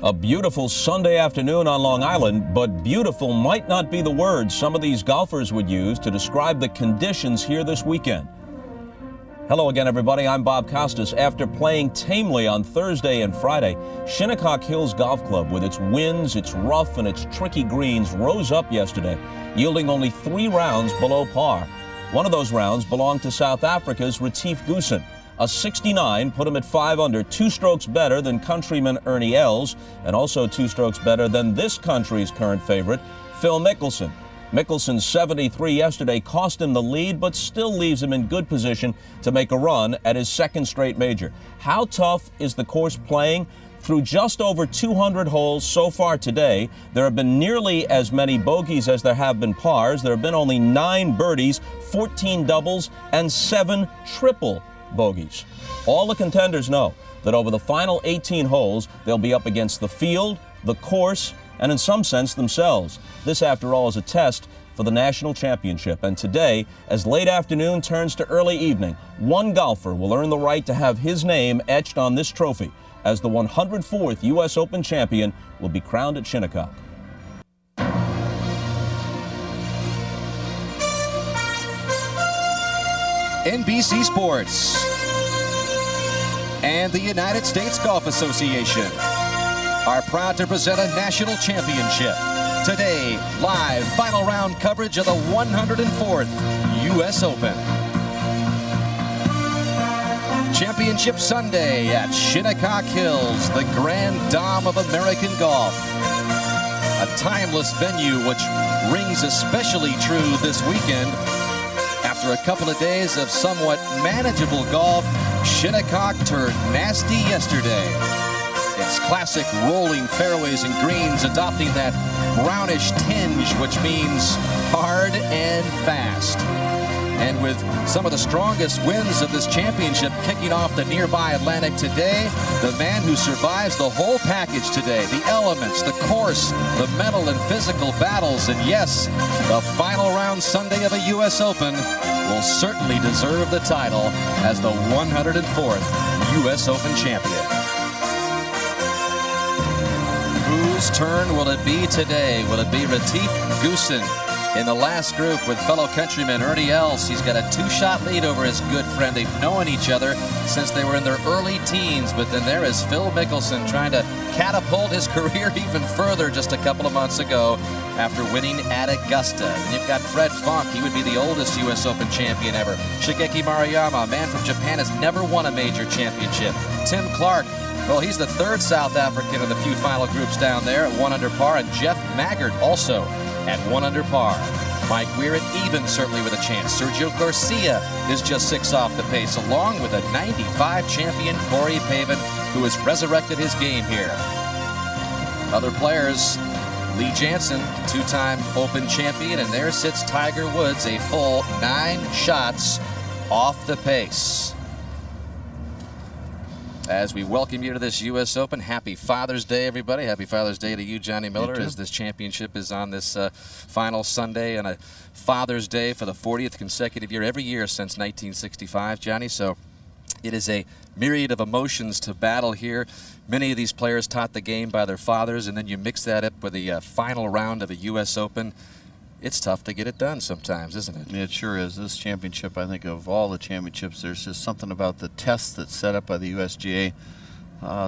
A beautiful Sunday afternoon on Long Island, but beautiful might not be the word some of these golfers would use to describe the conditions here this weekend. Hello again, everybody. I'm Bob Costas. After playing tamely on Thursday and Friday, Shinnecock Hills Golf Club, with its winds, its rough, and its tricky greens, rose up yesterday, yielding only 3 rounds below par. One of those rounds belonged to South Africa's Retief Goosen. A 69 put him at 5 under, 2 strokes better than countryman Ernie Els, and also 2 strokes better than this country's current favorite, Phil Mickelson. Mickelson's 73 yesterday cost him the lead, but still leaves him in good position to make a run at his second straight major. How tough is the course playing? Through just over 200 holes so far today, there have been nearly as many bogeys as there have been pars. There have been only 9 birdies, 14 doubles, and 7 triple bogeys. All the contenders know that over the final 18 holes, they'll be up against the field, the course, and in some sense themselves. This, after all, is a test for the national championship. And today, as late afternoon turns to early evening, one golfer will earn the right to have his name etched on this trophy, as the 104th U.S. Open champion will be crowned at Shinnecock. NBC Sports and the United States Golf Association are proud to present a national championship. Today, live final round coverage of the 104th U.S. Open. Championship Sunday at Shinnecock Hills, the Grand Dame of American golf. A timeless venue which rings especially true this weekend. After a couple of days of somewhat manageable golf, Shinnecock turned nasty yesterday. Its classic rolling fairways and greens adopting that brownish tinge, which means hard and fast. And with some of the strongest winds of this championship kicking off the nearby Atlantic today, the man who survives the whole package today, the elements, the course, the mental and physical battles, and yes, the final round Sunday of a U.S. Open will certainly deserve the title as the 104th U.S. Open champion. Whose turn will it be today? Will it be Retief Goosen in the last group with fellow countryman Ernie Els? He's got a 2-shot lead over his good friend. They've known each other since they were in their early teens, but then there is Phil Mickelson trying to catapult his career even further just a couple of months ago after winning at Augusta. And you've got Fred Funk. He would be the oldest U.S. Open champion ever. Shigeki Maruyama, a man from Japan, has never won a major championship. Tim Clark, well, he's the 3rd South African of the few final groups down there at 1 under par, and Jeff Maggard also at 1 under par. Mike Weir at even, certainly with a chance. Sergio Garcia is just 6 off the pace, along with a 95 champion Corey Pavin, who has resurrected his game here. Other players, Lee Janzen, 2-time Open champion, and there sits Tiger Woods, a full 9 shots off the pace. As we welcome you to this U.S. Open, happy Father's Day, everybody. Happy Father's Day to you, Johnny Miller, as this championship is on this final Sunday and a Father's Day for the 40th consecutive year, every year since 1965, Johnny. So it is a myriad of emotions to battle here. Many of these players taught the game by their fathers, and then you mix that up with the final round of a U.S. Open. It's tough to get it done sometimes, isn't it? It sure is. This championship, I think of all the championships, there's just something about the tests that's set up by the USGA,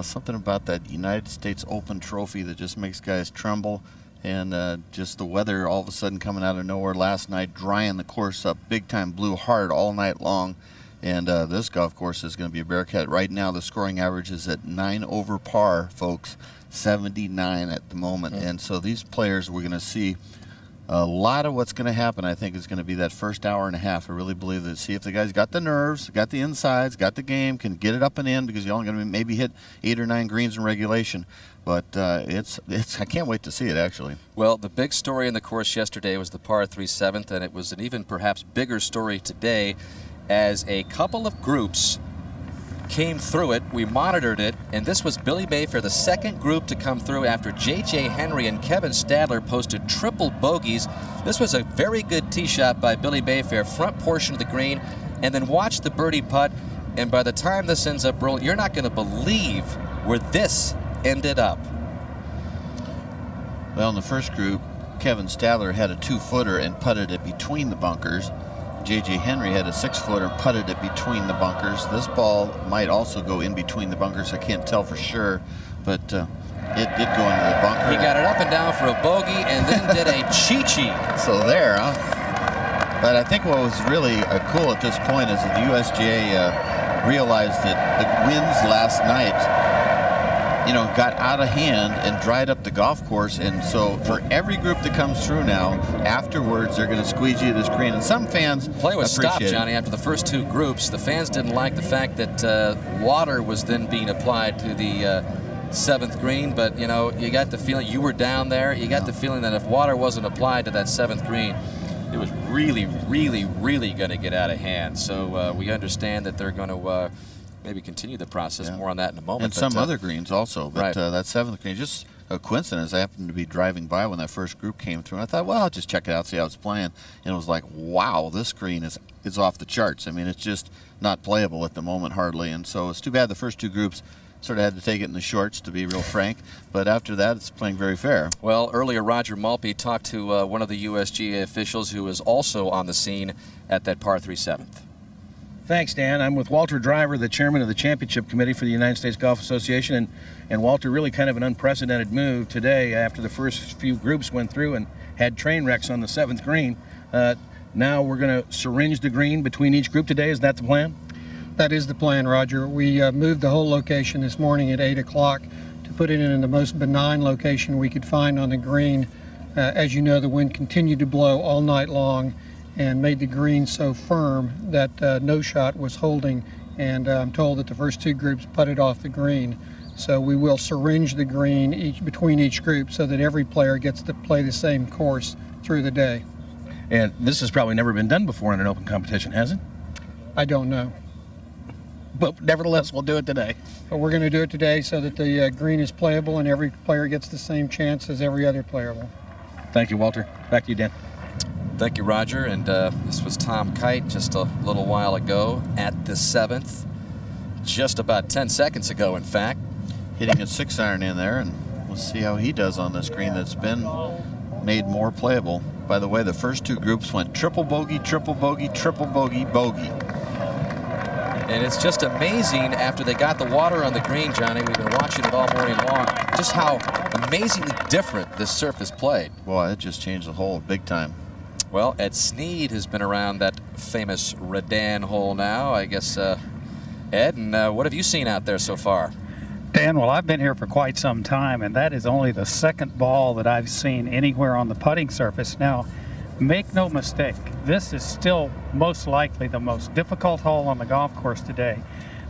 something about that United States Open trophy that just makes guys tremble, and just the weather all of a sudden coming out of nowhere last night, drying the course up big time, blew hard all night long, and this golf course is going to be a Bearcat. Right now, the scoring average is at 9 over par, folks, 79 at the moment, and so these players we're going to see a lot of what's going to happen, I think, is going to be that first hour and a half. I really believe that. See if the guy's got the nerves, got the insides, got the game, can get it up and in, because you're only going to maybe hit 8 or 9 greens in regulation. But it's I can't wait to see it, actually. Well, the big story in the course yesterday was the par 3 7th, and it was an even perhaps bigger story today as a couple of groups came through it. We monitored it, and this was Billy Mayfair, the second group to come through after J.J. Henry and Kevin Stadler posted triple bogeys. This was a very good tee shot by Billy Mayfair, front portion of the green, and then watch the birdie putt, and by the time this ends up rolling, you're not going to believe where this ended up. Well, in the first group, Kevin Stadler had a 2-footer and putted it between the bunkers. J.J. Henry had a 6-footer and putted it between the bunkers. This ball might also go in between the bunkers. I can't tell for sure, but it did go into the bunker. He got it up and down for a bogey and then did a chi-chi. So there, huh? But I think what was really cool at this point is that the USGA realized that the winds last night, got out of hand and dried up the golf course. And so for every group that comes through now, afterwards they're going to squeegee this green. And some fans play was stopped, appreciate it. Johnny, after the first 2 groups. The fans didn't like the fact that water was then being applied to the 7th green, but you got the feeling, you were down there, you got the feeling that if water wasn't applied to that 7th green, it was really, really, really going to get out of hand. So we understand that they're going to maybe continue the process. More on that in a moment. And some other greens also, but right. That 7th green, just a coincidence. I happened to be driving by when that first group came through, and I thought, well, I'll just check it out, see how it's playing. And it was like, wow, this green is off the charts. I mean, it's just not playable at the moment hardly. And so it's too bad the first 2 groups sort of had to take it in the shorts, to be real frank. But after that, it's playing very fair. Well, earlier Roger Maltby talked to one of the USGA officials who was also on the scene at that par 3 7th. Thanks, Dan. I'm with Walter Driver, the chairman of the Championship Committee for the United States Golf Association. And Walter, really kind of an unprecedented move today after the first few groups went through and had train wrecks on the 7th green. Now we're going to syringe the green between each group today. Is that the plan? That is the plan, Roger. We moved the whole location this morning at 8 o'clock to put it in the most benign location we could find on the green. As you know, the wind continued to blow all night long and made the green so firm that no shot was holding, and I'm told that the first 2 groups putted off the green. So we will syringe the green between each group so that every player gets to play the same course through the day. And this has probably never been done before in an open competition, has it? I don't know. But nevertheless, we'll do it today. But we're going to do it today so that the green is playable and every player gets the same chance as every other player will. Thank you, Walter. Back to you, Dan. Thank you, Roger. And this was Tom Kite just a little while ago at the 7th. Just about 10 seconds ago, in fact. Hitting a 6-iron in there, and we'll see how he does on this green that's been made more playable. By the way, the first 2 groups went triple bogey, triple bogey, triple bogey, bogey. And it's just amazing after they got the water on the green, Johnny. We've been watching it all morning long. Just how amazingly different this surface played. Boy, it just changed the hole big time. Well, Ed Sneed has been around that famous Redan hole now. I guess, Ed, and what have you seen out there so far? Dan, well, I've been here for quite some time, and that is only the 2nd ball that I've seen anywhere on the putting surface. Now, make no mistake, this is still most likely the most difficult hole on the golf course today.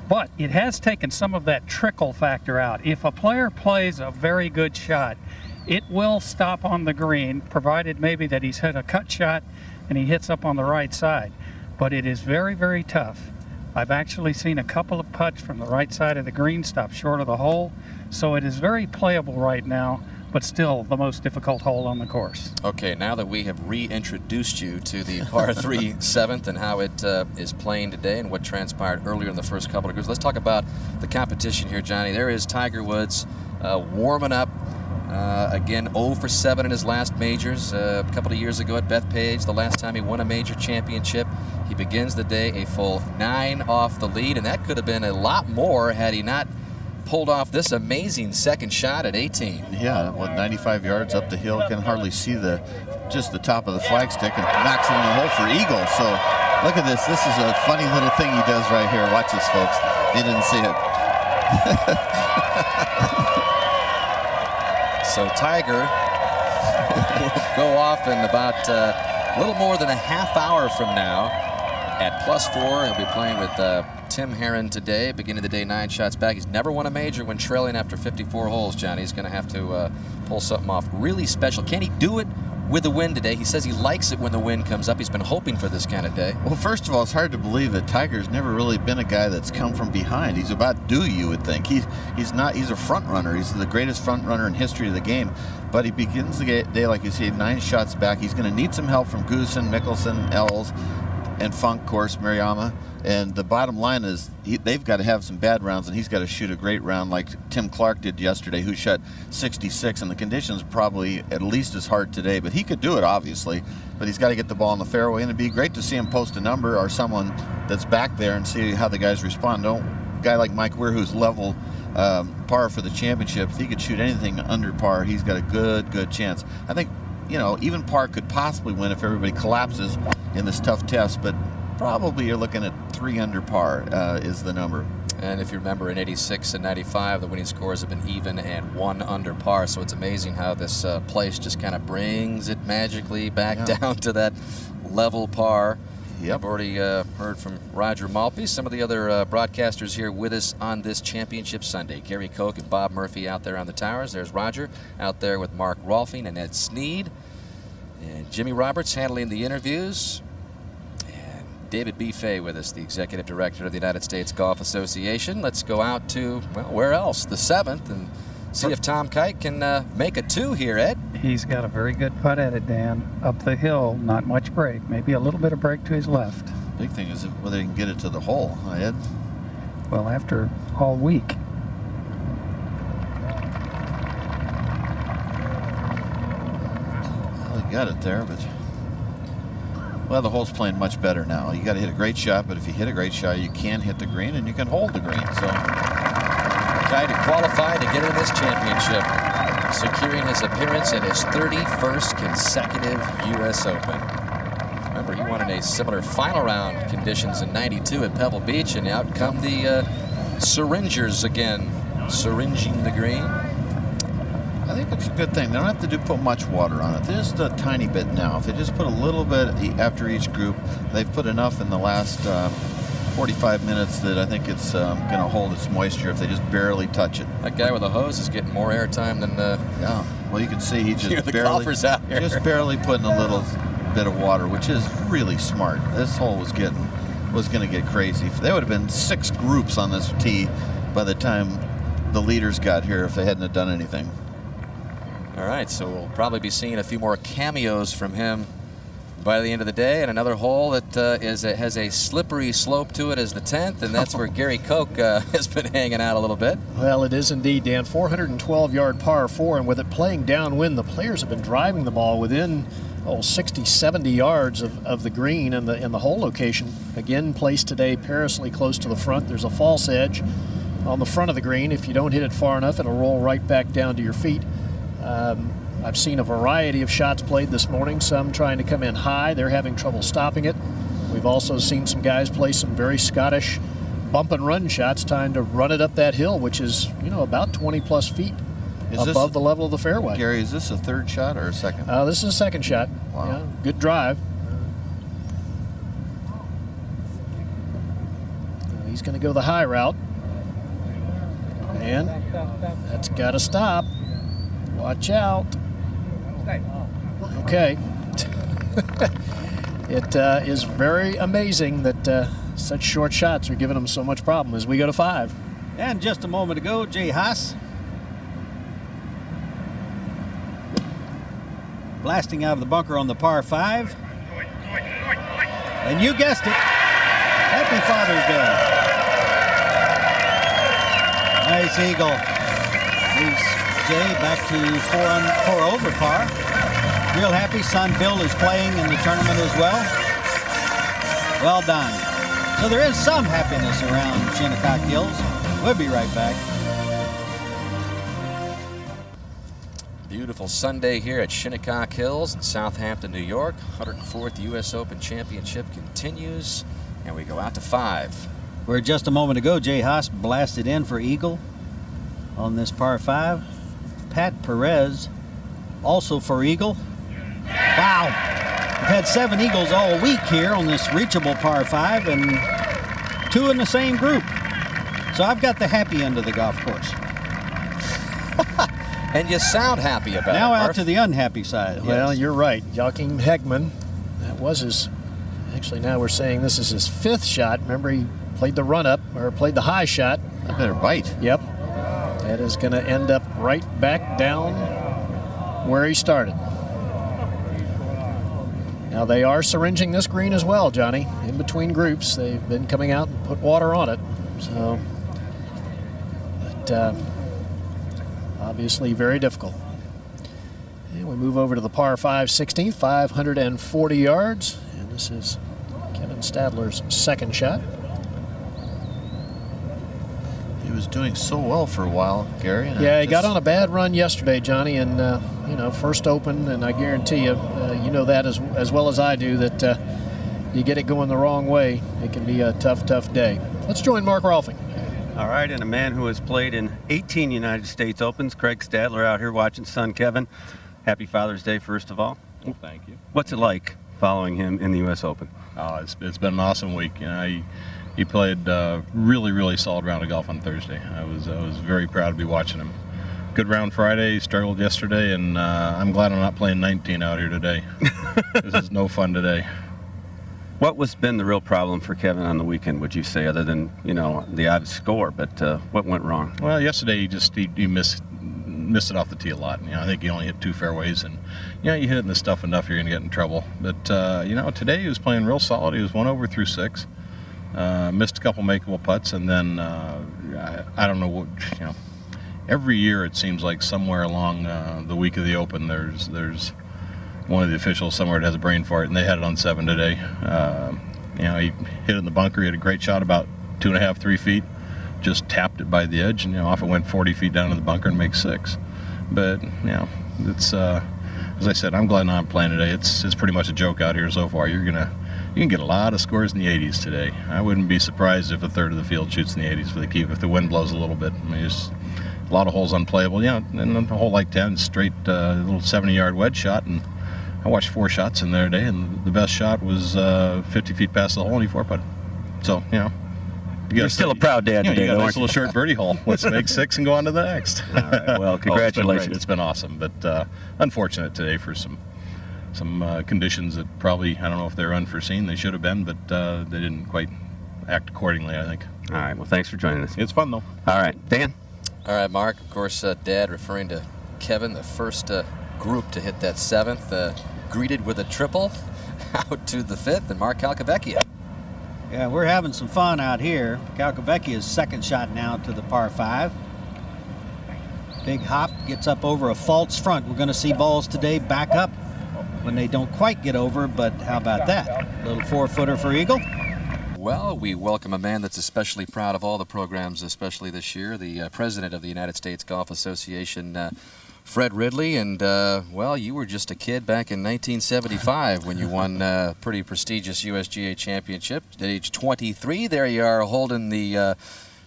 But it has taken some of that trickle factor out. If a player plays a very good shot, it will stop on the green, provided maybe that he's hit a cut shot and he hits up on the right side. But it is very, very tough. I've actually seen a couple of putts from the right side of the green stop short of the hole. So it is very playable right now, but still the most difficult hole on the course. Okay, now that we have reintroduced you to the par 3 7th and how it is playing today and what transpired earlier in the first couple of groups, let's talk about the competition here, Johnny. There is Tiger Woods warming up. Again, 0 for 7 in his last majors. A couple of years ago at Bethpage, the last time he won a major championship. He begins the day a full 9 off the lead, and that could have been a lot more had he not pulled off this amazing second shot at 18. Yeah, 95 yards up the hill. Can hardly see just the top of the flagstick, and knocks it in the hole for eagle. So look at this. This is a funny little thing he does right here. Watch this, folks. They didn't see it. So Tiger will go off in about a little more than a half hour from now at +4. He'll be playing with Tim Herron today, beginning the day 9 shots back. He's never won a major when trailing after 54 holes, Johnny. He's going to have to pull something off really special. Can he do it with the wind today? He says he likes it when the wind comes up. He's been hoping for this kind of day. Well, first of all, it's hard to believe that Tiger's never really been a guy that's come from behind. He's about due, you would think. He's not. He's a front runner. He's the greatest front runner in history of the game. But he begins the day, like you say, 9 shots back. He's going to need some help from Goosen, Mickelson, Els, and Funk, of course, Maruyama. And the bottom line is they've got to have some bad rounds, and he's got to shoot a great round like Tim Clark did yesterday, who shot 66, and the conditions are probably at least as hard today. But he could do it, obviously, but he's got to get the ball in the fairway, and it'd be great to see him post a number or someone that's back there and see how the guys respond. A guy like Mike Weir, who's level par for the championship, if he could shoot anything under par, he's got a good chance. I think, you know, even par could possibly win if everybody collapses in this tough test, but probably you're looking at 3 under par is the number. And if you remember, in 86 and 95, the winning scores have been even and 1 under par. So it's amazing how this place just kind of brings it magically back down to that level par. Yep. I've already heard from Roger Maltby, some of the other broadcasters here with us on this championship Sunday. Gary Koch and Bob Murphy out there on the towers. There's Roger out there with Mark Rolfing and Ed Sneed. And Jimmy Roberts handling the interviews. David B. Fay with us, the Executive Director of the United States Golf Association. Let's go out to, well, where else? The 7th, and see if Tom Kite can make a 2 here, Ed. He's got a very good putt at it, Dan. Up the hill, not much break. Maybe a little bit of break to his left. Big thing is whether he can get it to the hole, huh, Ed? Well, after all week. Well, he got it there, but... Well, the hole's playing much better now. You got to hit a great shot, but if you hit a great shot, you can hit the green and you can hold the green. So, Kite to qualify to get in this championship, securing his appearance in his 31st consecutive U.S. Open. Remember, he won in a similar final round conditions in '92 at Pebble Beach, and out come the Syringers again, syringing the green. I think it's a good thing. They don't have to put much water on it. Just a tiny bit now. If they just put a little bit after each group, they've put enough in the last 45 minutes that I think it's going to hold its moisture if they just barely touch it. That guy with the hose is getting more airtime than yeah. Well, you can see he just the golfers out here. just barely putting a little bit of water, which is really smart. This hole was going to get crazy. There would have been 6 groups on this tee by the time the leaders got here if they hadn't have done anything. All right, so we'll probably be seeing a few more cameos from him by the end of the day, and another hole that has a slippery slope to it as the 10th, and that's where Gary Koch has been hanging out a little bit. Well, it is indeed, Dan. 412-yard par 4, and with it playing downwind, the players have been driving the ball within 60, 70 yards of the green and the hole location. Again, placed today perilously close to the front. There's a false edge on the front of the green. If you don't hit it far enough, it'll roll right back down to your feet. I've seen a variety of shots played this morning, some trying to come in high. They're having trouble stopping it. We've also seen some guys play some very Scottish bump and run shots, trying to run it up that hill, which is, about 20-plus feet above the level of the fairway. Gary, is this a 3rd shot or a 2nd? This is a 2nd shot. Wow. Yeah, good drive. He's going to go the high route. And that's got to stop. Watch out. Okay. It is very amazing that such short shots are giving them so much problem as we go to 5. And just a moment ago, Jay Haas blasting out of the bunker on the par 5. And you guessed it. Happy Father's Day. Nice eagle. Moves Jay back to 4 over par. Real happy. Son Bill is playing in the tournament as well. Well done. So there is some happiness around Shinnecock Hills. We'll be right back. Beautiful Sunday here at Shinnecock Hills in Southampton, New York. 104th U.S. Open Championship continues, and we go out to 5. Where just a moment ago, Jay Haas blasted in for eagle on this par 5. Pat Perez also for eagle. Wow. We've had 7 eagles all week here on this reachable par 5 and 2 in the same group. So I've got the happy end of the golf course. And you sound happy about now it, out Murph. to the unhappy side. Well, Yes. you're right. Joachim Hegman, that was his, actually now we're saying this is his 5th shot. Remember, he played the run-up, or played the high shot. I better bite. Yep. That is going to end up right back down where he started. Now they are syringing this green as well, Johnny. In between groups, they've been coming out and put water on it. So, but obviously very difficult. And we move over to the par 5 16th, 540 yards. And this is Kevin Stadler's second shot. He was doing so well for a while, Gary. Yeah, he got on a bad run yesterday, Johnny, and you know, first Open, and I guarantee you, you know that as well as I do, that you get it going the wrong way, it can be a tough, tough day. Let's join Mark Rolfing. All right, and a man who has played in 18 United States Opens, Craig Stadler, out here watching son Kevin. Happy Father's Day, first of all. Well, thank you. What's it like following him in the U.S. Open? Oh, it's been an awesome week. You know, he played really, really solid round of golf on Thursday. I was very proud to be watching him. Good round Friday. He struggled yesterday, and I'm glad I'm not playing 19 out here today. This is no fun today. What was been the real problem for Kevin on the weekend, would you say, other than, you know, the obvious score? But what went wrong? Well, yesterday he missed it off the tee a lot. You know, I think he only hit 2 fairways, and you know, you hit in this stuff enough, you're gonna get in trouble. But you know, today he was playing real solid. He was 1 over through 6. Missed a couple makeable putts, and then I don't know what, you know. Every year it seems like somewhere along the week of the Open, there's one of the officials somewhere that has a brain fart, and they had it on 7 today. You know, he hit it in the bunker. He had a great shot about 2.5, 3 feet. Just tapped it by the edge, and you know, off it went 40 feet down to the bunker and makes 6. But you know, it's as I said, I'm glad not playing today. It's pretty much a joke out here so far. You can get a lot of scores in the 80s today. I wouldn't be surprised if a third of the field shoots in the 80s if the wind blows a little bit. I mean, there's a lot of holes unplayable. Yeah, and then a hole like 10, straight little 70-yard wedge shot, and I watched 4 shots in there today, and the best shot was 50 feet past the hole, and he 4-putted. So you know. You're still a proud dad today, you got a though, nice little short birdie hole. Let's make 6 and go on to the next. All right, well, congratulations. It's been awesome, but unfortunate today for some conditions that probably, I don't know if they're unforeseen. They should have been, but they didn't quite act accordingly, I think. All right, well, thanks for joining us. It's fun, though. All right, Dan? All right, Mark, of course, Dad referring to Kevin, the first group to hit that 7th, greeted with a triple out to the 5th, and Mark Calcavecchia. Yeah, we're having some fun out here. Calcavecchia's second shot now to the par 5. Big hop, gets up over a false front. We're going to see balls today back up when they don't quite get over, but how about that? Little 4-footer for Eagle. Well, we welcome a man that's especially proud of all the programs, especially this year, the president of the United States Golf Association, Fred Ridley. And, well, you were just a kid back in 1975 when you won a pretty prestigious USGA championship. At age 23, there you are holding the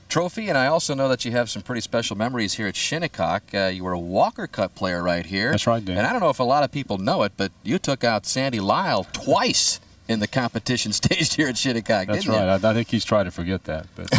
trophy. And I also know that you have some pretty special memories here at Shinnecock. You were a Walker Cup player right here. That's right, Dan. And I don't know if a lot of people know it, but you took out Sandy Lyle twice in the competition staged here at Shinnecock. That's right. I think he's trying to forget that. But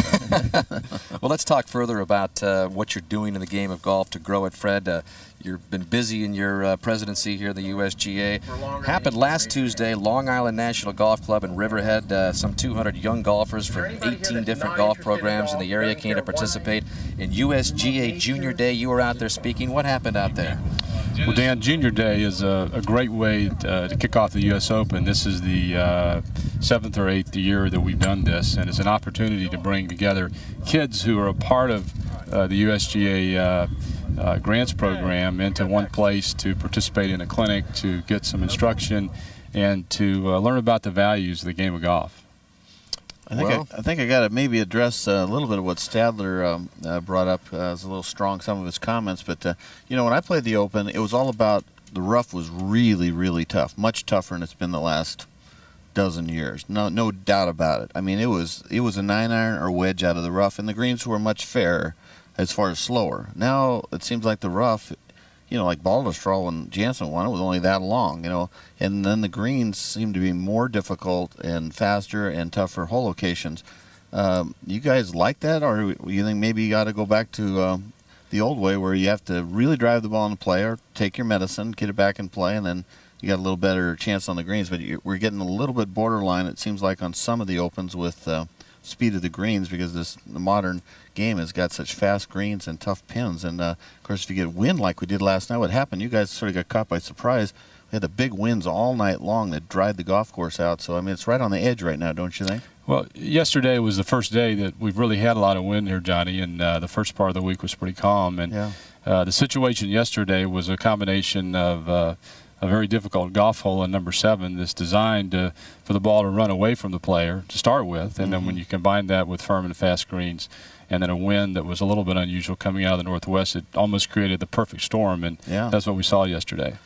well, let's talk further about what you're doing in the game of golf to grow it, Fred. You've been busy in your presidency here at the USGA. Happened last Tuesday, Long Island National Golf Club in Riverhead. Some 200 young golfers from 18 different golf programs in the area came to participate in USGA Junior Day. You were out there speaking. What happened out there? Well, Dan, Junior Day is a great way to kick off the U.S. Open. This is the 7th or 8th year that we've done this, and it's an opportunity to bring together kids who are a part of the USGA grants program into one place to participate in a clinic, to get some instruction, and to learn about the values of the game of golf. I think I got to maybe address a little bit of what Stadler brought up. As a little strong, some of his comments, but you know, when I played the Open, it was all about the rough was really, really tough, much tougher than it's been the last dozen years. No doubt about it. I mean, it was a 9-iron or wedge out of the rough, and the greens were much fairer as far as slower. Now it seems like the rough, you know, like Balderstrahl when Jansen won, it was only that long, you know, and then the greens seem to be more difficult and faster and tougher hole locations. You guys like that, or you think maybe you got to go back to the old way where you have to really drive the ball in play, or take your medicine, get it back in play, and then you got a little better chance on the greens? But we're getting a little bit borderline, it seems like, on some of the Opens with speed of the greens, because the modern game has got such fast greens and tough pins. And of course, if you get wind like we did last night, what happened? You guys sort of got caught by surprise had the big winds all night long that dried the golf course out. So, I mean, it's right on the edge right now, don't you think? Well, yesterday was the first day that we've really had a lot of wind here, Johnny, and the first part of the week was pretty calm. And the situation yesterday was a combination of a very difficult golf hole in number 7 that's designed for the ball to run away from the player to start with. And then when you combine that with firm and fast greens and then a wind that was a little bit unusual coming out of the northwest, it almost created the perfect storm. And that's what we saw yesterday.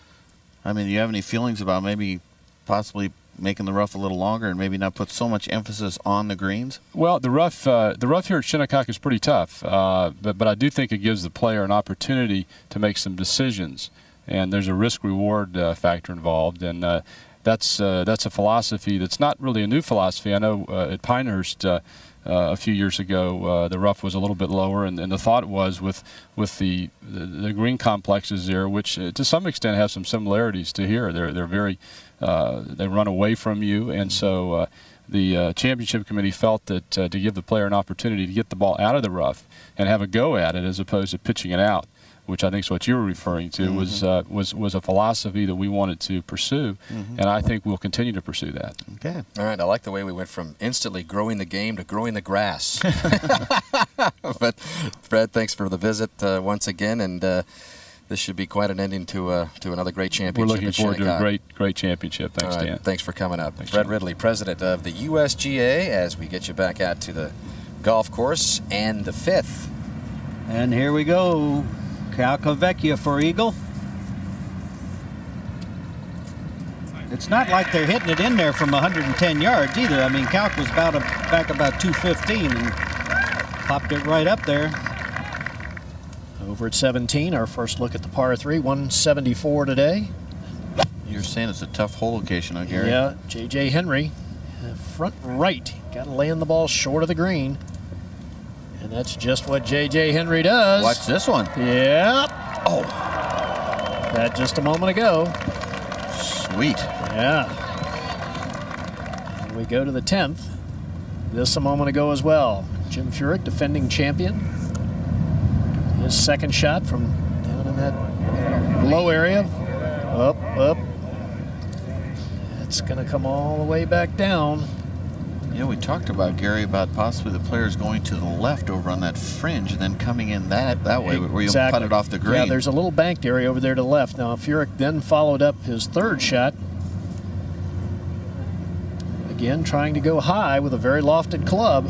I mean, do you have any feelings about maybe possibly making the rough a little longer and maybe not put so much emphasis on the greens? Well, the rough here at Shinnecock is pretty tough, but I do think it gives the player an opportunity to make some decisions, and there's a risk-reward factor involved, and that's a philosophy that's not really a new philosophy. I know at Pinehurst a few years ago the rough was a little bit lower, and the thought was with the green complexes there, which to some extent have some similarities to here. They're very they run away from you, and so the championship committee felt that to give the player an opportunity to get the ball out of the rough and have a go at it as opposed to pitching it out, which I think is what you were referring to, was a philosophy that we wanted to pursue, and I think we'll continue to pursue that. Okay. All right. I like the way we went from instantly growing the game to growing the grass. But Fred, thanks for the visit once again, and this should be quite an ending to another great championship. We're looking forward to a great championship. Thanks, Dan. Thanks for coming up. Thanks, Fred Dan. Ridley, president of the USGA, as we get you back out to the golf course and the 5th. And here we go. Calcavecchia for eagle. It's not like they're hitting it in there from 110 yards either. I mean, Calc was back about 215 and popped it right up there. Over at 17, our first look at the par 3, 174 today. You're saying it's a tough hole location, huh, Gary? Yeah, J.J. Henry, front right. Got to land the ball short of the green. And that's just what J.J. Henry does. Watch this one. Yep. Oh. That just a moment ago. Sweet. Yeah. And we go to the 10th. This a moment ago as well. Jim Furyk, defending champion. His second shot from down in that low area. Up. It's going to come all the way back down. Yeah, we talked about, Gary, about possibly the players going to the left over on that fringe and then coming in that way where you put it off the green. Yeah, there's a little banked area over there to the left. Now, Furyk then followed up his third shot. Again, trying to go high with a very lofted club.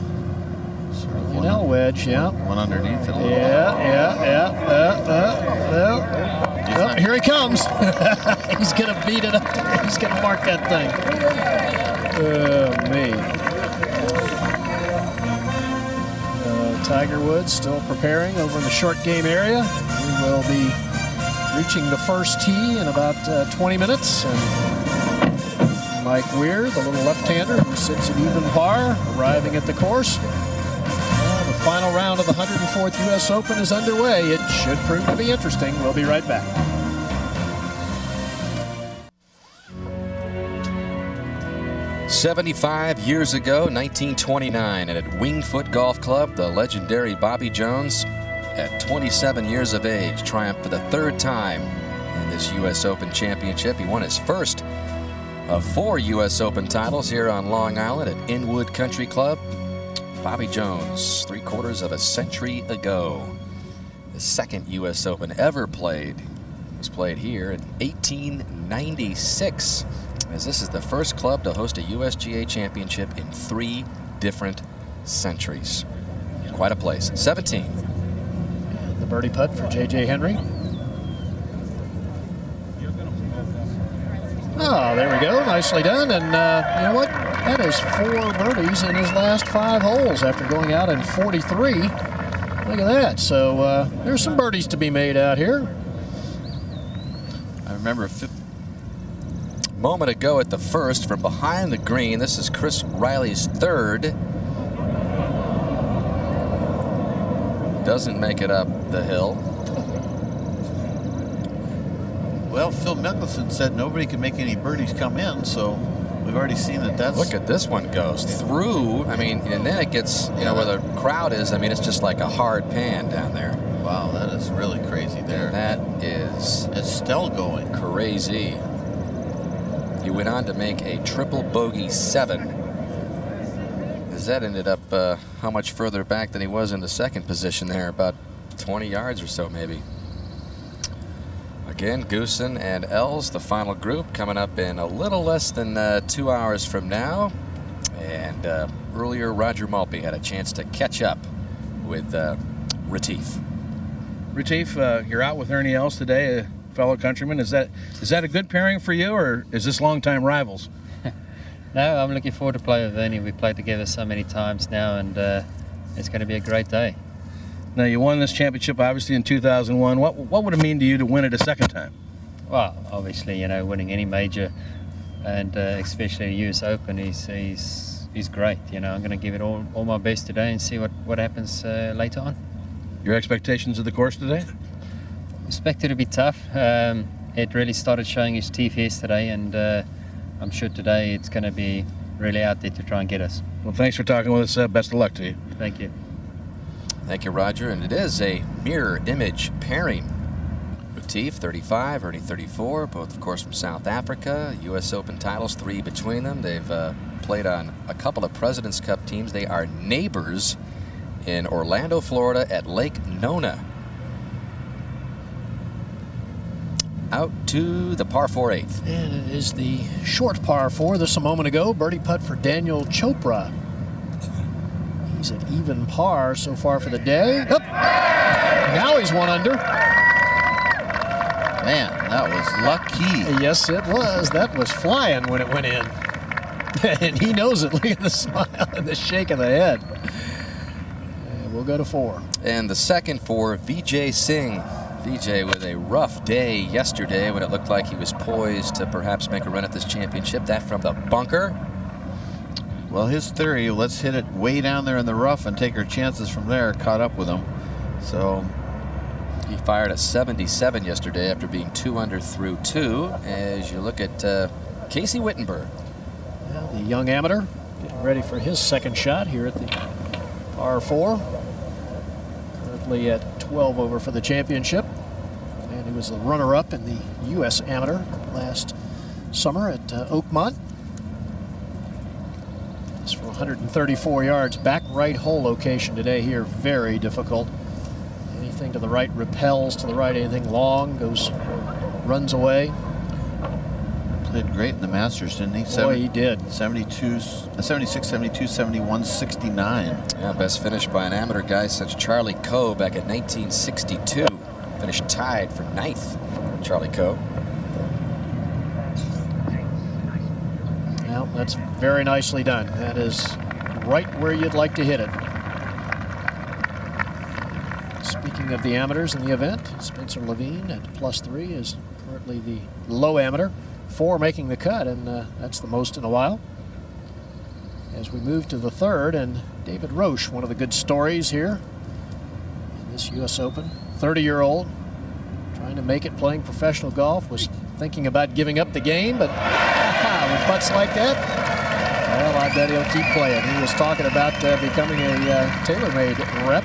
Certainly an L wedge, yeah. One underneath it. Oh, here he comes. He's going to beat it up there. He's going to mark that thing. Me. Tiger Woods still preparing over in the short game area. We will be reaching the first tee in about 20 minutes. And Mike Weir, the little left-hander who sits at even par, arriving at the course. The final round of the 104th U.S. Open is underway. It should prove to be interesting. We'll be right back. "75 years ago, 1929, and at Wingfoot Golf Club, the legendary Bobby Jones, at 27 years of age, triumphed for the 3rd time in this U.S. Open Championship. He won his first of 4 U.S. Open titles here on Long Island at Inwood Country Club. Bobby Jones, 3/4 of a century ago. The second U.S. Open ever played was played here in 1896. As this is the first club to host a USGA championship in 3 different centuries. Quite a place. 17. And the birdie putt for J.J. Henry. Oh, there we go. Nicely done. And you know what? That is 4 birdies in his last 5 holes after going out in 43. Look at that. So there's some birdies to be made out here. I remember moment ago at the first from behind the green. This is Chris Riley's 3rd. Doesn't make it up the hill. Well, Phil Mickelson said nobody can make any birdies come in, so we've already seen that's... Look at this one goes through. I mean, and then it gets, you know, where the crowd is, I mean, it's just like a hard pan down there. Wow, that is really crazy there. And that is... It's still going. Crazy. He went on to make a triple bogey 7. As that ended up how much further back than he was in the second position there, about 20 yards or so maybe. Again, Goosen and Els, the final group, coming up in a little less than 2 hours from now. And earlier, Roger Maltby had a chance to catch up with Retief. Retief, you're out with Ernie Els today, a fellow countryman. Is that a good pairing for you, or is this longtime rivals? No, I'm looking forward to play with Ernie. We played together so many times now, and it's going to be a great day. Now, you won this championship, obviously, in 2001. What would it mean to you to win it a second time? Well, obviously, you know, winning any major, and especially a US Open, he's great. You know, I'm going to give it all my best today and see what happens later on. Your expectations of the course today? Expect it to be tough. It really started showing its teeth yesterday, and I'm sure today it's going to be really out there to try and get us. Well, thanks for talking with us. Best of luck to you. Thank you. Thank you, Roger. And it is a mirror image pairing. Retief, 35, Ernie, 34, both, of course, from South Africa. U.S. Open titles, 3 between them. They've played on a couple of President's Cup teams. They are neighbors in Orlando, Florida at Lake Nona. Out to the par 4 8th. And it is the short par 4. This a moment ago. Birdie putt for Daniel Chopra. He's at even par so far for the day. Up. Now he's 1 under. Man, that was lucky. Yes, it was. That was flying when it went in. And he knows it. Look at the smile and the shake of the head. And we'll go to 4. And the second for Vijay Singh. Vijay with a rough day yesterday when it looked like he was poised to perhaps make a run at this championship. That from the bunker. Well, his theory, let's hit it way down there in the rough and take our chances from there, caught up with him. So he fired a 77 yesterday after being 2 under through 2. As you look at Casey Wittenberg. Well, the young amateur getting ready for his second shot here at the par 4. Currently at 12 over for the championship. And he was the runner-up in the U.S. Amateur last summer at Oakmont. This for 134 yards. Back right hole location today here. Very difficult. Anything to the right repels to the right. Anything long runs away. Played great in the Masters, didn't he? Boy, he did. 76, 72, 71, 69. Yeah, best finish by an amateur guy since Charlie Coe back in 1962. Finished tied for 9th, Charlie Coe. Well, that's very nicely done. That is right where you'd like to hit it. Speaking of the amateurs in the event, Spencer Levine at +3 is currently the low amateur. 4 making the cut, and that's the most in a while. As we move to the third, and David Roche, one of the good stories here in this U.S. Open. 30-year-old, trying to make it playing professional golf, was thinking about giving up the game, but with putts like that, well, I bet he'll keep playing. He was talking about becoming a TaylorMade rep.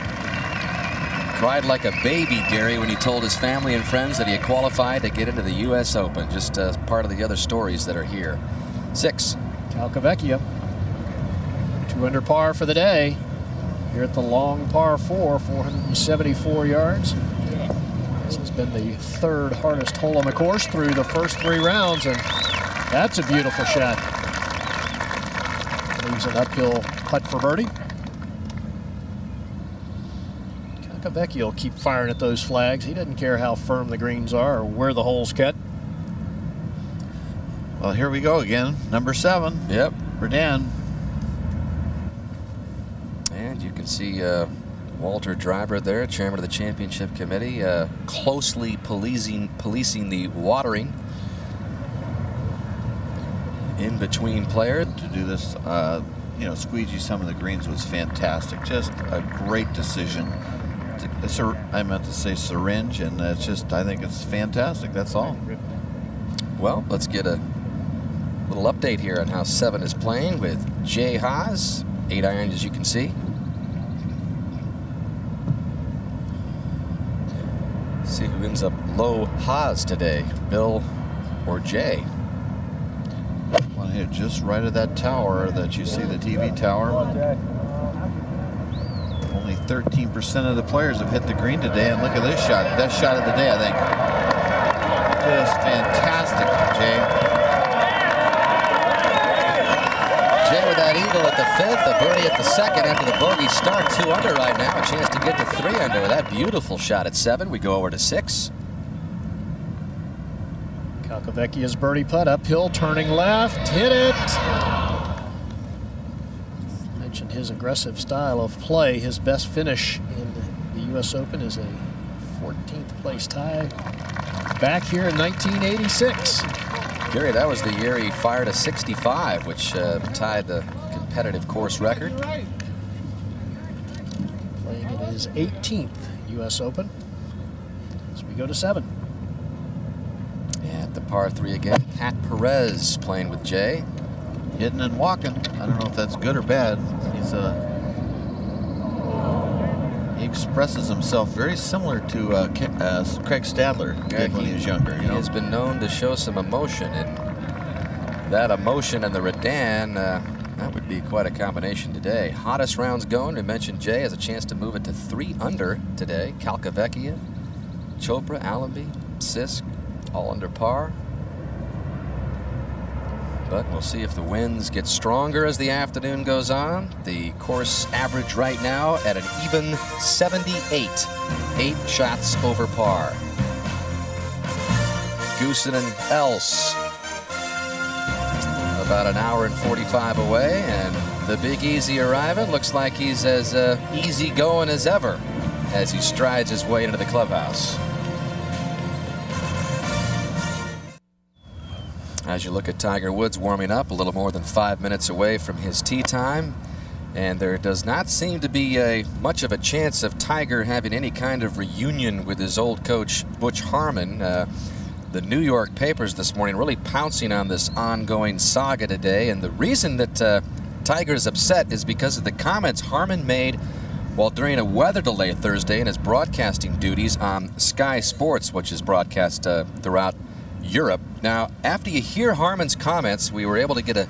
Cried like a baby, Gary, when he told his family and friends that he had qualified to get into the U.S. Open. Just part of the other stories that are here. 6. Calcavecchia, 2 under par for the day. Here at the long par 4, 474 yards. This has been the 3rd hardest hole on the course through the first 3 rounds, and that's a beautiful shot. Leaves an uphill putt for birdie. Calcavecchia will keep firing at those flags. He doesn't care how firm the greens are or where the hole's cut. Well, here we go again. Number 7. Yep. For Dan. And you can see Walter Driver there, chairman of the championship committee, closely policing the watering in between players. To do this, squeegee some of the greens was fantastic. Just a great decision. I meant to say syringe, and it's just, I think it's fantastic. That's all. Well, let's get a little update here on how 7 is playing with Jay Haas. 8 iron, as you can see. See who ends up low Haas today, Bill or Jay. one hit just right of that tower that you see, the TV tower. Only 13% of the players have hit the green today, and look at this shot. Best shot of the day, I think. Just fantastic, Jay. Jay with that eagle at the 5th, a birdie at the 2nd after the bogey start. 2 under right now, a chance to get to 3 under with that beautiful shot at 7. We go over to 6. Calcavecchia's birdie putt uphill, turning left, hit it. Mentioned his aggressive style of play. His best finish in the U.S. Open is a 14th place tie back here in 1986. Gary, that was the year he fired a 65, which tied the competitive course record. Playing in his 18th U.S. Open as we go to 7. At the par 3 again, Pat Perez playing with Jay. Hitting and walking. I don't know if that's good or bad. He expresses himself very similar to Craig Stadler did when he was younger. He has been known to show some emotion, and that emotion and the Redan, that would be quite a combination today. Hottest rounds going. We mentioned Jay has a chance to move it to 3 under today. Calcavecchia, Chopra, Allenby, Sisk, all under par. But we'll see if the winds get stronger as the afternoon goes on. The course average right now at an even 78. 8 shots over par. Goosen and Else about an hour and 45 away, and the Big Easy arriving. Looks like he's as easy going as ever as he strides his way into the clubhouse. As you look at Tiger Woods warming up, a little more than 5 minutes away from his tee time, and there does not seem to be much of a chance of Tiger having any kind of reunion with his old coach Butch Harmon. The New York papers this morning really pouncing on this ongoing saga today, and the reason that Tiger's upset is because of the comments Harmon made while during a weather delay Thursday in his broadcasting duties on Sky Sports, which is broadcast throughout Europe. Now, after you hear Harmon's comments, we were able to get a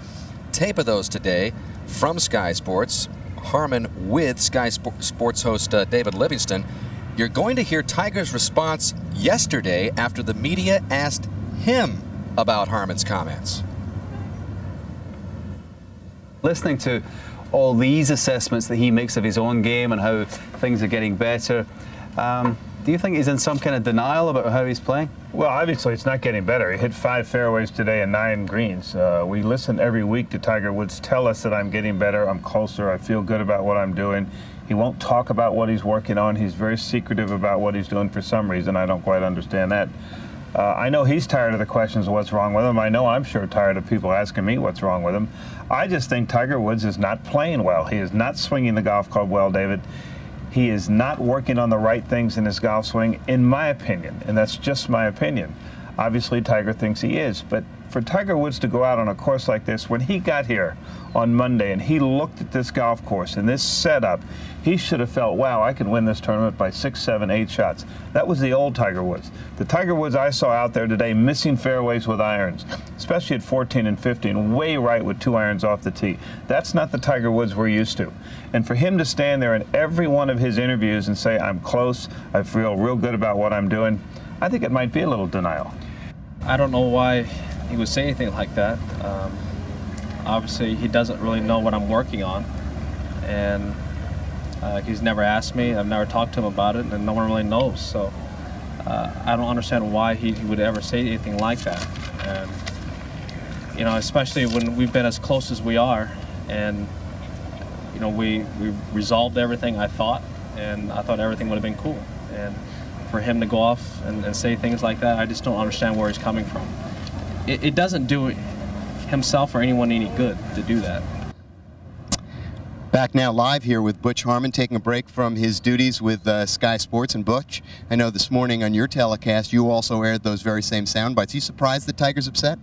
tape of those today from Sky Sports. Harmon with Sky Sports host David Livingston. You're going to hear Tiger's response yesterday after the media asked him about Harmon's comments. Listening to all these assessments that he makes of his own game and how things are getting better, do you think he's in some kind of denial about how he's playing? Well, obviously it's not getting better. He hit 5 fairways today and 9 greens. We listen every week to Tiger Woods tell us that I'm getting better, I'm closer, I feel good about what I'm doing. He won't talk about what he's working on. He's very secretive about what he's doing for some reason. I don't quite understand that. I know he's tired of the questions of what's wrong with him. I know I'm sure tired of people asking me what's wrong with him. I just think Tiger Woods is not playing well. He is not swinging the golf club well, David. He is not working on the right things in his golf swing, in my opinion, and that's just my opinion. Obviously, Tiger thinks he is, but for Tiger Woods to go out on a course like this, when he got here on Monday and he looked at this golf course and this setup, he should have felt, wow, I can win this tournament by 6, 7, 8 shots. That was the old Tiger Woods. The Tiger Woods I saw out there today missing fairways with irons, especially at 14 and 15, way right with 2 irons off the tee. That's not the Tiger Woods we're used to. And for him to stand there in every one of his interviews and say, I'm close, I feel real good about what I'm doing, I think it might be a little denial. I don't know why he would say anything like that. Obviously, he doesn't really know what I'm working on, and he's never asked me. I've never talked to him about it, and no one really knows. So I don't understand why he would ever say anything like that. And you know, especially when we've been as close as we are, and you know, we resolved everything. I thought everything would have been cool. And for him to go off and say things like that, I just don't understand where he's coming from. It doesn't do himself or anyone any good to do that. Back now live here with Butch Harmon, taking a break from his duties with Sky Sports. And Butch, I know this morning on your telecast you also aired those very same sound bites. Are you surprised that Tiger's upset?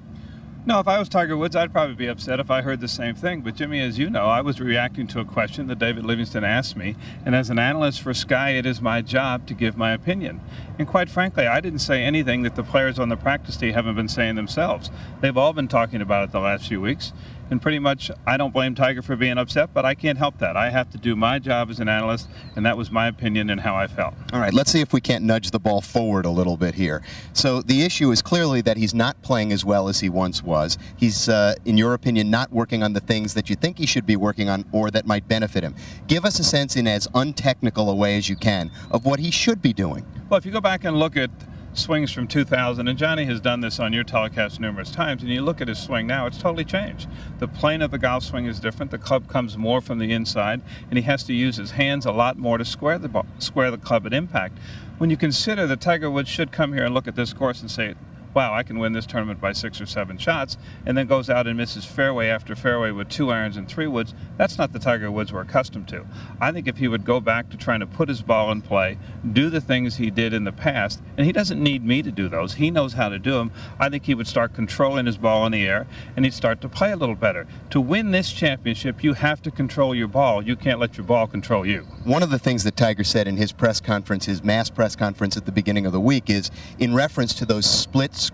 No, if I was Tiger Woods, I'd probably be upset if I heard the same thing. But Jimmy, as you know, I was reacting to a question that David Livingston asked me, and as an analyst for Sky, it is my job to give my opinion. And quite frankly, I didn't say anything that the players on the practice tee haven't been saying themselves. They've all been talking about it the last few weeks. And pretty much, I don't blame Tiger for being upset, but I can't help that. I have to do my job as an analyst, and that was my opinion and how I felt. All right, let's see if we can't nudge the ball forward a little bit here. So the issue is clearly that he's not playing as well as he once was. He's, in your opinion, not working on the things that you think he should be working on or that might benefit him. Give us a sense, in as untechnical a way as you can, of what he should be doing. Well, if you go back and look at swings from 2000, and Johnny has done this on your telecast numerous times, and you look at his swing now, it's totally changed. The plane of the golf swing is different. The club comes more from the inside, and he has to use his hands a lot more to square the club at impact. When you consider that Tiger Woods should come here and look at this course and say, wow, I can win this tournament by 6 or 7 shots, and then goes out and misses fairway after fairway with 2 irons and 3 woods, that's not the Tiger Woods we're accustomed to. I think if he would go back to trying to put his ball in play, do the things he did in the past, and he doesn't need me to do those, he knows how to do them, I think he would start controlling his ball in the air, and he'd start to play a little better. To win this championship, you have to control your ball. You can't let your ball control you. One of the things that Tiger said in his press conference, his mass press conference at the beginning of the week, is in reference to those split-screen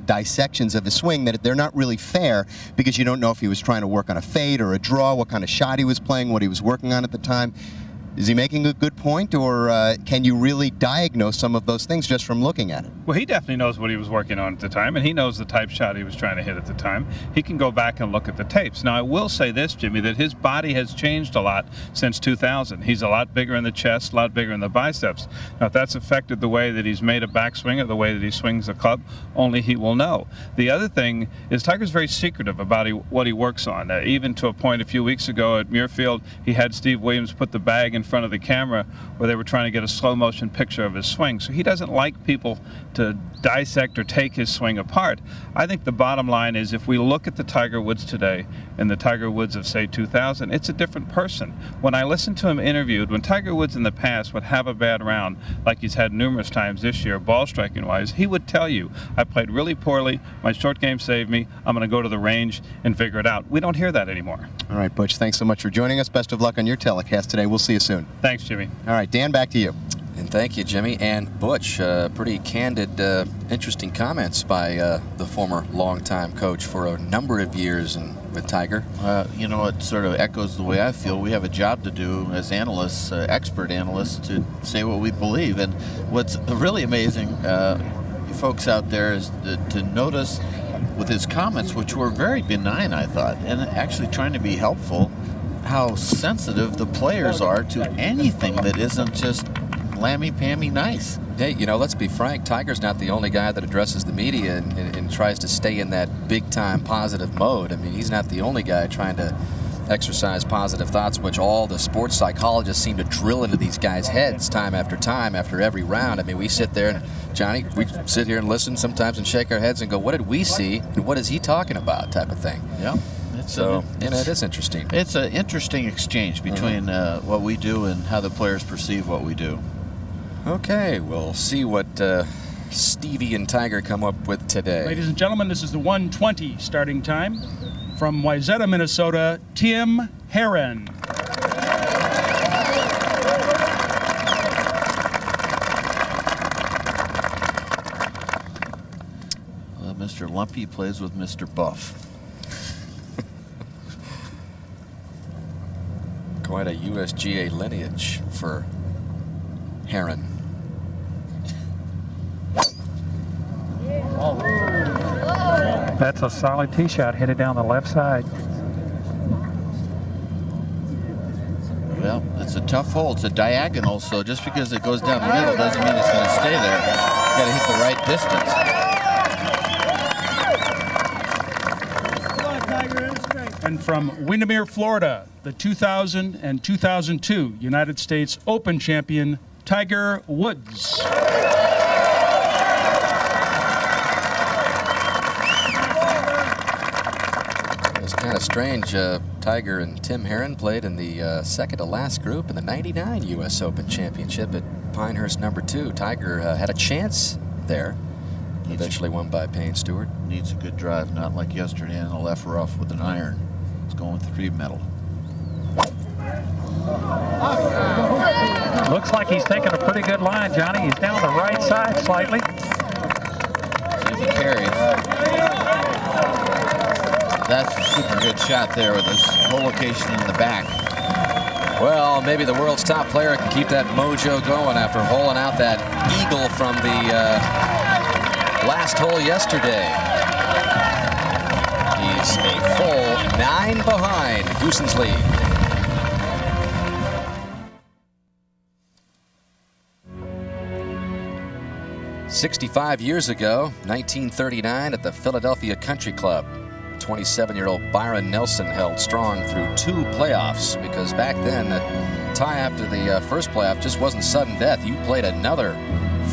dissections of his swing, that they're not really fair because you don't know if he was trying to work on a fade or a draw, what kind of shot he was playing, what he was working on at the time. Is he making a good point, or can you really diagnose some of those things just from looking at it? Well, he definitely knows what he was working on at the time, and he knows the type shot he was trying to hit at the time. He can go back and look at the tapes. Now, I will say this, Jimmy, that his body has changed a lot since 2000. He's a lot bigger in the chest, a lot bigger in the biceps. Now, if that's affected the way that he's made a backswing or the way that he swings the club, only he will know. The other thing is Tiger's very secretive about what he works on. Even to a point a few weeks ago at Muirfield, he had Steve Williams put the bag in front of the camera where they were trying to get a slow motion picture of his swing. So he doesn't like people to dissect or take his swing apart. I think the bottom line is if we look at the Tiger Woods today and the Tiger Woods of, say, 2000, it's a different person. When I listened to him interviewed, when Tiger Woods in the past would have a bad round, like he's had numerous times this year, ball striking wise, he would tell you, I played really poorly, my short game saved me, I'm going to go to the range and figure it out. We don't hear that anymore. All right, Butch, thanks so much for joining us. Best of luck on your telecast today. We'll see you soon. Thanks, Jimmy. All right, Dan, back to you. And thank you, Jimmy. And Butch, pretty candid, interesting comments by the former longtime coach for a number of years and with Tiger. You know, it sort of echoes the way I feel. We have a job to do as analysts, expert analysts, to say what we believe. And what's really amazing, you folks out there, is to notice with his comments, which were very benign, I thought, and actually trying to be helpful, how sensitive the players are to anything that isn't just lammy-pammy nice. Hey, you know, let's be frank, Tiger's not the only guy that addresses the media and tries to stay in that big-time positive mode. I mean, he's not the only guy trying to exercise positive thoughts, which all the sports psychologists seem to drill into these guys' heads time after every round. I mean, we sit there, and Johnny, we sit here and listen sometimes and shake our heads and go, what did we see, and what is he talking about, type of thing. Yeah. So, you know, it is interesting. It's an interesting exchange between what we do and how the players perceive what we do. Okay, we'll see what Stevie and Tiger come up with today. Ladies and gentlemen, this is the 1:20 starting time. From Wayzata, Minnesota, Tim Herron. Mr. Lumpy plays with Mr. Buff. Quite a USGA lineage for Herron. That's a solid tee shot headed down the left side. Well, it's a tough hole. It's a diagonal, so just because it goes down the middle doesn't mean it's going to stay there. You got to hit the right distance. And from Windermere, Florida, the 2000 and 2002 United States Open champion, Tiger Woods. It's kind of strange. Tiger and Tim Herron played in the second to last group in the '99 U.S. Open Championship at Pinehurst #2. Tiger had a chance there. Eventually won by Payne Stewart. Needs a good drive, not like yesterday in the left rough with an iron. It's going with 3 metal. Looks like he's taking a pretty good line, Johnny. He's down the right side slightly. See if he carries. That's a super good shot there with his whole location in the back. Well, maybe the world's top player can keep that mojo going after holing out that eagle from the last hole yesterday. He's a full 9 behind Goosen's lead. "65 years ago, 1939, at the Philadelphia Country Club, 27-year-old Byron Nelson held strong through 2 playoffs, because back then the tie after the first playoff just wasn't sudden death. You played another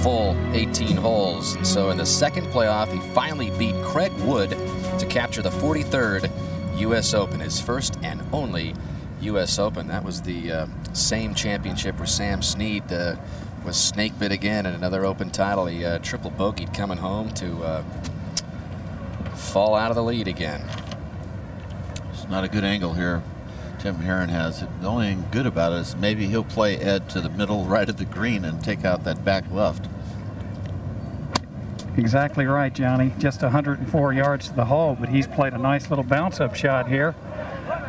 full 18 holes. And so in the second playoff, he finally beat Craig Wood to capture the 43rd U.S. Open, his first and only U.S. Open. That was the same championship where Sam Snead was snake bit again in another Open title. He triple bogeyed coming home to fall out of the lead again. It's not a good angle here Tim Herron has. The only thing good about it is maybe he'll play Ed to the middle right of the green and take out that back left. Exactly right, Johnny. Just 104 yards to the hole, but he's played a nice little bounce-up shot here.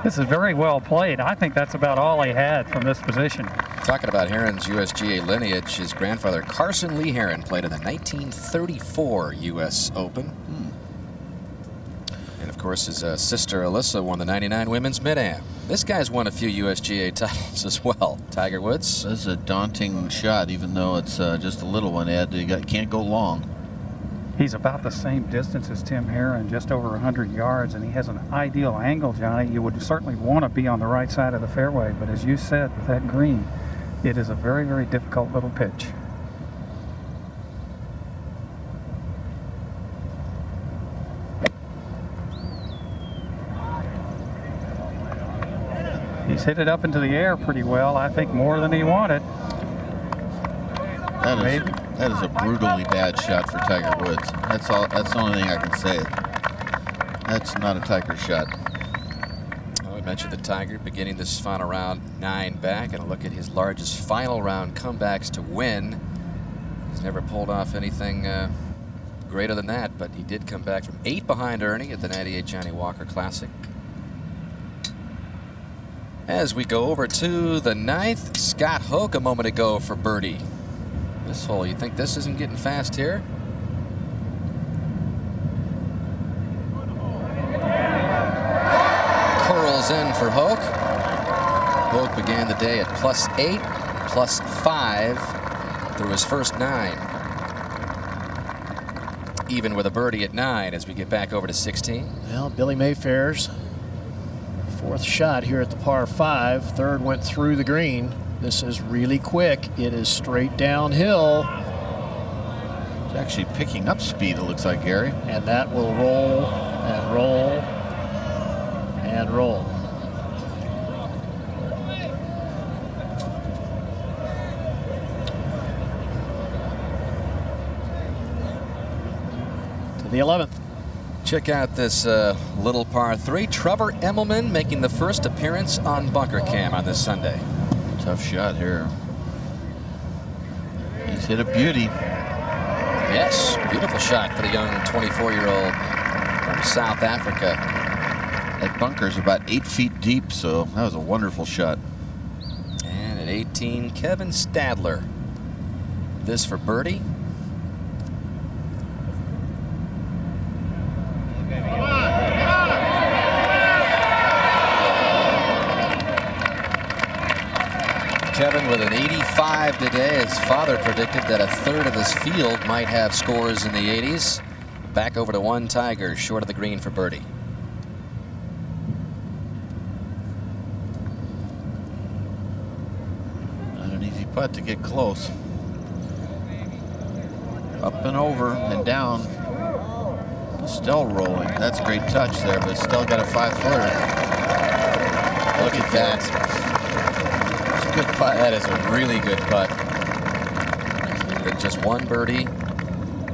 This is very well played. I think that's about all he had from this position. Talking about Herron's USGA lineage, his grandfather Carson Lee Herron played in the 1934 U.S. Open. And of course his sister Alyssa won the 99 Women's Mid-Am. This guy's won a few USGA titles as well. Tiger Woods. This is a daunting shot, even though it's just a little one, Ed. You can't go long. He's about the same distance as Tim Herron, just over 100 yards, and he has an ideal angle, Johnny. You would certainly want to be on the right side of the fairway, but as you said, with that green, it is a very, very difficult little pitch. He's hit it up into the air pretty well, I think more than he wanted. That is a brutally bad shot for Tiger Woods. That's the only thing I can say. That's not a Tiger shot. Oh, we mentioned the Tiger beginning this final round 9 back, and a look at his largest final round comebacks to win. He's never pulled off anything greater than that, but he did come back from 8 behind Ernie at the 98 Johnny Walker Classic. As we go over to the 9th, Scott Hoch a moment ago for birdie. This hole, you think this isn't getting fast here? Curls in for Hoch. Hoch began the day at +8, +5 through his first 9. Even with a birdie at 9 as we get back over to 16. Well, Billy Mayfair's 4th shot here at the par 5. 3rd went through the green. This is really quick. It is straight downhill. It's actually picking up speed, it looks like, Gary. And that will roll and roll and roll. To the 11th. Check out this little par 3. Trevor Immelman making the first appearance on Bunker Cam on this Sunday. Tough shot here. He's hit a beauty. Yes, beautiful shot for the young 24-year-old from South Africa. That bunker's about 8 feet deep, so that was a wonderful shot. And at 18, Kevin Stadler. This for birdie. Kevin with an 85 today. His father predicted that a third of his field might have scores in the 80s. Back over to 1 Tiger, short of the green for birdie. Not an easy putt to get close. Up and over and down. Still rolling. That's a great touch there, but still got a 5-footer. Look at that. Good putt. That is a really good putt. With just 1 birdie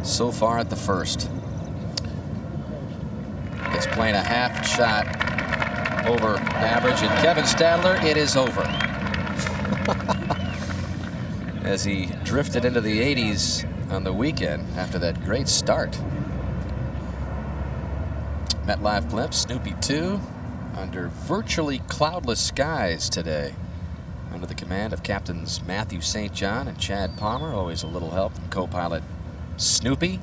so far at the first. It's playing a half shot over average, and Kevin Stadler, it is over. As he drifted into the 80s on the weekend after that great start. MetLife Blimp, Snoopy 2, under virtually cloudless skies today. Under the command of Captains Matthew St. John and Chad Palmer, always a little help from co-pilot Snoopy,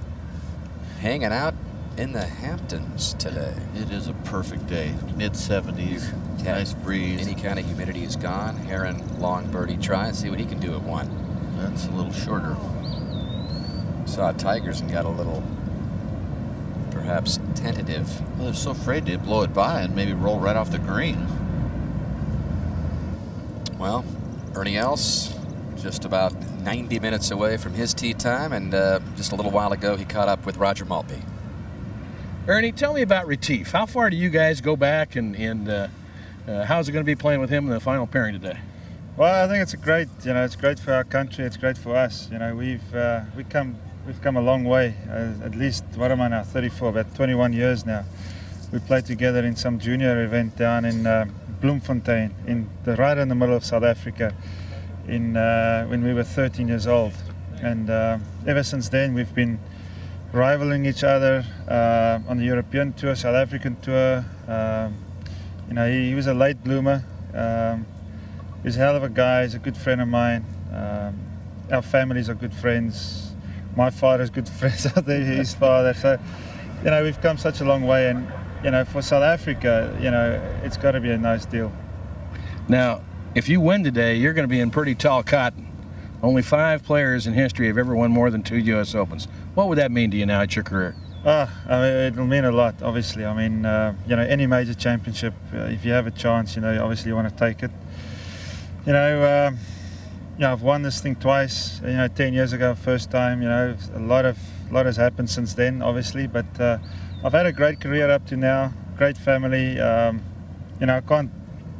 hanging out in the Hamptons today. It is a perfect day. Mid-70s, nice breeze. Any kind of humidity is gone. Heron, long birdie try and see what he can do at 1. That's a little shorter. Saw Tigers and got a little, perhaps, tentative. Well, they're so afraid to blow it by and maybe roll right off the green. Well, Ernie Els, just about 90 minutes away from his tee time, and just a little while ago he caught up with Roger Maltby. Ernie, tell me about Retief. How far do you guys go back, and how's it going to be playing with him in the final pairing today? Well, I think it's great. You know, it's great for our country. It's great for us. You know, we've come a long way. At least, what am I now? 34, about 21 years now. We played together in some junior event down in Bloemfontein, right in the middle of South Africa, when we were 13 years old. And ever since then, we've been rivaling each other on the European tour, South African tour. You know, he was a late bloomer. He's a hell of a guy. He's a good friend of mine. Our families are good friends. My father's good friends out there, his father. So, you know, we've come such a long way. And, you know, for South Africa, you know, it's got to be a nice deal. Now, if you win today, you're going to be in pretty tall cotton. Only 5 players in history have ever won more than 2 U.S. Opens. What would that mean to you now at your career? I mean, it'll mean a lot, obviously. I mean, you know, any major championship, if you have a chance, you know, obviously you want to take it. You know, I've won this thing twice. You know, 10 years ago, first time. You know, a lot has happened since then, obviously. But I've had a great career up to now, great family. You know, I can't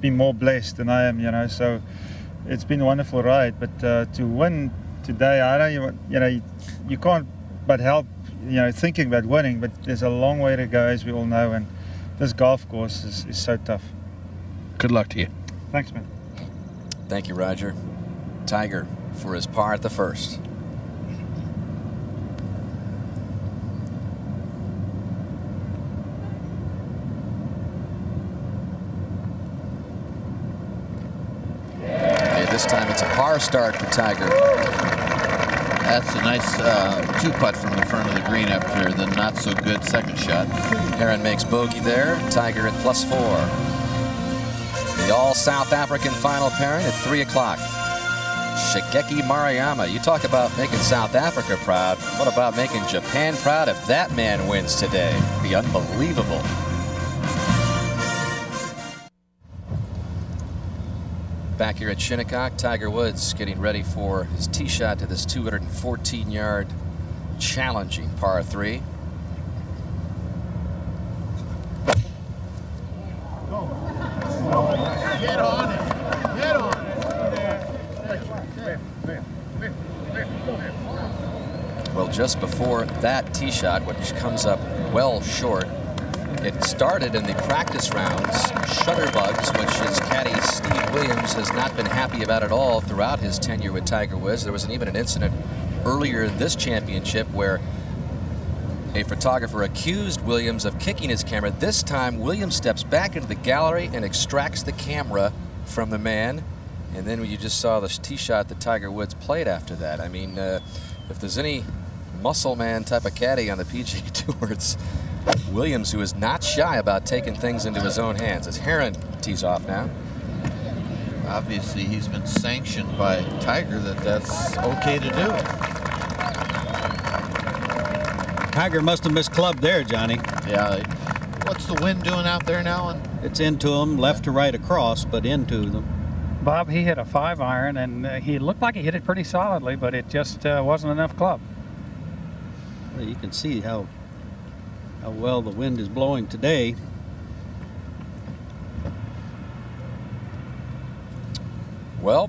be more blessed than I am. You know, so it's been a wonderful ride. But to win today, I don't. You know, you can't but help. You know, thinking about winning. But there's a long way to go, as we all know. And this golf course is so tough. Good luck to you. Thanks, man. Thank you, Roger. Tiger for his par at the first. Okay, this time it's a par start for Tiger. That's a nice 2-putt from the front of the green after the not-so-good second shot. Heron makes bogey there. Tiger at +4. The all-South African final pairing at 3 o'clock. Shigeki Maruyama. You talk about making South Africa proud. What about making Japan proud if that man wins today? It'd be unbelievable. Back here at Shinnecock, Tiger Woods getting ready for his tee shot to this 214-yard challenging par 3. Get on it. Get on it. Well, just before that tee shot, which comes up well short, it started in the practice rounds. Shutterbugs, which his caddy Steve Williams has not been happy about at all throughout his tenure with Tiger Woods. There was even an incident earlier in this championship where a photographer accused Williams of kicking his camera. This time, Williams steps back into the gallery and extracts the camera from the man. And then you just saw the tee shot that Tiger Woods played after that. I mean, if there's any muscle man type of caddy on the PGA Tour, it's Williams, who is not shy about taking things into his own hands. As Heron tees off now. Obviously, he's been sanctioned by Tiger that's okay to do. Tiger must have misclubbed there, Johnny. Yeah. What's the wind doing out there now? It's into him, left to right across, but into them. Bob, he hit a 5-iron, and he looked like he hit it pretty solidly, but it just wasn't enough club. Well, you can see how well the wind is blowing today. Well,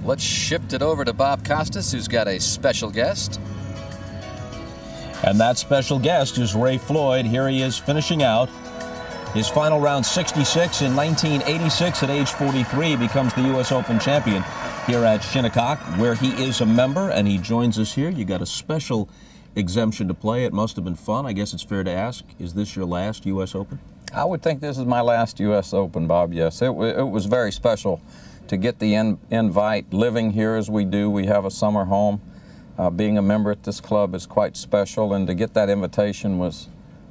let's shift it over to Bob Costas, who's got a special guest. And that special guest is Ray Floyd. Here he is finishing out his final round 66 in 1986 at age 43, becomes the U.S. Open champion here at Shinnecock, where he is a member, and he joins us here. You got a special exemption to play. It must have been fun. I guess it's fair to ask, is this your last U.S. Open? I would think this is my last U.S. Open, Bob, yes. It was very special to get the invite. Living here as we do, we have a summer home. Being a member at this club is quite special, and to get that invitation was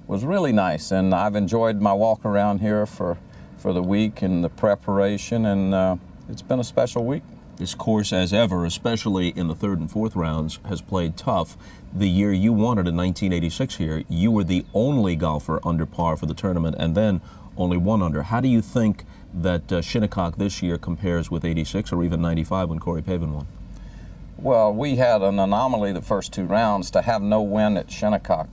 really nice. And I've enjoyed my walk around here for the week and the preparation, and it's been a special week. This course, as ever, especially in the third and fourth rounds, has played tough. The year you won it in 1986 here, you were the only golfer under par for the tournament, and then only one under. How do you think that Shinnecock this year compares with 86 or even 95 when Corey Pavin won? Well, we had an anomaly the first two rounds to have no wind at Shinnecock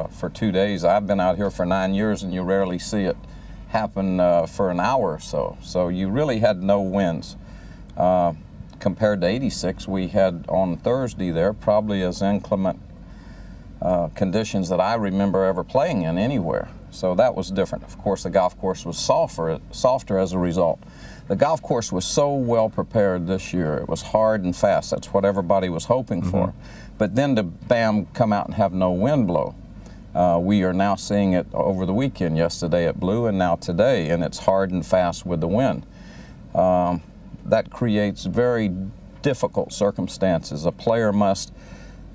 for 2 days. I've been out here for 9 years, and you rarely see it happen for an hour or so. So you really had no winds. Compared to 86, we had on Thursday there probably as inclement conditions that I remember ever playing in anywhere. So that was different. Of course, the golf course was softer as a result. The golf course was so well prepared this year. It was hard and fast. That's what everybody was hoping for. But then to bam, come out and have no wind blow. We are now seeing it over the weekend, yesterday at Blue and now today, and it's hard and fast with the wind. That creates very difficult circumstances. A player must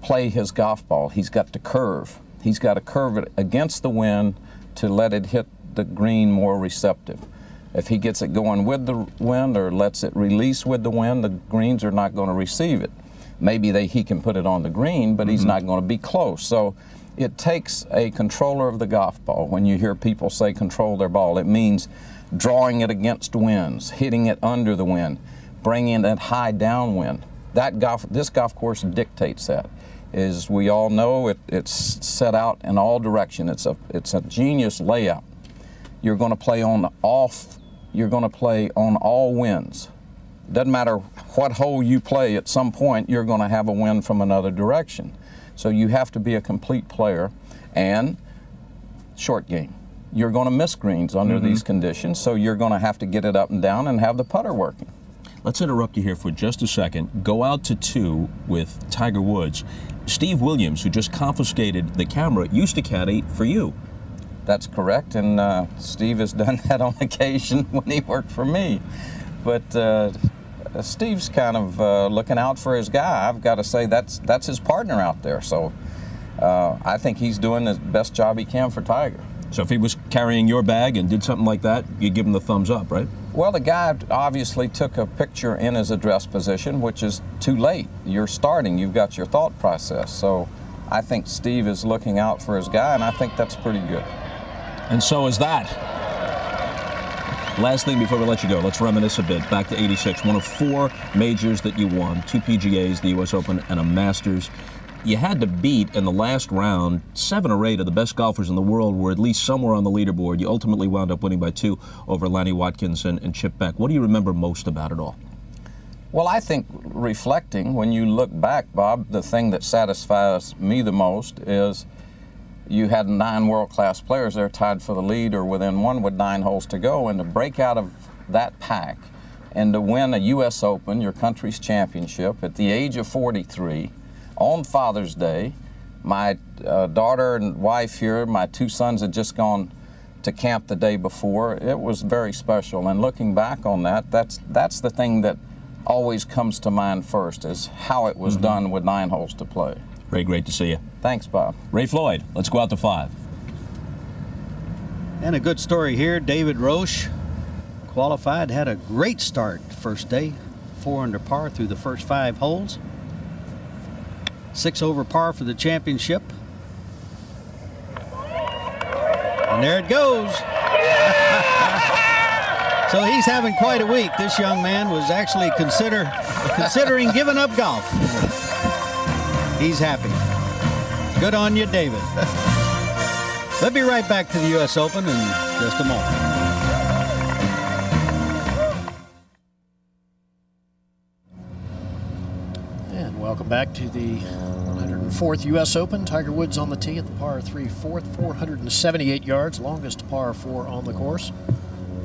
play his golf ball. He's got to curve. He's got to curve it against the wind to let it hit the green more receptive. If he gets it going with the wind or lets it release with the wind, the greens are not going to receive it. Maybe he can put it on the green, but he's not going to be close. So it takes a controller of the golf ball. When you hear people say control their ball, it means drawing it against winds, hitting it under the wind, bringing that high downwind. This golf course dictates that. As we all know, it's set out in all directions. It's a genius layout. You're going to play on all winds. Doesn't matter what hole you play, at some point you're going to have a wind from another direction. So you have to be a complete player, and short game. You're going to miss greens under these conditions, so you're going to have to get it up and down and have the putter working. Let's interrupt you here for just a second. Go out to 2 with Tiger Woods. Steve Williams, who just confiscated the camera, used to caddy for you. That's correct, and Steve has done that on occasion when he worked for me. But Steve's kind of looking out for his guy. I've got to say that's his partner out there. So I think he's doing the best job he can for Tiger. So if he was carrying your bag and did something like that, you'd give him the thumbs up, right? Well, the guy obviously took a picture in his address position, which is too late. You're starting. You've got your thought process. So I think Steve is looking out for his guy, and I think that's pretty good. And so is that. Last thing before we let you go, let's reminisce a bit. Back to 86, one of 4 majors that you won, 2 PGAs, the U.S. Open, and a Masters. You had to beat, in the last round, 7 or 8 of the best golfers in the world were at least somewhere on the leaderboard. You ultimately wound up winning by 2 over Lanny Watkins and Chip Beck. What do you remember most about it all? Well, I think reflecting, when you look back, Bob, the thing that satisfies me the most is you had 9 world-class players there tied for the lead or within 1 with 9 holes to go, and to break out of that pack and to win a U.S. Open, your country's championship, at the age of 43, on Father's Day. My daughter and wife here, my 2 sons had just gone to camp the day before. It was very special, and looking back on that, that's the thing that always comes to mind first, is how it was done with 9 holes to play. Ray, great to see you. Thanks, Bob. Ray Floyd, let's go out to 5. And a good story here. David Roche qualified, had a great start first day, 4 under par through the first 5 holes. 6 over par for the championship. And there it goes. So he's having quite a week. This young man was actually considering giving up golf. He's happy. Good on you, David. We'll be right back to the U.S. Open in just a moment. And welcome back to the 104th U.S. Open. Tiger Woods on the tee at the par 3 fourth, 478 yards, longest par 4 on the course.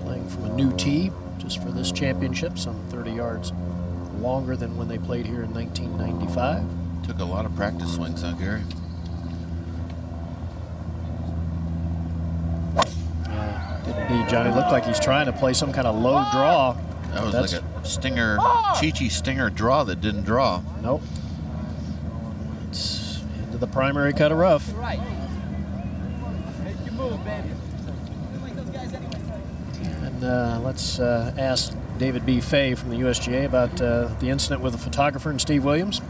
Playing from a new tee just for this championship, some 30 yards longer than when they played here in 1995. Took a lot of practice swings, huh, Gary? Indeed, Johnny. Looked like he's trying to play some kind of low draw. That was like a stinger, Chi-Chi stinger draw that didn't draw. Nope. It's into the primary cut of rough. Right. Make your move, baby. And let's ask David B. Fay from the USGA about the incident with the photographer and Steve Williams.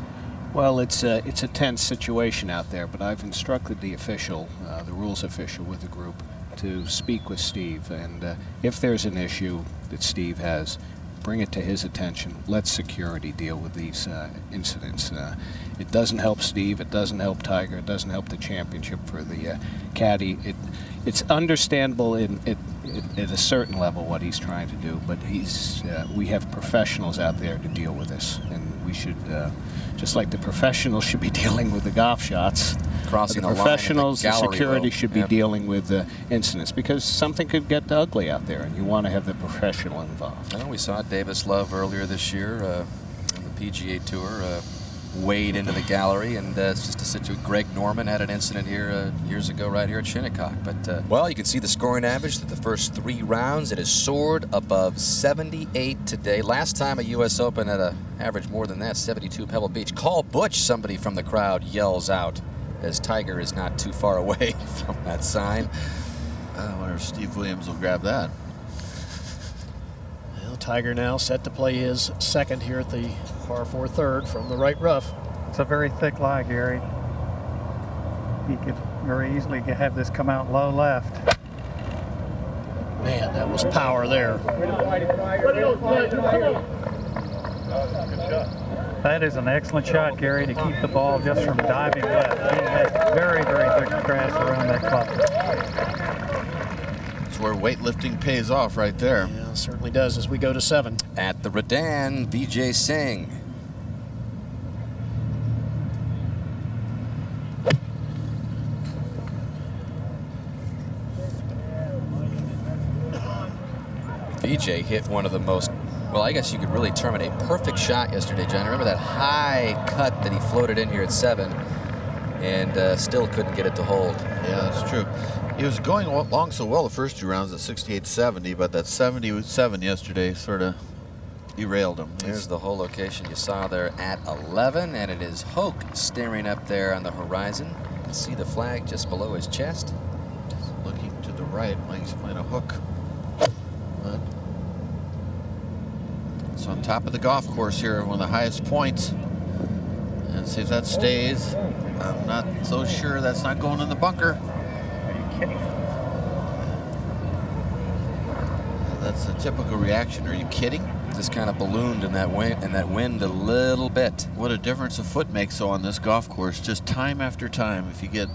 Well, it's a tense situation out there, but I've instructed the official, the rules official with the group, to speak with Steve, and if there's an issue that Steve has, bring it to his attention. Let security deal with these incidents. It doesn't help Steve, it doesn't help Tiger, it doesn't help the championship for the caddy. It's understandable at a certain level what he's trying to do, but we have professionals out there to deal with this, and we should, just like the professionals should be dealing with the golf shots, crossing the the professionals, line in the the security gallery should be dealing with incidents, because something could get ugly out there, and you want to have the professional involved. Well, we saw Davis Love earlier this year on the PGA Tour wade into the gallery, and it's just a situation. Greg Norman had an incident here years ago right here at Shinnecock. But well, you can see the scoring average through the first 3 rounds. It has soared above 78 today. Last time a U.S. Open had an average more than that, 72 Pebble Beach. Call Butch, somebody from the crowd yells out, as Tiger is not too far away from that sign. I wonder if Steve Williams will grab that. Well, Tiger now set to play his second here at the par 4 third from the right rough. It's a very thick lie, Gary. He could very easily have this come out low left. Man, that was power there. That is an excellent shot, Gary, to keep the ball just from diving left. He had very, very thick grass around that club. That's where weightlifting pays off right there. Yeah, it certainly does as we go to 7. At the Redan, Vijay Singh. Vijay hit one of the most, well, I guess you could really term it a perfect shot yesterday, John. Remember that high cut that he floated in here at 7 and still couldn't get it to hold. Yeah, that's true. He was going along so well the first 2 rounds at 68-70, but that 77 yesterday sort of derailed him. Here's the whole location you saw there at 11, and it is Hoke staring up there on the horizon. You can see the flag just below his chest. Looking to the right like he's playing a hook. It's on top of the golf course here, one of the highest points. And see if that stays. I'm not so sure that's not going in the bunker. Are you kidding? That's a typical reaction. Are you kidding? Just kind of ballooned in that wind a little bit. What a difference a foot makes on this golf course, just time after time. If you get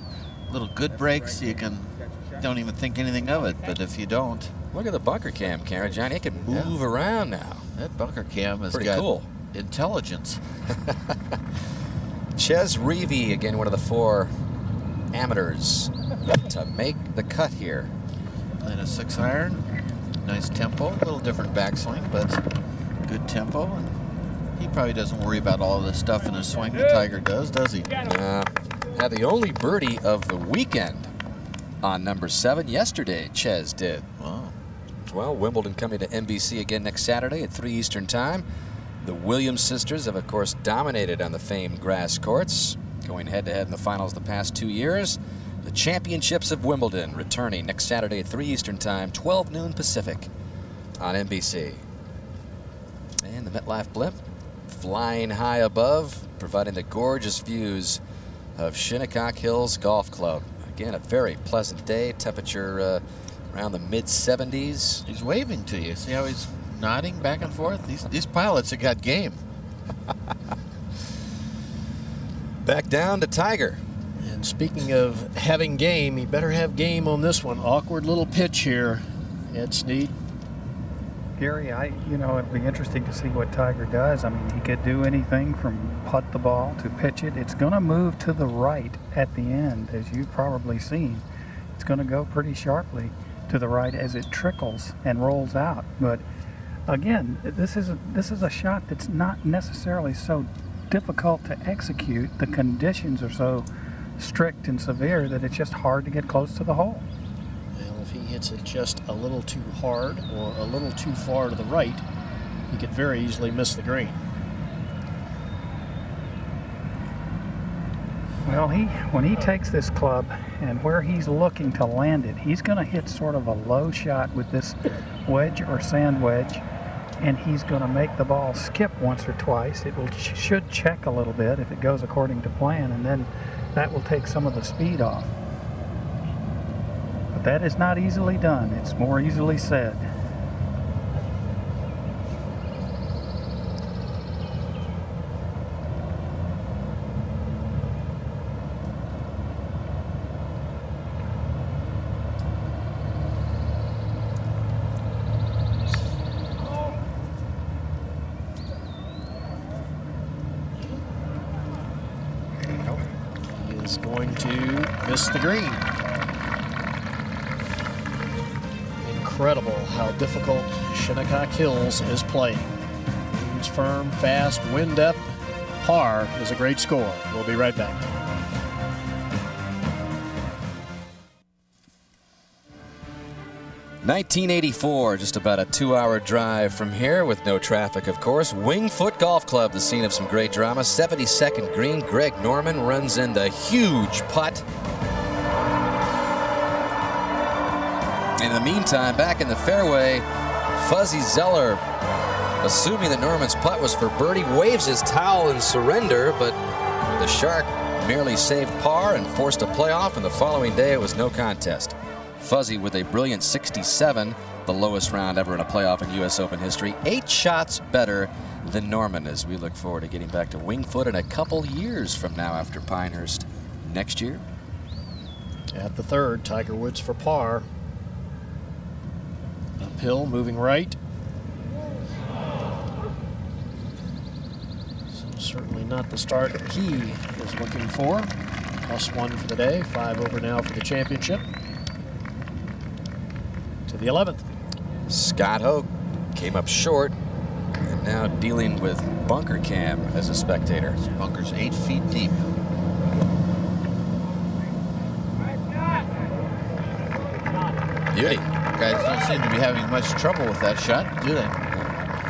little good breaks, you don't even think anything of it. But if you don't, look at the bunker cam, Karen. Johnny, it can move around now. That bunker cam has pretty got cool intelligence. Ches Reavie, again, one of the 4 amateurs to make the cut here. Playing a 6-iron. Nice tempo, a little different backswing, but good tempo. And he probably doesn't worry about all of this stuff in his swing that Tiger does he? Had the only birdie of the weekend on number 7 yesterday, Ches did. Wow. Well, Wimbledon coming to NBC again next Saturday at 3 Eastern Time. The Williams sisters have, of course, dominated on the famed grass courts, going head-to-head in the finals the past 2 years. The Championships of Wimbledon returning next Saturday at 3 Eastern Time, 12 noon Pacific on NBC. And the MetLife blimp flying high above, providing the gorgeous views of Shinnecock Hills Golf Club. Again, a very pleasant day, temperature around the mid-70s. He's waving to you. See how he's nodding back and forth? These pilots have got game. Back down to Tiger. And speaking of having game, he better have game on this one. Awkward little pitch here, Ed Snead. Gary, you know, it'll be interesting to see what Tiger does. I mean, he could do anything from putt the ball to pitch it. It's going to move to the right at the end, as you've probably seen. It's going to go pretty sharply to the right as it trickles and rolls out. But again, this is a shot that's not necessarily so difficult to execute. The conditions are so strict and severe that it's just hard to get close to the hole. Well, if he hits it just a little too hard or a little too far to the right, he could very easily miss the green. Well, when he takes this club and where he's looking to land it, he's going to hit sort of a low shot with this wedge or sand wedge, and he's going to make the ball skip once or twice. It should check a little bit if it goes according to plan, and then that will take some of the speed off. But that is not easily done. It's more easily said. Is going to miss the green. Incredible how difficult Shinnecock Hills is playing. Greens firm, fast, wind depth. Par is a great score. We'll be right back. (1984), just about a 2-hour drive from here with no traffic, of course. Wingfoot Golf Club, the scene of some great drama. 72nd green, Greg Norman runs in the huge putt. In the meantime, back in the fairway, Fuzzy Zeller, assuming that Norman's putt was for birdie, waves his towel in surrender, but the Shark merely saved par and forced a playoff, and the following day it was no contest. Fuzzy with a brilliant 67, the lowest round ever in a playoff in U.S. Open history. 8 shots better than Norman, as we look forward to getting back to Wingfoot in a couple years from now after Pinehurst next year. At the third, Tiger Woods for par. Uphill, moving right. So certainly not the start he is looking for. +1 for the day, 5 over now for the championship. To the 11th. Scott Hoke came up short and now dealing with bunker cam as a spectator. This bunker's 8 feet deep. Beauty. Guys don't seem to be having much trouble with that shot, do they?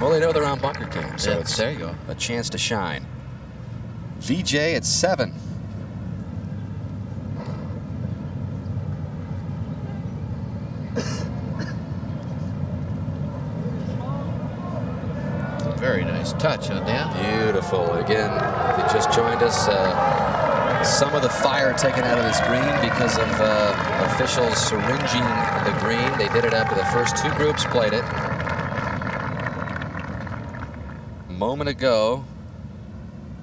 Well, they know they're on bunker cam, so it's there you go. A chance to shine. VJ at 7. Very nice touch, huh, Dan? Beautiful. Again, if you just joined us, some of the fire taken out of this green because of officials syringing the green. They did it after the first 2 groups played it. A moment ago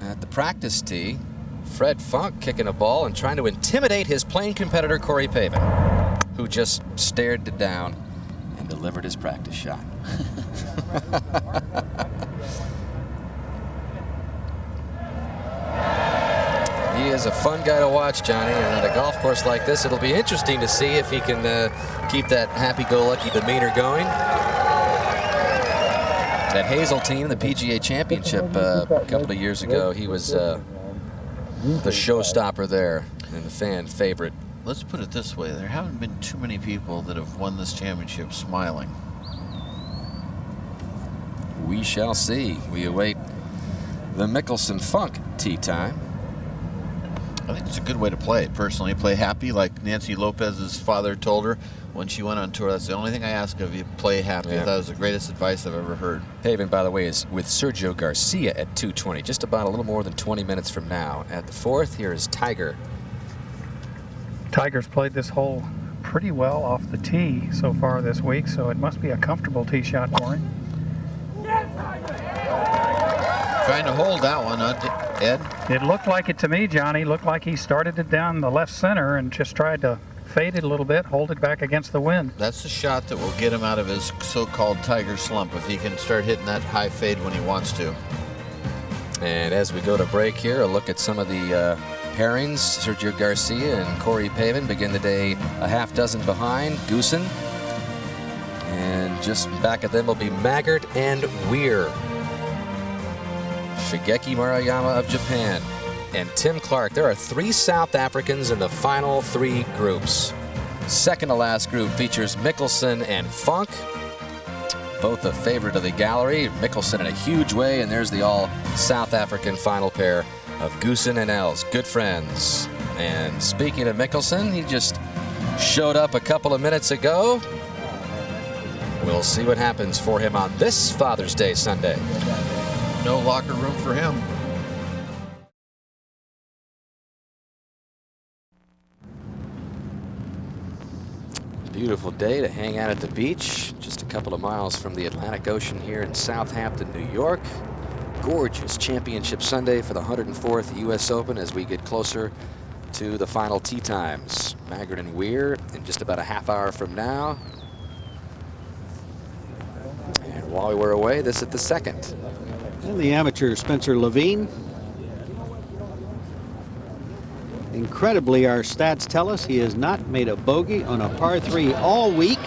at the practice tee, Fred Funk kicking a ball and trying to intimidate his playing competitor Corey Pavin, who just stared it down and delivered his practice shot. He is a fun guy to watch, Johnny, and at a golf course like this, it'll be interesting to see if he can keep that happy-go-lucky demeanor going. That Hazeltine, the PGA Championship a couple of years ago, he was the showstopper there and the fan favorite. Let's put it this way. There haven't been too many people that have won this championship smiling. We shall see. We await the Mickelson-Funk tee time. I think it's a good way to play. Personally, play happy, like Nancy Lopez's father told her when she went on tour. That's the only thing I ask of you, play happy. Yeah. That was the greatest advice I've ever heard. Pavin, by the way, is with Sergio Garcia at 2:20, just about a little more than 20 minutes from now. At the 4th, here is Tiger. Tiger's played this hole pretty well off the tee so far this week, so it must be a comfortable tee shot for him. Trying to hold that one, Ed? It looked like it to me, Johnny. Looked like he started it down the left center and just tried to fade it a little bit, hold it back against the wind. That's the shot that will get him out of his so-called Tiger slump, if he can start hitting that high fade when he wants to. And as we go to break here, a look at some of the pairings. Sergio Garcia and Corey Pavin begin the day a half dozen behind Goosen. And just back at them will be Maggart and Weir. Shigeki Maruyama of Japan and Tim Clark. There are 3 South Africans in the final 3 groups. Second to last group features Mickelson and Funk. Both a favorite of the gallery. Mickelson in a huge way, and there's the all South African final pair of Goosen and Els, good friends. And speaking of Mickelson, he just showed up a couple of minutes ago. We'll see what happens for him on this Father's Day Sunday. No locker room for him. Beautiful day to hang out at the beach, just a couple of miles from the Atlantic Ocean here in Southampton, New York. Gorgeous championship Sunday for the 104th U.S. Open as we get closer to the final tee times. Maggart and Weir in just about a half hour from now. And while we were away, this is the second. And the amateur Spencer Levine. Incredibly, our stats tell us he has not made a bogey on a par 3 all week.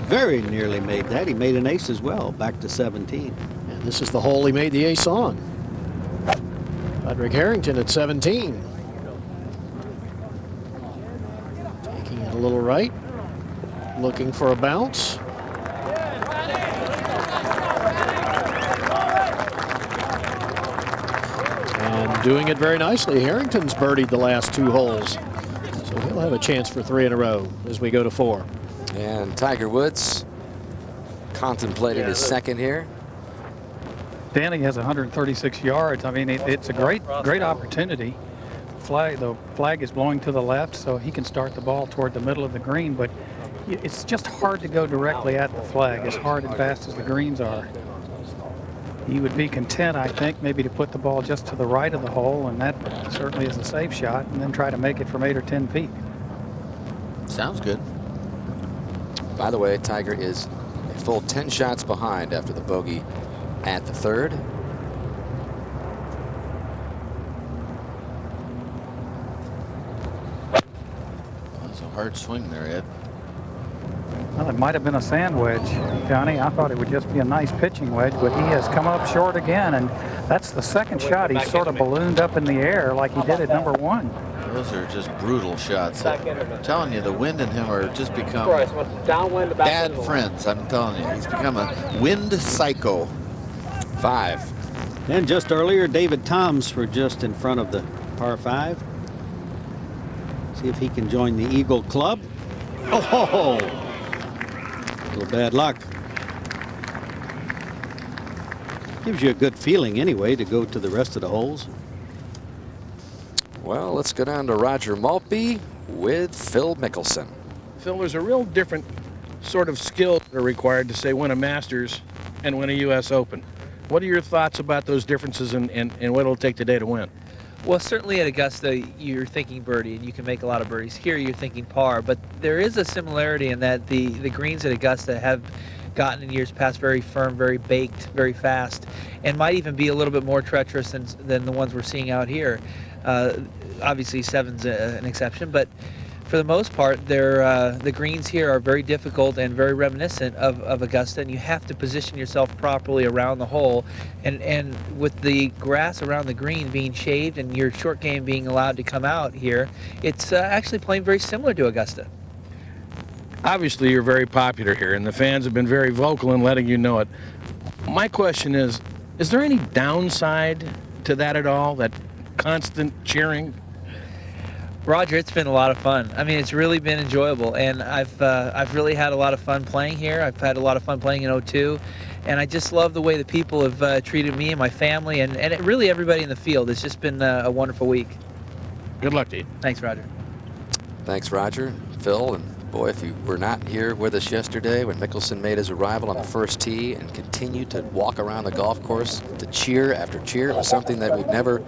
Very nearly made that. He made an ace as well, back to 17. And this is the hole he made the ace on. Padraig Harrington at 17. Taking it a little right. Looking for a bounce. And doing it very nicely. Harrington's birdied the last 2 holes. So he'll have a chance for 3 in a row as we go to 4. And Tiger Woods contemplating his second here. Danny has 136 yards. I mean, it's a great opportunity. The flag is blowing to the left, so he can start the ball toward the middle of the green, but it's just hard to go directly at the flag, as hard and fast as the greens are. He would be content, I think, maybe to put the ball just to the right of the hole, and that certainly is a safe shot, and then try to make it from 8 or 10 feet. Sounds good. By the way, Tiger is a full 10 shots behind after the bogey at the 3rd. That's a hard swing there, Ed. Well, it might have been a sand wedge, Johnny. I thought it would just be a nice pitching wedge, but he has come up short again, and that's the second shot. He's sort of ballooned up in the air like he did at number 1. Those are just brutal shots. I'm telling you, the wind and him are just become bad friends. I'm telling you, he's become a wind psycho. 5. And just earlier, David Toms were just in front of the par 5. See if he can join the Eagle Club. Oh, a little bad luck. Gives you a good feeling anyway to go to the rest of the holes. Well, let's go down to Roger Maltby with Phil Mickelson. Phil, there's a real different sort of skills that are required to, say, win a Masters and win a U.S. Open. What are your thoughts about those differences and what it'll take today to win? Well, certainly at Augusta, you're thinking birdie, and you can make a lot of birdies. Here, you're thinking par, but there is a similarity in that the greens at Augusta have gotten in years past very firm, very baked, very fast, and might even be a little bit more treacherous than the ones we're seeing out here. Obviously, 7's an exception, but for the most part, the greens here are very difficult and very reminiscent of Augusta, and you have to position yourself properly around the hole. And with the grass around the green being shaved and your short game being allowed to come out here, it's actually playing very similar to Augusta. Obviously, you're very popular here, and the fans have been very vocal in letting you know it. My question is there any downside to that at all, that constant cheering? Roger, it's been a lot of fun. I mean, it's really been enjoyable, and I've really had a lot of fun playing here. I've had a lot of fun playing in 02, and I just love the way the people have treated me and my family, and really everybody in the field. It's just been a wonderful week. Good luck to you. Thanks, Roger. Thanks, Roger. Phil, and boy, if you were not here with us yesterday when Mickelson made his arrival on the first tee and continued to walk around the golf course to cheer after cheer, it was something that we've never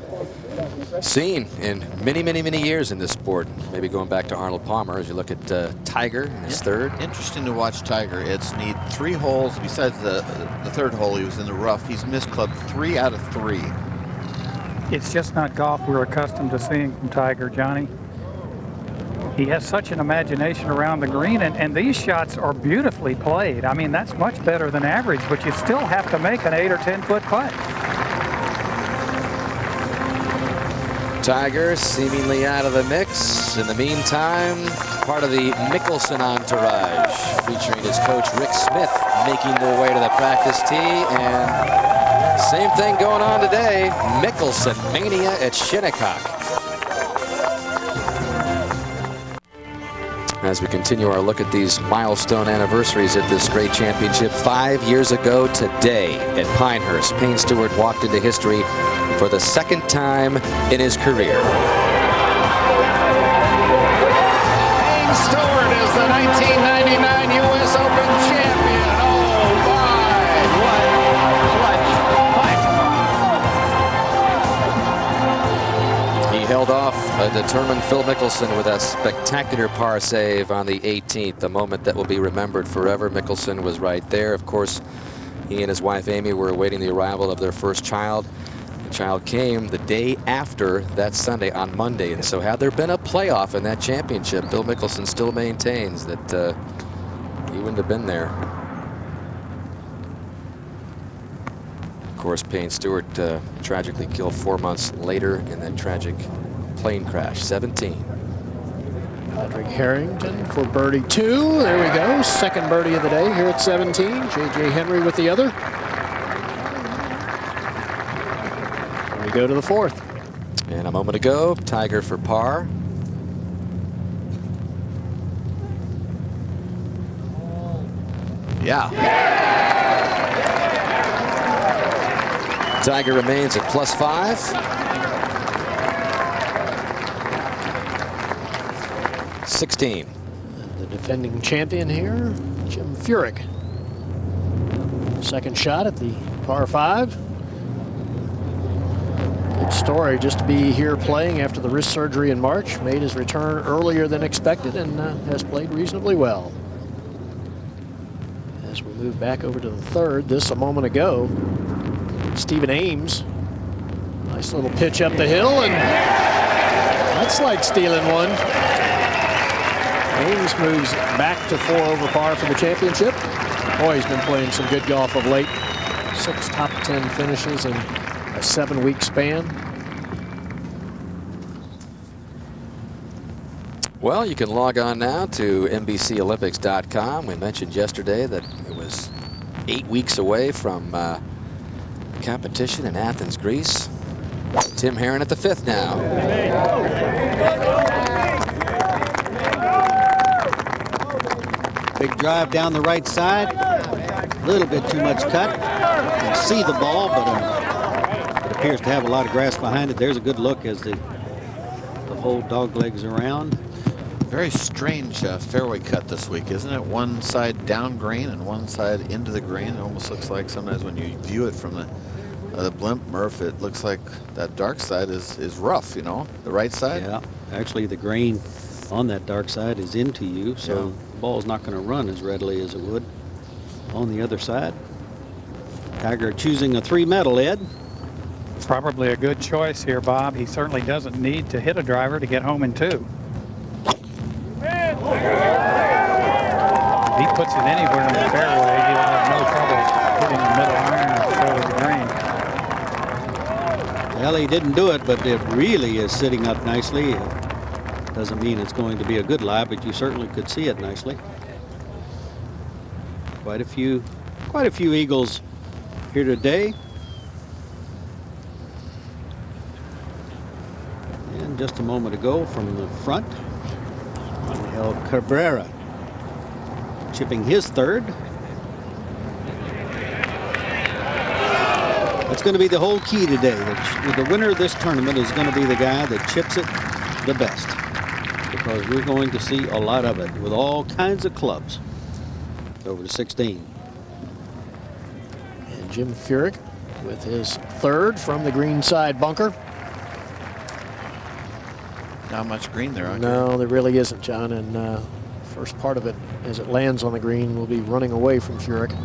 seen in many, many, many years in this sport. Maybe going back to Arnold Palmer as you look at Tiger in his third. Interesting to watch Tiger. It's need 3 holes. Besides the third hole, he was in the rough. He's missed club 3 out of 3. It's just not golf we're accustomed to seeing from Tiger, Johnny. He has such an imagination around the green, and these shots are beautifully played. I mean, that's much better than average, but you still have to make an 8 or 10 foot putt. Tiger seemingly out of the mix. In the meantime, part of the Mickelson entourage, featuring his coach Rick Smith, making their way to the practice tee. And same thing going on today. Mickelson mania at Shinnecock. As we continue our look at these milestone anniversaries at this great championship, 5 years ago today at Pinehurst, Payne Stewart walked into history for the 2nd time in his career. Payne Stewart is the 1999 U.S. Open champion. Oh my, what? He held off a determined Phil Mickelson with a spectacular par save on the 18th, a moment that will be remembered forever. Mickelson was right there. Of course, he and his wife Amy were awaiting the arrival of their first child. The child came the day after that Sunday, on Monday, and so had there been a playoff in that championship, Phil Mickelson still maintains that he wouldn't have been there. Of course, Payne Stewart tragically killed 4 months later in that tragic plane crash, 17. Patrick Harrington for birdie 2. There we go. 2nd birdie of the day here at 17. J.J. Henry with the other. And we go to the 4th. And a moment ago, Tiger for par. Yeah. Tiger remains at +5. 16. The defending champion here, Jim Furyk. 2nd shot at the par 5. Good story just to be here playing after the wrist surgery in March. Made his return earlier than expected and has played reasonably well. As we move back over to the 3rd, this a moment ago, Stephen Ames. Nice little pitch up the hill, and that's like stealing one. Ames moves back to 4 over par for the championship. Boy, he's been playing some good golf of late. 6 top 10 finishes in a 7-week span. Well, you can log on now to NBCOlympics.com. We mentioned yesterday that it was 8 weeks away from competition in Athens, Greece. Tim Herron at the 5th now. Big drive down the right side. A little bit too much cut. You can see the ball, but it appears to have a lot of grass behind it. There's a good look as the whole dog legs around. Very strange fairway cut this week, isn't it? One side down green and one side into the green. It almost looks like sometimes when you view it from the blimp, Murph, it looks like that dark side is rough, you know, the right side. Yeah, actually the green on that dark side is into you, so the ball's not going to run as readily as it would on the other side. Tiger choosing a 3 metal, Ed. Probably a good choice here, Bob. He certainly doesn't need to hit a driver to get home in 2. He puts it anywhere in the fairway, he'll have no trouble hitting the middle iron or so to the green. Well, he didn't do it, but it really is sitting up nicely. Doesn't mean it's going to be a good lie, but you certainly could see it nicely. Quite a few eagles here today. And just a moment ago from the front, Angel Cabrera chipping his 3rd. That's going to be the whole key today. The winner of this tournament is going to be the guy that chips it the best, because we're going to see a lot of it with all kinds of clubs. Over to 16. And Jim Furyk with his 3rd from the green side bunker. Not much green there, aren't No, there really isn't, John. And first part of it, as it lands on the green, will be running away from Furyk.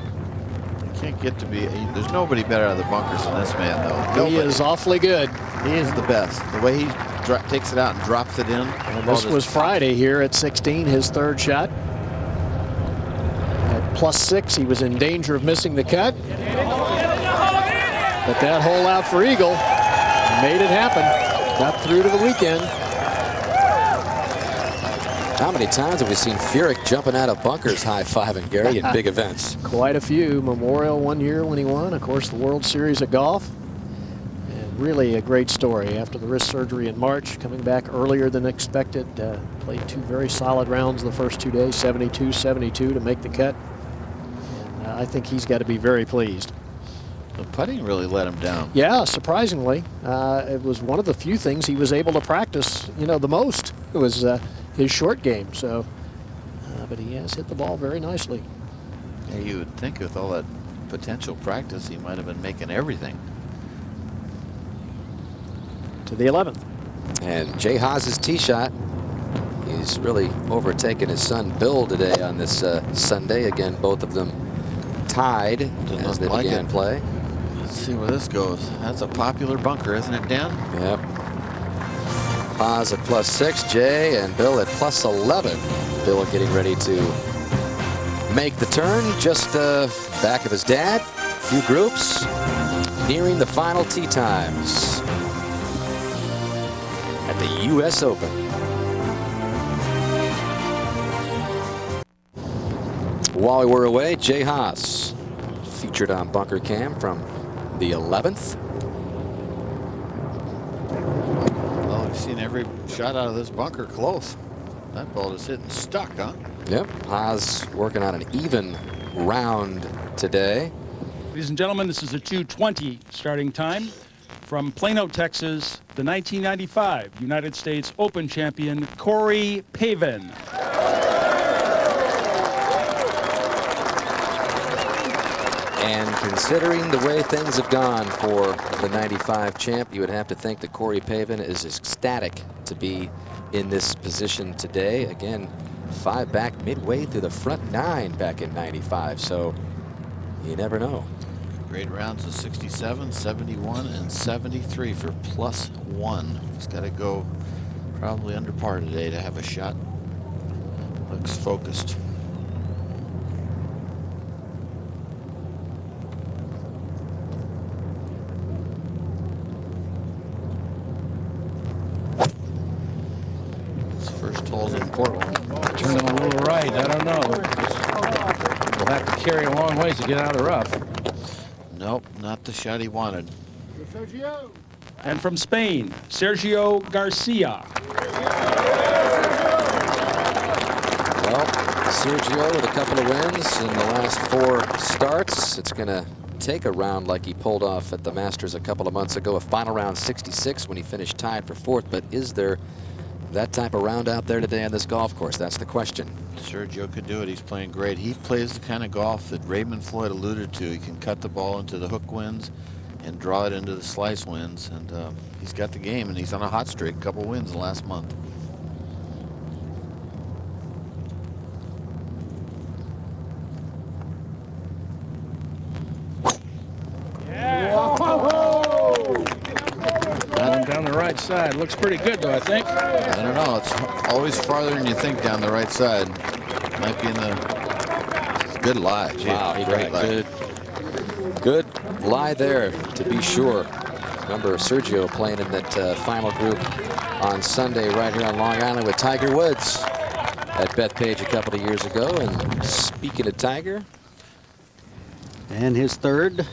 Can't get to be. There's nobody better out of the bunkers than this man, though. Nobody. He is awfully good. He is the best. The way he takes it out and drops it in. And this was Friday here at 16, his third shot. At +6, he was in danger of missing the cut. But that hole out for Eagle made it happen. Got through to the weekend. How many times have we seen Furyk jumping out of bunkers high-fiving, Gary, in big events? Quite a few. Memorial one year when he won. Of course, the World Series of Golf. And really a great story. After the wrist surgery in March, coming back earlier than expected. Played 2 very solid rounds the first 2 days, 72-72 to make the cut. And I think he's got to be very pleased. The putting really let him down. Yeah, surprisingly. It was one of the few things he was able to practice, the most. It was his short game. So, but he has hit the ball very nicely. Yeah, you would think with all that potential practice, he might have been making everything. To the 11th. And Jay Haas's tee shot. He's really overtaken his son Bill today on this Sunday. Again, both of them tied as they began play. Let's see where this goes. That's a popular bunker, isn't it, Dan? Yep. Haas at +6, Jay and Bill at +11. Bill getting ready to make the turn just back of his dad. Few groups nearing the final tee times at the U.S. Open. While we were away, Jay Haas featured on Bunker Cam from the 11th. Well, we've seen every shot out of this bunker close. That ball is hitting stuck, huh? Yep, Haas working on an even round today. Ladies and gentlemen, this is a 2:20 starting time. From Plano, Texas, the 1995 United States Open champion, Corey Pavin. And considering the way things have gone for the 95 champ, you would have to think that Corey Pavin is ecstatic to be in this position today. Again, 5 back midway through the front 9 back in 95, so you never know. Great rounds of 67, 71, and 73 for +1. He's got to go probably under par today to have a shot. Looks focused. This first hole's important. Turning a little right, I don't know. We'll have to carry a long ways to get out of the rough. Nope, not the shot he wanted. And from Spain, Sergio Garcia. Well, Sergio with a couple of wins in the last 4 starts. It's going to take a round like he pulled off at the Masters a couple of months ago, a final round 66 when he finished tied for 4th. But is there that type of round out there today on this golf course? That's the question. Sergio could do it. He's playing great. He plays the kind of golf that Raymond Floyd alluded to. He can cut the ball into the hook wins and draw it into the slice wins. And he's got the game, and he's on a hot streak. A couple wins in the last month. Down the right side. Looks pretty good, though, I think. I don't know. It's always farther than you think down the right side. Might be in the good lie. Gee, Wow, great lie. Good lie there, to be sure. Remember Sergio playing in that final group on Sunday right here on Long Island with Tiger Woods at Bethpage a couple of years ago. And speaking of Tiger. And his third,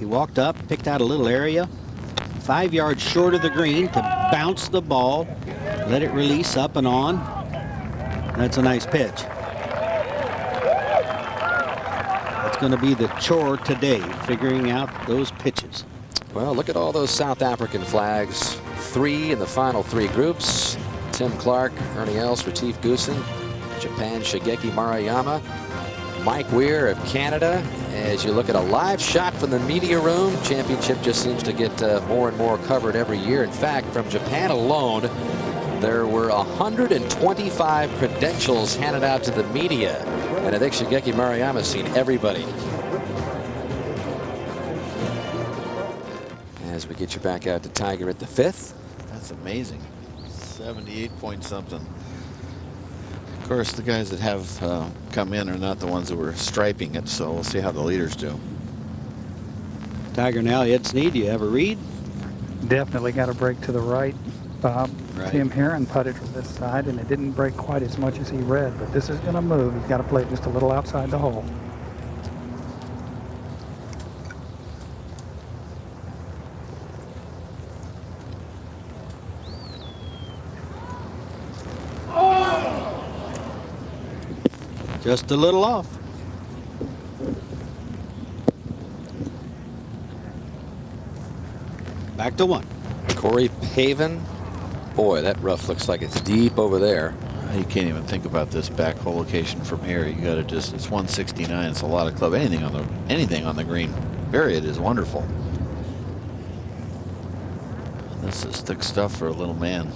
he walked up, picked out a little area, 5 yards short of the green to bounce the ball, let it release up and on. That's a nice pitch. That's going to be the chore today, figuring out those pitches. Well, look at all those South African flags. 3 in the final 3 groups. Tim Clark, Ernie Els, Retief Goosen, Japan, Shigeki Maruyama, Mike Weir of Canada. As you look at a live shot from the media room, championship just seems to get more and more covered every year. In fact, from Japan alone, There were 125 credentials handed out to the media, and I think Shigeki Maruyama's seen everybody. As we get you back out to Tiger at the 5th. That's amazing. 78 point something. Of course, the guys that have come in are not the ones that were striping it, so we'll see how the leaders do. Tiger now, Ed Snead, do you have a read? Definitely got to break to the right, Bob. Right. Tim Herron putted from this side, and it didn't break quite as much as he read, but this is going to move. He's got to play just a little outside the hole. Just a little off. Back to 1. Corey Pavin. Boy, that rough looks like it's deep over there. You can't even think about this back hole location from here. You got to just, it's 169. It's a lot of club. Anything on the green. Period is wonderful. This is thick stuff for a little man.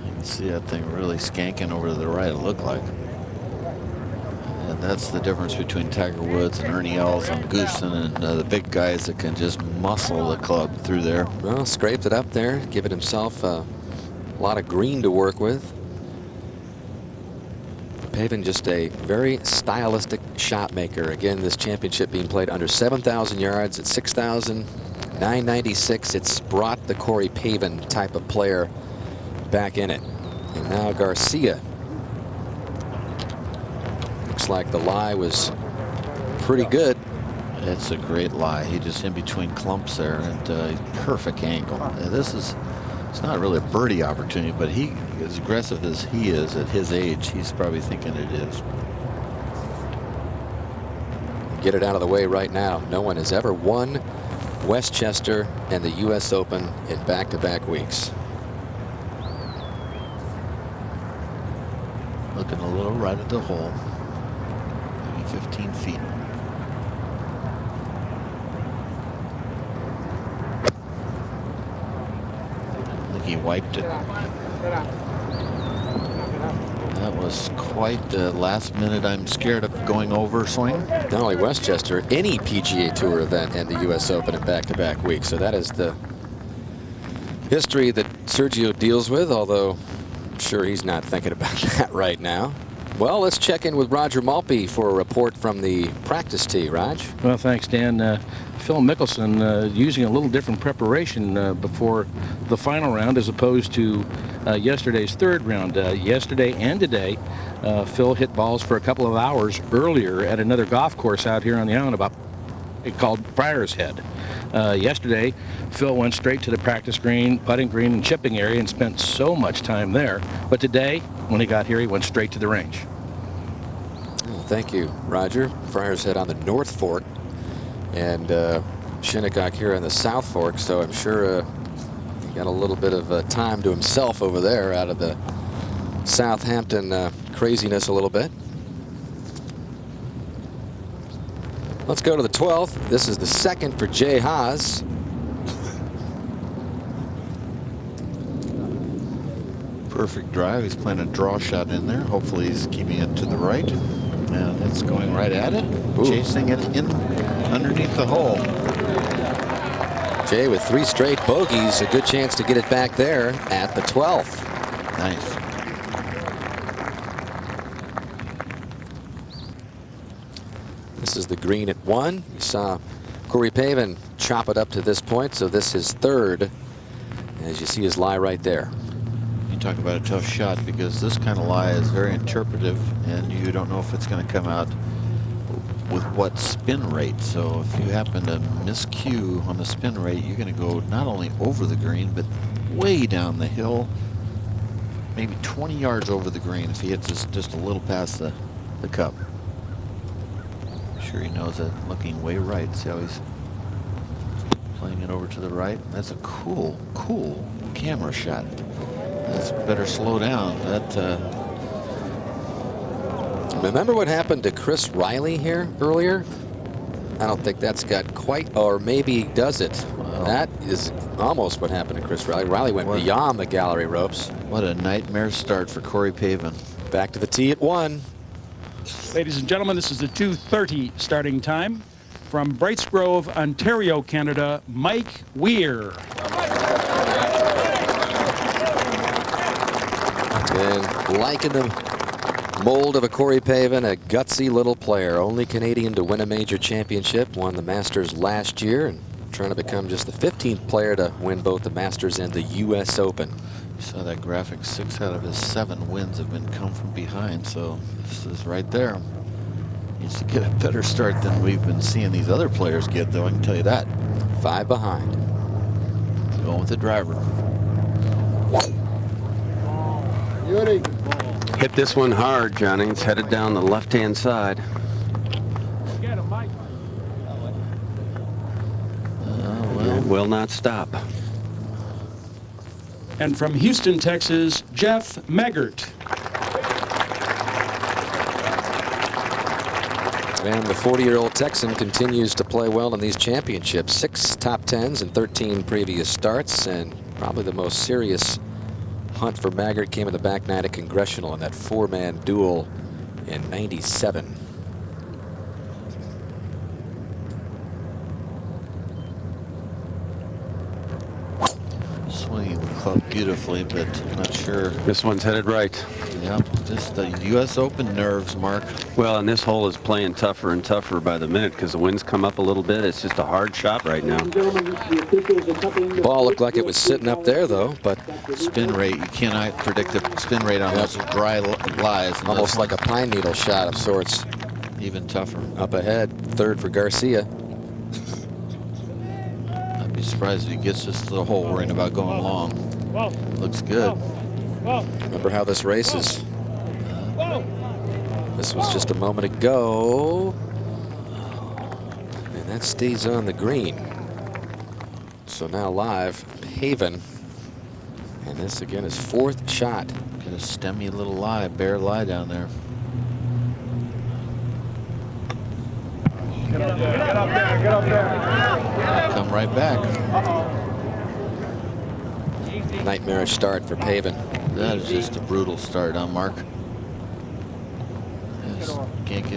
You can see that thing really skanking over to the right, it looked like. And that's the difference between Tiger Woods and Ernie Els and Goosen and the big guys that can just muscle the club through there. Well, scraped it up there, giving himself a lot of green to work with. Pavin just a very stylistic shot maker. Again, this championship being played under 7,000 yards at 6,996. It's brought the Corey Pavin type of player back in it. And now Garcia. Looks like the lie was pretty good. It's a great lie. He just in between clumps there and perfect angle. This is, it's not really a birdie opportunity, but he, as aggressive as he is at his age, he's probably thinking it is. Get it out of the way right now. No one has ever won Westchester and the U.S. Open in back-to-back weeks. Looking a little right at the hole. Maybe 15 feet. I think he wiped it. That was quite the last minute I'm scared of going over swing. Not only Westchester, any PGA Tour event and the U.S. Open in back-to-back weeks. So that is the history that Sergio deals with, although I'm sure he's not thinking about that right now. Well, let's check in with Roger Maltby for a report from the practice tee. Raj? Well, thanks, Dan. Phil Mickelson using a little different preparation before the final round as opposed to yesterday's third round. Yesterday and today, Phil hit balls for a couple of hours earlier at another golf course out here on the island called Friars Head. Yesterday, Phil went straight to the practice green, putting green, and chipping area and spent so much time there. But today, when he got here, he went straight to the range. Well, thank you, Roger. Friars Head on the North Fork and Shinnecock here on the South Fork, so I'm sure he got a little bit of time to himself over there out of the Southampton craziness a little bit. Let's go to the 12th. This is the second for Jay Haas. Perfect drive. He's playing a draw shot in there. Hopefully he's keeping it to the right. And it's going right at it. Ooh. Chasing it in underneath the hole. Jay with 3 straight bogeys. A good chance to get it back there at the 12th. Nice. This is the green at 1. You saw Corey Pavin chop it up to this point, so this is third. As you see his lie right there. You talk about a tough shot because this kind of lie is very interpretive and you don't know if it's going to come out with what spin rate. So if you happen to miscue on the spin rate, you're going to go not only over the green, but way down the hill, maybe 20 yards over the green if he hits this just a little past the cup. Sure he knows that. Looking way right. See how he's playing it over to the right. That's a cool camera shot. That's better slow down. That remember what happened to Chris Riley here earlier? I don't think that's got quite, or maybe does it. That is almost what happened to Chris Riley. Riley went beyond the gallery ropes. What a nightmare start for Corey Pavin. Back to the tee at 1. Ladies and gentlemen, this is the 2:30 starting time. From Brights Grove, Ontario, Canada, Mike Weir. And like in the mold of a Corey Pavin, a gutsy little player. Only Canadian to win a major championship. Won the Masters last year and trying to become just the 15th player to win both the Masters and the U.S. Open. You saw that graphic. 6 out of his 7 wins have been come from behind. So this is right there. Needs to get a better start than we've been seeing these other players get, though. I can tell you that. 5 behind. Going with the driver. Hit this one hard, Johnny. It's headed down the left-hand side. It will not stop. And from Houston, Texas, Jeff Maggart. And the 40-year-old Texan continues to play well in these championships. 6 top 10s in 13 previous starts, and probably the most serious hunt for Maggart came in the back 9 at Congressional in that 4-man duel in '97. Swinging the club beautifully, but I'm not sure. This one's headed right. Yep, just the U.S. Open nerves, Mark. Well, and this hole is playing tougher and tougher by the minute because the wind's come up a little bit. It's just a hard shot right now. Ball looked like it was sitting up there, though, but spin rate, you cannot predict the spin rate on those dry lies. Almost like a pine needle shot of sorts. Even tougher. Up ahead, 3rd for Garcia. I'd be surprised if he gets this to the hole worrying about going long. Looks good. Remember how this race is? This was just a moment ago. And that stays on the green. So now live, Pavin. And this again is 4th shot. Got a stemmy little lie, bare lie down there. Get up there, get up there. Come right back. Nightmarish start for Pavin. That is just a brutal start, huh, Mark? Yes. Can't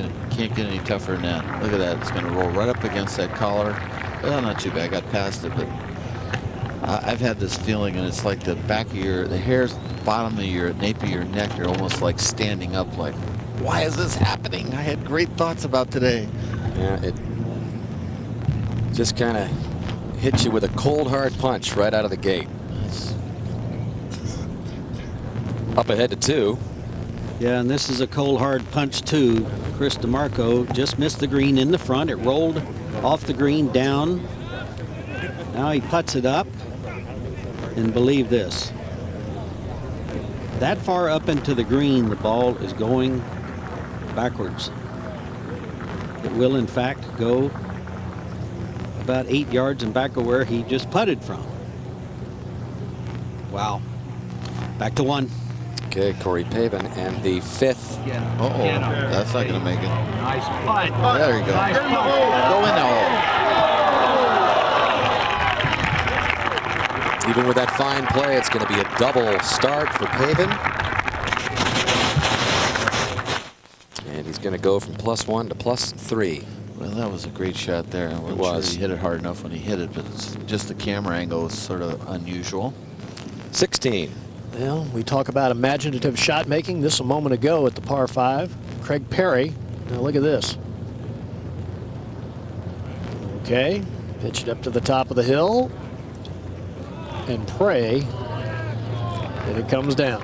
get any tougher than that. Look at that. It's going to roll right up against that collar. Well, not too bad. I got past it, but I've had this feeling, and it's like the back of the hairs, bottom of your nape of your neck are almost like standing up. Like, why is this happening? I had great thoughts about today. Yeah, it just kind of hits you with a cold, hard punch right out of the gate. Up ahead to 2. Yeah, and this is a cold, hard punch, too. Chris DiMarco just missed the green in the front. It rolled off the green down. Now he putts it up. And believe this. That far up into the green, the ball is going backwards. It will, in fact, go about 8 yards and back of where he just putted from. Wow. Back to 1. Okay, Corey Pavin, and the 5th. Uh-oh, that's not going to make it. Nice putt. There you go. Nice Go in the hole. Even with that fine play, it's going to be a double start for Pavin. And he's going to go from +1 to +3. Well, that was a great shot there. I wasn't sure he hit it hard enough when he hit it, but it's just the camera angle is sort of unusual. 16. Well, we talk about imaginative shot making. This a moment ago at the par 5. Craig Perry. Now look at this. Okay, pitch it up to the top of the hill and pray that it comes down.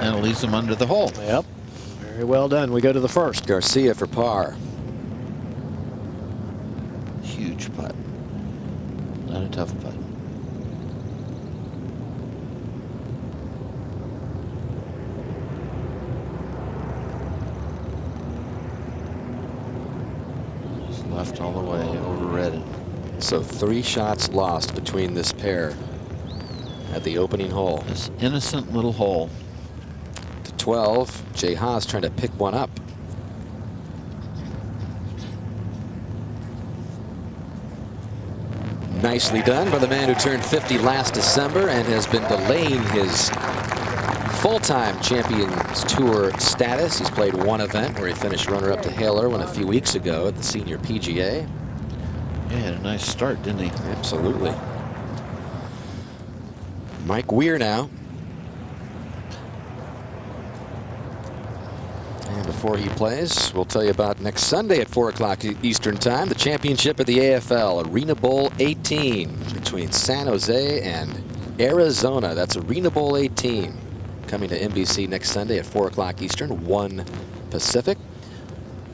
And it leaves him under the hole. Yep, very well done. We go to the 1st. Garcia for par. Huge putt. Not a tough putt. Just left all the way, overread it. So 3 shots lost between this pair at the opening hole. This innocent little hole. To 12. Jay Haas trying to pick one up. Nicely done by the man who turned 50 last December and has been delaying his full-time Champions Tour status. He's played one event where he finished runner-up to Hale Irwin a few weeks ago at the Senior PGA. Yeah, had a nice start, didn't he? Absolutely. Mike Weir now. And before he plays, we'll tell you about next Sunday at 4 o'clock Eastern Time, the championship of the AFL, Arena Bowl 18, between San Jose and Arizona. That's Arena Bowl 18, coming to NBC next Sunday at 4 o'clock Eastern, 1 Pacific.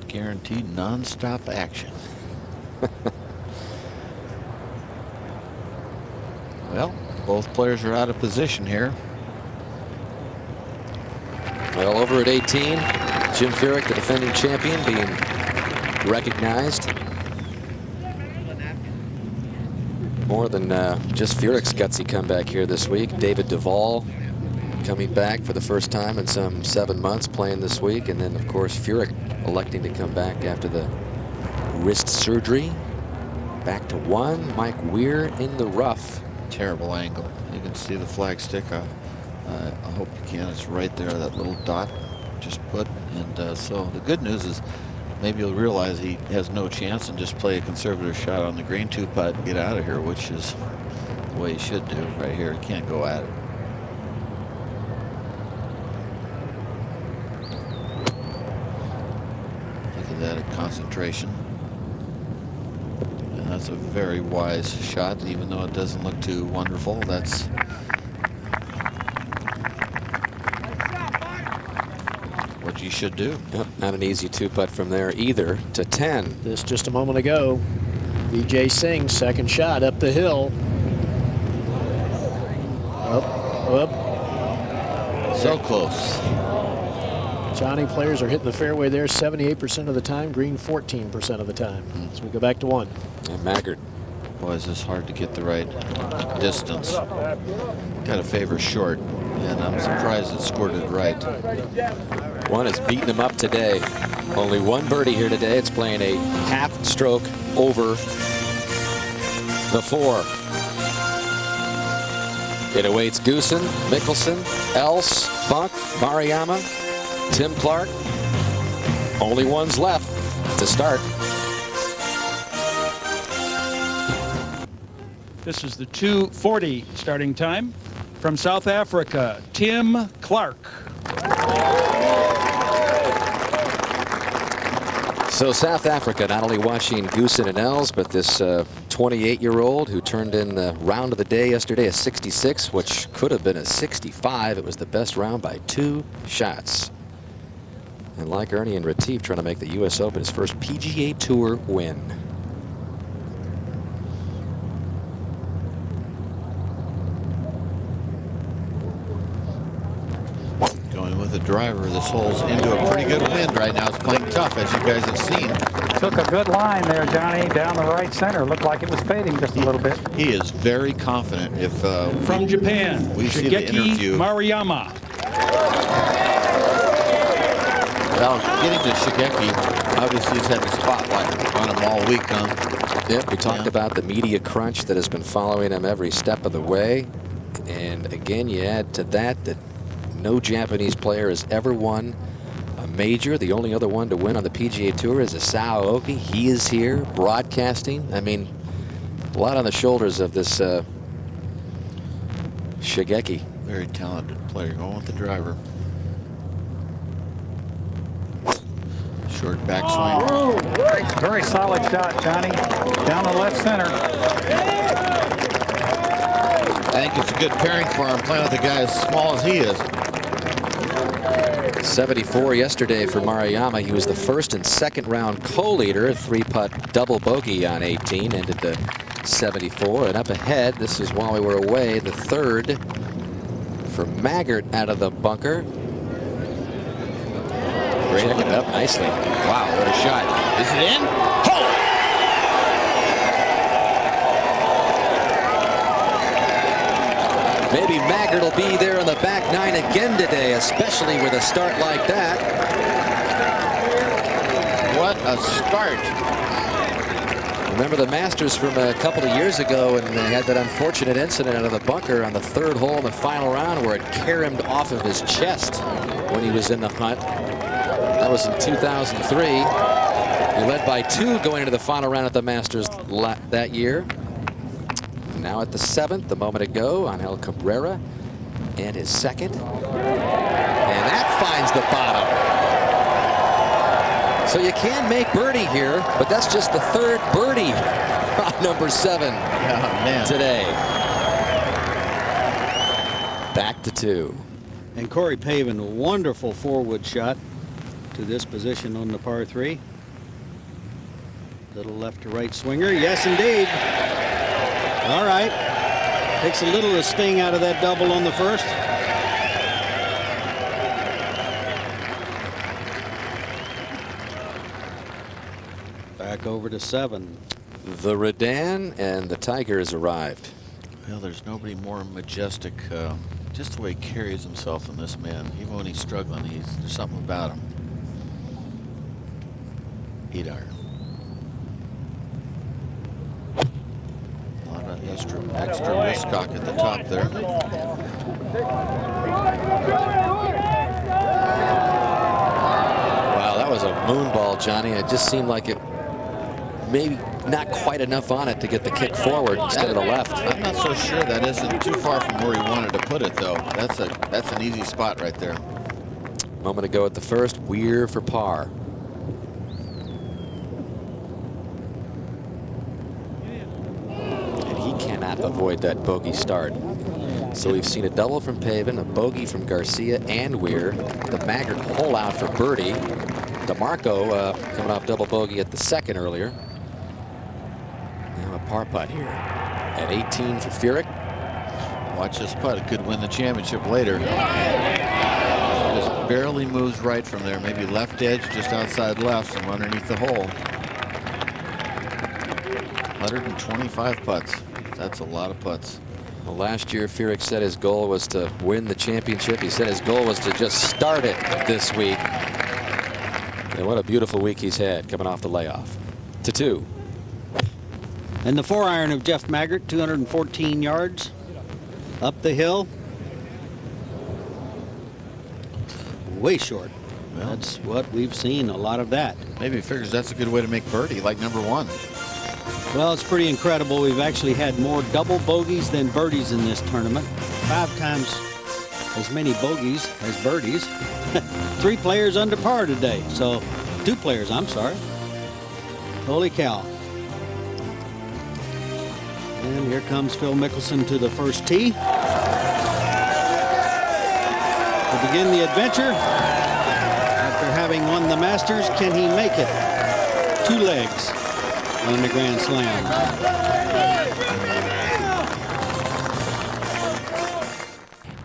Guaranteed non-stop action. Well, both players are out of position here. Well, over at 18, Jim Furyk, the defending champion, being recognized. More than just Furyk's gutsy comeback here this week. David Duval coming back for the first time in some 7 months, playing this week. And then, of course, Furyk electing to come back after the wrist surgery. Back to 1. Mike Weir in the rough. Terrible angle. You can see the flag stick. I hope you can. It's right there, that little dot just put. And so the good news is maybe he'll realize he has no chance and just play a conservative shot on the green 2-putt and get out of here, which is the way he should do right here. He can't go at it. Look at that concentration. And that's a very wise shot, even though it doesn't look too wonderful. That's what you should do. Yep, not an easy 2-putt from there either to 10. This just a moment ago. Vijay Singh, second shot up the hill. Up. So close. Johnny, players are hitting the fairway there 78% of the time, green 14% of the time. So we go back to 1. And Maggart. Boy, is this hard to get the right distance. Got to favor short, and I'm surprised it squirted right. One has beaten him up today. Only 1 birdie here today. It's playing a half stroke over the 4. It awaits Goosen, Mickelson, Else, Funk, Maruyama, Tim Clark. Only one's left to start. This is the 2:40 starting time. From South Africa, Tim Clark. So South Africa not only watching Goosen and Els, but this 28-year-old who turned in the round of the day yesterday, a 66, which could have been a 65. It was the best round by 2 shots. And like Ernie and Retief, trying to make the U.S. Open his first PGA Tour win. Going with a driver, this hole's into a pretty good wind right now. It's playing tough, as you guys have seen. Took a good line there, Johnny, down the right center. Looked like it was fading just a little bit. He is very confident. If From Japan, we see the Shigeki interview. Maruyama. Well, getting to Shigeki, obviously he's had the spotlight on him all week, huh? Yep, we talked about the media crunch that has been following him every step of the way. And again, you add to that that no Japanese player has ever won a major. The only other one to win on the PGA Tour is Isao Aoki. He is here broadcasting. I mean, a lot on the shoulders of this Shigeki. Very talented player. Going with the driver. Short backswing. Very solid shot, Johnny. Down the left center. I think it's a good pairing for him, playing with a guy as small as he is. 74 yesterday for Maruyama. He was the first and second round co-leader. A 3-putt double bogey on 18 ended the 74. And up ahead, this is while we were away, the 3rd for Maggart out of the bunker. Checking it up nicely. Wow, what a shot. Is it in? Oh! Maybe Maggart will be there on the back nine again today, especially with a start like that. What a start. Remember the Masters from a couple of years ago, and they had that unfortunate incident out of the bunker on the third hole in the final round where it caromed off of his chest when he was in the hunt. That was in 2003. He led by 2 going into the final round at the Masters that year. Now at the 7th, a moment ago, Angel Cabrera and his second. And that finds the bottom. So you can make birdie here, but that's just the 3rd birdie on number 7 today. Back to 2. And Corey Pavin, a wonderful forward shot to this position on the par 3. Little left to right swinger. Yes, indeed. All right. Takes a little of the sting out of that double on the first. Back over to 7. The Redan and the Tigers arrived. Well, there's nobody more majestic. Just the way he carries himself in this man. Even when he's struggling, there's something about him. 8 iron. A lot of extra wrist cock at the top there. Wow, that was a moonball, Johnny. It just seemed like it maybe not quite enough on it to get the kick forward instead of the left. I'm not so sure that isn't too far from where he wanted to put it, though. That's an easy spot right there. Moment ago at the first, Weir for par. And he cannot avoid that bogey start. So we've seen a double from Pavin, a bogey from Garcia and Weir. The Maggart hole out for birdie. DeMarco coming off double bogey at the 2nd earlier. Now a par putt here at 18 for Furyk. Watch this putt. It could win the championship later. Just barely moves right from there. Maybe left edge, just outside left from underneath the hole. 125 putts. That's a lot of putts. Well, last year, Furyk said his goal was to win the championship. He said his goal was to just start it this week. And what a beautiful week he's had coming off the layoff. To 2. And the 4-iron of Jeff Maggart, 214 yards up the hill. Way short. Well, that's what we've seen, a lot of that. Maybe he figures that's a good way to make birdie, like number 1. Well, it's pretty incredible. We've actually had more double bogeys than birdies in this tournament. 5 times as many bogeys as birdies. 3 players under par today. So 2 players, I'm sorry. Holy cow. And here comes Phil Mickelson to the first tee. To begin the adventure, after having won the Masters, can he make it? 2 legs on the Grand Slam.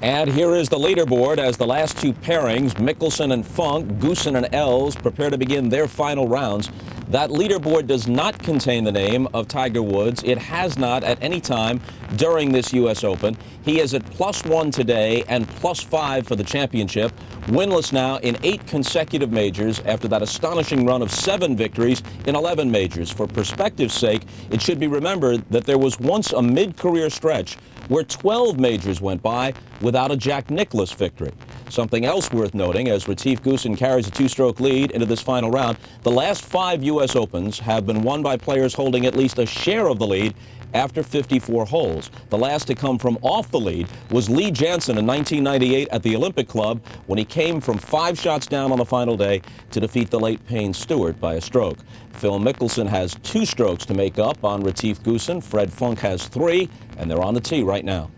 And here is the leaderboard as the last 2 pairings, Mickelson and Funk, Goosen and Els, prepare to begin their final rounds. That leaderboard does not contain the name of Tiger Woods. It has not at any time during this U.S. Open. He is at +1 today and +5 for the championship. Winless now in 8 consecutive majors after that astonishing run of 7 victories in 11 majors. For perspective's sake, it should be remembered that there was once a mid-career stretch where 12 majors went by without a Jack Nicklaus victory. Something else worth noting as Retief Goosen carries a 2-stroke lead into this final round, the last 5 U.S. Opens have been won by players holding at least a share of the lead after 54 holes. The last to come from off the lead was Lee Janzen in 1998 at the Olympic Club when he came from 5 shots down on the final day to defeat the late Payne Stewart by a stroke. Phil Mickelson has 2 strokes to make up on Retief Goosen. Fred Funk has 3, and they're on the tee right now.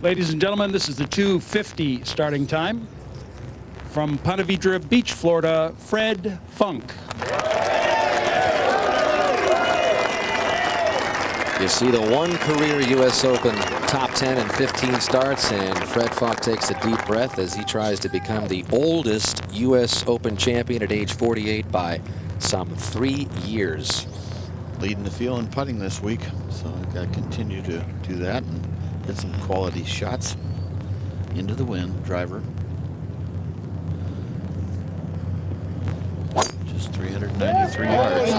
Ladies and gentlemen, this is the 2:50 starting time. From Ponte Vedra Beach, Florida, Fred Funk. You see the 1 career U.S. Open top 10 and 15 starts, and Fred Funk takes a deep breath as he tries to become the oldest U.S. Open champion at age 48 by some 3 years. Leading the field in putting this week, so I've got to continue to do that and Hit some quality shots into the wind, driver. Just 393 yards.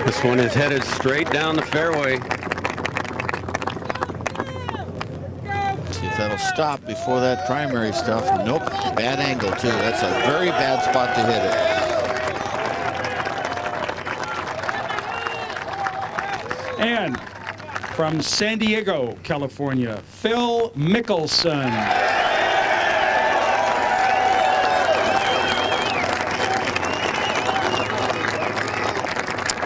This one is headed straight down the fairway. See if that'll stop before that primary stuff. Nope, bad angle too. That's a very bad spot to hit it. And from San Diego, California, Phil Mickelson.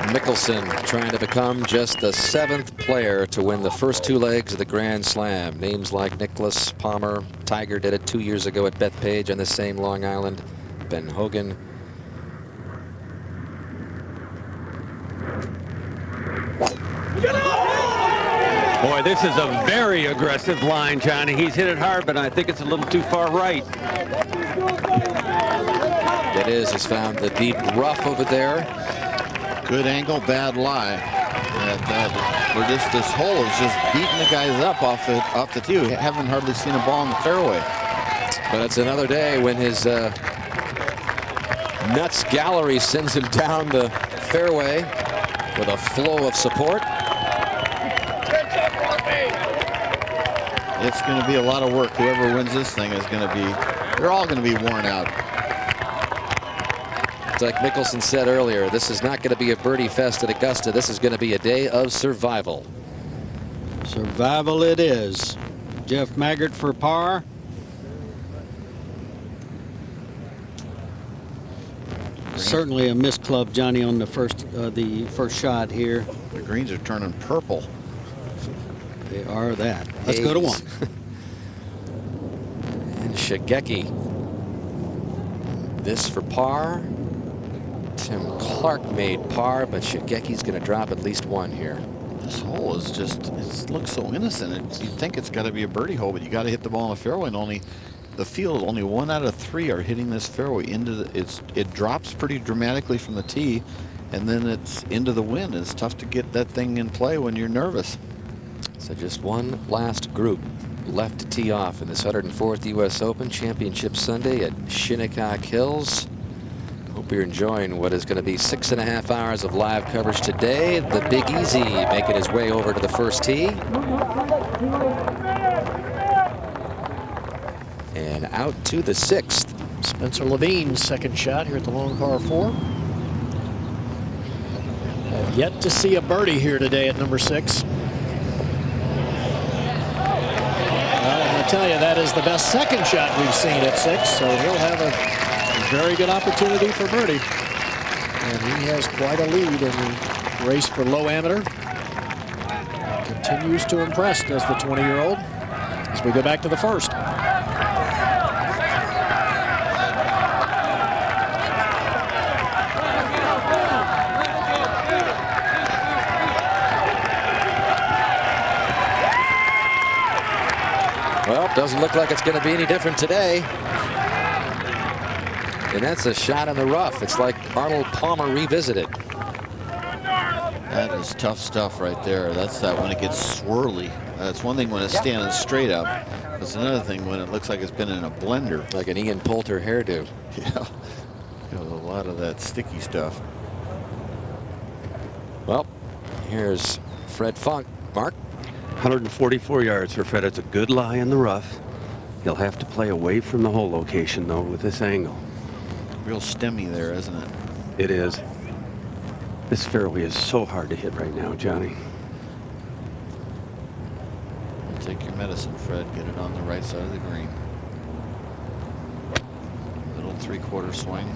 Mickelson trying to become just the 7th player to win the first 2 legs of the Grand Slam. Names like Nicholas Palmer, Tiger did it 2 years ago at Bethpage on the same Long Island. Ben Hogan. Boy, this is a very aggressive line, Johnny. He's hit it hard, but I think it's a little too far right. It is. He's found the deep rough over there. Good angle, bad lie. This hole is just beating the guys up off the tee. We haven't hardly seen a ball in the fairway. But it's another day when his nuts gallery sends him down the fairway with a flow of support. It's going to be a lot of work. Whoever wins this thing is going to be, they're all going to be worn out. It's like Mickelson said earlier, this is not going to be a birdie fest at Augusta. This is going to be a day of survival. Survival it is. Jeff Maggart for par. Certainly a missed club, Johnny, on the first shot here. The greens are turning purple. They are that. Let's go to one. And Shigeki. This for par. Tim Clark made par, but Shigeki's going to drop at least 1 here. This hole is just, it looks so innocent. You'd think it's got to be a birdie hole, but you got to hit the ball in the fairway, and only 1 out of 3 are hitting this fairway into the, it drops pretty dramatically from the tee, and then it's into the wind. It's tough to get that thing in play when you're nervous. So just one last group left to tee off in this 104th U.S. Open Championship Sunday at Shinnecock Hills. Hope you're enjoying what is going to be 6.5 hours of live coverage today. The Big Easy making his way over to the first tee. And out to the 6th. Spencer Levine's second shot here at the lone par 4. Have yet to see a birdie here today at number 6. Well, I'm going to tell you, that is the best second shot we've seen at 6, so he'll have a very good opportunity for birdie. And he has quite a lead in the race for low amateur. Continues to impress, does the 20-year-old, as we go back to the first. Well, doesn't look like it's going to be any different today. And that's a shot in the rough. It's like Arnold Palmer revisited. That is tough stuff right there. That's that when it gets swirly. That's one thing when it's standing straight up. That's another thing when it looks like it's been in a blender. Like an Ian Poulter hairdo. Yeah. A lot of that sticky stuff. Well, here's Fred Funk. Mark? 144 yards for Fred. It's a good lie in the rough. He'll have to play away from the hole location, though, with this angle. Real stemmy there, isn't it? It is. This fairway is so hard to hit right now, Johnny. Take your medicine, Fred. Get it on the right side of the green. Little 3/4 swing.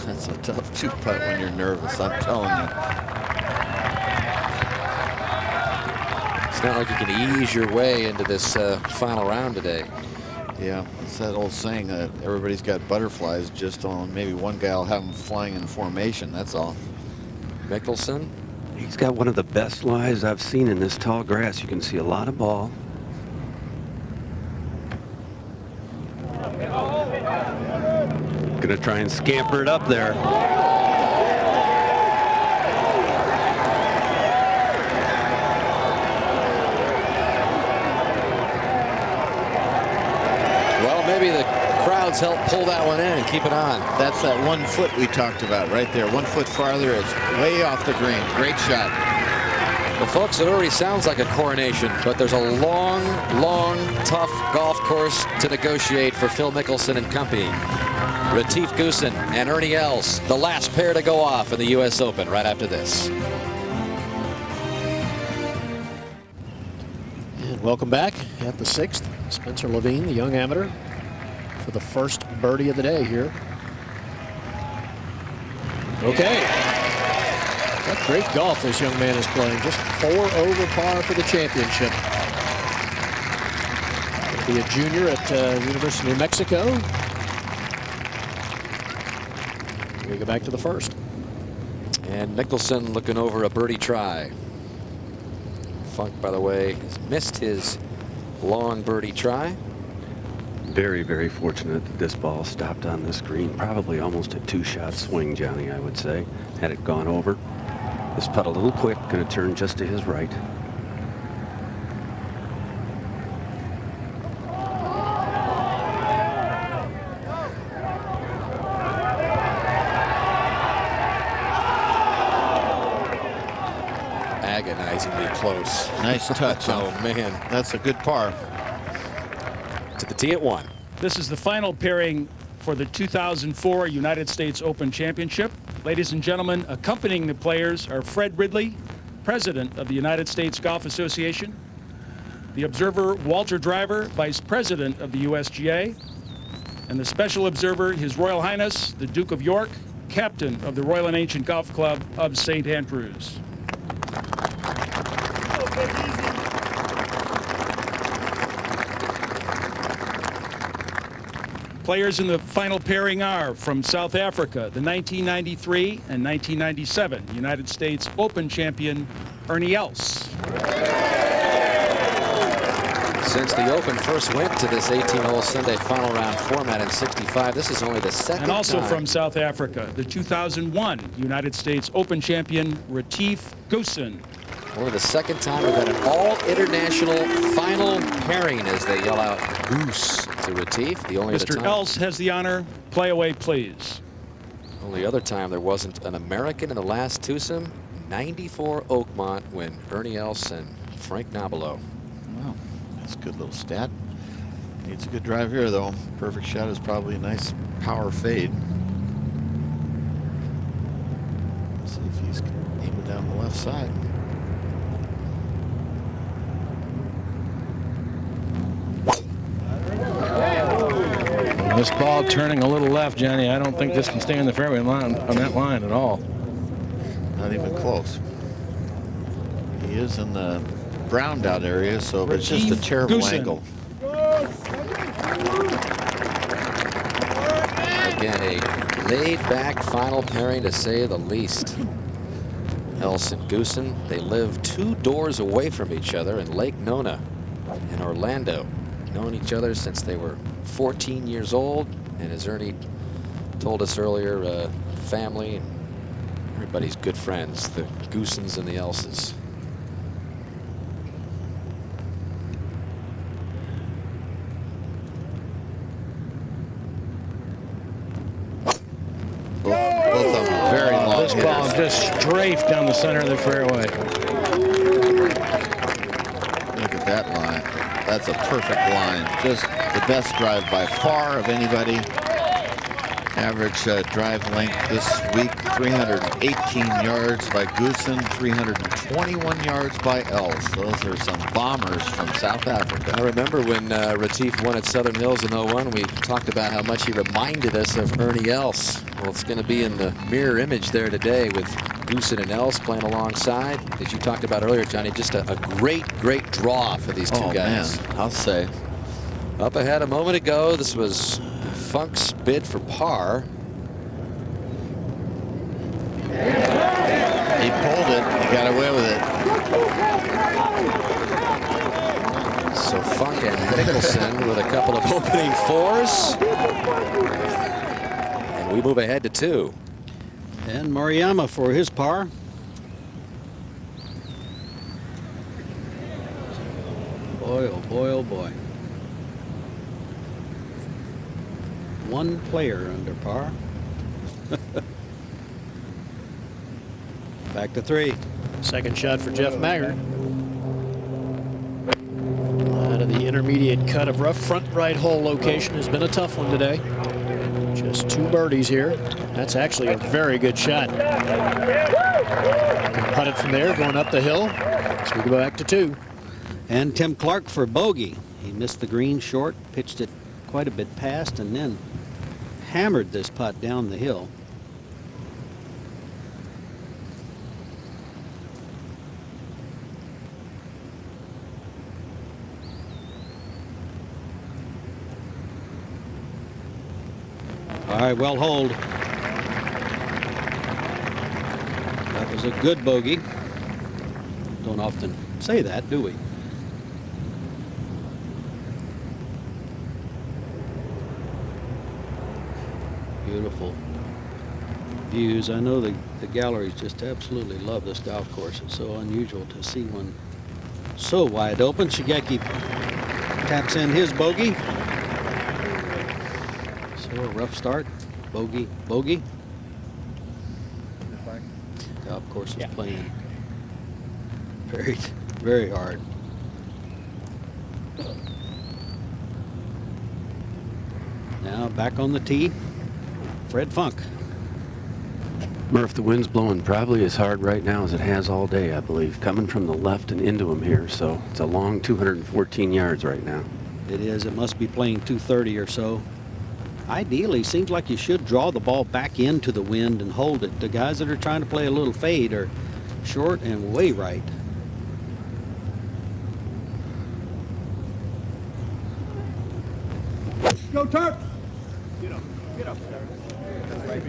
That's a tough 2-putt when you're nervous, I'm telling you. It's not like you can ease your way into this final round today. Yeah, it's that old saying that everybody's got butterflies, just on maybe one guy will have them flying in formation, that's all. Mickelson? He's got one of the best lies I've seen in this tall grass. You can see a lot of ball. Gonna try and scamper it up there. crowds help pull that one in, keep it on. That's that 1 foot we talked about right there. 1 foot farther, it's way off the green. Great shot. Well, folks, it already sounds like a coronation, but there's a long, tough golf course to negotiate for Phil Mickelson and company. Retief Goosen and Ernie Els, the last pair to go off in the U.S. Open right after this. And welcome back at the 6th. Spencer Levine, the young amateur, for the first birdie of the day here. Okay. What great golf this young man is playing. Just 4 over par for the championship. Going to be a junior at the University of New Mexico. We go back to the first. And Mickelson looking over a birdie try. Funk, by the way, has missed his long birdie try. Very, very fortunate that this ball stopped on this green. Probably almost a 2-shot swing, Johnny, I would say, had it gone over. This putt a little quick, going to turn just to his right. Agonizingly close. Nice touch. Oh, man. That's a good par. To the tee at 1. This is the final pairing for the 2004 United States Open Championship. Ladies and gentlemen, accompanying the players are Fred Ridley, President of the United States Golf Association, the observer Walter Driver, Vice President of the USGA, and the special observer, His Royal Highness, the Duke of York, Captain of the Royal and Ancient Golf Club of St. Andrews. Players in the final pairing are from South Africa, the 1993 and 1997 United States Open champion, Ernie Els. Since the Open first went to this 18-hole Sunday final round format in '65, this is only the second And also time. from South Africa, the 2001 United States Open champion, Retief Goosen. Only the second time we've had an all-international final pairing as they yell out goose to Retief. The only other Mr. time, Els has the honor. Play away, please. only other time there wasn't an American in the last twosome, 94 Oakmont when Ernie Els and Frank Nobilo. Wow, that's a good little stat. Needs a good drive here, though. Perfect shot is probably a nice power fade. Let's see if he's aiming down the left side. This ball turning a little left, Johnny. I don't think this can stay in the fairway line on that line at all. Not even close. He is in the browned out area, so but it's just a terrible angle. Again, a laid-back final pairing to say the least. Els and Goosen, they live 2 doors away from each other in Lake Nona in Orlando. Known each other since they were 14 years old, and as Ernie told us earlier, family and everybody's good friends, the Goosens and the Elses. Both of them very long This ball hitters. just strafed down the center of the fairway. Look at that line. That's a perfect line. Just the best drive by far of anybody. Average drive length this week, 318 yards by Goosen, 321 yards by Els. Those are some bombers from South Africa. I remember when Retief won at Southern Hills in '01, we talked about how much he reminded us of Ernie Els. Well, it's going to be in the mirror image there today with Goosen and Els playing alongside. As you talked about earlier, Johnny, just a great draw for these two guys. Man, I'll say. Up ahead a moment ago, this was Funk's bid for par. He pulled it. He got away with it. So Funk and Mickelson with a couple of opening 4s. And we move ahead to 2. And Maruyama for his par. Boy, oh boy, oh boy. one player under par. Back to 3. Second shot for Jeff Maggart. Out of the intermediate cut of rough. Front right hole location has been a tough one today. Just 2 birdies here. That's actually a very good shot. Can putt it from there, going up the hill. So we go back to 2. And Tim Clark for bogey. He missed the green short, pitched it quite a bit past, and then hammered this putt down the hill. All right, well hold. That was a good bogey. Don't often say that, do we? Beautiful views. I know the galleries just absolutely love this golf course. It's so unusual to see one so wide open. Shigeki taps in his bogey. So a rough start. Bogey, bogey. Golf course is playing very, very hard. Now back on the tee, Fred Funk. Murph, the wind's blowing probably as hard right now as it has all day, I believe, coming from the left and into him here. So it's a long 214 yards right now. It is. It must be playing 230 or so. Ideally, seems like you should draw the ball back into the wind and hold it. The guys that are trying to play a little fade are short and way right. Go Terps! Get up, get up.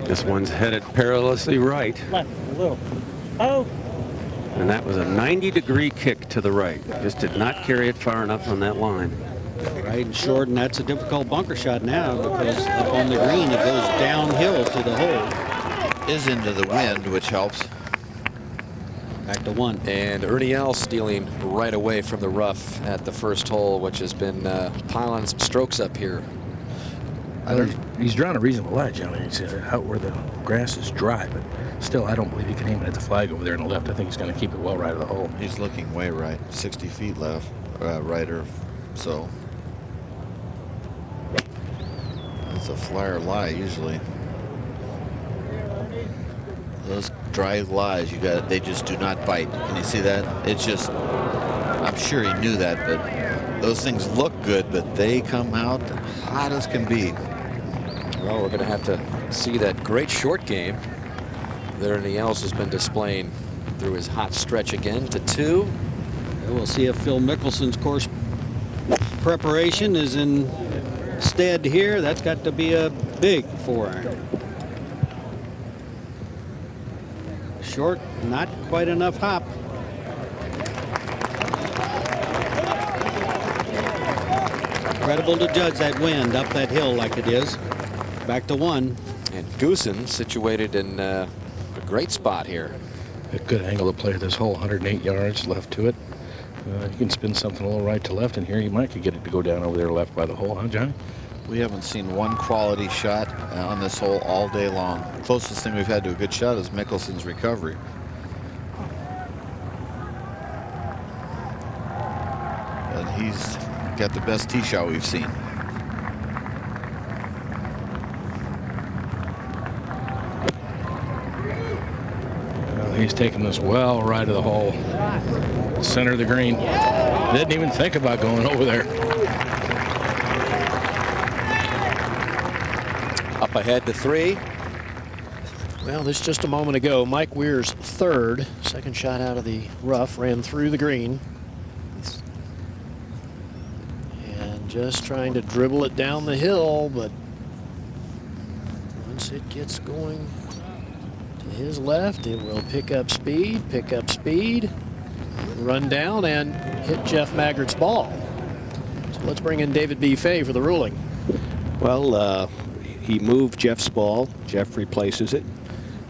This one's headed perilously right. Left, a little. Oh! And that was a 90-degree kick to the right. Just did not carry it far enough on that line. Right and short, and that's a difficult bunker shot now because up on the green it goes downhill to the hole. Is into the wind, which helps. Back to 1. And Ernie Els stealing right away from the rough at the first hole, which has been piling some strokes up here. He's drawn a reasonable lie, Johnny. He's out where the grass is dry, but still, I don't believe he can aim it at the flag over there on the left. I think he's going to keep it well right of the hole. He's looking way right, 60 feet left, right or so. That's a flyer lie usually. Those dry lies, they just do not bite. Can you see that? It's just, I'm sure he knew that, but those things look good, but they come out hot as can be. Well, we're going to have to see that great short game that Ernie Els has been displaying through his hot stretch again to 2. And we'll see if Phil Mickelson's course preparation is in stead here. That's got to be a big 4-iron. Short, not quite enough hop. Incredible to judge that wind up that hill like it is. Back to 1. And Goosen situated in a great spot here. A good angle to play this hole, 108 yards left to it. You can spin something a little right to left, and here you might could get it to go down over there left by the hole, huh, Johnny? We haven't seen one quality shot on this hole all day long. The closest thing we've had to a good shot is Mickelson's recovery. And he's got the best tee shot we've seen. Well, he's taking this well right of the hole. Center of the green. Didn't even think about going over there. Up ahead to 3. Well, this just a moment ago, Mike Weir's 3rd. Second shot out of the rough, ran through the green. And just trying to dribble it down the hill, but once it gets going to his left, it will pick up speed, run down, and hit Jeff Maggart's ball. So let's bring in David B. Fay for the ruling. Well, he moved Jeff's ball. Jeff replaces it,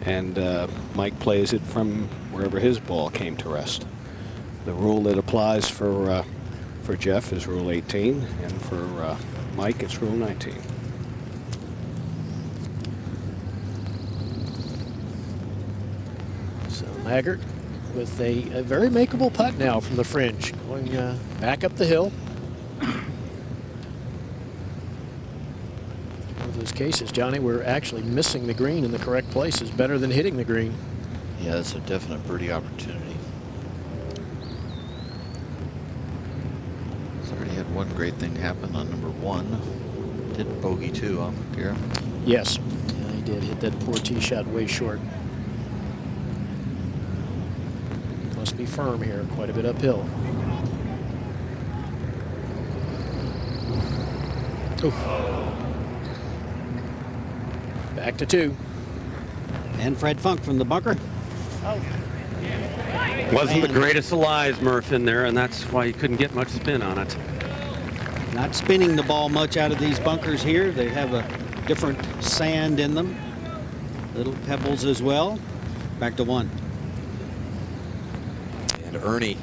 and Mike plays it from wherever his ball came to rest. The rule that applies for Jeff is Rule 18, and for Mike, it's Rule 19. So Maggart with a very makeable putt now from the fringe, going back up the hill. One of those cases, Johnny, where actually missing the green in the correct place is better than hitting the green. Yeah, that's a definite birdie opportunity. He's already had one great thing happen on number 1. Did bogey too, huh, Garrett? Yes, yeah, he did hit that poor tee shot way short. Must be firm here, quite a bit uphill. Oof. Back to 2. And Fred Funk from the bunker. Wasn't the greatest of lies, Murph, in there, and that's why you couldn't get much spin on it. Not spinning the ball much out of these bunkers here. They have a different sand in them. Little pebbles as well. Back to 1. And Ernie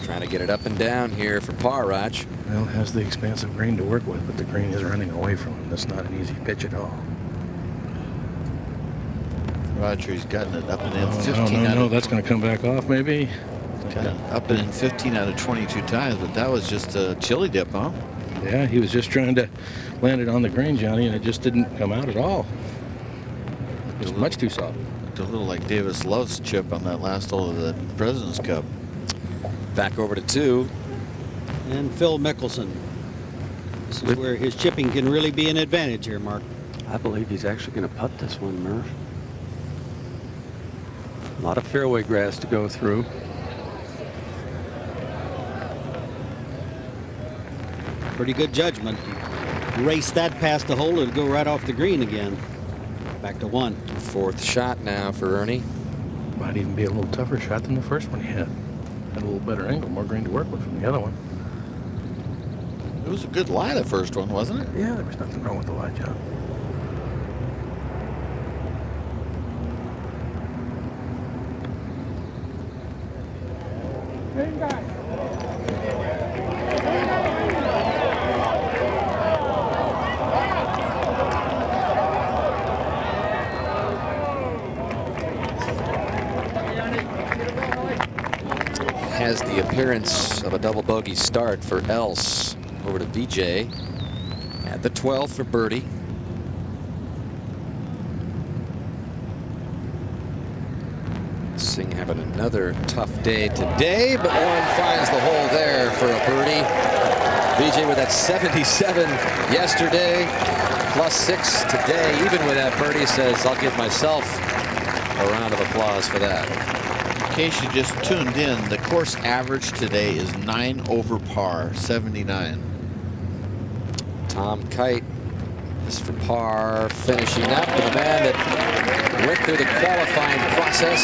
trying to get it up and down here for par, Raj. Well, has the expansive green to work with, but the green is running away from him. That's not an easy pitch at all. Roger, he's gotten it up and in 15 No, that's going to come back off maybe. Got it up and in 15 out of 22 times, but that was just a chili dip, huh? Yeah, he was just trying to land it on the green, Johnny, and it just didn't come out at all. It was much too soft. Looked a little like Davis Love's chip on that last hole of the President's Cup. Back over to 2. And Phil Mickelson. This is where his chipping can really be an advantage here, Mark. I believe he's actually going to putt this one, Murph. A lot of fairway grass to go through. Pretty good judgment. Race that past the hole, it'll go right off the green again. Back to 1. 4th shot now for Ernie. Might even be a little tougher shot than the first one he had. Had a little better angle, more green to work with from the other one. It was a good lie, the first one, wasn't it? Yeah, there was nothing wrong with the lie, John. Has the appearance of a double bogey start for Else. Over to BJ at the 12 for birdie. Singh having another tough day today, but one finds the hole there for a birdie. BJ with that 77 yesterday, +6 today. Even with that birdie, says I'll give myself a round of applause for that. In case you just tuned in, the course average today is 9 over par, 79. Tom Kite is for par, finishing up, and the man that went through the qualifying process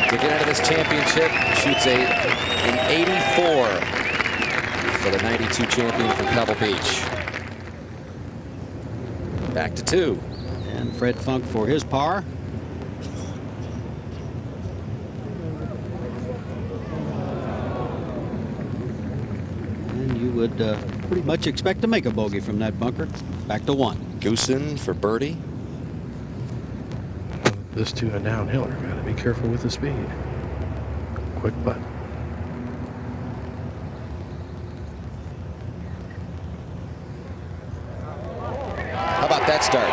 to get into this championship shoots an 84 for the 92 champion from Pebble Beach. Back to 2. And Fred Funk for his par. And you would pretty much expect to make a bogey from that bunker. Back to 1. Goosen for birdie. This 2 and downhiller, gotta be careful with the speed. Quick putt. How about that start?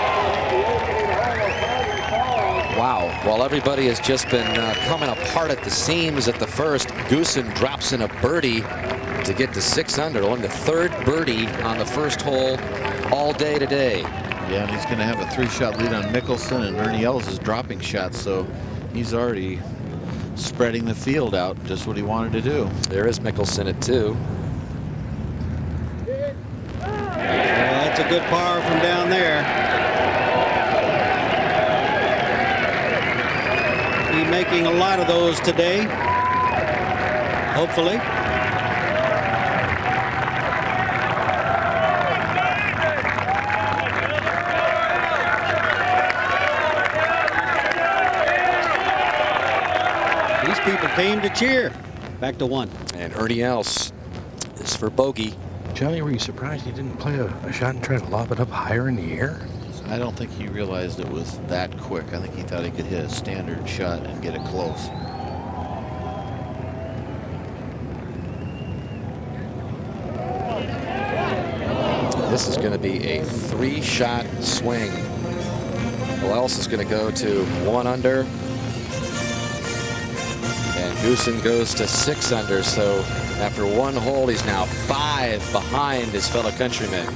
Wow. While everybody has just been coming apart at the seams at the first, Goosen drops in a birdie to get to 6 under. Only the 3rd birdie on the first hole all day today. Yeah, and he's going to have a 3-shot lead on Mickelson, and Ernie Els is dropping shots, so he's already spreading the field out, just what he wanted to do. There is Mickelson at 2. That's a good par from down there. Be making a lot of those today, hopefully. These people came to cheer. Back to 1. And Ernie Els is for bogey. Johnny, were you surprised he didn't play a shot and try to lob it up higher in the air? I don't think he realized it was that quick. I think he thought he could hit a standard shot and get it close. This is going to be a 3-shot swing. Wells is going to go to 1 under. And Goosen goes to 6 under. So after 1 hole, he's now 5 behind his fellow countrymen.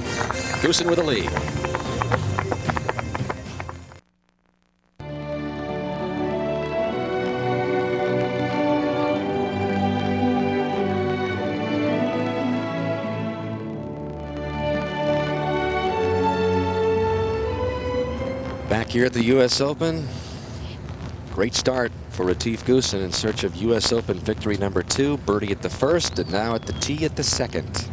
Goosen with a lead. Back here at the U.S. Open, great start for Retief Goosen in search of U.S. Open victory number 2. Birdie at the first, and now at the tee at the second.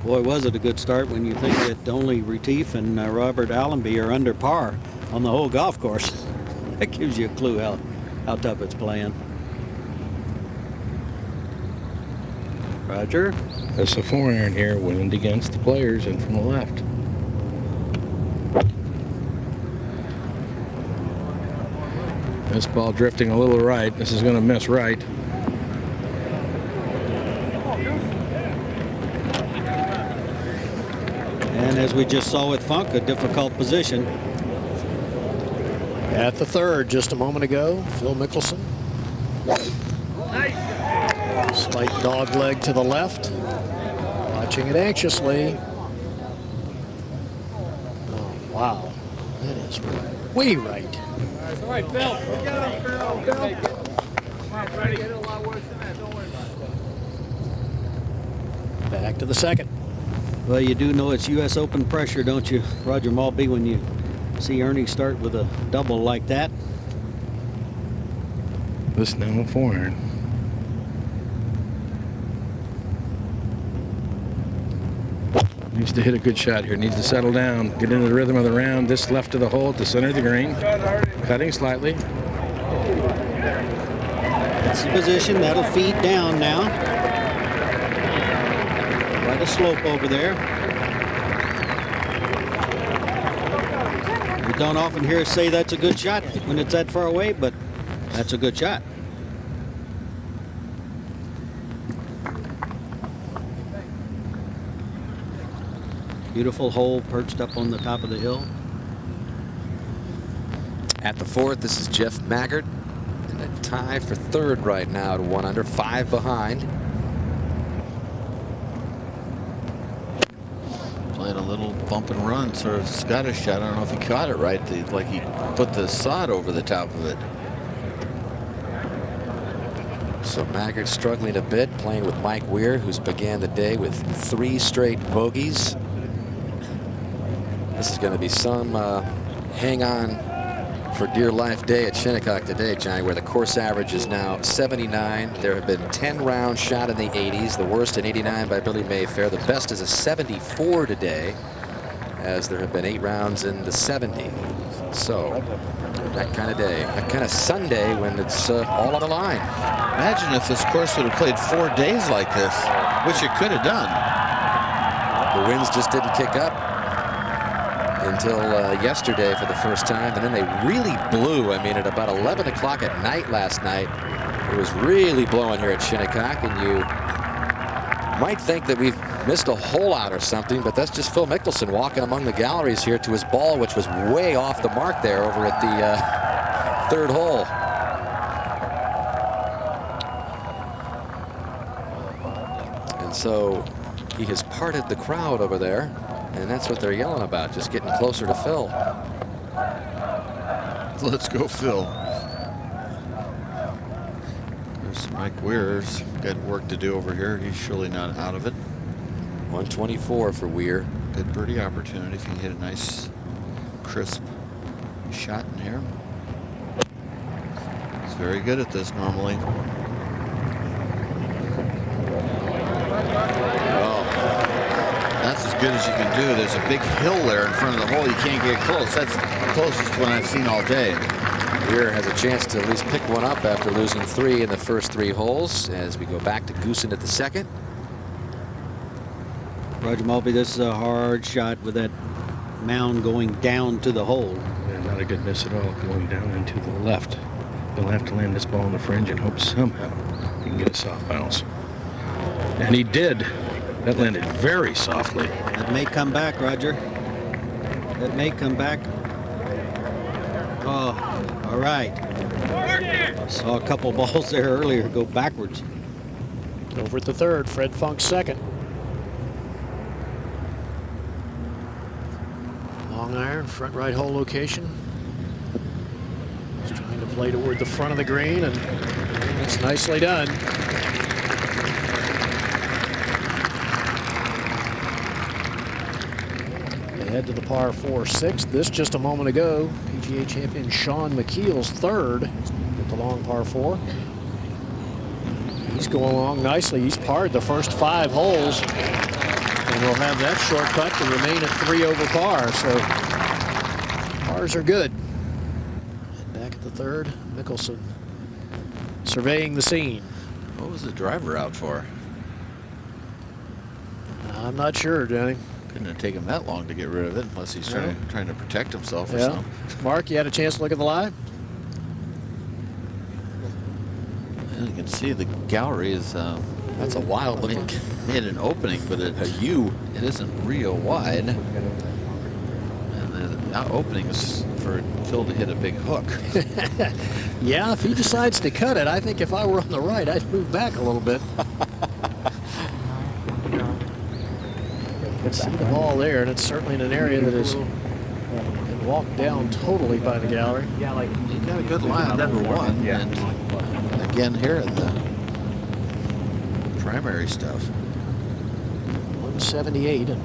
Boy, was it a good start when you think that only Retief and Robert Allenby are under par on the whole golf course. That gives you a clue how tough it's playing. Roger. That's a 4-iron here, wind against the players and from the left. This ball drifting a little right. This is going to miss right. And as we just saw with Funk, a difficult position. At the third just a moment ago, Phil Mickelson. Slight dog leg to the left. Watching it anxiously. Oh, wow. That is way right. All right, Phil. Get up, Phil. Come on, Freddie. Get it a lot worse than that. Don't worry about it. Back to the second. Well, you do know it's U.S. Open pressure, don't you, Roger Maltby, when you see Ernie start with a double like that? This now a 4-iron. Needs to hit a good shot here. Needs to settle down, get into the rhythm of the round. This left of the hole at the center of the green. Cutting slightly. That's the position. That'll feed down now. Quite a slope over there. You don't often hear us say that's a good shot when it's that far away, but that's a good shot. Beautiful hole perched up on the top of the hill. At the fourth, this is Jeff Maggart. And a tie for third right now at 1 under, 5 behind. Playing a little bump and run, sort of Scottish shot. I don't know if he caught it right. Like he put the sod over the top of it. So Maggart struggling a bit, playing with Mike Weir, who's began the day with 3 straight bogeys. This is going to be some hang on for dear life day at Shinnecock today, Johnny, where the course average is now 79. There have been 10 rounds shot in the 80s, the worst in 89 by Billy Mayfair. The best is a 74 today, as there have been 8 rounds in the 70s. So that kind of day, that kind of Sunday when it's all on the line. Imagine if this course would have played 4 days like this, which it could have done. The winds just didn't kick up until yesterday for the first time, and then they really blew. I mean, at about 11 o'clock at night last night, it was really blowing here at Shinnecock, and you might think that we've missed a hole out or something, but that's just Phil Mickelson walking among the galleries here to his ball, which was way off the mark there over at the third hole. And so he has parted the crowd over there. And that's what they're yelling about, just getting closer to Phil. Let's go, Phil. There's Mike Weir's got work to do over here. He's surely not out of it. 124 for Weir. Good birdie opportunity if you can hit a nice, crisp shot in here. He's very good at this normally. That's as good as you can do. There's a big hill there in front of the hole. You can't get close. That's the closest one I've seen all day. Weir has a chance to at least pick one up after losing 3 in the first 3 holes as we go back to Goosen at the second. Roger Maltby, this is a hard shot with that mound going down to the hole. Yeah, not a good miss at all, going down and to the left. He'll have to land this ball on the fringe and hope somehow he can get a soft bounce. And he did. That landed very softly. That may come back, Roger. That may come back. Oh, all right. Saw a couple balls there earlier go backwards. Over at the third, Fred Funk second. Long iron, front right hole location. He's trying to play toward the front of the green, and it's nicely done. They head to the par 4-6. This just a moment ago, PGA champion Sean McKeel's third with the long par 4. He's going along nicely. He's parred the first 5 holes, and will have that shortcut to remain at 3 over par. So pars are good. And back at the third, Mickelson surveying the scene. What was the driver out for? I'm not sure, Johnny. Couldn't take him that long to get rid of it, unless he's trying to protect himself or Yeah. something. Mark, you had a chance to look at the live? And you can see the gallery is that's a wild looking. Made an opening, but it isn't real wide. And the opening is for Phil to hit a big hook. Yeah, if he decides to cut it, I think if I were on the right, I'd move back a little bit. You can see the ball there, and it's certainly in an area that has been walked down totally by the gallery. You got a good line on number 1, and again here in the primary stuff. 178. And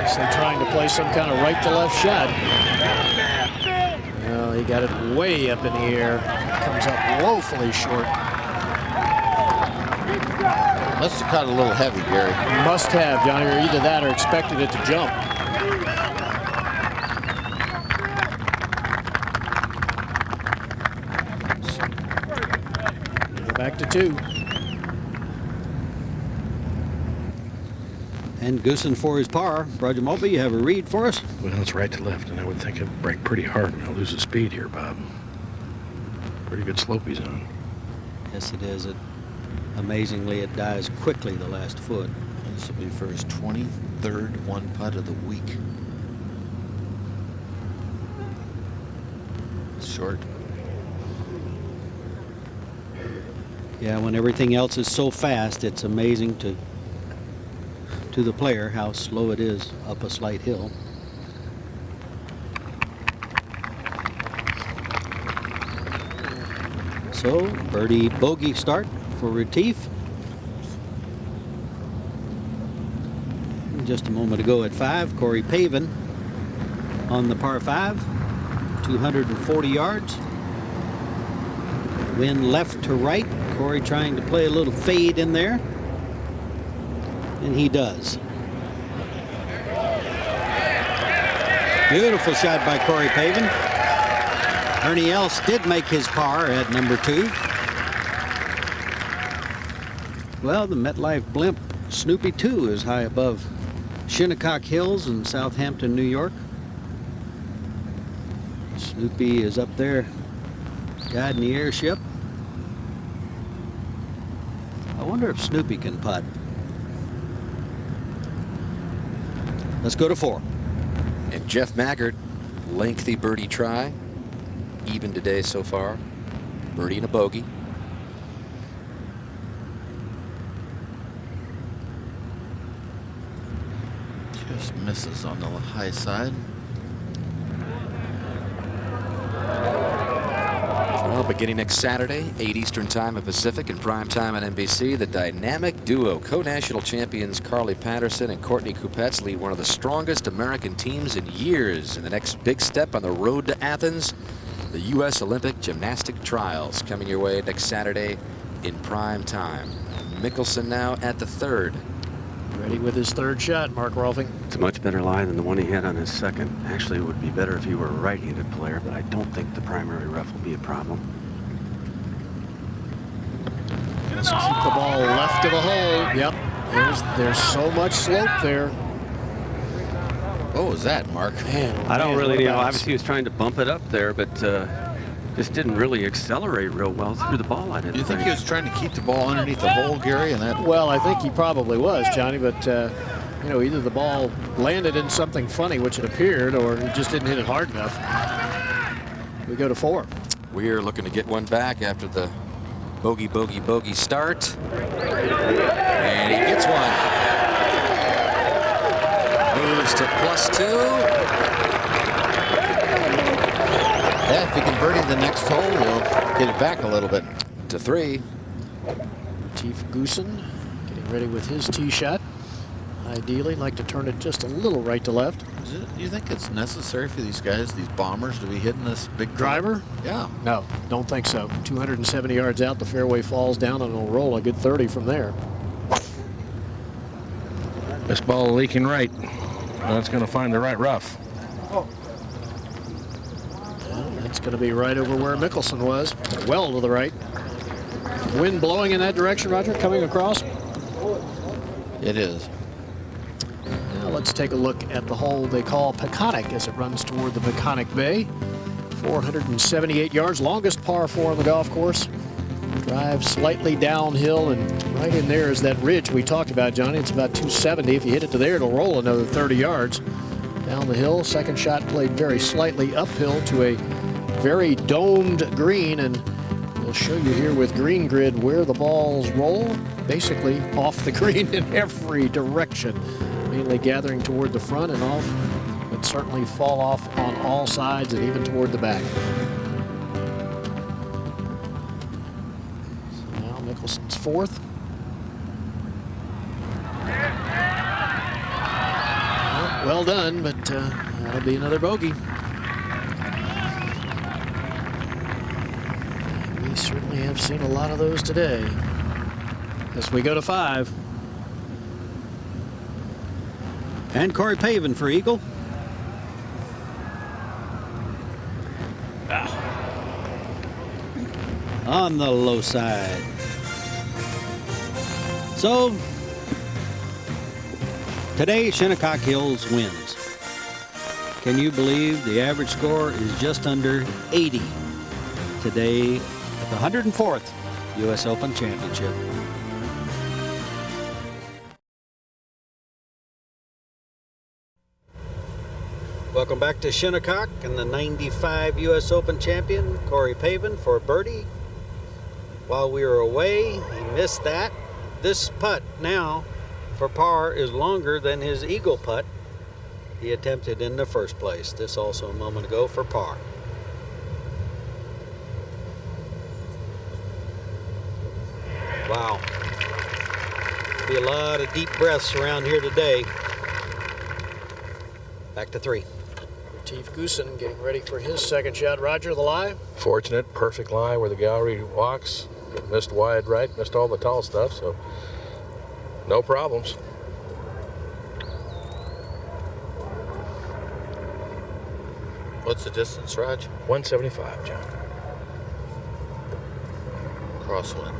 so trying to play some kind of right to left shot. Well, he got it way up in the air. Comes up woefully short. Must have caught a little heavy, Gary. Must have, Johnny, or either that or expected it to jump. Go back to 2. And Goosen for his par. Roger Mulvey, you have a read for us? Well, it's right to left, and I would think it'd break pretty hard and I'll lose the speed here, Bob. Pretty good slope he's on. Yes, it is. Amazingly, it dies quickly the last foot. This will be for his 23rd one putt of the week. Short. Yeah, when everything else is so fast, it's amazing to the player how slow it is up a slight hill. So, birdie bogey start for Retief. Just a moment ago at 5, Corey Pavin on the par 5, 240 yards. Wind left to right. Corey trying to play a little fade in there. And he does. Beautiful shot by Corey Pavin. Ernie Els did make his par at number 2. Well, the MetLife blimp Snoopy 2 is high above Shinnecock Hills in Southampton, New York. Snoopy is up there guiding the airship. I wonder if Snoopy can putt. Let's go to 4. And Jeff Maggart, lengthy birdie try. Even today so far. Birdie and a bogey. Just misses on the high side. Well, beginning next Saturday, 8 Eastern Time in Pacific and prime time on NBC, the dynamic duo, co-national champions Carly Patterson and Courtney Kupets lead one of the strongest American teams in years in the next big step on the road to Athens, the U.S. Olympic Gymnastic Trials, coming your way next Saturday in prime time. Mickelson now at the 3rd. Ready with his third shot, Mark Rolfing. It's a much better lie than the one he had on his second. Actually, it would be better if he were a right-handed player, but I don't think the primary rough will be a problem. Let's keep the ball left of the hole. Yep, there's so much slope there. What was that, Mark? Man, I don't really know. Obviously, he was trying to bump it up there, but just didn't really accelerate real well through the ball. I didn't. Do you think he was trying to keep the ball underneath the hole, Gary? And that. Well, I think he probably was, Johnny, but you know, either the ball landed in something funny, which it appeared, or he just didn't hit it hard enough. We go to 4. We're looking to get one back after the bogey start. And he gets one. Moves to +2. Yeah, if he can birdie the next hole, he'll get it back a little bit. To 3. Retief Goosen getting ready with his tee shot. Ideally, like to turn it just a little right to left. Do you think it's necessary for these guys, these bombers, to be hitting this big driver? Yeah. No, don't think so. 270 yards out, the fairway falls down, and it'll roll a good 30 from there. This ball leaking right. That's going to find the right rough. That's going to be right over where Mickelson was, well to the right. Wind blowing in that direction, Roger, coming across. It is. Now let's take a look at the hole they call Peconic as it runs toward the Peconic Bay. 478 yards, longest par 4 on the golf course. Drive slightly downhill, and right in there is that ridge we talked about, Johnny. It's about 270. If you hit it to there, it'll roll another 30 yards down the hill. Second shot played very slightly uphill to a very domed green, and we'll show you here with Green Grid where the balls roll, basically off the green in every direction, mainly gathering toward the front and off, but certainly fall off on all sides and even toward the back. So now Mickelson's 4th. Well done, but that'll be another bogey. We certainly have seen a lot of those today. As we go to 5. And Corey Pavin for eagle. On the low side. So today, Shinnecock Hills wins. Can you believe the average score is just under 80 today at the 104th U.S. Open Championship? Welcome back to Shinnecock and the 95 U.S. Open champion, Corey Pavin, for birdie. While we were away, he missed that. This putt now for par is longer than his eagle putt he attempted in the first place. This also a moment ago for par. Wow. Be a lot of deep breaths around here today. Back to 3. Retief Goosen getting ready for his second shot. Roger, the lie? Fortunate, perfect lie where the gallery walks. Missed wide right, missed all the tall stuff, so no problems. What's the distance, Raj? 175, John. Crosswind.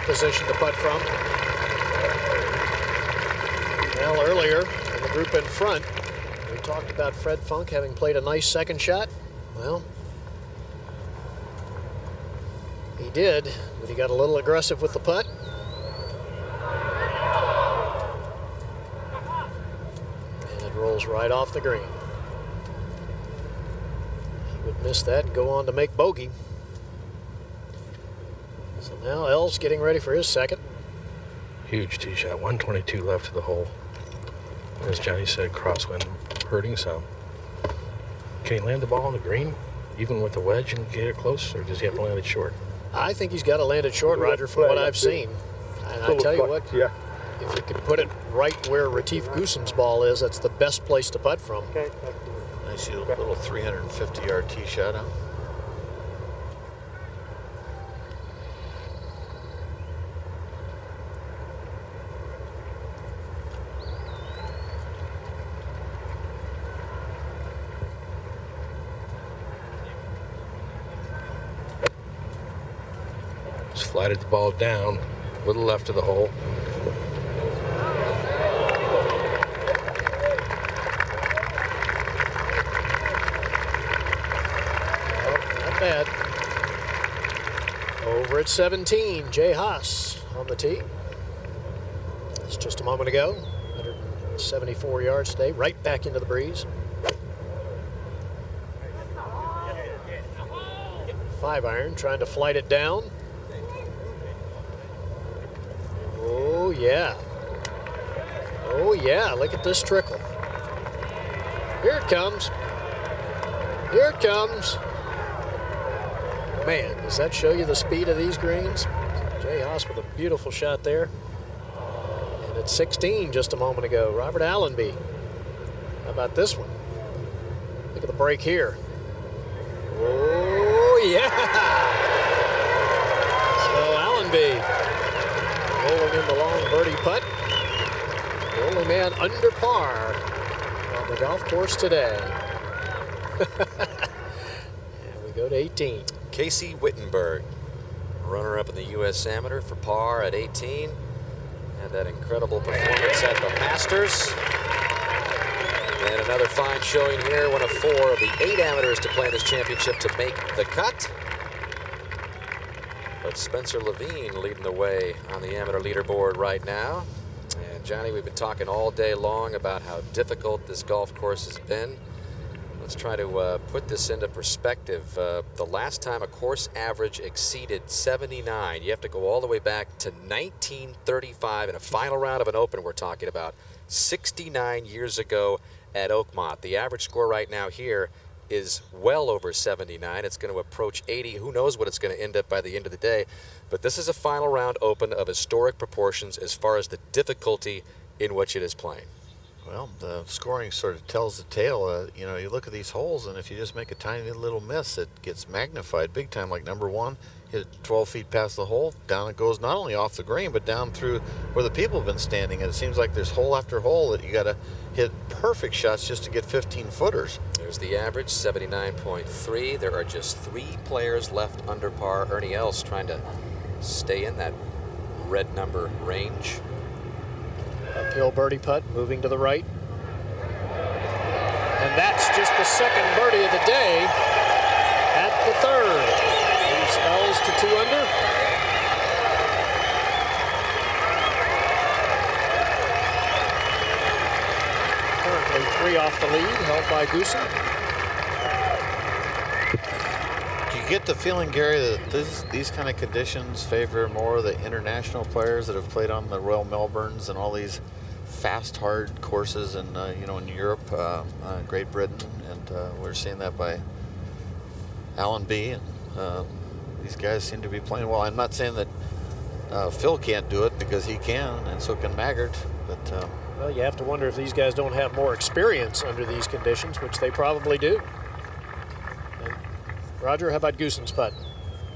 Position to putt from. Well, earlier in the group in front, we talked about Fred Funk having played a nice second shot. Well, he did, but he got a little aggressive with the putt. And it rolls right off the green. He would miss that and go on to make bogey. So now L's getting ready for his second. Huge tee shot, 122 left to the hole. As Johnny said, crosswind hurting some. Can he land the ball on the green, even with the wedge, and get it close, or does he have to land it short? I think he's got to land it short, Roger, from what I've seen. And I tell you what, if you can put it right where Retief Goosen's ball is, that's the best place to putt from. Nice little 350-yard tee shot, huh? Just flatted the ball down, a little left of the hole. Not bad. Over at 17, Jay Haas on the tee. It's just a moment ago. 174 yards today, right back into the breeze. 5-iron, trying to flight it down. Oh, yeah. Oh, yeah, look at this trickle. Here it comes. Here it comes. Man, does that show you the speed of these greens? Jay Haas with a beautiful shot there. And at 16 just a moment ago, Robert Allenby. How about this one? Look at the break here. Oh, yeah! So Allenby rolling in the long birdie putt. The only man under par on the golf course today. And we go to 18. Casey Wittenberg, runner-up in the U.S. Amateur for par at 18. Had that incredible performance at the Masters. And another fine showing here, one of 4 of the 8 amateurs to play in this championship to make the cut. But Spencer Levine leading the way on the amateur leaderboard right now. And Johnny, we've been talking all day long about how difficult this golf course has been. Let's try to put this into perspective. The last time a course average exceeded 79, you have to go all the way back to 1935 in a final round of an Open. We're talking about 69 years ago at Oakmont. The average score right now here is well over 79. It's going to approach 80. Who knows what it's going to end up by the end of the day. But this is a final round Open of historic proportions as far as the difficulty in which it is playing. Well, the scoring sort of tells the tale. You know, you look at these holes, and if you just make a tiny little miss, it gets magnified big time. Like number 1, hit 12 feet past the hole, down it goes, not only off the green, but down through where the people have been standing. And it seems like there's hole after hole that you got to hit perfect shots just to get 15-footers. There's the average, 79.3. There are just 3 players left under par. Ernie Els trying to stay in that red number range. Uphill birdie putt, moving to the right. And that's just the second birdie of the day at the 3rd. Moves Els to 2 under. Currently 3 off the lead, held by Goosen. Do you get the feeling, Gary, that these kind of conditions favor more the international players that have played on the Royal Melbournes and all these fast, hard courses in, you know, in Europe, Great Britain, and we're seeing that by Allenby, and these guys seem to be playing well. I'm not saying that Phil can't do it, because he can, and so can Maggart, but well, you have to wonder if these guys don't have more experience under these conditions, which they probably do. And Roger, how about Goosen's putt?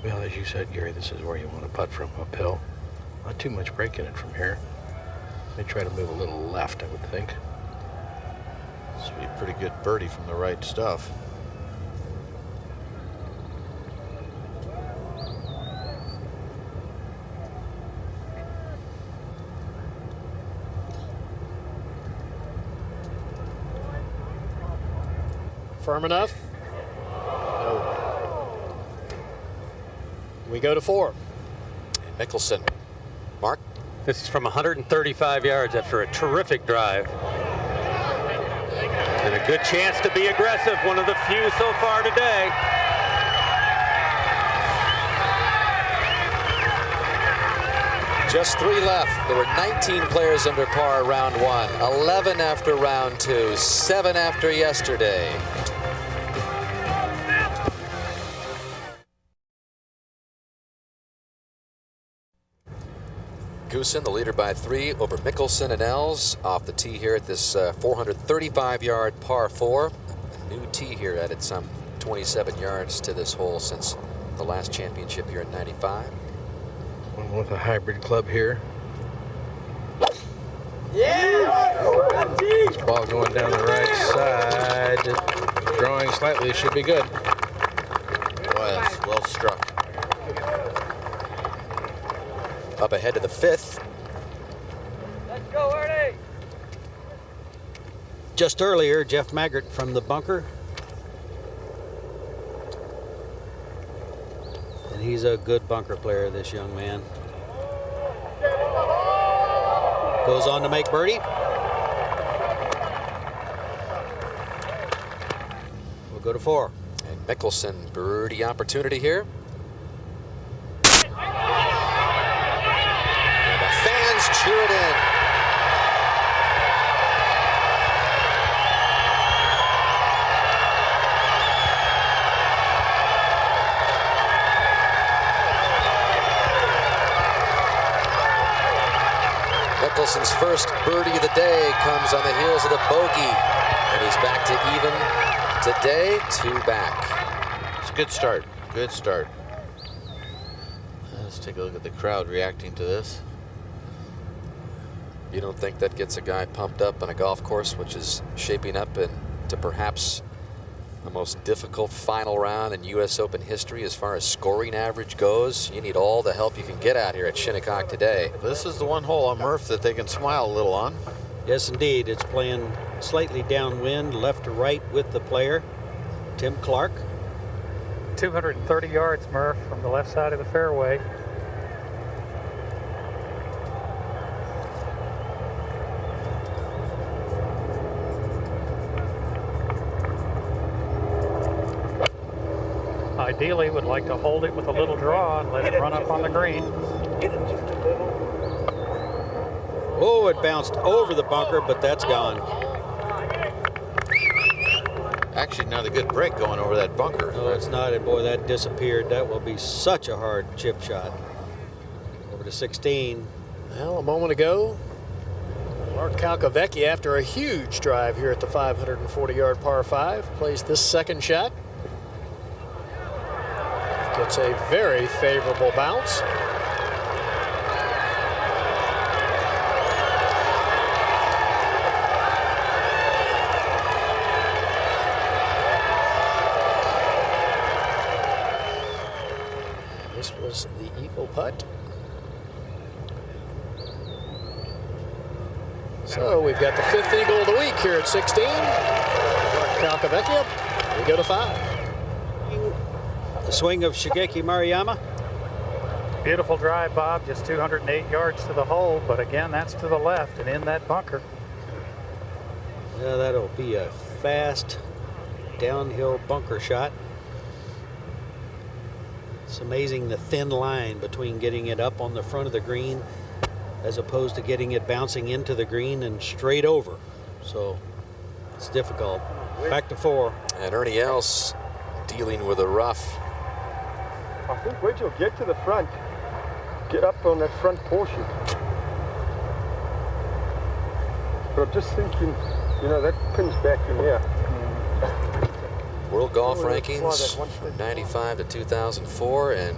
Well, as you said, Gary, this is where you want to putt from uphill. Not too much break in it from here. They try to move a little left, I would think. This would be a pretty good birdie from the right stuff. Firm enough? No. We go to 4. And Mickelson. Mark? This is from 135 yards after a terrific drive. And a good chance to be aggressive, one of the few so far today. Just 3 left. There were 19 players under par round 1, 11 after round 2, 7 after yesterday. Goosen, the leader by 3 over Mickelson and Els off the tee here at this 435-yard par 4. A new tee here added some 27 yards to this hole since the last championship here in '95. One with a hybrid club here. Yes! Ball going down the right side. Drawing slightly, should be good. Was well struck. Up ahead to the 5th. Let's go, Ernie! Just earlier, Jeff Maggart from the bunker. And he's a good bunker player, this young man. Goes on to make birdie. We'll go to 4. And Mickelson, birdie opportunity here. And the fans cheer it in. Mickelson's first birdie of the day comes on the heels of the bogey, and he's back to even today, 2 back. It's a good start. Good start. Let's take a look at the crowd reacting to this. You don't think that gets a guy pumped up on a golf course, which is shaping up into perhaps the most difficult final round in U.S. Open history as far as scoring average goes? You need all the help you can get out here at Shinnecock today. This is the one hole on Murph that they can smile a little on. Yes, indeed. It's playing slightly downwind, left to right with the player, Tim Clark. 230 yards, Murph, from the left side of the fairway. Ideally, would like to hold it with a little draw and let it run up on the green. Oh, it bounced over the bunker, but that's gone. Actually, not a good break going over that bunker. No, it's not. And boy, that disappeared. That will be such a hard chip shot. Over to 16. Well, a moment ago, Mark Calcavecchia, after a huge drive here at the 540-yard par 5, plays this second shot. Gets a very favorable bounce. This was the eagle putt. So we've got the 5th eagle of the week here at 16. Mark Calcavecchia, we go to 5. The swing of Shigeki Maruyama. Beautiful drive, Bob, just 208 yards to the hole, but again, that's to the left and in that bunker. Yeah, that'll be a fast downhill bunker shot. It's amazing the thin line between getting it up on the front of the green as opposed to getting it bouncing into the green and straight over. So it's difficult. Back to 4. And Ernie Els dealing with a rough. I think wait till you get to the front. Get up on that front portion. But I'm just thinking, you know, that pin's back in here. World Golf Rankings from 95 to 2004, and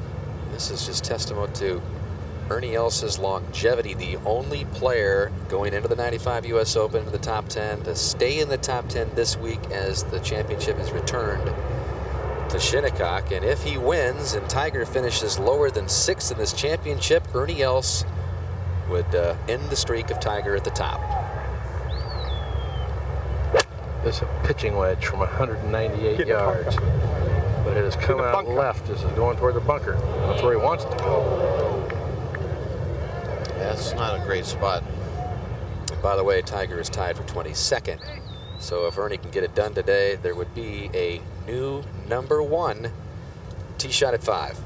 this is just testament to Ernie Els' longevity, the only player going into the 95 U.S. Open into the top 10 to stay in the top 10 this week as the championship is returned to Shinnecock. And if he wins and Tiger finishes lower than 6th in this championship, Ernie Els would end the streak of Tiger at the top. This is a pitching wedge from 198 yards, but it has come out left. This is going toward the bunker. That's where he wants it to go. That's not a great spot. And by the way, Tiger is tied for 22nd. So if Ernie can get it done today, there would be a new #1 tee shot at 5.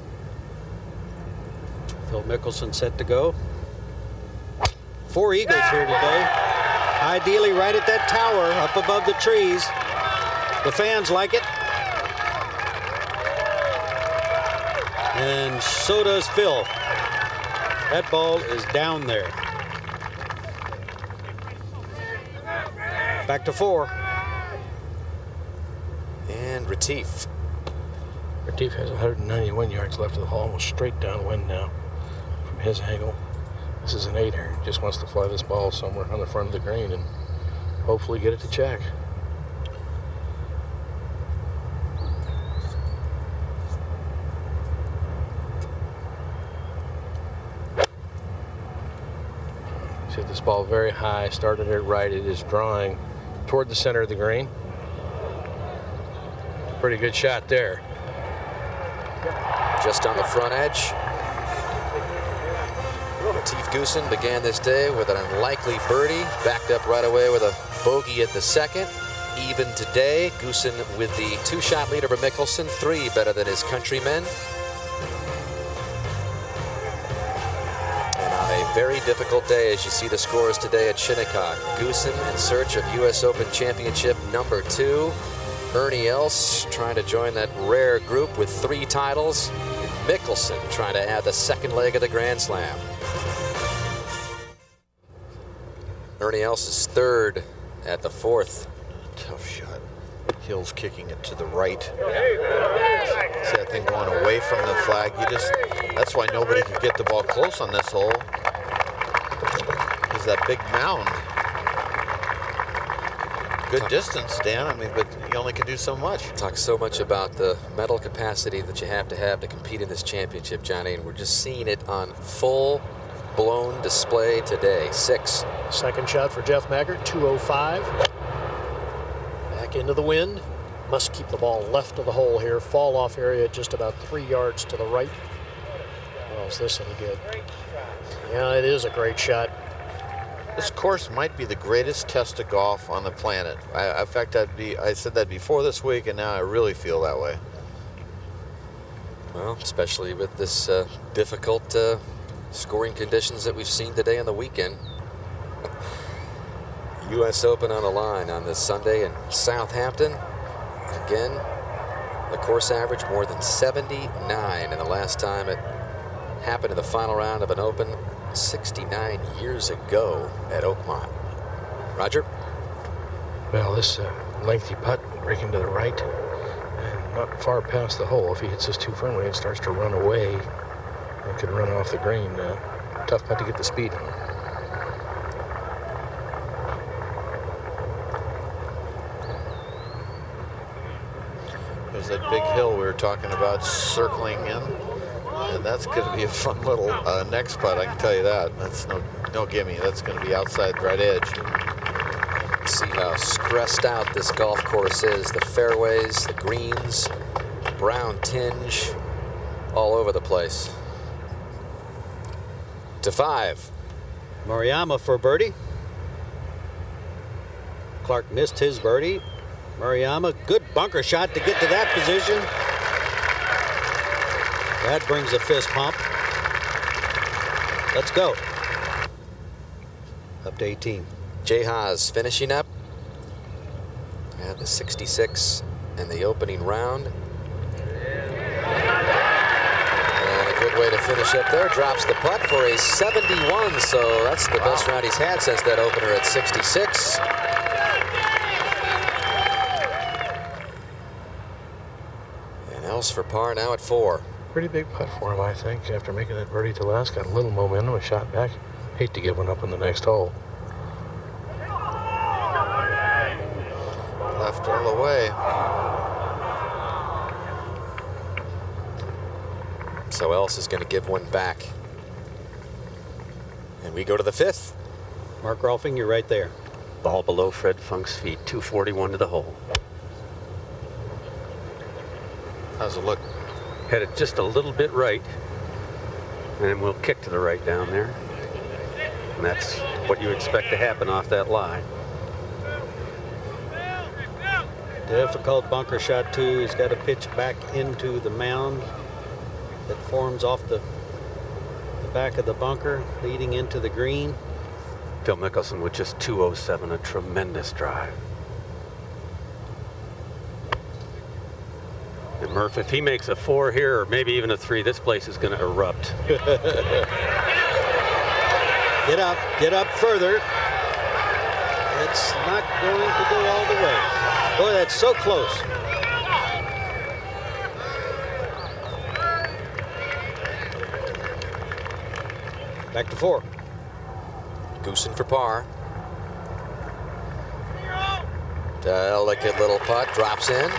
Phil Mickelson set to go. 4 eagles here today. Ideally right at that tower up above the trees. The fans like it. And so does Phil. That ball is down there. Back to 4. And Retief. Retief has 191 yards left of the hole, almost straight downwind now from his angle. This is an 8-er. He just wants to fly this ball somewhere on the front of the green and hopefully get it to check. He's hit this ball very high, started it right. It is drawing toward the center of the green. Pretty good shot there. Just on the front edge. Retief Goosen began this day with an unlikely birdie, backed up right away with a bogey at the second. Even today, Goosen with the 2-shot lead over Mickelson, 3 better than his countrymen. And on a very difficult day, as you see the scores today at Shinnecock, Goosen in search of U.S. Open Championship number 2. Ernie Els trying to join that rare group with 3 titles. Mickelson trying to add the second leg of the Grand Slam. Ernie Els is 3rd at the 4th. Tough shot. Hill's kicking it to the right. See that thing going away from the flag. That's why nobody could get the ball close on this hole. Is that big mound. Good distance, Dan. I mean, but you only can do so much. Talk so much about the mental capacity that you have to compete in this championship, Johnny, and we're just seeing it on full-blown display today. 6. Second shot for Jeff Maggart, 205. Back into the wind. Must keep the ball left of the hole here. Fall off area just about 3 yards to the right. Well, is this any good? Yeah, it is a great shot. This course might be the greatest test of golf on the planet. In fact, I said that before this week, and now I really feel that way. Well, especially with this difficult scoring conditions that we've seen today on the weekend. U.S. Open on the line on this Sunday in Southampton. Again, the course average more than 79, and the last time it happened in the final round of an Open 69 years ago at Oakmont. Roger? Well, this lengthy putt breaking to the right and not far past the hole. If he hits this too firmly, it starts to run away. It could run off the green. Tough putt to get the speed on. There's that big hill we were talking about circling in. And that's going to be a fun little next putt, I can tell you that. That's no gimme. That's going to be outside right edge. See how stressed out this golf course is. The fairways, the greens, brown tinge, all over the place. To 5. Maruyama for birdie. Clark missed his birdie. Maruyama, good bunker shot to get to that position. That brings a fist pump. Let's go. Up to 18. Jay Haas finishing up at the 66 in the opening round. And a good way to finish up there. Drops the putt for a 71, so that's the best round he's had since that opener at 66. And Els for par now at 4. Pretty big putt for him, I think, after making that birdie to last. Got a little momentum, a shot back. Hate to give one up on the next hole. Left all the way. So Els is going to give one back. And we go to the 5th. Mark Rolfing, you're right there. Ball below Fred Funk's feet, 241 to the hole. How's it look? Headed just a little bit right, and we'll kick to the right down there. And that's what you expect to happen off that line. Difficult bunker shot, too. He's got to pitch back into the mound that forms off the back of the bunker, leading into the green. Phil Mickelson with just 207, a tremendous drive. And Murph, if he makes a 4 here, or maybe even a 3, this place is going to erupt. Get up further. It's not going to go all the way. Boy, that's so close. Back to 4. Goosen for par. Delicate little putt, drops in.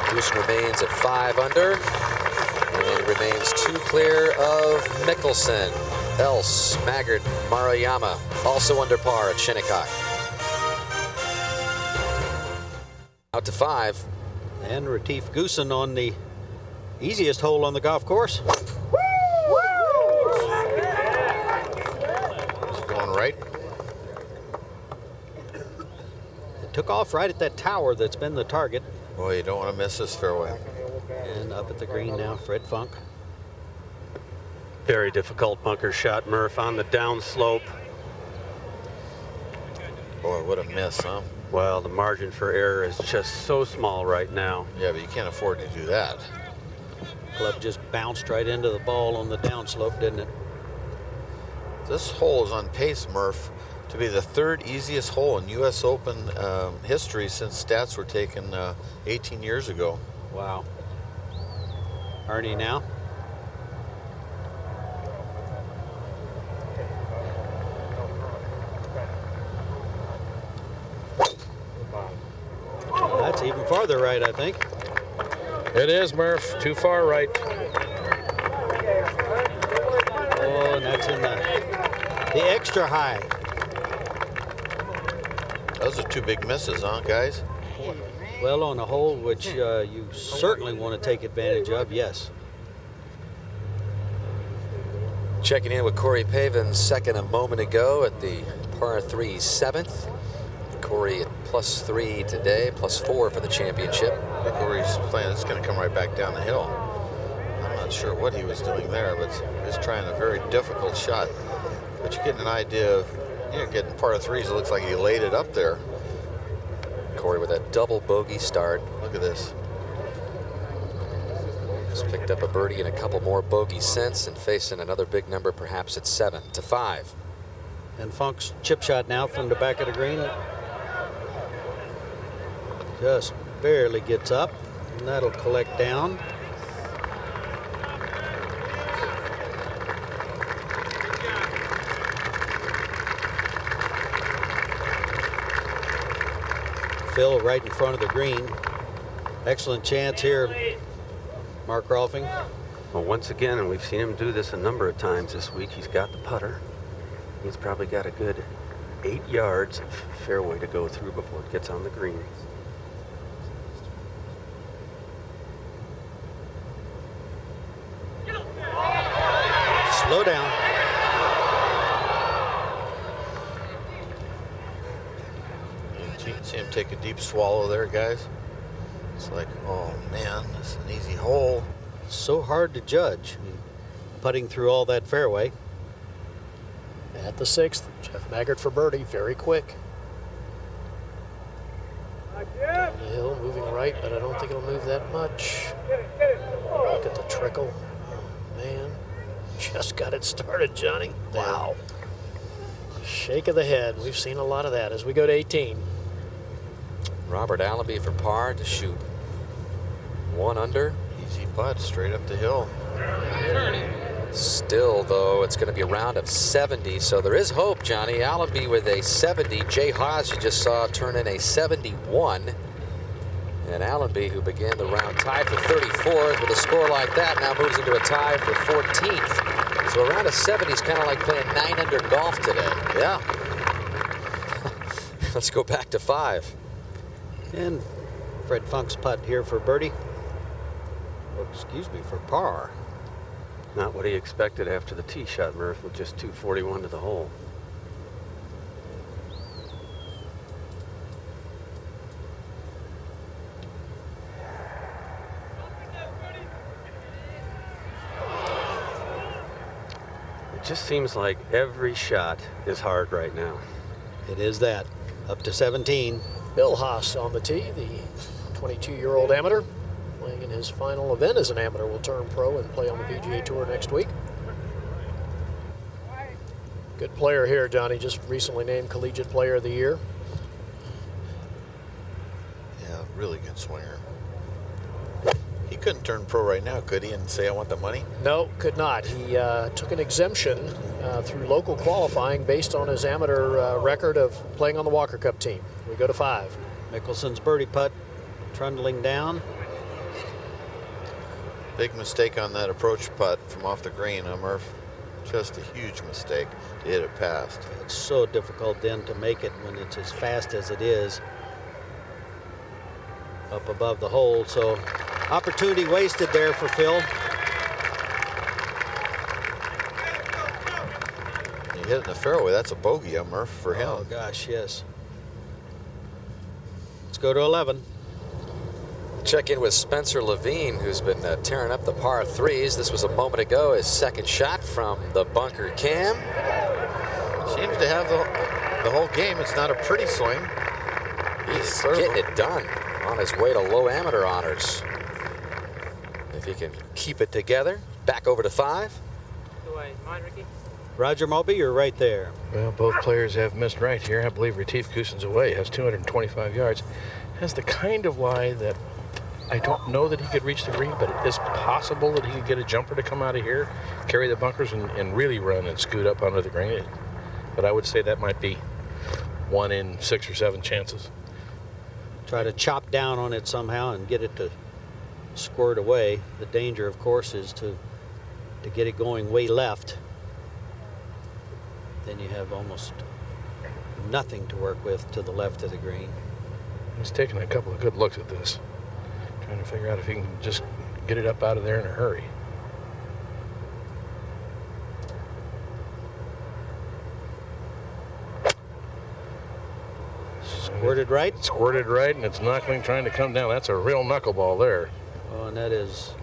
Goosen remains at 5 under and remains 2 clear of Mickelson. Else, Maggard, Maruyama also under par at Shinnecock. Out to 5. And Retief Goosen on the easiest hole on the golf course. Going right. It took off right at that tower that's been the target. Boy, you don't want to miss this fairway. And up at the green now, Fred Funk. Very difficult bunker shot, Murph, on the downslope. Boy, what a miss, huh? Well, the margin for error is just so small right now. Yeah, but you can't afford to do that. Club just bounced right into the ball on the downslope, didn't it? This hole is on pace, Murph, to be the 3rd easiest hole in U.S. Open history since stats were taken 18 years ago. Wow. Ernie now. That's even farther right, I think. It is, Murph. Too far right. Oh, and that's in the extra high. Those are 2 big misses, huh, guys? Well, on a hole which you certainly want to take advantage of, yes. Checking in with Corey Pavin, second a moment ago at the par 3 7th. Corey at +3 today, +4 for the championship. Corey's playing, it's going to come right back down the hill. I'm not sure what he was doing there, but he's trying a very difficult shot. But you get an idea of, getting par 3s, it looks like he laid it up there. Corey with a double bogey start. Look at this. He's picked up a birdie and a couple more bogeys since, and facing another big number perhaps at 7 to 5. And Funk's chip shot now from the back of the green. Just barely gets up, and that'll collect down. Phil right in front of the green. Excellent chance here, Mark Rolfing. Well, once again, and we've seen him do this a number of times this week, he's got the putter. He's probably got a good 8 yards of fairway to go through before it gets on the green. Slow down. You can see him take a deep swallow there, guys. It's like, oh man, this is an easy hole. So hard to judge. Putting through all that fairway. At the 6th, Jeff Maggard for birdie, very quick. Down the hill, moving right, but I don't think it'll move that much. Look at the trickle. Oh, man. Just got it started, Johnny. Wow. Shake of the head. We've seen a lot of that as we go to 18. Robert Allenby for par to shoot 1 under. Easy putt, straight up the hill. Still, though, it's going to be a round of 70, so there is hope, Johnny. Allenby with a 70. Jay Haas, you just saw, turn in a 71. And Allenby, who began the round tied for 34th with a score like that, now moves into a tie for 14th. So a round of 70 is kind of like playing 9 under golf today. Yeah. Let's go back to 5. And Fred Funk's putt here for birdie. Oh, excuse me, for par. Not what he expected after the tee shot, Murph, with just 241 to the hole. It just seems like every shot is hard right now. It is that. Up to 17. Bill Haas on the tee, the 22-year-old amateur, playing in his final event as an amateur, will turn pro and play on the PGA Tour next week. Good player here, Johnny. Just recently named Collegiate Player of the Year. Yeah, really good swinger. He couldn't turn pro right now, could he, and say, I want the money? No, could not. He took an exemption through local qualifying based on his amateur record of playing on the Walker Cup team. We go to 5. Mickelson's birdie putt trundling down. Big mistake on that approach putt from off the green, huh, Murph? Just a huge mistake to hit it past. It's so difficult then to make it when it's as fast as it is up above the hole. So opportunity wasted there for Phil. You hit it in the fairway. That's a bogey, huh, Murph, for him. Oh, gosh, yes. Let's go to 11. Check in with Spencer Levine, who's been tearing up the par 3s. This was a moment ago, his second shot from the bunker cam. Seems to have the whole game. It's not a pretty swing. He's getting it done on his way to low amateur honors. If he can keep it together, back over to 5. Roger Mulvey, you're right there. Well, both players have missed right here. I believe Retief Goosen's away, has 225 yards. Has the kind of lie that I don't know that he could reach the green, but it is possible that he could get a jumper to come out of here, carry the bunkers, and really run and scoot up under the green. But I would say that might be 1 in 6 or 7 chances. Try to chop down on it somehow and get it to squirt away. The danger, of course, is to get it going way left. Then you have almost nothing to work with to the left of the green. He's taking a couple of good looks at this, trying to figure out if he can just get it up out of there in a hurry. Squirted right? Squirted right, and it's knuckling, trying to come down. That's a real knuckleball there. Oh, and that's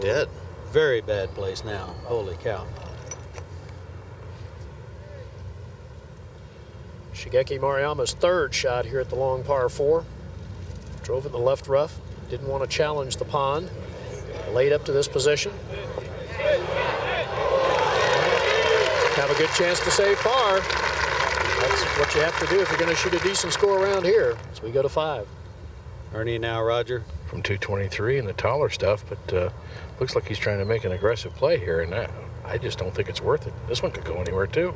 dead. Very bad place now. Holy cow. Shigeki Maruyama's third shot here at the long par 4. Drove in the left rough. Didn't want to challenge the pond. Laid up to this position. Have a good chance to save par. That's what you have to do if you're going to shoot a decent score around here. So we go to 5. Ernie now, Roger. From 223 and the taller stuff, but looks like he's trying to make an aggressive play here, and I just don't think it's worth it. This one could go anywhere, too.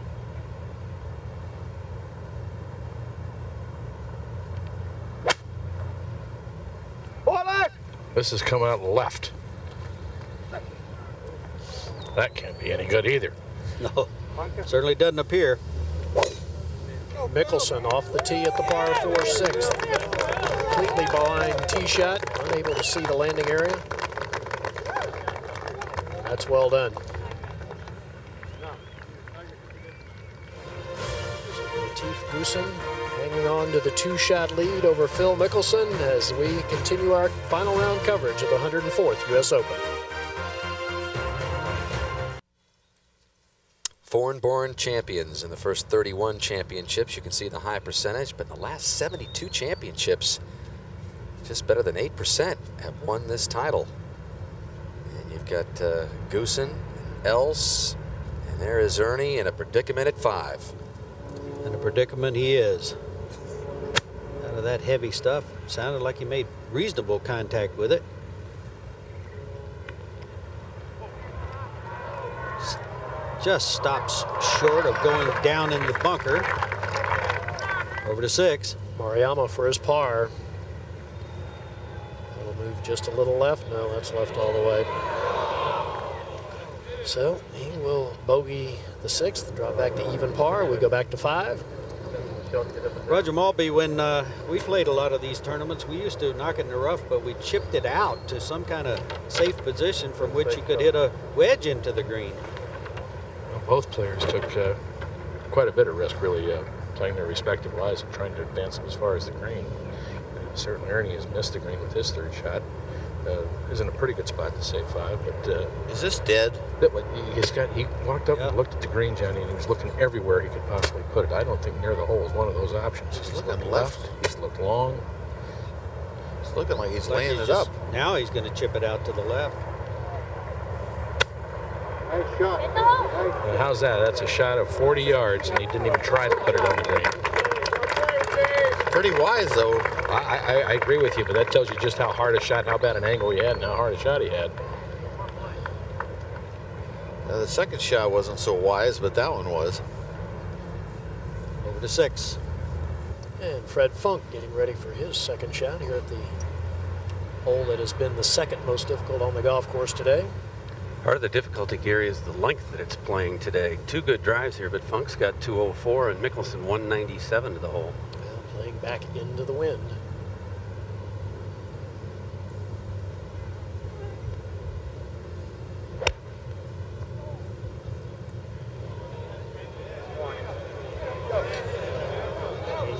This has come out left. That can't be any good either. No, certainly doesn't appear. Mickelson off the tee at the par 4 6th. Completely blind tee shot, unable to see the landing area. That's well done. Retief Goosen hanging on to the 2-shot lead over Phil Mickelson as we continue our final round coverage of the 104th U.S. Open. Foreign-born champions in the first 31 championships. You can see the high percentage, but in the last 72 championships, just better than 8% have won this title. And you've got Goosen, Else, and there is Ernie in a predicament at 5. In a predicament he is. Out of that heavy stuff, sounded like he made reasonable contact with it. Just stops short of going down in the bunker. Over to 6. Maruyama for his par. That'll move just a little left. No, that's left all the way. So he will bogey the 6th, drop back to even par. We go back to 5. Roger Mulvey, when we played a lot of these tournaments, we used to knock it in the rough, but we chipped it out to some kind of safe position from which you could hit a wedge into the green. Well, both players took quite a bit of risk, really, playing their respective lives and trying to advance them as far as the green. Certainly Ernie has missed the green with his 3rd shot. Is in a pretty good spot to save 5, but is this dead? He walked up and looked at the green, Johnny, and he was looking everywhere he could possibly put it. I don't think near the hole is one of those options. He's looking left. He's looked long. It's looking like he's laying it up. Now he's going to chip it out to the left. And how's that? That's a shot of 40 yards, and he didn't even try to put it on the green. Pretty wise, though. I agree with you, but that tells you just how hard a shot, how bad an angle he had, and how hard a shot he had. The second shot wasn't so wise, but that one was. Over to 6. And Fred Funk getting ready for his second shot here at the hole that has been the second most difficult on the golf course today. Part of the difficulty, Gary, is the length that it's playing today. 2 good drives here, but Funk's got 204 and Mickelson 197 to the hole. Well, playing back into the wind.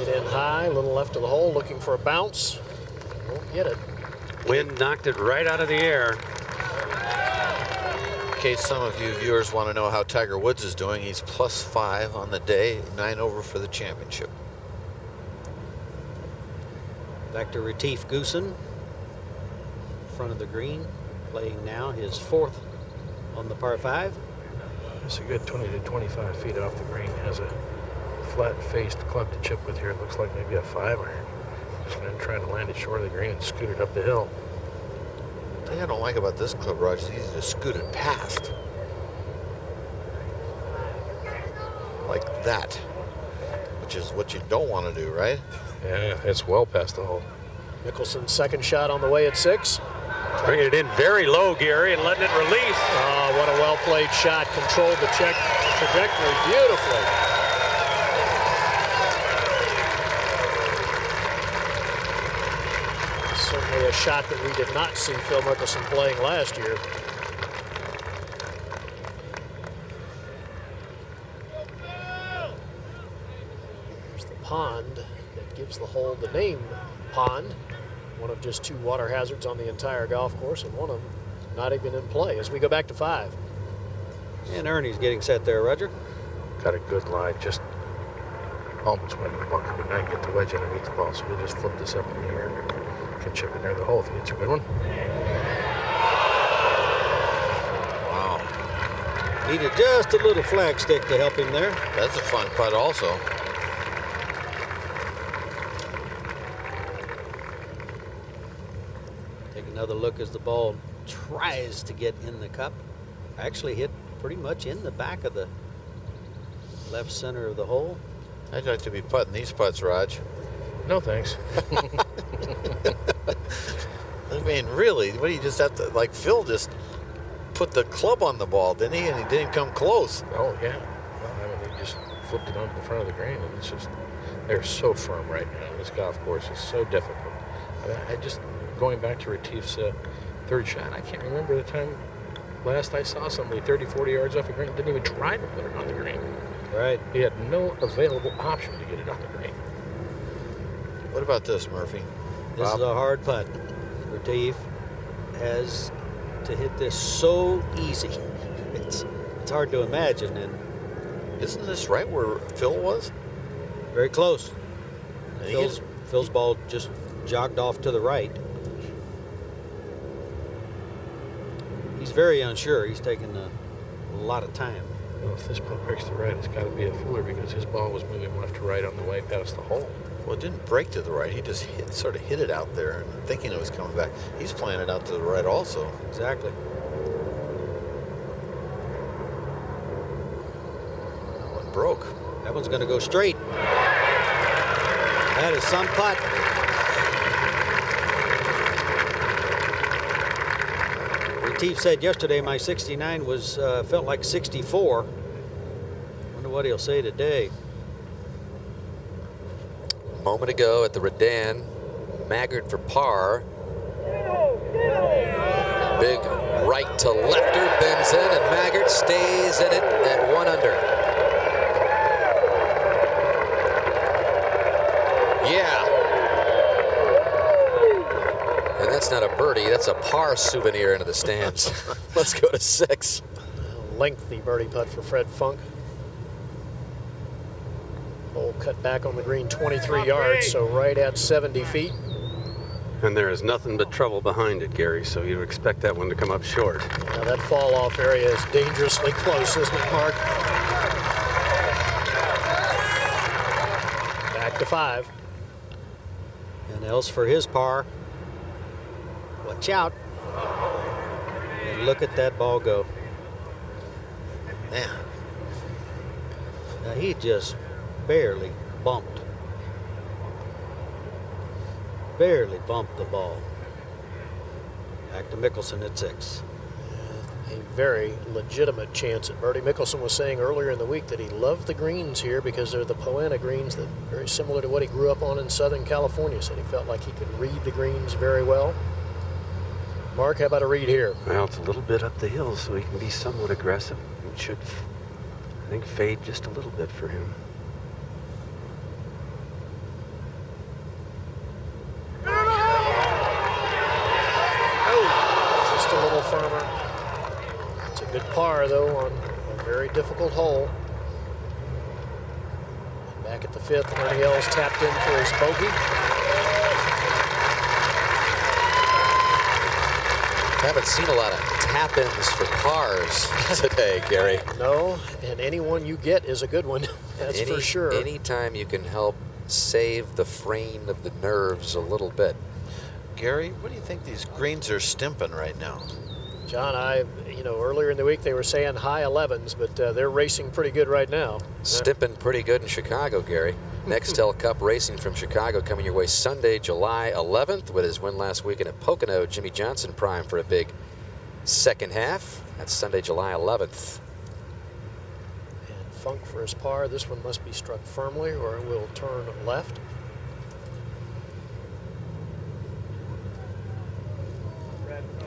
It in high, a little left of the hole, looking for a bounce. Won't get it. Wind knocked it right out of the air. In case some of you viewers want to know how Tiger Woods is doing, he's +5 on the day, 9 over for the championship. Back to Retief Goosen, front of the green, playing now his 4th on the par 5. It's a good 20 to 25 feet off the green. Has a flat-faced club to chip with here. It looks like maybe a 5-iron. Just going to try to land it short of the green and scoot it up the hill. The thing I don't like about this club, Roger, is easy to scoot it past. Like that. Which is what you don't want to do, right? Yeah, it's well past the hole. Mickelson's second shot on the way at 6. Bringing it in very low, Gary, and letting it release. Oh, what a well-played shot. Controlled the trajectory beautifully. Certainly a shot that we did not see Phil Mickelson playing last year. There's the pond that gives the hole the name Pond. One of just 2 water hazards on the entire golf course, and one of them not even in play as we go back to 5. And Ernie's getting set there, Roger. Got a good lie, just almost went in the bunker, but now you get the wedge underneath the ball, so we'll just flip this up in the air. Can chip it near the hole if he hits a good one. Wow. Needed just a little flag stick to help him there. That's a fun putt also. Take another look as the ball tries to get in the cup. Actually hit pretty much in the back of the left center of the hole. I'd like to be putting these putts, Raj. No, thanks. I mean, really, what do you just have to, like Phil just put the club on the ball, didn't he? And he didn't come close. Oh, yeah. Well, I mean, he just flipped it onto the front of the green, and it's just, they're so firm right now. This golf course is so difficult. I mean, going back to Retief's third shot, I can't remember the time last I saw somebody 30, 40 yards off the green, didn't even try to put it on the green. Right. He had no available option to get it on the green. What about this, Murphy? This Bob? is a hard putt. Retief has to hit this so easy. It's hard to imagine. And isn't this right where Phil was? Very close. Phil's ball just jogged off to the right. He's very unsure. He's taking a lot of time. Well, if this putt breaks to right, it's got to be a fooler because his ball was moving left to right on the way past the hole. Well, it didn't break to the right. He just sort of hit it out there, thinking it was coming back. He's playing it out to the right also. Exactly. That one broke. That one's going to go straight. That is some putt. Retief said yesterday my 69 was felt like 64. Wonder what he'll say today. A moment ago at the Redan, Maggard for par. Big right to lefter bends in, and Maggard stays in it at 1 under. Yeah. And that's not a birdie, that's a par souvenir into the stands. Let's go to 6. Lengthy birdie putt for Fred Funk. Hole cut back on the green 23 yards, so right at 70 feet. And there is nothing but trouble behind it, Gary, so you'd expect that one to come up short. Yeah, that fall-off area is dangerously close, isn't it, Mark? Back to 5. And else for his par. Watch out. And look at that ball go. Man. Now he just barely bumped the ball. Back to Mickelson at 6. A very legitimate chance at birdie. Mickelson was saying earlier in the week that he loved the greens here because they're the Poa annua greens that are very similar to what he grew up on in Southern California. Said he felt like he could read the greens very well. Mark, how about a read here? Well, it's a little bit up the hill, so he can be somewhat aggressive. It should, I think, fade just a little bit for him. Just a little firmer. It's a good par, though, on a very difficult hole. And back at the 5th, Ernie Els tapped in for his bogey. Haven't seen a lot of tap-ins for pars today, Gary. No, and any one you get is a good one. That's for sure. Anytime you can help save the fraying of the nerves a little bit. Gary, what do you think these greens are stimping right now? John, earlier in the week they were saying high 11s, but they're racing pretty good right now. Stimping pretty good in Chicago, Gary. Nextel Cup Racing from Chicago coming your way Sunday, July 11th with his win last weekend at Pocono. Jimmy Johnson prime for a big second half. That's Sunday, July 11th. And Funk for his par. This one must be struck firmly or it will turn left.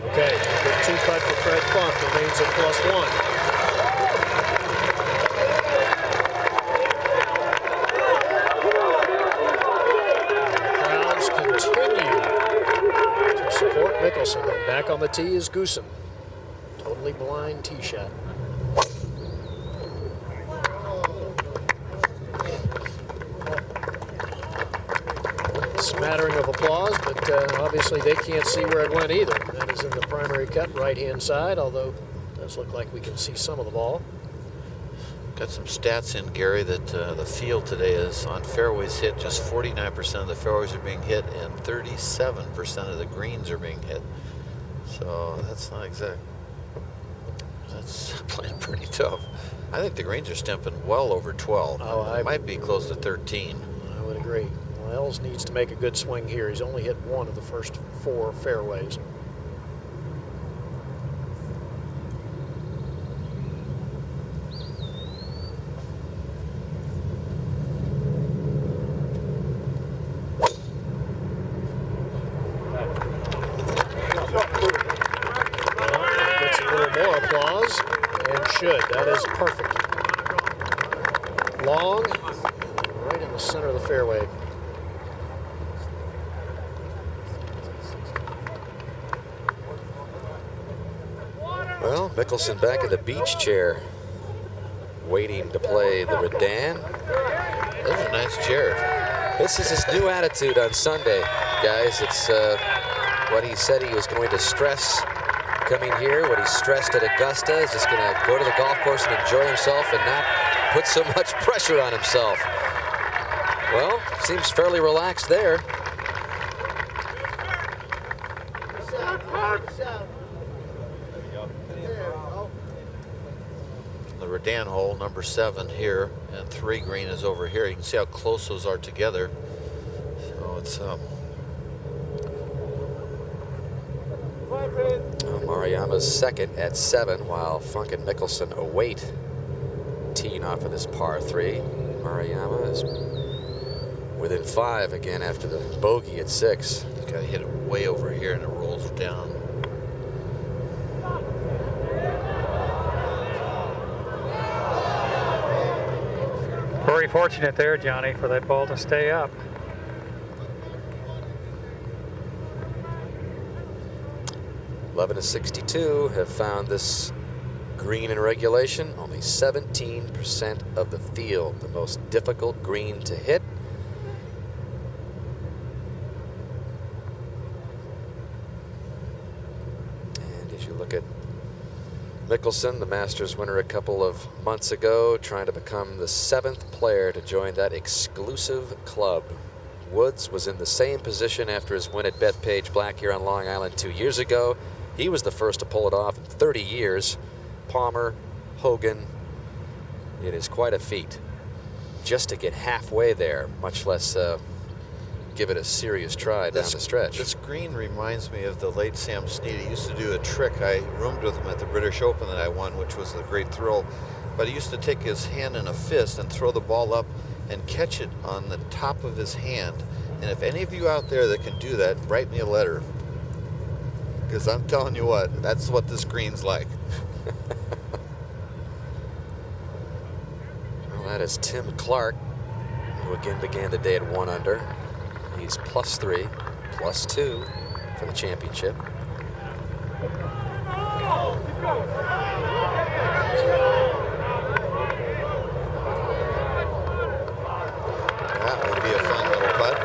Okay, good 2-putt for Fred Funk, remains at +1. Mickelson, and back on the tee is Goosen. Totally blind tee shot. Smattering of applause, but obviously they can't see where it went either. That is in the primary cut, right-hand side, although it does look like we can see some of the ball. Got some stats in, Gary, that the field today is on fairways hit. Just 49% of the fairways are being hit, and 37% of the greens are being hit. So that's not exact. That's playing pretty tough. I think the greens are stimping well over 12. It might be close to 13. I would agree. Wells needs to make a good swing here. He's only hit one of the first 4 fairways. That is perfect. Long, right in the center of the fairway. Well, Mickelson back in the beach chair, waiting to play the Redan. Those are nice chairs. This is his new attitude on Sunday, guys. It's what he said he was going to stress coming here. What he stressed at Augusta is just going to go to the golf course and enjoy himself and not put so much pressure on himself. Well, seems fairly relaxed there. The Redan hole, number 7 here, and 3 green is over here. You can see how close those are together. So it's Maruyama's second at 7, while Funk and Mickelson await teeing off of this par 3. Maruyama is within 5 again after the bogey at 6. Got to hit it way over here and it rolls down. Very fortunate there, Johnny, for that ball to stay up. (11-62) have found this green in regulation. Only 17% of the field, the most difficult green to hit. Look at Mickelson, the Masters winner a couple of months ago, trying to become the 7th player to join that exclusive club. Woods was in the same position after his win at Bethpage Black here on Long Island 2 years ago. He was the first to pull it off in 30 years. Palmer, Hogan, it is quite a feat just to get halfway there, much less give it a serious try down the stretch. This green reminds me of the late Sam Snead. He used to do a trick. I roomed with him at the British Open that I won, which was a great thrill. But he used to take his hand in a fist and throw the ball up and catch it on the top of his hand. And if any of you out there that can do that, write me a letter. Because I'm telling you what, that's what this green's like. Well, that is Tim Clark, who again began the day at 1 under. He's +3, +2 for the championship. That would be a fun little putt.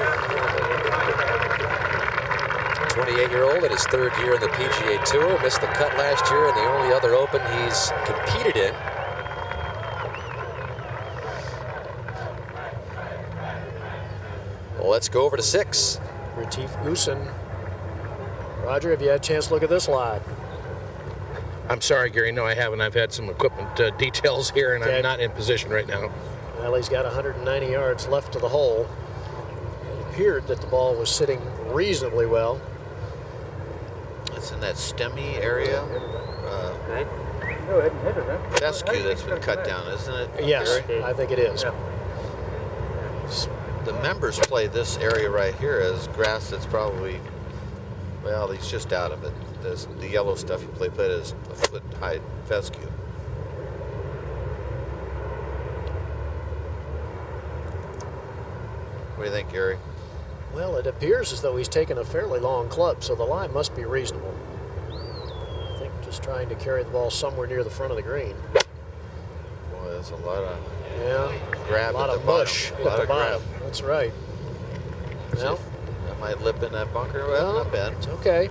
28-year-old at his 3rd year in the PGA Tour, missed the cut last year, and the only other Open he's competed in. Well, let's go over to 6. Retief Goosen. Roger, have you had a chance to look at this lie? I'm sorry, Gary. No, I haven't. I've had some equipment details here, and I'm not in position right now. Well, he's got 190 yards left to the hole. It appeared that the ball was sitting reasonably well. It's in that stemmy area. Fescue that's been cut down, isn't it? Yes, Gary? I think it is. Yeah. The members play this area right here as grass that's probably, well, he's just out of it. The yellow stuff you played is a foot high fescue. What do you think, Gary? Well, it appears as though he's taken a fairly long club, so the line must be reasonable. I think just trying to carry the ball somewhere near the front of the green. Boy, there's a lot of grab a lot at of the mush bottom. at the bottom. That's right. Well, that might lip in that bunker. Well, not bad. It's okay.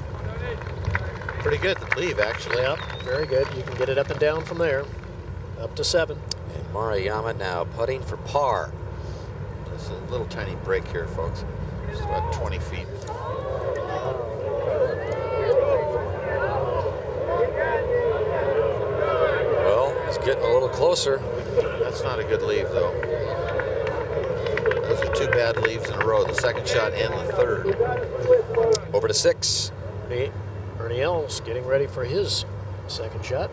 Pretty good to leave, actually. Yeah, very good. You can get it up and down from there. Up to 7. And Maruyama now putting for par. There's a little tiny break here, folks. It's about 20 feet. Well, he's getting a little closer. That's not a good leave, though. Those are 2 bad leaves in a row, the second shot and the third. Over to 6. Ernie Els getting ready for his second shot.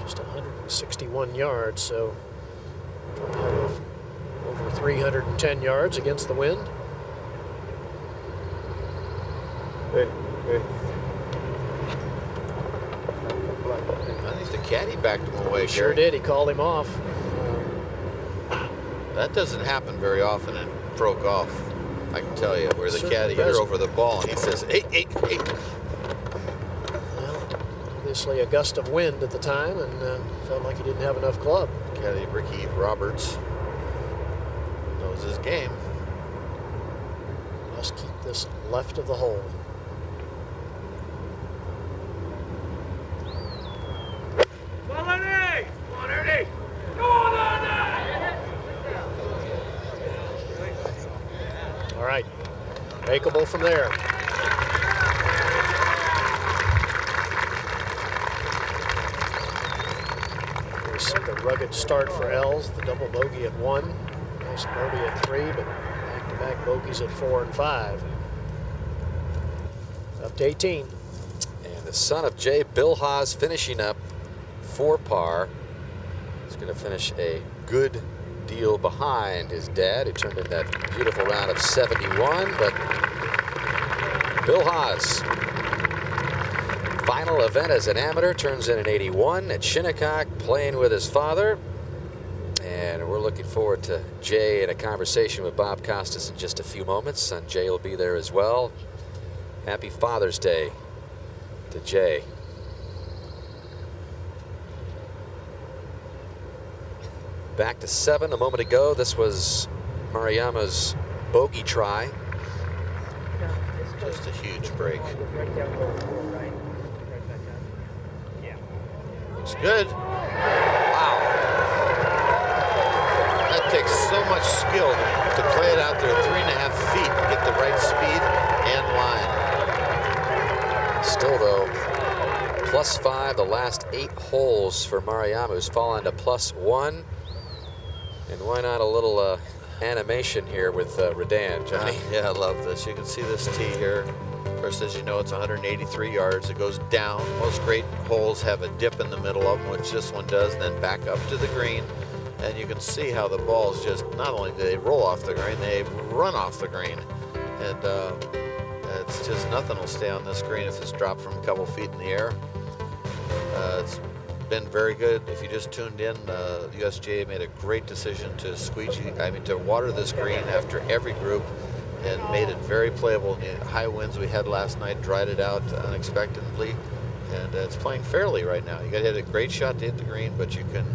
Just 161 yards, so over 310 yards against the wind. I think the caddy backed him away. Sure did. He called him off. That doesn't happen very often in pro golf. I can tell you, where the caddy, you're over the ball, and he says, hey. Well, obviously a gust of wind at the time, and felt like he didn't have enough club. Caddy Ricky Roberts knows his game. Must keep this left of the hole. Come on, Ernie! Come on, Ernie! Come on, Ernie! All right, makeable from there. We see the rugged start for Els, the double bogey at 1, nice birdie at 3, but back-to-back bogeys at 4 and 5. Up to 18. And the son of Jay, Bill Haas, finishing up 4 par. He's going to finish a good deal behind his dad, who turned in that beautiful round of 71, but Bill Haas, final event as an amateur, turns in an 81 at Shinnecock, playing with his father. And we're looking forward to Jay and a conversation with Bob Costas in just a few moments, and Jay will be there as well. Happy Father's Day to Jay. Back to 7 a moment ago. This was Maruyama's bogey try. Just a huge break. Looks good. Wow. That takes so much skill to play it out there 3.5 feet and get the right speed and line. Still, though, +5 the last 8 holes for Maruyama, who's fallen to +1. And why not a little animation here with Redan, Johnny? Yeah, I love this. You can see this tee here. Of course, as you know, it's 183 yards. It goes down. Most great holes have a dip in the middle of them, which this one does, and then back up to the green. And you can see how the balls just, not only do they roll off the green, they run off the green. And it's just nothing will stay on this green if it's dropped from a couple feet in the air. It's been very good. If you just tuned in, the USGA made a great decision to to water this green after every group and made it very playable. The high winds we had last night dried it out unexpectedly, and it's playing fairly right now. You got to hit a great shot to hit the green, but you can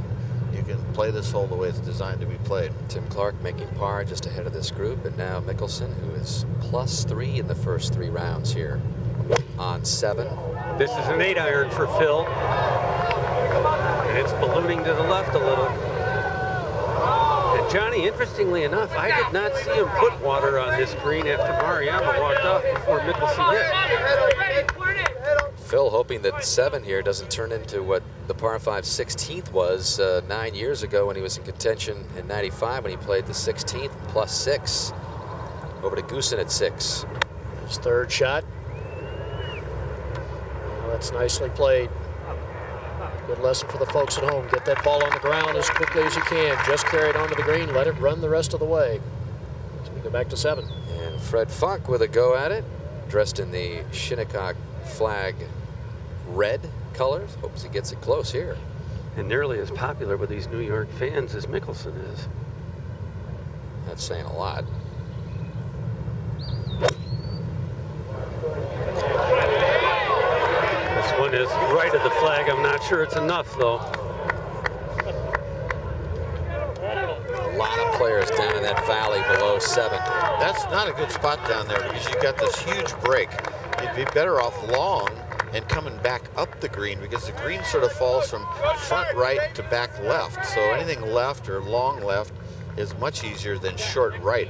play this hole the way it's designed to be played. Tim Clark making par just ahead of this group, and now Mickelson, who is +3 in the first 3 rounds here on 7. This is an 8-iron for Phil. And it's ballooning to the left a little. And Johnny, interestingly enough, I did not see him put water on this green after Maruyama walked off before Mickelson hit. Phil hoping that 7 here doesn't turn into what the par 5 16th was 9 years ago when he was in contention in '95 when he played the 16th +6. Over to Goosen at 6. His third shot. Well, that's nicely played. Good lesson for the folks at home. Get that ball on the ground as quickly as you can. Just carry it onto the green. Let it run the rest of the way. So we go back to 7. And Fred Funk with a go at it, dressed in the Shinnecock flag red colors. Hopes he gets it close here. And nearly as popular with these New York fans as Mickelson is. That's saying a lot. This one is right of the flag. I'm not sure it's enough, though. A lot of players down in that valley below 7. That's not a good spot down there because you've got this huge break. You'd be better off long and coming back up the green because the green sort of falls from front right to back left. So anything left or long left is much easier than short right.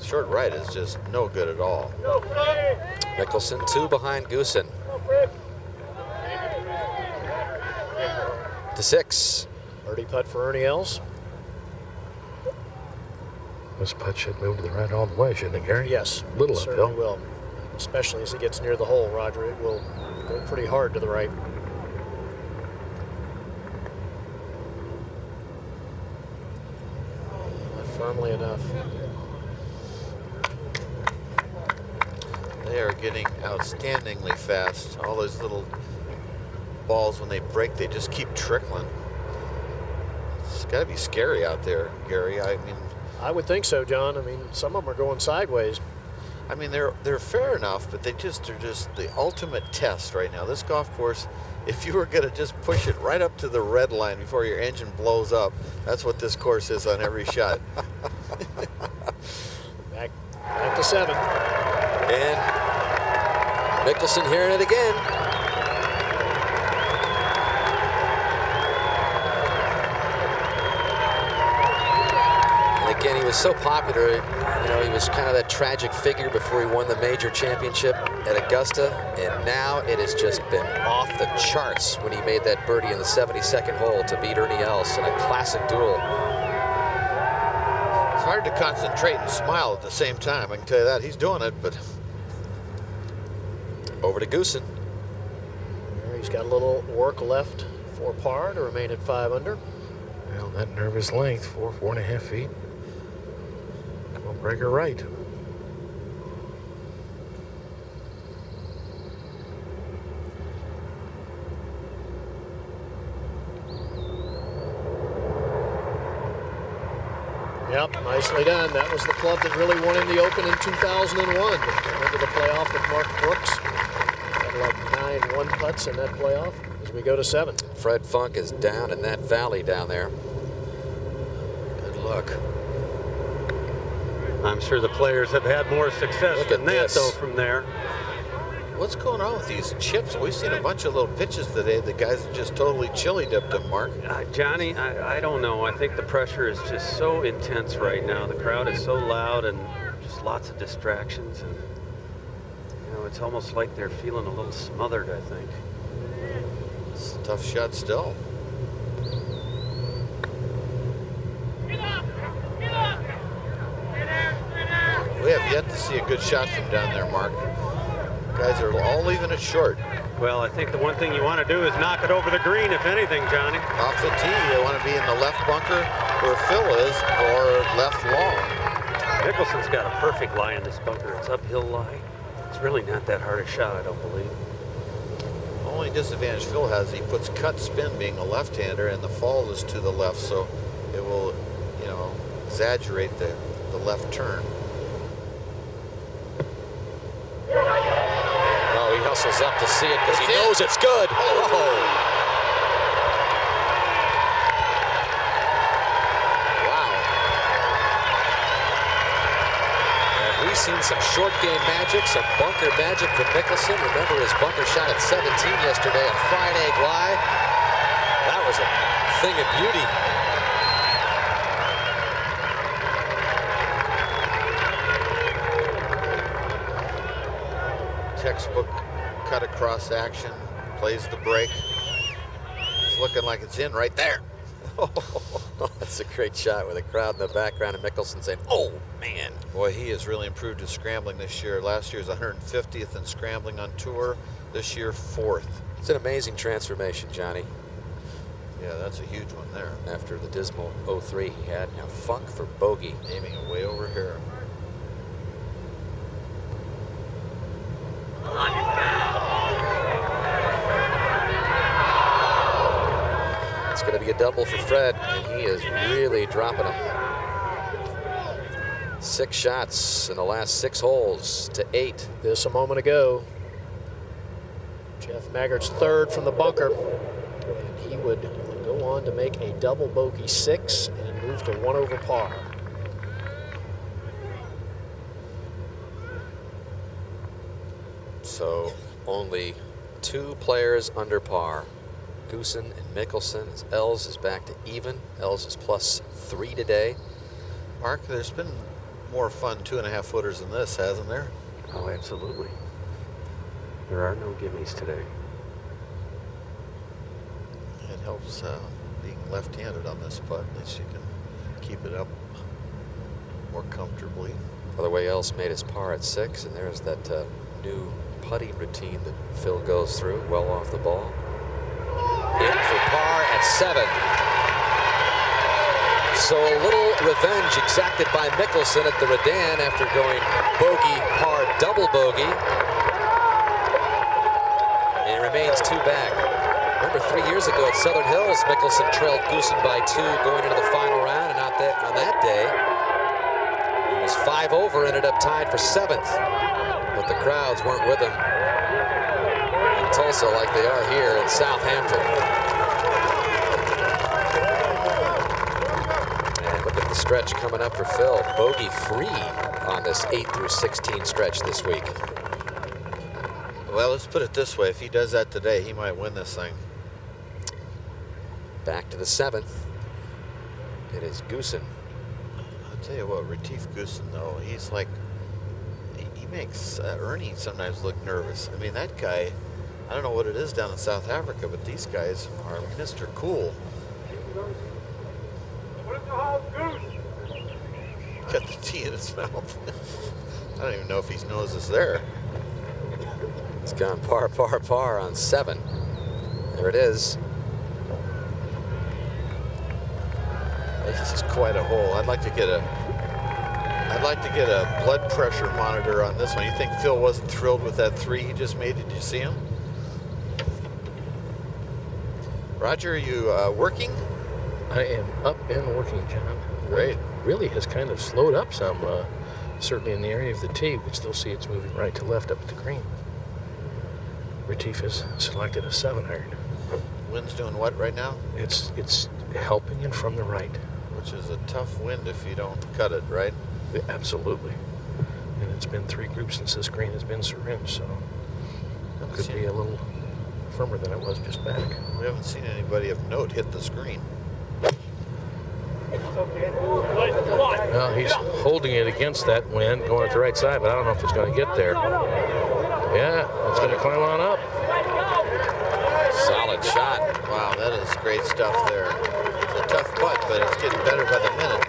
Short right is just no good at all. Mickelson 2 behind Goosen. To 6. Birdie putt for Ernie Els. This putt should move to the right all the way, shouldn't it, Gary? Yes, Little certainly uphill. will. Especially as it gets near the hole, Roger. It will go pretty hard to the right. Not firmly enough. They are getting outstandingly fast. All those little balls, when they break, they just keep trickling. It's got to be scary out there, Gary. I mean, I would think so, John. I mean, some of them are going sideways. I mean, they're fair enough, but they're just the ultimate test right now. This golf course, if you were going to just push it right up to the red line before your engine blows up, that's what this course is on every shot. Back to 7. And Mickelson hearing it again. And again, he was so popular. You know, he was kind of that tragic figure before he won the major championship at Augusta, and now it has just been off the charts when he made that birdie in the 72nd hole to beat Ernie Els in a classic duel. It's hard to concentrate and smile at the same time. I can tell you that. He's doing it, but... Over to Goosen. He's got a little work left for par to remain at 5 under. Well, that nervous length, 4.5 feet. Come on, breaker right. Yep, nicely done. That was the club that really won in the Open in 2001. Went into the playoff with Mark Brooks. Had like 9 one-putts in that playoff as we go to 7. Fred Funk is down in that valley down there. Good luck. I'm sure the players have had more success than that, though, from there. What's going on with these chips? We've seen a bunch of little pitches today. The guys have just totally chili dipped them, Mark. Johnny, I don't know. I think the pressure is just so intense right now. The crowd is so loud and just lots of distractions. And, you know, it's almost like they're feeling a little smothered, I think. It's a tough shot still. We have yet to see a good shot from down there, Mark. Guys are all leaving it short. Well, I think the one thing you want to do is knock it over the green, if anything, Johnny. Off the tee, they want to be in the left bunker where Phil is, or left long. Mickelson's got a perfect lie in this bunker. It's uphill lie. It's really not that hard a shot, I don't believe. The only disadvantage Phil has, he puts cut spin being a left-hander, and the fall is to the left, so it will, you know, exaggerate the left turn. Oh, he hustles up to see it because he knows it's good. Oh. Wow. Have we seen some short game magic, some bunker magic from Mickelson? Remember his bunker shot at 17 yesterday, a fried egg lie. That was a thing of beauty. Textbook cut across action, plays the break. It's looking like it's in right there. That's a great shot with a crowd in the background and Mickelson saying, oh, man. Boy, he has really improved his scrambling this year. Last year was 150th in scrambling on tour. This year, 4th. It's an amazing transformation, Johnny. Yeah, that's a huge one there. After the dismal 03 he had. Now Funk for bogey. Aiming it way over here. It's going to be a double for Fred, and he is really dropping them. 6 shots in the last 6 holes to 8. This a moment ago. Jeff Maggart's third from the bunker, and he would go on to make a double bogey 6 and move to 1 over par. So only 2 players under par. Goosen and Mickelson. As Els is back to even. Els is +3 today. Mark, there's been more fun 2.5 footers than this, hasn't there? Oh, absolutely. There are no gimmies today. It helps being left-handed on this putt. At least you can keep it up more comfortably. By the way, Els made his par at 6, and there's that new putting routine that Phil goes through, well off the ball. In for par at 7. So a little revenge exacted by Mickelson at the Redan after going bogey, par, double bogey. And remains 2 back. Remember 3 years ago at Southern Hills, Mickelson trailed Goosen by 2 going into the final round, and on that day, he was 5 over, ended up tied for 7th. But the crowds weren't with him in Tulsa like they are here in Southampton. And look at the stretch coming up for Phil. Bogey free on this 8 through 16 stretch this week. Well, let's put it this way. If he does that today, he might win this thing. Back to the 7th. It is Goosen. I'll tell you what, Retief Goosen, though, he's like, he makes Ernie sometimes look nervous. I mean, that guy, I don't know what it is down in South Africa, but these guys are Mr. Cool. Got the tea in his mouth. I don't even know if his nose is there. It's gone par, par, par on 7. There it is. This is quite a hole. I'd like to get a blood pressure monitor on this one. You think Phil wasn't thrilled with that 3 he just made? Did you see him? Roger, are you working? I am up and working, John. Great. Really has kind of slowed up some, certainly in the area of the tee. We still see it's moving right to left up at the green. Retief has selected a 7-iron. Wind's doing what right now? It's helping in from the right. Which is a tough wind if you don't cut it, right? Absolutely. And it's been 3 groups since this green has been syringed, so it could be a little firmer than it was just back. We haven't seen anybody of note hit the screen. Well, he's holding it against that wind, going at the right side, but I don't know if it's going to get there. Yeah, it's going to climb on up. Solid shot. Wow, that is great stuff there. It's a tough putt, but it's getting better by the minute.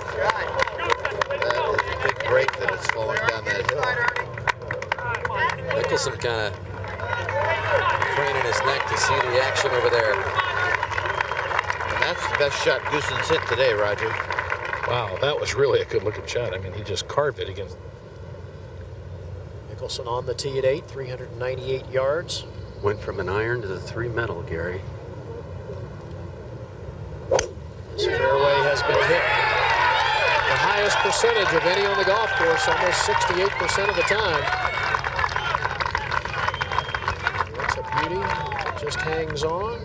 That is a big break that it's falling down that hill. Mickelson kind of craning his neck to see the action over there. And that's the best shot Goossen's hit today, Roger. Wow, that was really a good-looking shot. I mean, he just carved it against. Mickelson on the tee at 8, 398 yards. Went from an iron to the 3 metal, Gary. This fairway has been hit the highest percentage of any on the golf course, almost 68% of the time. That's a beauty. It just hangs on.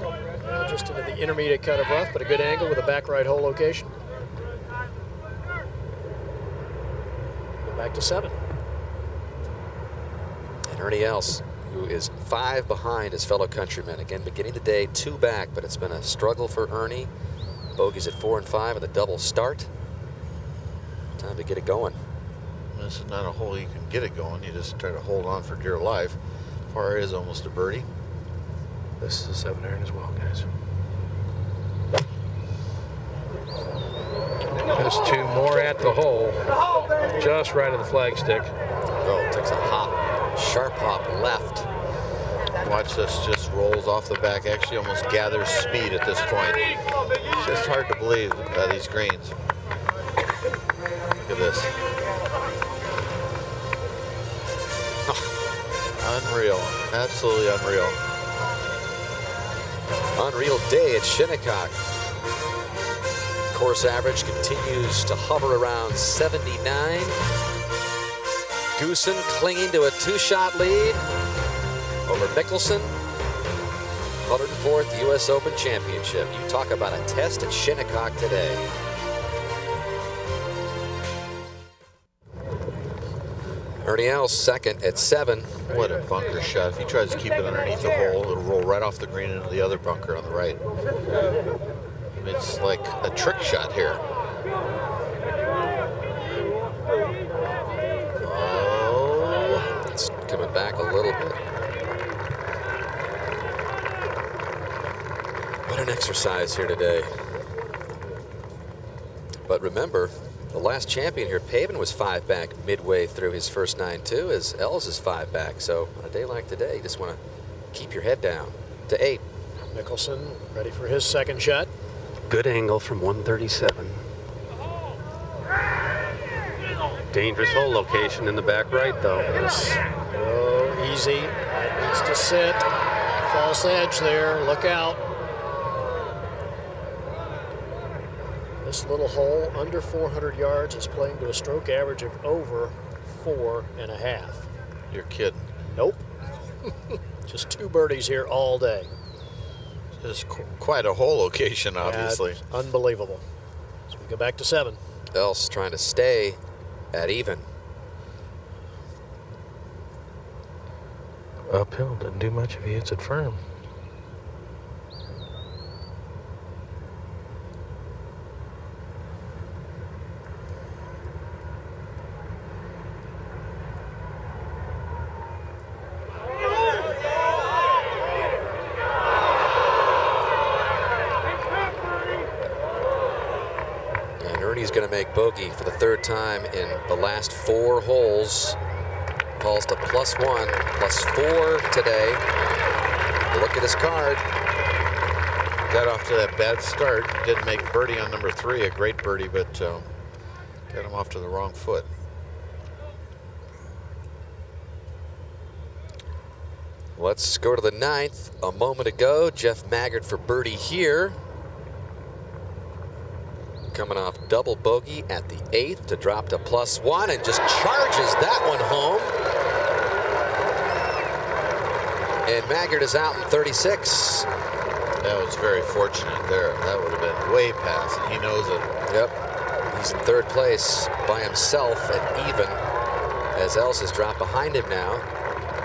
Just into the intermediate cut of rough, but a good angle with a back right hole location. Go back to 7. And Ernie Els, who is 5 behind his fellow countrymen. Again, beginning the day 2 back, but it's been a struggle for Ernie. Bogeys at 4 and 5 with a double start. Time to get it going. This is not a hole you can get it going. You just try to hold on for dear life. Par is almost a birdie. This is a 7 iron as well, guys. There's 2 more at the hole, just right of the flagstick. Oh, takes a hop, sharp hop left. Watch this, just rolls off the back, actually almost gathers speed at this point. It's just hard to believe these greens. Look at this. Unreal, absolutely unreal. Unreal day at Shinnecock. Course average continues to hover around 79. Goosen clinging to a 2-shot lead over Mickelson. 104th U.S. Open Championship. You talk about a test at Shinnecock today. Ernie Els second at 7. What a bunker shot. If he tries to keep it underneath the hole, it'll roll right off the green into the other bunker on the right. It's like a trick shot here. Oh, it's coming back a little bit. What an exercise here today. But remember, the last champion here, Pavin, was 5 back midway through his first 9 too, as Els is 5 back. So on a day like today, you just want to keep your head down. To 8. Mickelson ready for his second shot. Good angle from 137. Dangerous hole location in the back right, though. Oh, easy. That needs to sit. False edge there. Look out. This little hole under 400 yards is playing to a stroke average of over 4.5. You're kidding. Nope. Just 2 birdies here all day. It's quite a hole location, obviously. Yeah, unbelievable. So we go back to 7. Els trying to stay at even. Uphill doesn't do much if he hits it firm. Ernie's going to make bogey for the 3rd time in the last 4 holes. Falls to +1, +4 today. Look at his card. Got off to that bad start. Didn't make birdie on number 3, a great birdie, but got him off to the wrong foot. Let's go to the 9th. A moment ago, Jeff Maggard for birdie here. Coming off double bogey at the 8th to drop to +1 and just charges that one home. And Maggard is out in 36. That was very fortunate there. That would have been way past, and he knows it. Yep. He's in third place by himself at even, as Els has dropped behind him now.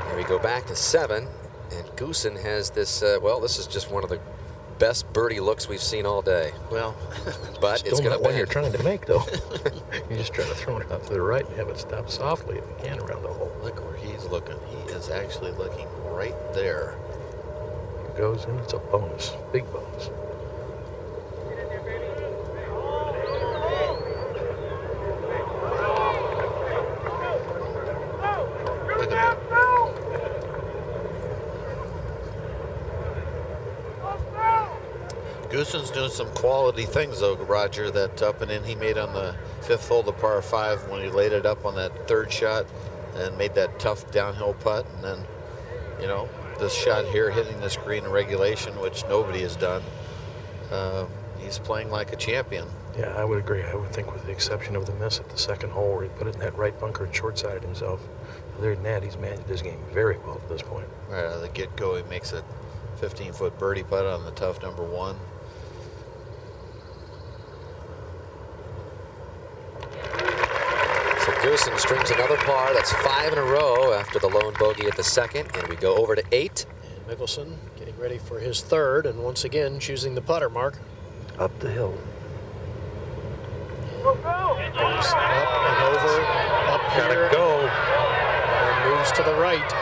And we go back to 7, and Goosen has this, well, this is just one of the best birdie looks we've seen all day. Well, but Still it's going not to one you're trying to make, though. You're just trying to throw it out to the right and have it stop softly if you can around the hole. Look where he's looking. He is actually looking right there. If it goes in, it's a bonus, big bonus. Look at that. Goosen's doing some quality things, though, Roger, that up and in he made on the 5th hole, the par 5, when he laid it up on that 3rd shot and made that tough downhill putt. And then, you know, this shot here hitting this green in regulation, which nobody has done. He's playing like a champion. Yeah, I would agree. I would think with the exception of the miss at the 2nd hole where he put it in that right bunker and short-sided himself. Other than that, he's managed his game very well at this point. Right out of the get-go, he makes a 15-foot birdie putt on the tough number 1. So Goosen strings another par. That's 5 in a row after the lone bogey at the 2nd, and we go over to 8. And Mickelson getting ready for his 3rd, and once again choosing the putter mark. Up the hill. Goes up and over, up Gotta here, go. and then moves to the right.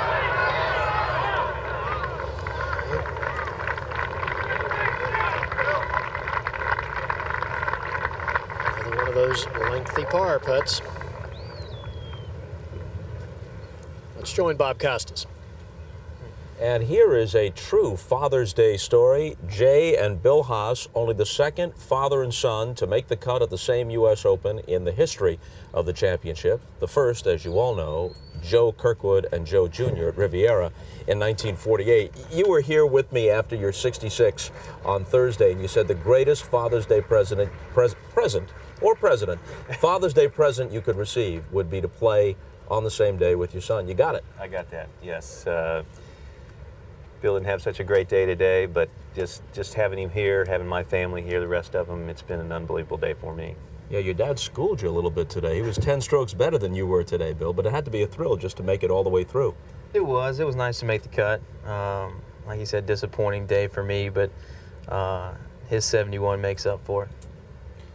Another one of those lengthy par putts. Let's join Bob Costas. And here is a true Father's Day story. Jay and Bill Haas, only the 2nd father and son to make the cut at the same U.S. Open in the history of the championship. The first, as you all know, Joe Kirkwood and Joe Jr. at Riviera in 1948. You were here with me after your 66 on Thursday, and you said the greatest Father's Day present Father's Day present you could receive would be to play on the same day with your son. You got it. I got that, yes. Bill didn't have such a great day today, but just having him here, having my family here, the rest of them, it's been an unbelievable day for me. Yeah, your dad schooled you a little bit today. He was 10 strokes better than you were today, Bill, but it had to be a thrill just to make it all the way through. It was nice to make the cut. Like you said, disappointing day for me, but his 71 makes up for it.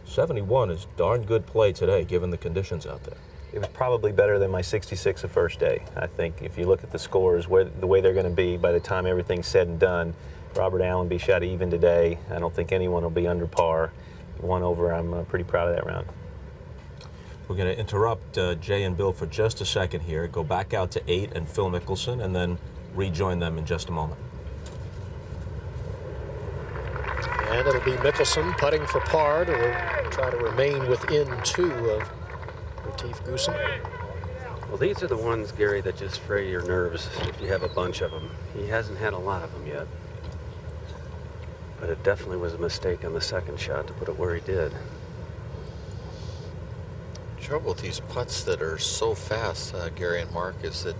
71 is darn good play today, given the conditions out there. It was probably better than my 66 the first day. I think if you look at the scores, the way they're going to be by the time everything's said and done, Robert Allenby shot even today. I don't think anyone will be under par. 1 over, I'm pretty proud of that round. We're going to interrupt Jay and Bill for just a second here, go back out to 8 and Phil Mickelson, and then rejoin them in just a moment. And it'll be Mickelson putting for par to try to remain within 2 of Retief Goosen. Well, these are the ones, Gary, that just fray your nerves if you have a bunch of them. He hasn't had a lot of them yet. But it definitely was a mistake on the 2nd shot to put it where he did. The trouble with these putts that are so fast, Gary and Mark, is that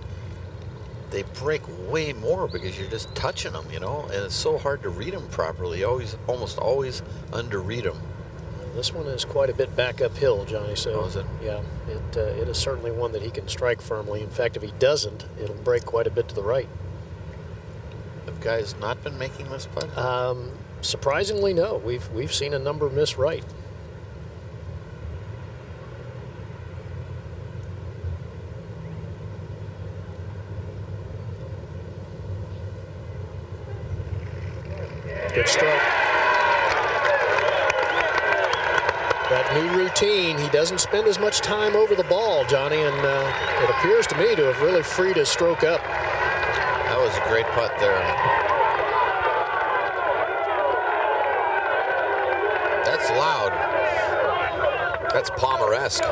they break way more because you're just touching them, you know, and it's so hard to read them properly. You almost always underread them. This one is quite a bit back uphill, Johnny, so is it? Yeah, it is certainly one that he can strike firmly. In fact, if he doesn't, it'll break quite a bit to the right. Have guys not been making this putt? Surprisingly, no. We've seen a number miss right. Good stroke. That new routine, he doesn't spend as much time over the ball, Johnny, and it appears to me to have really freed his stroke up. That was a great putt there. That's loud. That's Palmer-esque.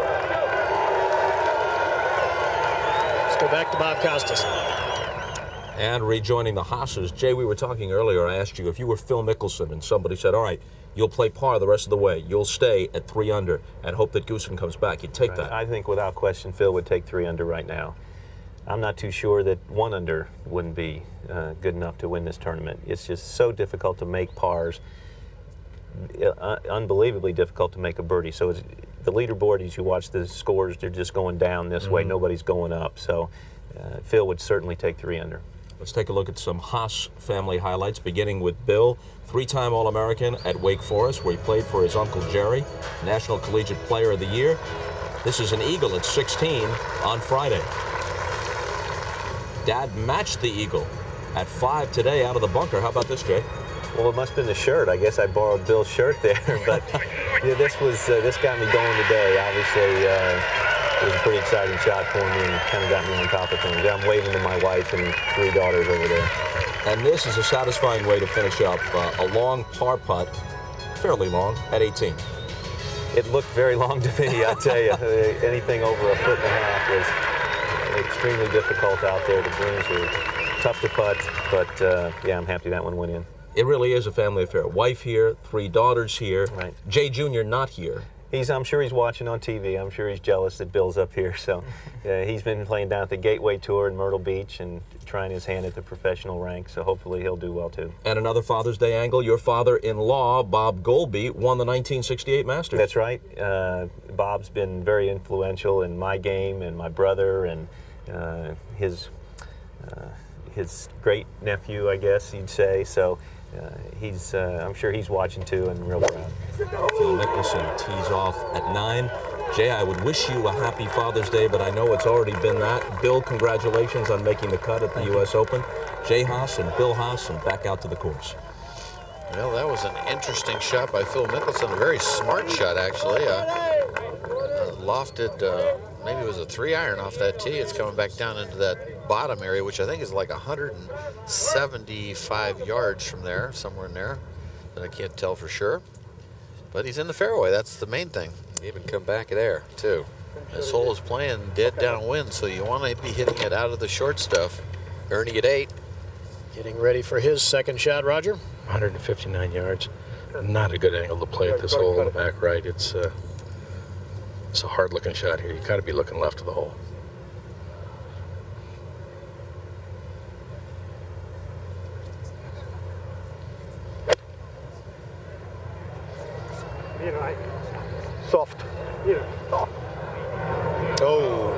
Let's go back to Bob Costas. And rejoining the Haasers, Jay, we were talking earlier, I asked you if you were Phil Mickelson and somebody said, all right, you'll play par the rest of the way, you'll stay at 3 under and hope that Goosen comes back, you'd take that. I think without question Phil would take 3 under right now. I'm not too sure that 1 under wouldn't be good enough to win this tournament. It's just so difficult to make pars, unbelievably difficult to make a birdie. So the leaderboard, as you watch the scores, they're just going down this way. Nobody's going up. So Phil would certainly take 3 under. Let's take a look at some Haas family highlights, beginning with Bill, 3-time All-American at Wake Forest, where he played for his Uncle Jerry, National Collegiate Player of the Year. This is an eagle at 16 on Friday. Dad matched the eagle at 5 today out of the bunker. How about this, Jay? Well, it must have been the shirt. I guess I borrowed Bill's shirt there, but yeah, this got me going today. Obviously, it was a pretty exciting shot for me and kind of got me on top of things. I'm waving to my wife and 3 daughters over there. And this is a satisfying way to finish up a long par putt, fairly long, at 18. It looked very long to me, I tell you. Anything over 1.5 feet was extremely difficult out there. The greens were tough to putt, but yeah, I'm happy that one went in. It really is a family affair. Wife here, 3 daughters here. Right. Jay Jr. not here. I'm sure he's watching on TV. I'm sure he's jealous that Bill's up here. So he's been playing down at the Gateway Tour in Myrtle Beach and trying his hand at the professional rank. So hopefully he'll do well too. And another Father's Day angle, your father-in-law, Bob Goalby, won the 1968 Masters. That's right. Bob's been very influential in my game and my brother and his great nephew, I guess you'd say. So I'm sure he's watching too and real proud. Phil Mickelson tees off at 9. Jay, I would wish you a happy Father's Day, but I know it's already been that. Bill, congratulations on making the cut at the U.S. Open. Jay Haas and Bill Haas, and back out to the course. Well, that was an interesting shot by Phil Mickelson. A very smart shot, actually. Lofted, maybe it was a 3-iron off that tee. It's coming back down into that bottom area, which I think is like 175 yards from there, somewhere in there. That I can't tell for sure. But he's in the fairway. That's the main thing. Even come back there, too. This hole is playing dead downwind, so you want to be hitting it out of the short stuff. Ernie at 8. Getting ready for his second shot, Roger. 159 yards. Not a good angle to play at this hole in the back right. It's a hard-looking shot here. You got to be looking left of the hole. Soft. Soft. Oh.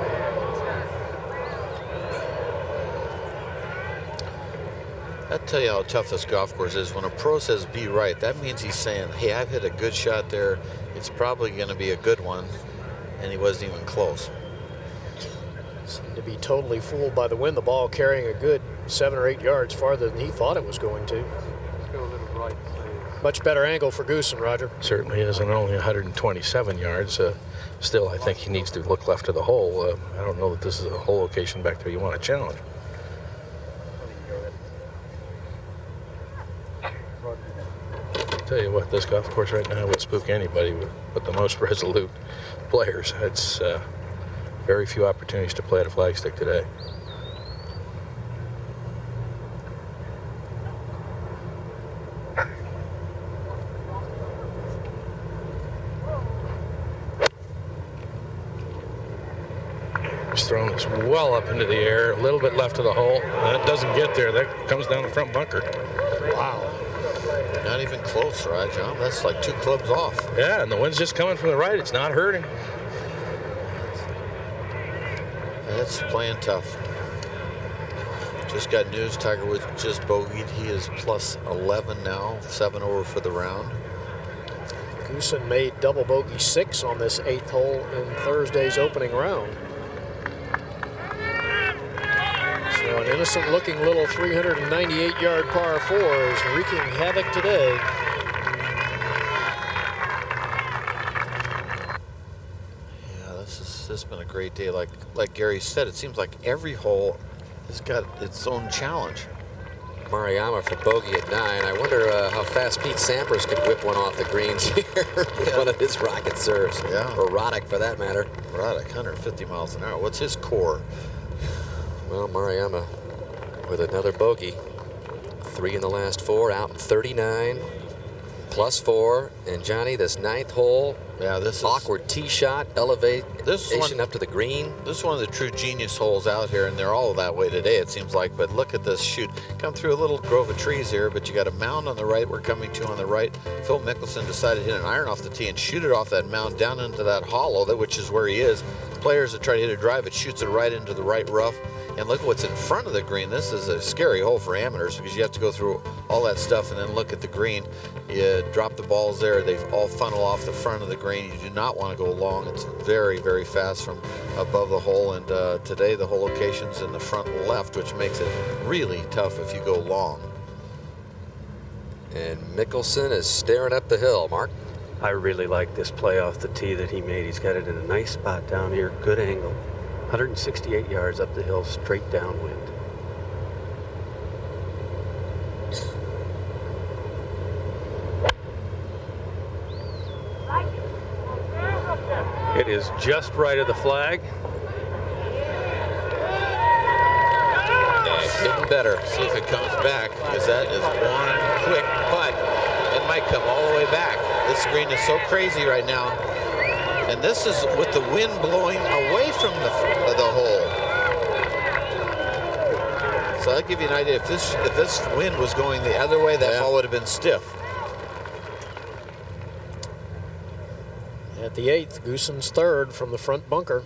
I'll tell you how tough this golf course is. When a pro says be right, that means he's saying, hey, I've hit a good shot there. It's probably going to be a good one. And he wasn't even close. Seemed to be totally fooled by the wind. The ball carrying a good 7 or 8 yards farther than he thought it was going to. Much better angle for Goosen, Roger. Certainly is, and only 127 yards. Still, I think he needs to look left of the hole. I don't know that this is a hole location back there you want to challenge. Tell you what, this golf course right now would spook anybody with the most resolute players. It's very few opportunities to play at a flagstick today. He's throwing this well up into the air, a little bit left of the hole. That doesn't get there. That comes down the front bunker. Wow. Not even close, right, John? That's like 2 clubs off. Yeah, and the wind's just coming from the right. It's not hurting. That's playing tough. Just got news. Tiger Woods just bogeyed. He is plus 11 now, 7 over for the round. Goosen made double bogey 6 on this 8th hole in Thursday's opening round. So an innocent-looking little 398-yard par 4 is wreaking havoc today. Yeah, this has been a great day. Like Gary said, it seems like every hole has got its own challenge. Maruyama for bogey at 9. I wonder how fast Pete Sampras could whip one off the greens here with one of his rocket serves. Yeah. Or Roddick, for that matter. Roddick, 150 miles an hour. What's his core? Well, Maruyama with another bogey. 3 in the last 4, out in 39, plus 4. And Johnny, this 9th hole, Yeah, this is awkward tee shot, elevation up to the green. This is one of the true genius holes out here, and they're all that way today, it seems like. But look at this shoot. Come through a little grove of trees here, but you got a mound on the right. We're coming to on the right. Phil Mickelson decided to hit an iron off the tee and shoot it off that mound down into that hollow, which is where he is. Players that try to hit a drive, it shoots it right into the right rough. And look at what's in front of the green. This is a scary hole for amateurs because you have to go through all that stuff and then look at the green. You drop the balls there, they all funnel off the front of the green. You do not want to go long. It's very, very fast from above the hole. And today the hole location's in the front left, which makes it really tough if you go long. And Mickelson is staring up the hill. Mark? I really like this play off the tee that he made. He's got it in a nice spot down here, good angle. 168 yards up the hill, straight downwind. It is just right of the flag. Yeah, getting better. See if it comes back, because that is one quick putt. It might come all the way back. This green is so crazy right now. And this is with the wind blowing away from the hole. So that'll give you an idea. If this wind was going the other way, that ball would have been stiff. At the 8th, Goossen's third from the front bunker.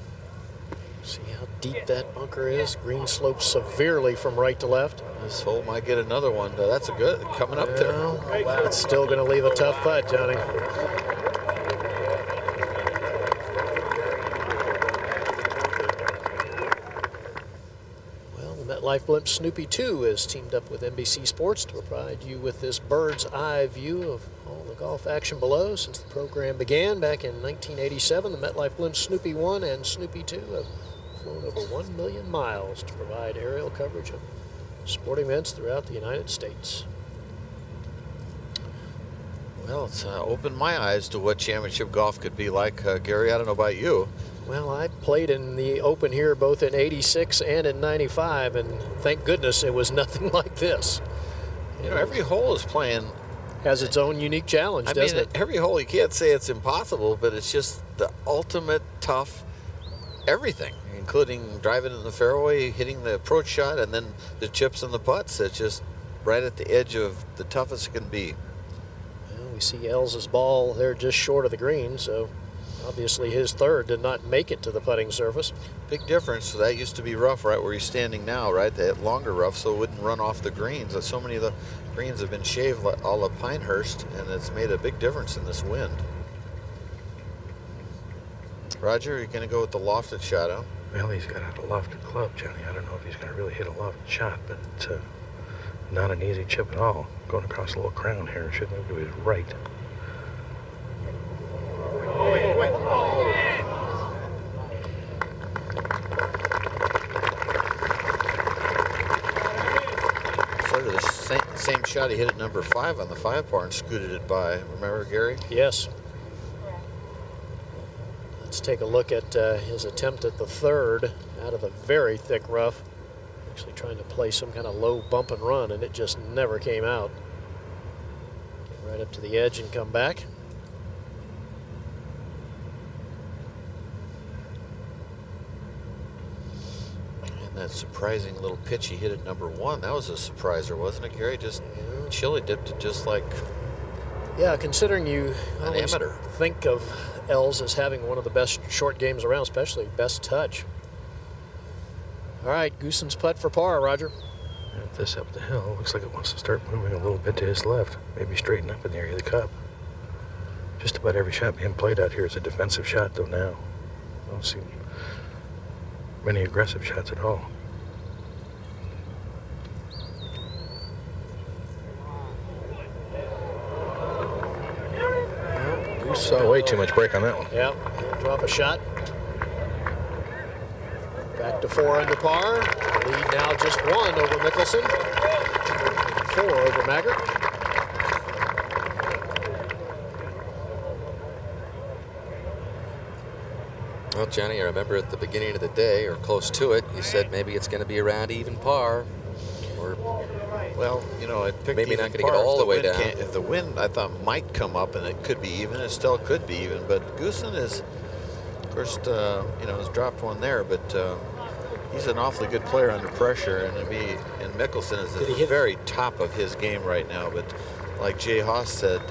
See how deep that bunker is. Green slopes severely from right to left. This hole might get another one. That's a good coming up there. It's still going to leave a tough putt, Johnny. MetLife Blimp Snoopy 2 has teamed up with NBC Sports to provide you with this bird's eye view of all the golf action below. Since the program began back in 1987, the MetLife Blimp Snoopy 1 and Snoopy 2 have flown over 1 million miles to provide aerial coverage of sporting events throughout the United States. Well, it's opened my eyes to what championship golf could be like. Gary, I don't know about you. Well, I played in the Open here both in '86 and in '95, and thank goodness it was nothing like this. You know, every hole is playing. Has its own unique challenge, doesn't it? Every hole, you can't say it's impossible, but it's just the ultimate tough everything, including driving in the fairway, hitting the approach shot, and then the chips and the putts. It's just right at the edge of the toughest it can be. Well, we see Els's ball there just short of the green, so obviously his third did not make it to the putting surface. Big difference. So that used to be rough right where he's standing now, right? They had longer rough so it wouldn't run off the greens. So many of the greens have been shaved all of Pinehurst, and it's made a big difference in this wind. Roger, you're going to go with the lofted shot, huh? Well, he's got a lofted club, Johnny. I don't know if he's going to really hit a lofted shot, but it's not an easy chip at all. Going across a little crown here, should move to his right. Sort of the same shot he hit at number 5 on the 5-par and scooted it by. Remember, Gary? Yes. Let's take a look at his attempt at the third out of the very thick rough. Actually trying to play some kind of low bump and run, and it just never came out. Get right up to the edge and come back. That surprising little pitch he hit at number 1, that was a surpriser, wasn't it, Gary? Just chili dipped it just like Yeah, considering you an amateur. Think of Els as having one of the best short games around, especially best touch. All right, Goossen's putt for par, Roger. And this up the hill looks like it wants to start moving a little bit to his left, maybe straighten up in the area of the cup. Just about every shot being played out here is a defensive shot, though now. I don't see many aggressive shots at all. You saw way too much break on that one. Yeah, drop a shot. Back to 4 under par. Lead now just 1 over Mickelson. 4 over Maggart. Well, Johnny, I remember at the beginning of the day, or close to it, you said maybe it's going to be around even par. Or well, you know, it picked maybe even not going to par get if all the way wind down. If the wind, I thought, might come up and it could be even, it still could be even. But Goosen is, of course, you know, has dropped one there, but he's an awfully good player under pressure, and Mickelson is at the very top of his game right now. But like Jay Haas said,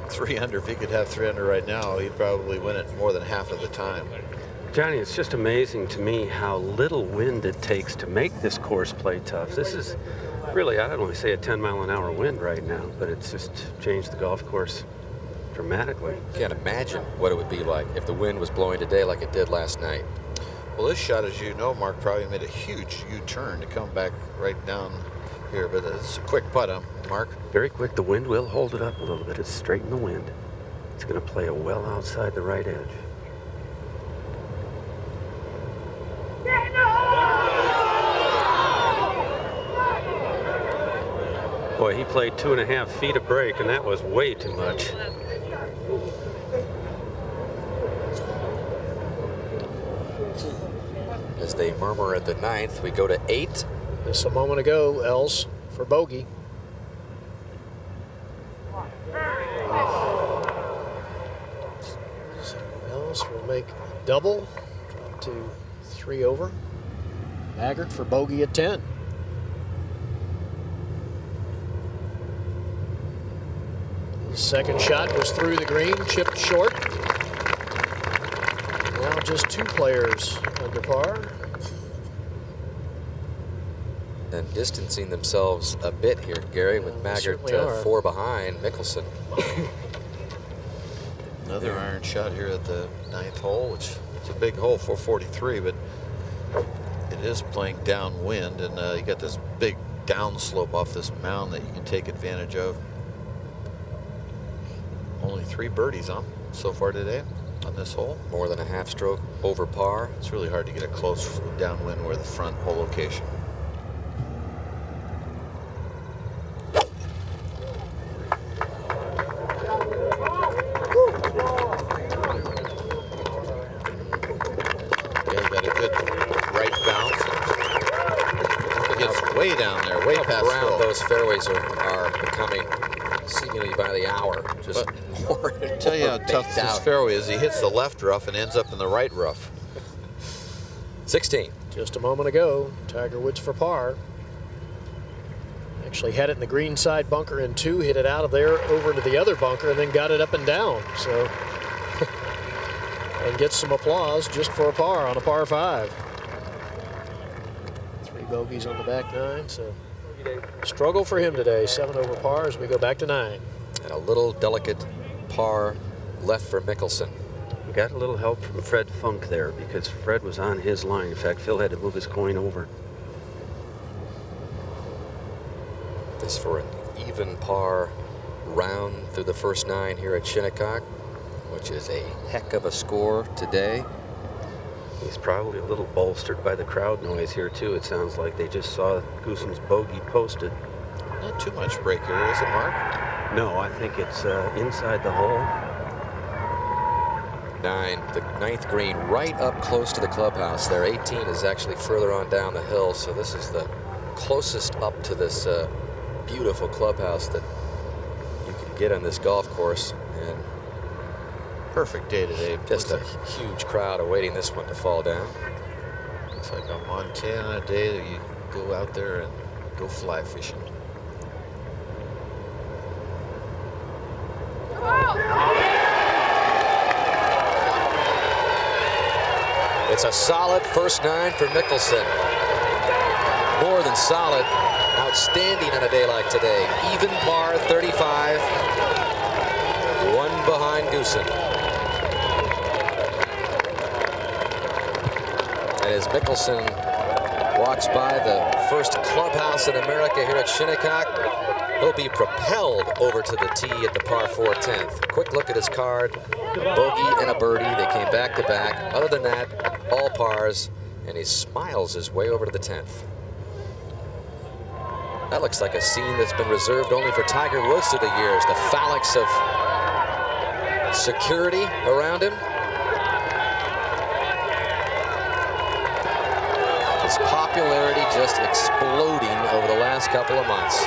3 under, if he could have 3 under right now, he'd probably win it more than half of the time. Johnny, it's just amazing to me how little wind it takes to make this course play tough. This is really, I don't want to say a 10-mile-an-hour wind right now, but it's just changed the golf course dramatically. Can't imagine what it would be like if the wind was blowing today like it did last night. Well, this shot, as you know, Mark, probably made a huge U-turn to come back right down here, but it's a quick putt, Mark. Very quick. The wind will hold it up a little bit. It's straight in the wind. It's going to play it well outside the right edge. Boy, he played 2.5 feet of break, and that was way too much. As they murmur at the 9th, we go to 8. Just a moment ago, Els for bogey. So Els will make a double, drop to 3 over. Maggart for bogey at 10. His second shot was through the green, chipped short. Now just 2 players under par. And distancing themselves a bit here, Gary, with Maggart 4 behind Mickelson. Another iron shot here at the 9th hole, which is a big hole, 443, but it is playing downwind, and you got this big downslope off this mound that you can take advantage of. Only 3 birdies so far today on this hole. More than a half stroke over par. It's really hard to get a close downwind where the front hole location. Those fairways are becoming seemingly by the hour just more. I'll tell you how tough this fairway is. He hits the left rough and ends up in the right rough. 16. Just a moment ago, Tiger Woods for par. Actually had it in the green side bunker in 2, hit it out of there over into the other bunker, and then got it up and down. So, and gets some applause just for a par on a par 5. 3 bogeys on the back 9, so struggle for him today. 7 over par as we go back to 9. And a little delicate par left for Mickelson. We got a little help from Fred Funk there because Fred was on his line. In fact, Phil had to move his coin over. This for an even par round through the first 9 here at Shinnecock, which is a heck of a score today. He's probably a little bolstered by the crowd noise here, too. It sounds like they just saw Goosen's bogey posted. Not too much break here, is it, Mark? No, I think it's inside the hole. 9, the 9th green, right up close to the clubhouse there. 18 is actually further on down the hill, so this is the closest up to this beautiful clubhouse that you can get on this golf course. And perfect day today. Just a huge crowd awaiting this one to fall down. It's like a Montana day that you go out there and go fly fishing. It's a solid first 9 for Mickelson. More than solid, outstanding on a day like today. Even par 35, 1 behind Goosen. And as Mickelson walks by the first clubhouse in America here at Shinnecock, he'll be propelled over to the tee at the par 4 10th. Quick look at his card, bogey and a birdie. They came back to back. Other than that, all pars, and he smiles his way over to the 10th. That looks like a scene that's been reserved only for Tiger Woods through the years. The phalanx of security around him. His popularity just exploding over the last couple of months.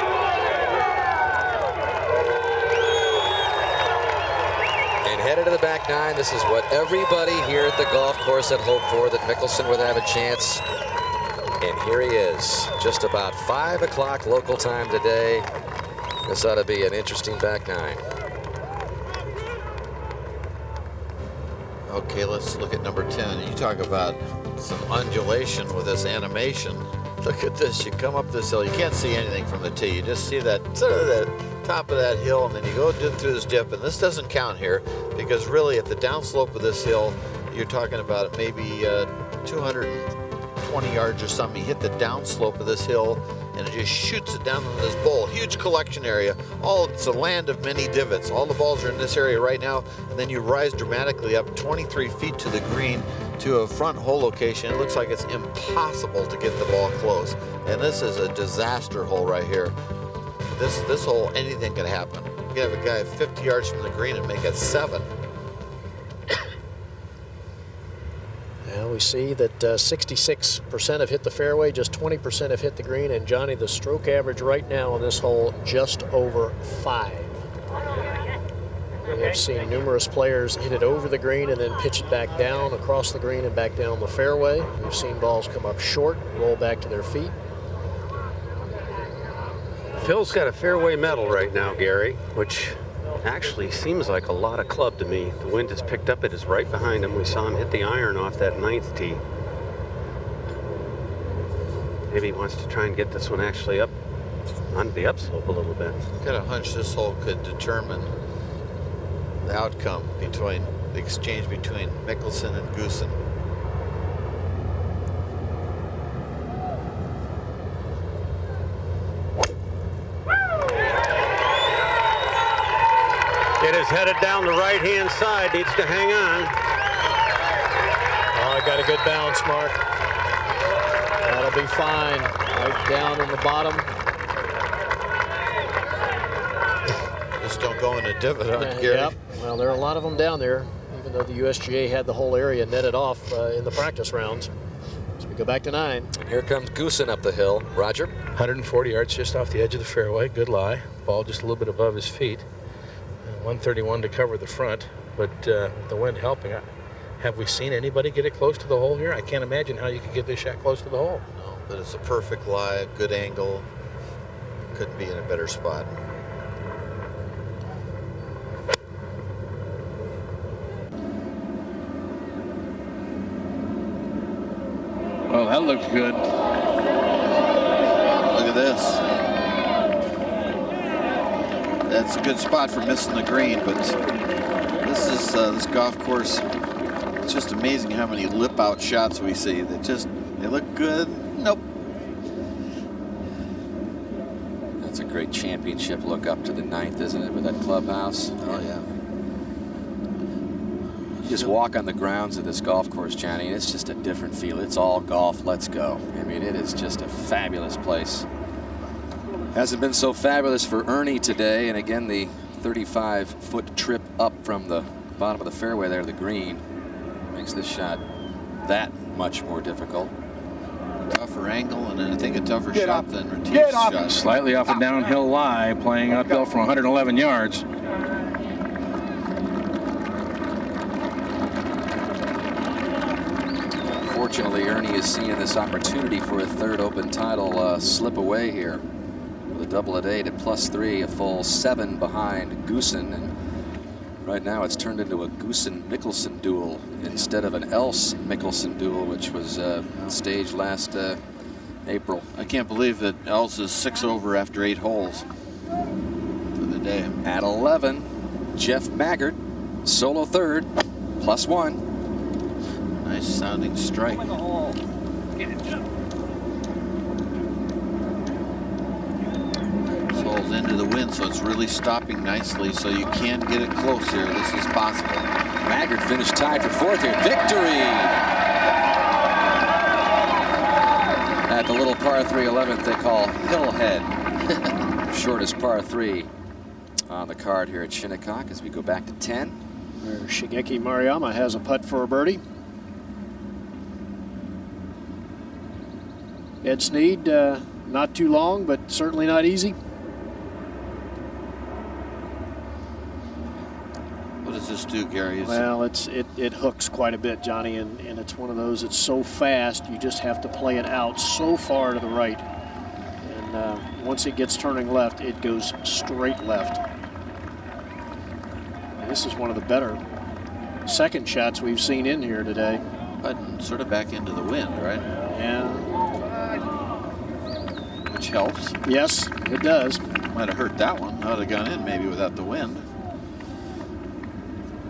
And headed to the back nine, this is what everybody here at the golf course had hoped for, that Mickelson would have a chance. And here he is, just about 5 o'clock local time today. This ought to be an interesting back nine. Okay, let's look at number 10. You talk about some undulation with this animation. Look at this. You come up this hill. You can't see anything from the tee. You just see that sort of the top of that hill, and then you go through this dip. And this doesn't count here because really at the downslope of this hill, you're talking about maybe 220 yards or something. You hit the downslope of this hill, and it just shoots it down into this bowl. Huge collection area. It's a land of many divots. All the balls are in this area right now, and then you rise dramatically up 23 feet to the green to a front hole location. It looks like it's impossible to get the ball close. And this is a disaster hole right here. This hole, anything can happen. You can have a guy 50 yards from the green and make it 7. Well, we see that 66% have hit the fairway, just 20% have hit the green, and Johnny, the stroke average right now on this hole, just over 5. We have seen numerous players hit it over the green and then pitch it back down across the green and back down the fairway. We've seen balls come up short, roll back to their feet. Phil's got a fairway medal right now, Gary, which actually seems like a lot of club to me. The wind has picked up. It is right behind him. We saw him hit the iron off that 9th tee. Maybe he wants to try and get this one actually up on the upslope a little bit. I've got a hunch this hole could determine the outcome between the exchange between Mickelson and Goosen. It is headed down the right-hand side. Needs to hang on. Oh, I got a good bounce, Mark. That'll be fine. Right down in the bottom. Just don't go in a divot on Gary. Yep. Well, there are a lot of them down there, even though the USGA had the whole area netted off in the practice rounds. So we go back to 9. Here comes Goosen up the hill. Roger? 140 yards just off the edge of the fairway. Good lie. Ball just a little bit above his feet. 131 to cover the front, but the wind helping. Have we seen anybody get it close to the hole here? I can't imagine how you could get this shot close to the hole. No, but it's a perfect lie, good angle. Couldn't be in a better spot. Well, that looks good. Look at this. That's a good spot for missing the green, but this golf course, it's just amazing how many lip out shots we see that they look good. Nope. That's a great championship look up to the 9th, isn't it, with that clubhouse? Oh, yeah. You just walk on the grounds of this golf course, Johnny, and it's just a different feel. It's all golf. Let's go. I mean, it is just a fabulous place. Hasn't been so fabulous for Ernie today, and again the 35-foot trip up from the bottom of the fairway there to the green makes this shot that much more difficult. Tougher angle, and I think a tougher shot than Retief's shot. Slightly off a downhill lie, playing uphill from 111 yards. Fortunately, Ernie is seeing this opportunity for a 3rd Open title slip away here. With a double at 8 at +3, a full 7 behind Goosen, and right now it's turned into a Goosen-Mickelson duel instead of an Else-Mickelson duel, which was staged last April. I can't believe that Els is 6 over after 8 holes for the day. At 11, Jeff Maggart, solo 3rd, +1. Nice sounding strike. Holes into the wind, so it's really stopping nicely, so you can get it close here. This is possible. Maggart finished tied for 4th here. Victory at the little par 3 11th they call Hillhead. Shortest par 3 on the card here at Shinnecock as we go back to 10. Where Shigeki Maruyama has a putt for a birdie. Ed Snead, not too long, but certainly not easy. What does this do, Gary? Well, it hooks quite a bit, Johnny, and it's one of those, it's so fast, you just have to play it out so far to the right. And once it gets turning left, it goes straight left. This is one of the better second shots we've seen in here today. Putting sort of back into the wind, right? Yeah. Which helps. Yes, it does. Might have hurt that one. That would have gone in maybe without the wind.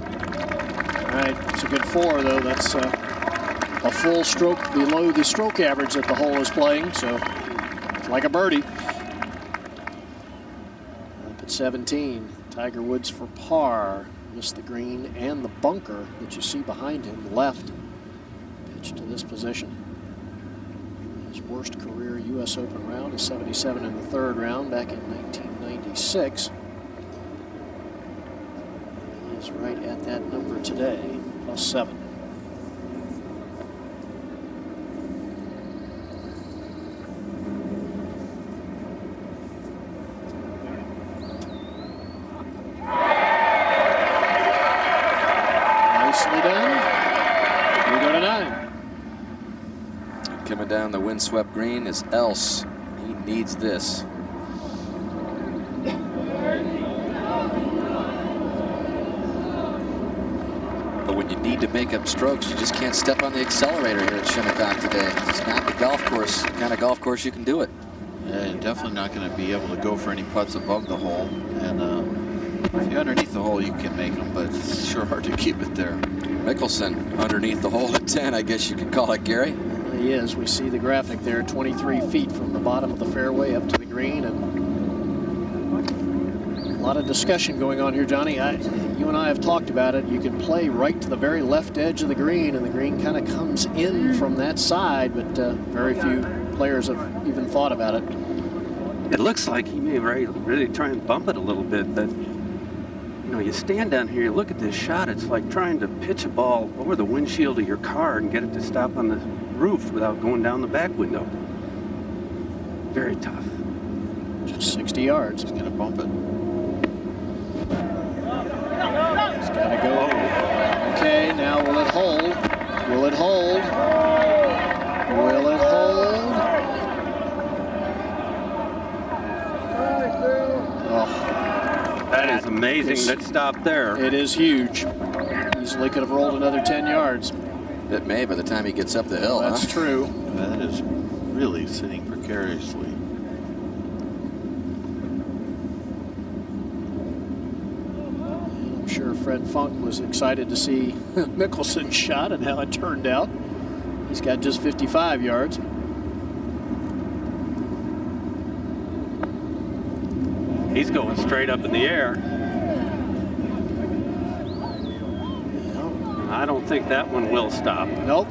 All right, it's a good 4, though. That's a full stroke below the stroke average that the hole is playing, so it's like a birdie. Up at 17, Tiger Woods for par. Missed the green and the bunker that you see behind him, left. Pitch to this position. His worst career U.S. Open round is 77 in the 3rd round back in 1996. He is right at that number today, +7. Nicely done. We go to 9. Coming down the windswept green is Else. He needs this. But when you need to make up strokes, you just can't step on the accelerator here at Shinnecock today. It's not the golf course, the kind of golf course you can do it. Yeah, you're definitely not going to be able to go for any putts above the hole. And if you're underneath the hole, you can make them, but it's sure hard to keep it there. Mickelson underneath the hole at 10, I guess you could call it, Gary. He is. We see the graphic there, 23 feet from the bottom of the fairway up to the green, and a lot of discussion going on here, Johnny. You and I have talked about it. You can play right to the very left edge of the green, and the green kind of comes in from that side, but very few players have even thought about it. It looks like he may really try and bump it a little bit, but you know, you stand down here, you look at this shot, it's like trying to pitch a ball over the windshield of your car and get it to stop on the roof without going down the back window. Very tough. Just 60 yards. He's going to bump it. He's got to go. Okay, now will it hold? Will it hold? Will it hold? Oh. That is amazing. That stop there. It is huge. Easily could have rolled another 10 yards. It may by the time he gets up the hill. That's true. That is really sitting precariously. And I'm sure Fred Funk was excited to see Mickelson's shot and how it turned out. He's got just 55 yards. He's going straight up in the air. I don't think that one will stop. Nope,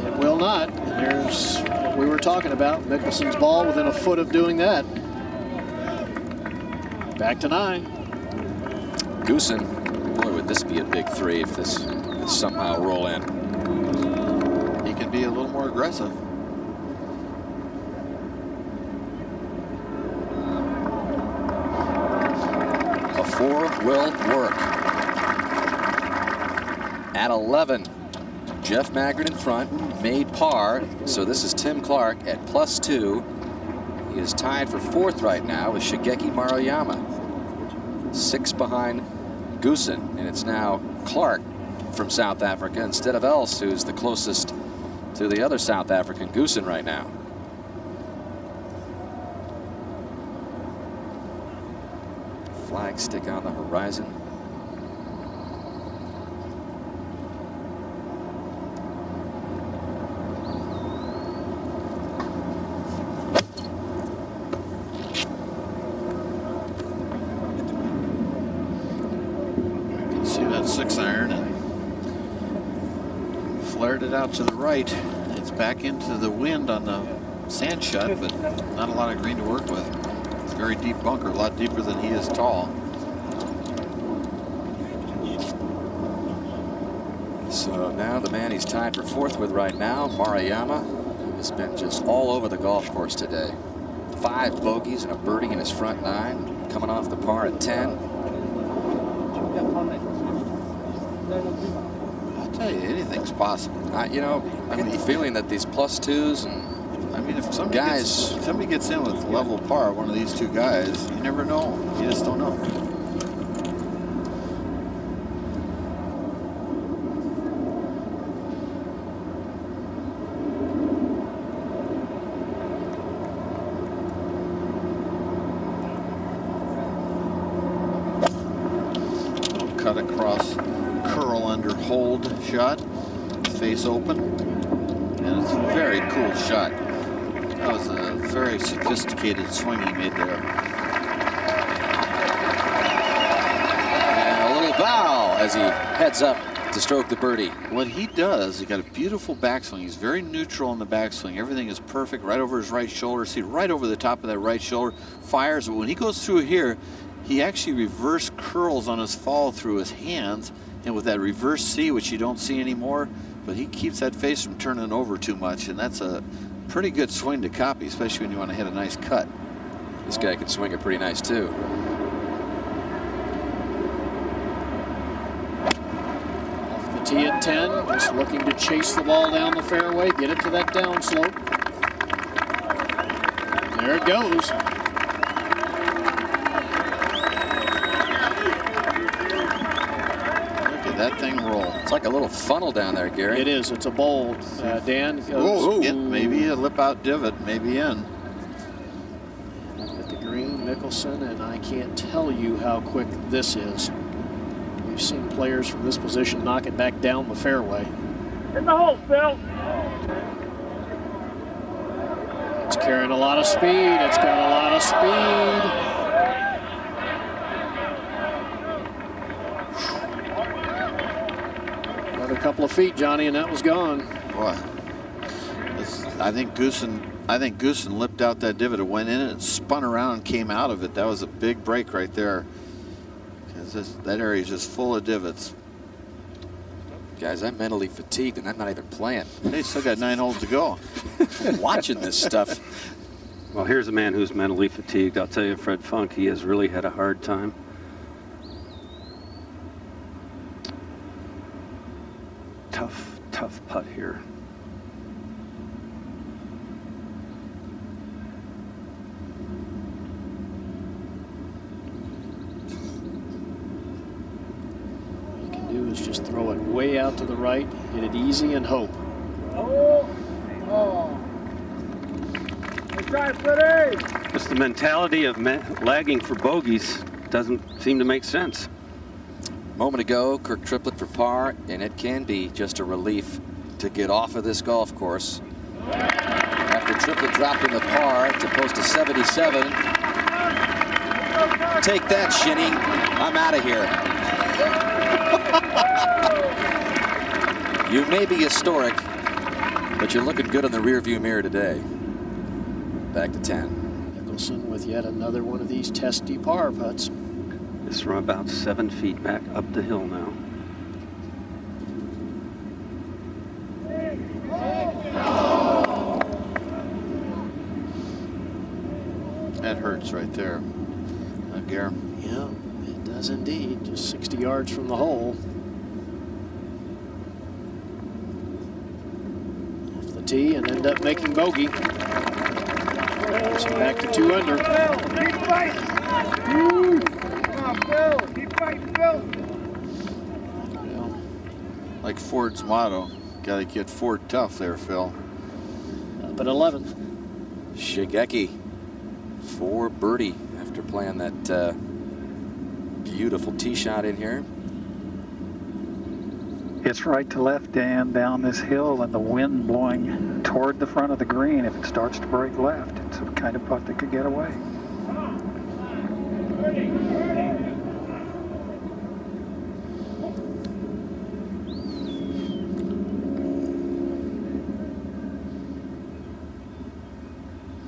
it will not. And there's what we were talking about. Mickelson's ball within a foot of doing that. Back to 9. Goosen, boy, would this be a big 3 if this could somehow roll in. He can be a little more aggressive. A 4 will work. At 11, Jeff Maggard in front, made par. So this is Tim Clark at +2. He is tied for 4th right now with Shigeki Maruyama. 6 behind Goosen, and it's now Clark from South Africa instead of Else, who's the closest to the other South African, Goosen, right now. Flag stick on the horizon. You can see that 6-iron and flared it out to the right. It's back into the wind on the sand shot, but not a lot of green to work with. It's a very deep bunker, a lot deeper than he is tall. So now the man he's tied for 4th with right now, Maruyama, has been just all over the golf course today. 5 bogeys and a birdie in his front 9, coming off the par at 10. I'll tell you, anything's possible. You know, I get the feeling that these +2s and I mean, if somebody gets in with level par, one of these two guys, you never know. You just don't know. Cut across, curl under, hold shot, face open, and it's a very cool shot. That was a very sophisticated swing he made there. And a little bow as he heads up to stroke the birdie. What he does, he got a beautiful backswing. He's very neutral in the backswing. Everything is perfect right over his right shoulder. See, right over the top of that right shoulder, fires. But when he goes through here, he actually reverse curls on his follow through his hands, and with that reverse C, which you don't see anymore, but he keeps that face from turning over too much, and that's a pretty good swing to copy, especially when you want to hit a nice cut. This guy can swing it pretty nice too. Off the tee at 10, just looking to chase the ball down the fairway, get it to that downslope. There it goes. That thing roll. It's like a little funnel down there, Gary. It is. It's a bowl. Dan goes. Oh, maybe a lip out divot, maybe in. At the green, Mickelson, and I can't tell you how quick this is. We've seen players from this position knock it back down the fairway. In the hole, Phil. It's carrying a lot of speed. It's got a lot of speed. A couple of feet, Johnny, and that was gone. Boy, I think Goosen lipped out that divot. It went in it and spun around and came out of it. That was a big break right there. Because that area is just full of divots. Guys, I'm mentally fatigued and I'm not even playing. They still got 9 holes to go. Watching this stuff. Well, here's a man who's mentally fatigued. I'll tell you, Fred Funk, he has really had a hard time. Tough putt here. All you can do is just throw it way out to the right, hit it easy, and hope. Just the mentality of lagging for bogeys doesn't seem to make sense. Moment ago, Kirk Triplett for par, and it can be just a relief to get off of this golf course. After Triplett dropped in the par to post a 77. Take that, Shinny. I'm out of here. You may be historic, but you're looking good in the rearview mirror today. Back to 10. Mickelson with yet another one of these testy par putts. It's from about 7 feet back up the hill now. That hurts right there, Gare. Yeah, it does indeed. Just 60 yards from the hole. Off the tee and end up making bogey. So back to 2 under. Keep fighting. Come on, Phil. Keep fighting, Phil. Like Ford's motto, gotta get Ford tough there, Phil. Up at 11. Shigeki for birdie after playing that beautiful tee shot in here. It's right to left, Dan, down this hill, and the wind blowing toward the front of the green. If it starts to break left, it's a kind of putt that could get away.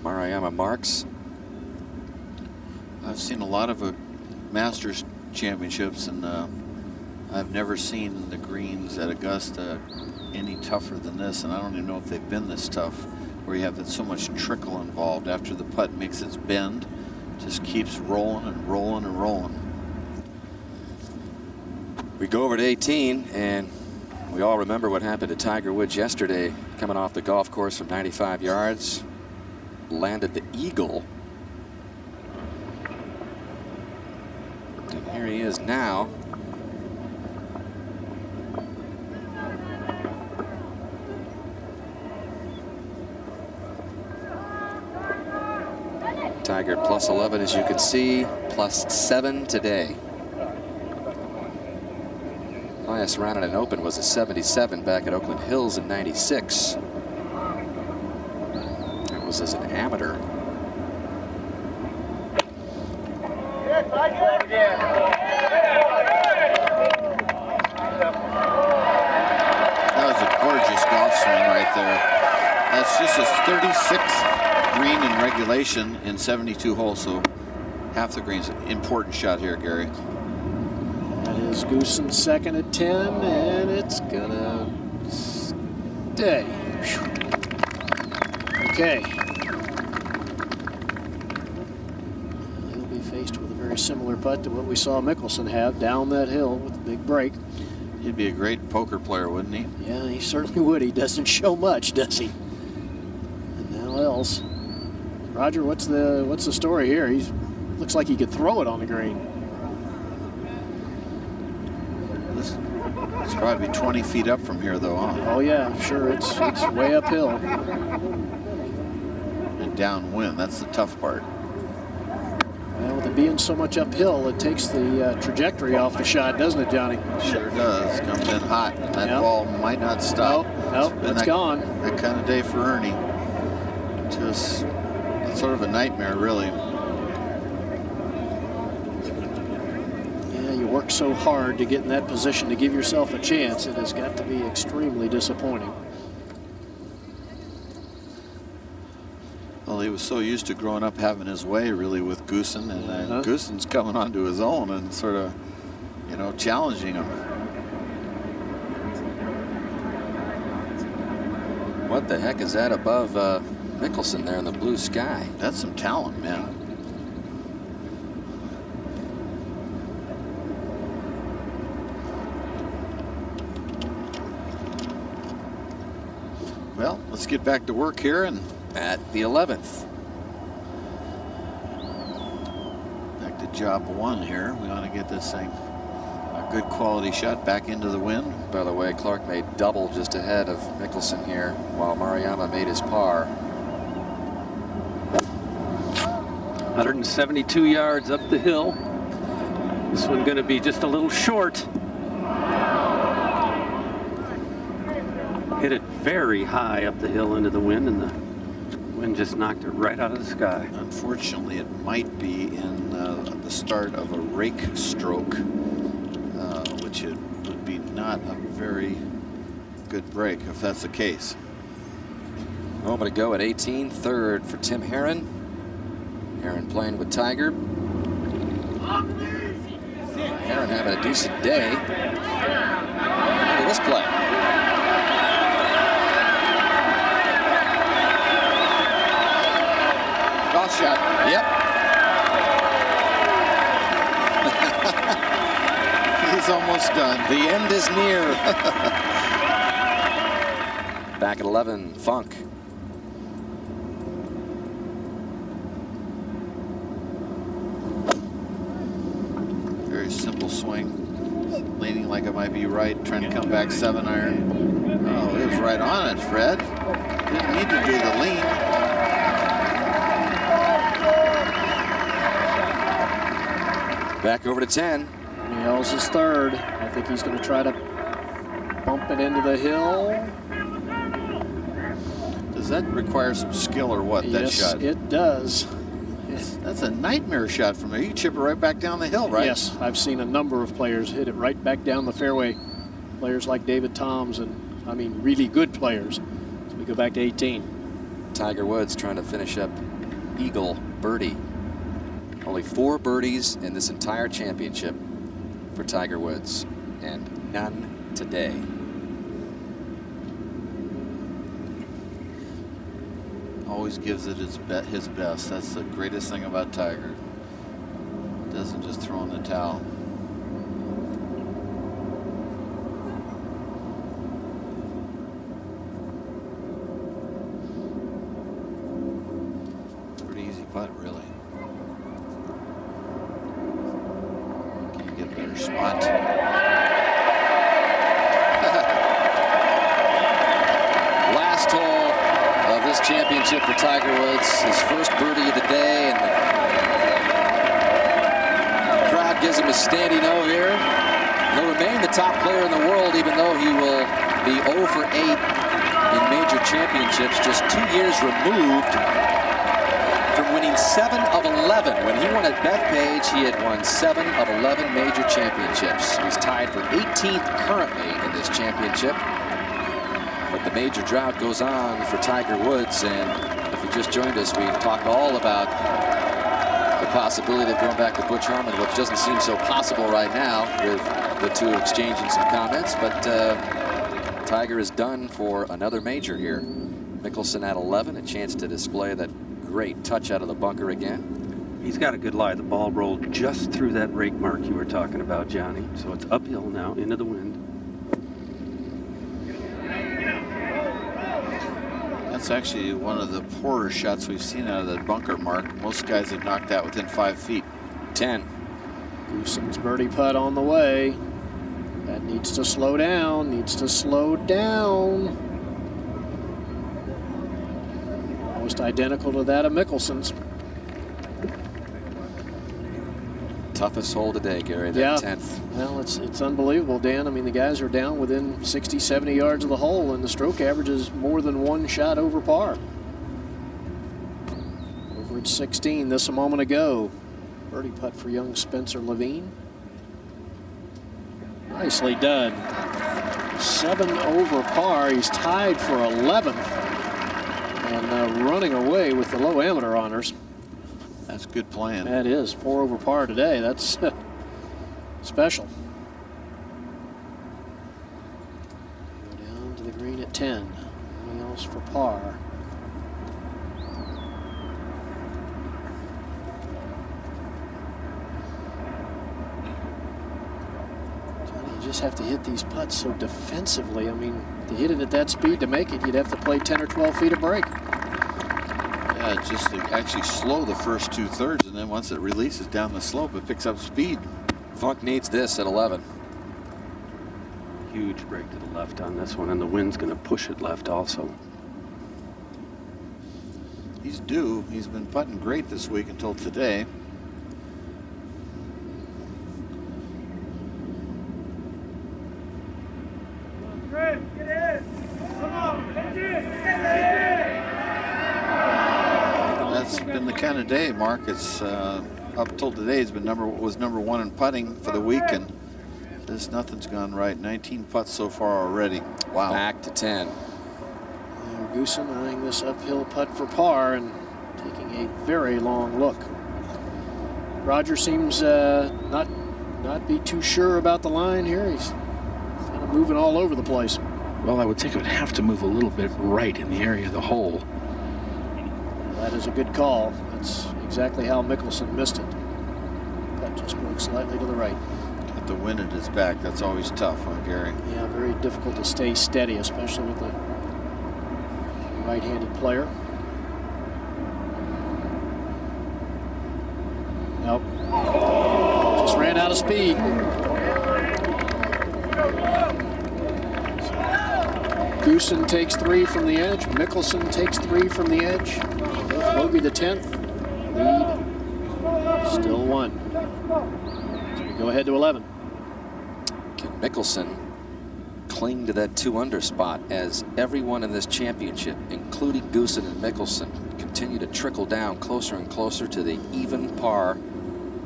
Maruyama marks. I've seen a lot of Masters championships, and I've never seen the greens at Augusta any tougher than this, and I don't even know if they've been this tough. where you have so much trickle involved after the putt makes its bend. Just keeps rolling and rolling and rolling. We go over to 18, and we all remember what happened to Tiger Woods yesterday, coming off the golf course from 95 yards. Landed the eagle. And here he is now. Tiger plus 11, as you can see, plus 7 today. Highest round at an Open was a 77 back at Oakland Hills in 96. That was as an amateur. That was a gorgeous golf swing right there. That's just his 36th green in regulation in 72 holes, so half the green's an important shot here, Gary. That is Goossen's second at 10, and it's gonna stay. Okay. He'll be faced with a very similar putt to what we saw Mickelson have down that hill with a big break. He'd be a great poker player, wouldn't he? Yeah, he certainly would. He doesn't show much, does he? And now else. Roger, what's the story here? He looks like he could throw it on the green. It's probably 20 feet up from here, though, huh? Oh yeah, sure. It's way uphill. And downwind. That's the tough part. Well, with it being so much uphill, it takes the trajectory off the shot, doesn't it, Johnny? Sure does. Comes in hot. And that ball might not stop. Nope, it's gone. That kind of day for Ernie. Just sort of a nightmare, really. Yeah, you work so hard to get in that position to give yourself a chance. It has got to be extremely disappointing. Well, he was so used to growing up having his way, really, with Goosen, and Goosen's coming onto his own and sort of, you know, challenging him. What the heck is that above Mickelson there in the blue sky? That's some talent, man. Well, let's get back to work here, and at the 11th. Back to job one here. We want to get this thing a good quality shot back into the wind. By the way, Clark made double just ahead of Mickelson here, while Maruyama made his par. 172 yards up the hill. This one going to be just a little short. Hit it very high up the hill into the wind, and the wind just knocked it right out of the sky. Unfortunately, it might be in the start of a rake stroke, which it would be not a very good break if that's the case. A moment ago at 18, third for Tim Herron. Herron playing with Tiger. Herron having a decent day. Look at this play. Golf shot. Yep. He's almost done. The end is near. Back at 11, Funk. Very simple swing. Leaning like it might be right, trying to come back 7-iron. Oh, it was right on it, Fred. Didn't need to do the lean. Back over to 10. Nails his third. I think he's going to try to bump it into the hill. Does that require some skill or what, that shot? Yes, it does. That's a nightmare shot from there. You chip it right back down the hill, right? Yes, I've seen a number of players hit it right back down the fairway. Players like David Toms, and I mean really good players. So we go back to 18. Tiger Woods trying to finish up eagle birdie. Only 4 birdies in this entire championship for Tiger Woods, and none today. Always gives it his best. That's the greatest thing about Tiger. Doesn't just throw in the towel. Pretty easy putt, really. Can't get a better spot. Last hole of this championship for Tiger Woods, his first birdie of the day, and the crowd gives him a standing O here. He'll remain the top player in the world, even though he will be 0 for 8 in major championships, just 2 years removed from winning 7 of 11. When he won at Bethpage, he had won 7 of 11 major championships. He's tied for 18th currently in this championship. But the major drought goes on for Tiger Woods, and if you just joined us, we talked all about the possibility of going back to Butch Harmon, which doesn't seem so possible right now with the two exchanging some comments, but Tiger is done for another major here. Mickelson at 11, a chance to display that great touch out of the bunker again. He's got a good lie. The ball rolled just through that rake mark you were talking about, Johnny. So it's uphill now, into the wind. That's actually one of the poorer shots we've seen out of that bunker mark. Most guys have knocked that within 5 feet. 10. Gooson's birdie putt on the way. That needs to slow down, needs to slow down. Almost identical to that of Mickelson's. Toughest hole today, Gary, that 10th. Well, it's unbelievable, Dan. I mean, the guys are down within 60, 70 yards of the hole, and the stroke average is more than 1 shot over par. Over at 16, this a moment ago. Birdie putt for young Spencer Levine. Nicely done. 7 over par. He's tied for 11th and running away with the low amateur honors. That's good playing. That is 4 over par today. That's special. Go down to the green at 10. Anything else for par? You just have to hit these putts so defensively. I mean, to hit it at that speed to make it, you'd have to play 10 or 12 feet of break. Yeah, just to actually slow the first 2/3, and then once it releases down the slope, it picks up speed. Funk needs this at 11. Huge break to the left on this one, and the wind's going to push it left also. He's due. He's been putting great this week until today. That's been the kind of day, Mark. It's up till today. He's been number 1 in putting for the week, and just nothing's gone right. 19 putts so far already. Wow. Back to 10. Goosen eyeing this uphill putt for par and taking a very long look. Roger seems not be too sure about the line here. He's kind of moving all over the place. Well, I would think it would have to move a little bit right in the area of the hole. That is a good call. That's exactly how Mickelson missed it. Putt just broke slightly to the right. Got the wind at his back. That's always tough, huh, Gary? Yeah, very difficult to stay steady, especially with the right-handed player. Nope. Just ran out of speed. Goosen takes 3 from the edge. Mickelson takes 3 from the edge. Bogey the 10th. Lead still 1. So we go ahead to 11. Can Mickelson cling to that 2-under spot as everyone in this championship, including Goosen and Mickelson, continue to trickle down closer and closer to the even par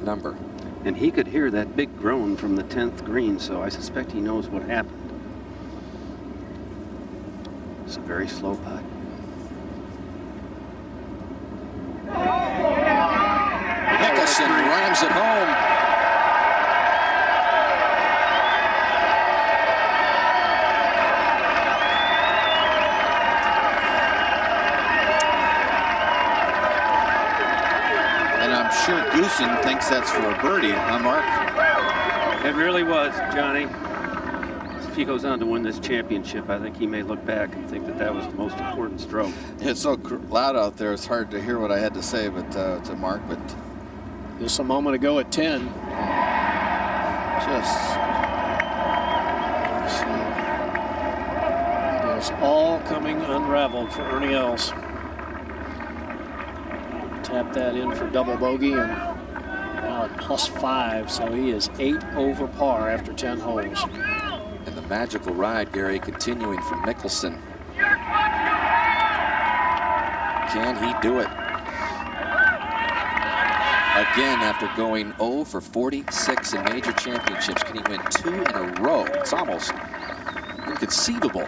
number? And he could hear that big groan from the 10th green, so I suspect he knows what happened. It's a very slow putt. Mickelson rams it home. Goosen thinks that's for a birdie, huh, Mark? It really was, Johnny. If he goes on to win this championship, I think he may look back and think that that was the most important stroke. It's so loud out there, it's hard to hear what I had to say to Mark, but just a moment ago at 10. It is all coming unraveled for Ernie Els. Tap that in for double bogey, and now at +5, so he is 8 over par after 10 holes. And the magical ride, Gary, continuing from Mickelson. Can he do it? Again, after going 0 for 46 in major championships, can he win 2 in a row? It's almost inconceivable.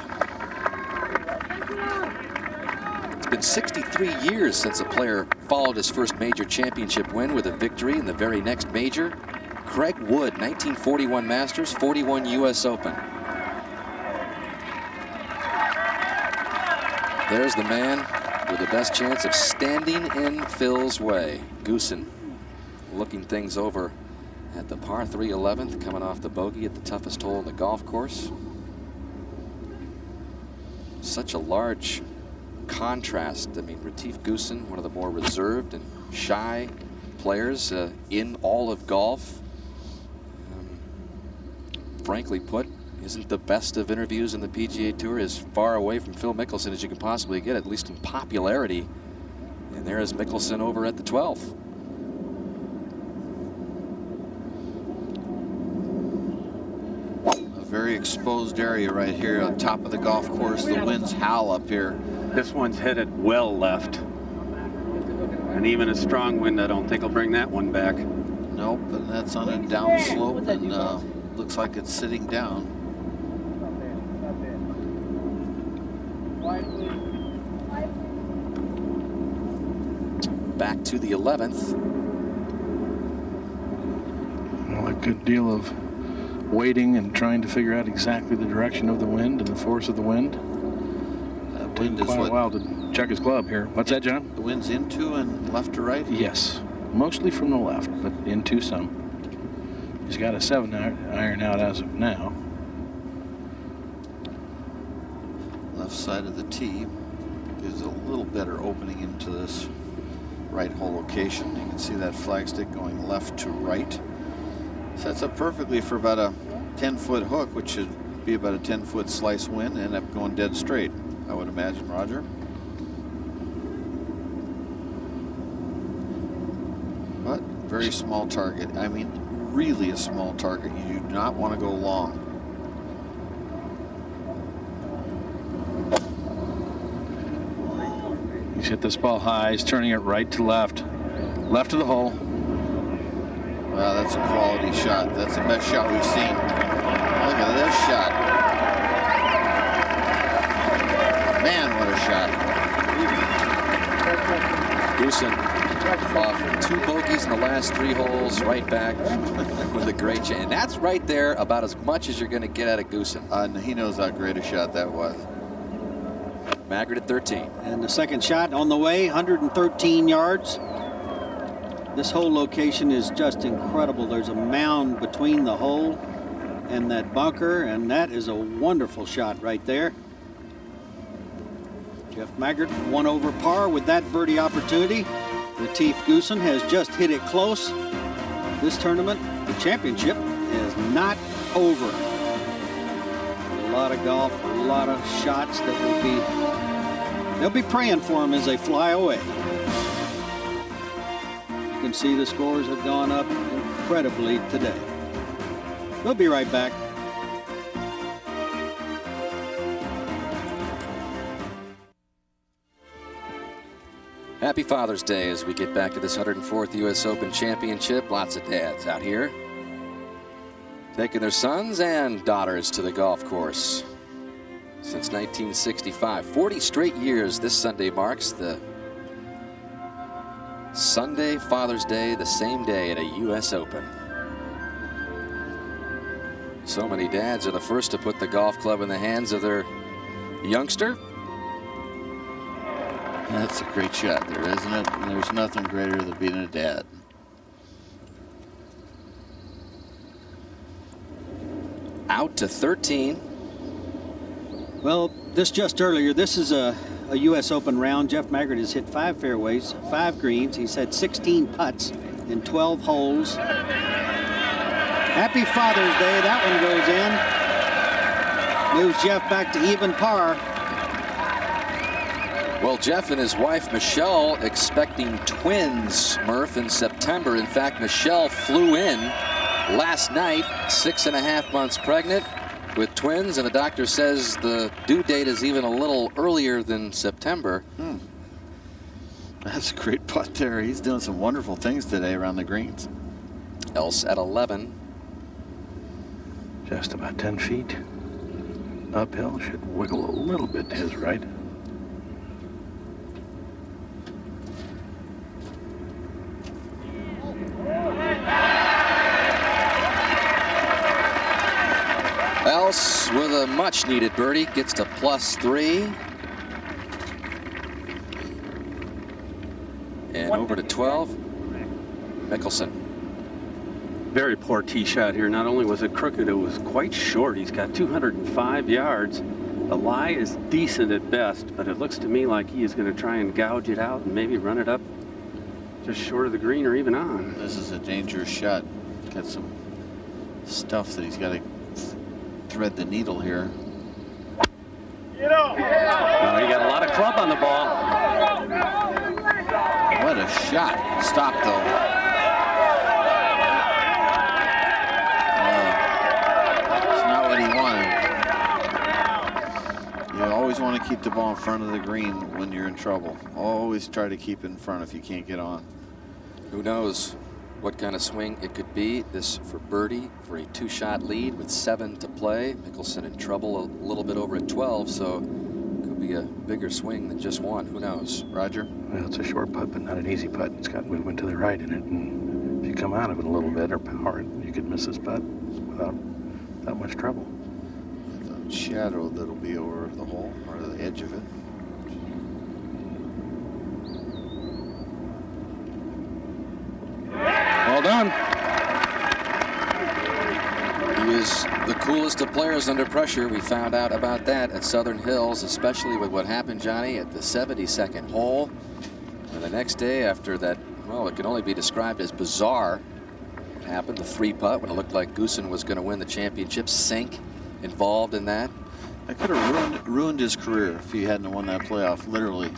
It's been 63 years since a player followed his first major championship win with a victory in the very next major. Craig Wood, 1941 Masters, 41 U.S. Open. There's the man with the best chance of standing in Phil's way. Goosen looking things over at the par 3 11th, coming off the bogey at the toughest hole in the golf course. Such a large contrast. I mean, Retief Goosen, one of the more reserved and shy players in all of golf. Frankly put, isn't the best of interviews in the PGA Tour, as far away from Phil Mickelson as you can possibly get, at least in popularity. And there is Mickelson over at the 12th. a very exposed area right here on top of the golf course. The winds howl up here. This one's headed well left. And even a strong wind, I don't think will bring that one back. Nope, and that's on a down slope, and looks like it's sitting down. Back to the 11th. Well, a good deal of waiting and trying to figure out exactly the direction of the wind and the force of the wind. That wind is quite what? a while to check his club here. What's that, John? The wind's into and left to right? Yes, mostly from the left, but into some. He's got a 7-iron out as of now. Left side of the tee gives a little better opening into this right hole location. You can see that flagstick going left to right. Sets up perfectly for about a 10-foot hook, which should be about a 10-foot slice wind, and end up going dead straight, I would imagine, Roger. But very small target. I mean, really a small target. You do not want to go long. He's hit this ball high. He's turning it right to left. Left of the hole. Wow, that's a quality shot. That's the best shot we've seen. Look at this shot. Man, what a shot. Goosen off 2 bogeys in the last 3 holes, right back with a great chance. And that's right there about as much as you're going to get out of Goosen. And he knows how great a shot that was. Maggard at 13. And the second shot on the way, 113 yards. This whole location is just incredible. There's a mound between the hole and that bunker, and that is a wonderful shot right there. Jeff Maggard 1 over par with that birdie opportunity. Retief Goosen has just hit it close. This tournament, the championship, is not over. A lot of golf, a lot of shots that they'll be praying for him as they fly away. You can see the scores have gone up incredibly today. We'll be right back. Happy Father's Day as we get back to this 104th U.S. Open Championship. Lots of dads out here taking their sons and daughters to the golf course. Since 1965, 40 straight years, this Sunday marks the Sunday Father's Day, the same day at a U.S. Open. So many dads are the first to put the golf club in the hands of their youngster. That's a great shot there, isn't it? And there's nothing greater than being a dad. out to 13. Well, this just earlier, this is a U.S. Open round. Jeff Maggard has hit 5 fairways, 5 greens. He's had 16 putts in 12 holes. Happy Father's Day. That one goes in. Moves Jeff back to even par. Well, Jeff and his wife, Michelle, expecting twins, Murph, in September. In fact, Michelle flew in last night, 6.5 months pregnant with twins, and the doctor says the due date is even a little earlier than September. That's a great putt there. He's doing some wonderful things today around the greens. Else at 11. Just about 10 feet uphill. Should wiggle a little bit to his right. Else with a much needed birdie gets to +3. And over to 12. Mickelson. Very poor tee shot here. Not only was it crooked, it was quite short. He's got 205 yards. The lie is decent at best, but it looks to me like he is going to try and gouge it out and maybe run it up just short of the green or even on. This is a dangerous shot. Got some stuff that he's got to thread the needle here. No, he got a lot of club on the ball. What a shot. Stop, though. It's not what he wanted. You always want to keep the ball in front of the green when you're in trouble. Always try to keep it in front if you can't get on. Who knows what kind of swing it could be. This for birdie for a 2-shot lead with 7 to play. Mickelson in trouble a little bit over at 12, so could be a bigger swing than just one. Who knows? Roger? Well, it's a short putt, but not an easy putt. It's got movement to the right in it, and if you come out of it a little bit or power it, you could miss this putt without that much trouble. The shadow that'll be over the hole or the edge of it. Well done. He is the coolest of players under pressure. We found out about that at Southern Hills, especially with what happened, Johnny, at the 72nd hole. And the next day after that, well, it can only be described as bizarre. What happened, the 3-putt, when it looked like Goosen was going to win the championship. Sink involved in that. That could have ruined his career if he hadn't won that playoff, literally.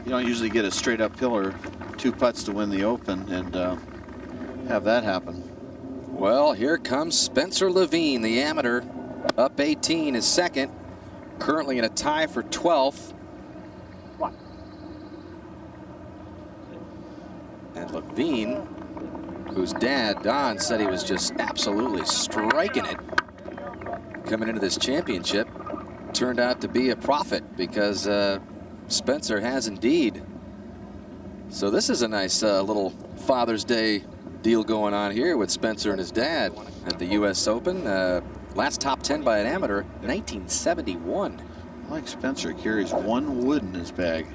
You don't usually get a straight up pillar, 2 putts to win the Open, and have that happen. Well, here comes Spencer Levine, the amateur, up 18, is second, currently in a tie for 12th. And Levine, whose dad, Don, said he was just absolutely striking it coming into this championship, turned out to be a prophet because Spencer has indeed. So this is a nice little Father's Day deal going on here with Spencer and his dad at the U.S. Open. Last top 10 by an amateur, 1971. Mike Spencer carries 1 wood in his bag.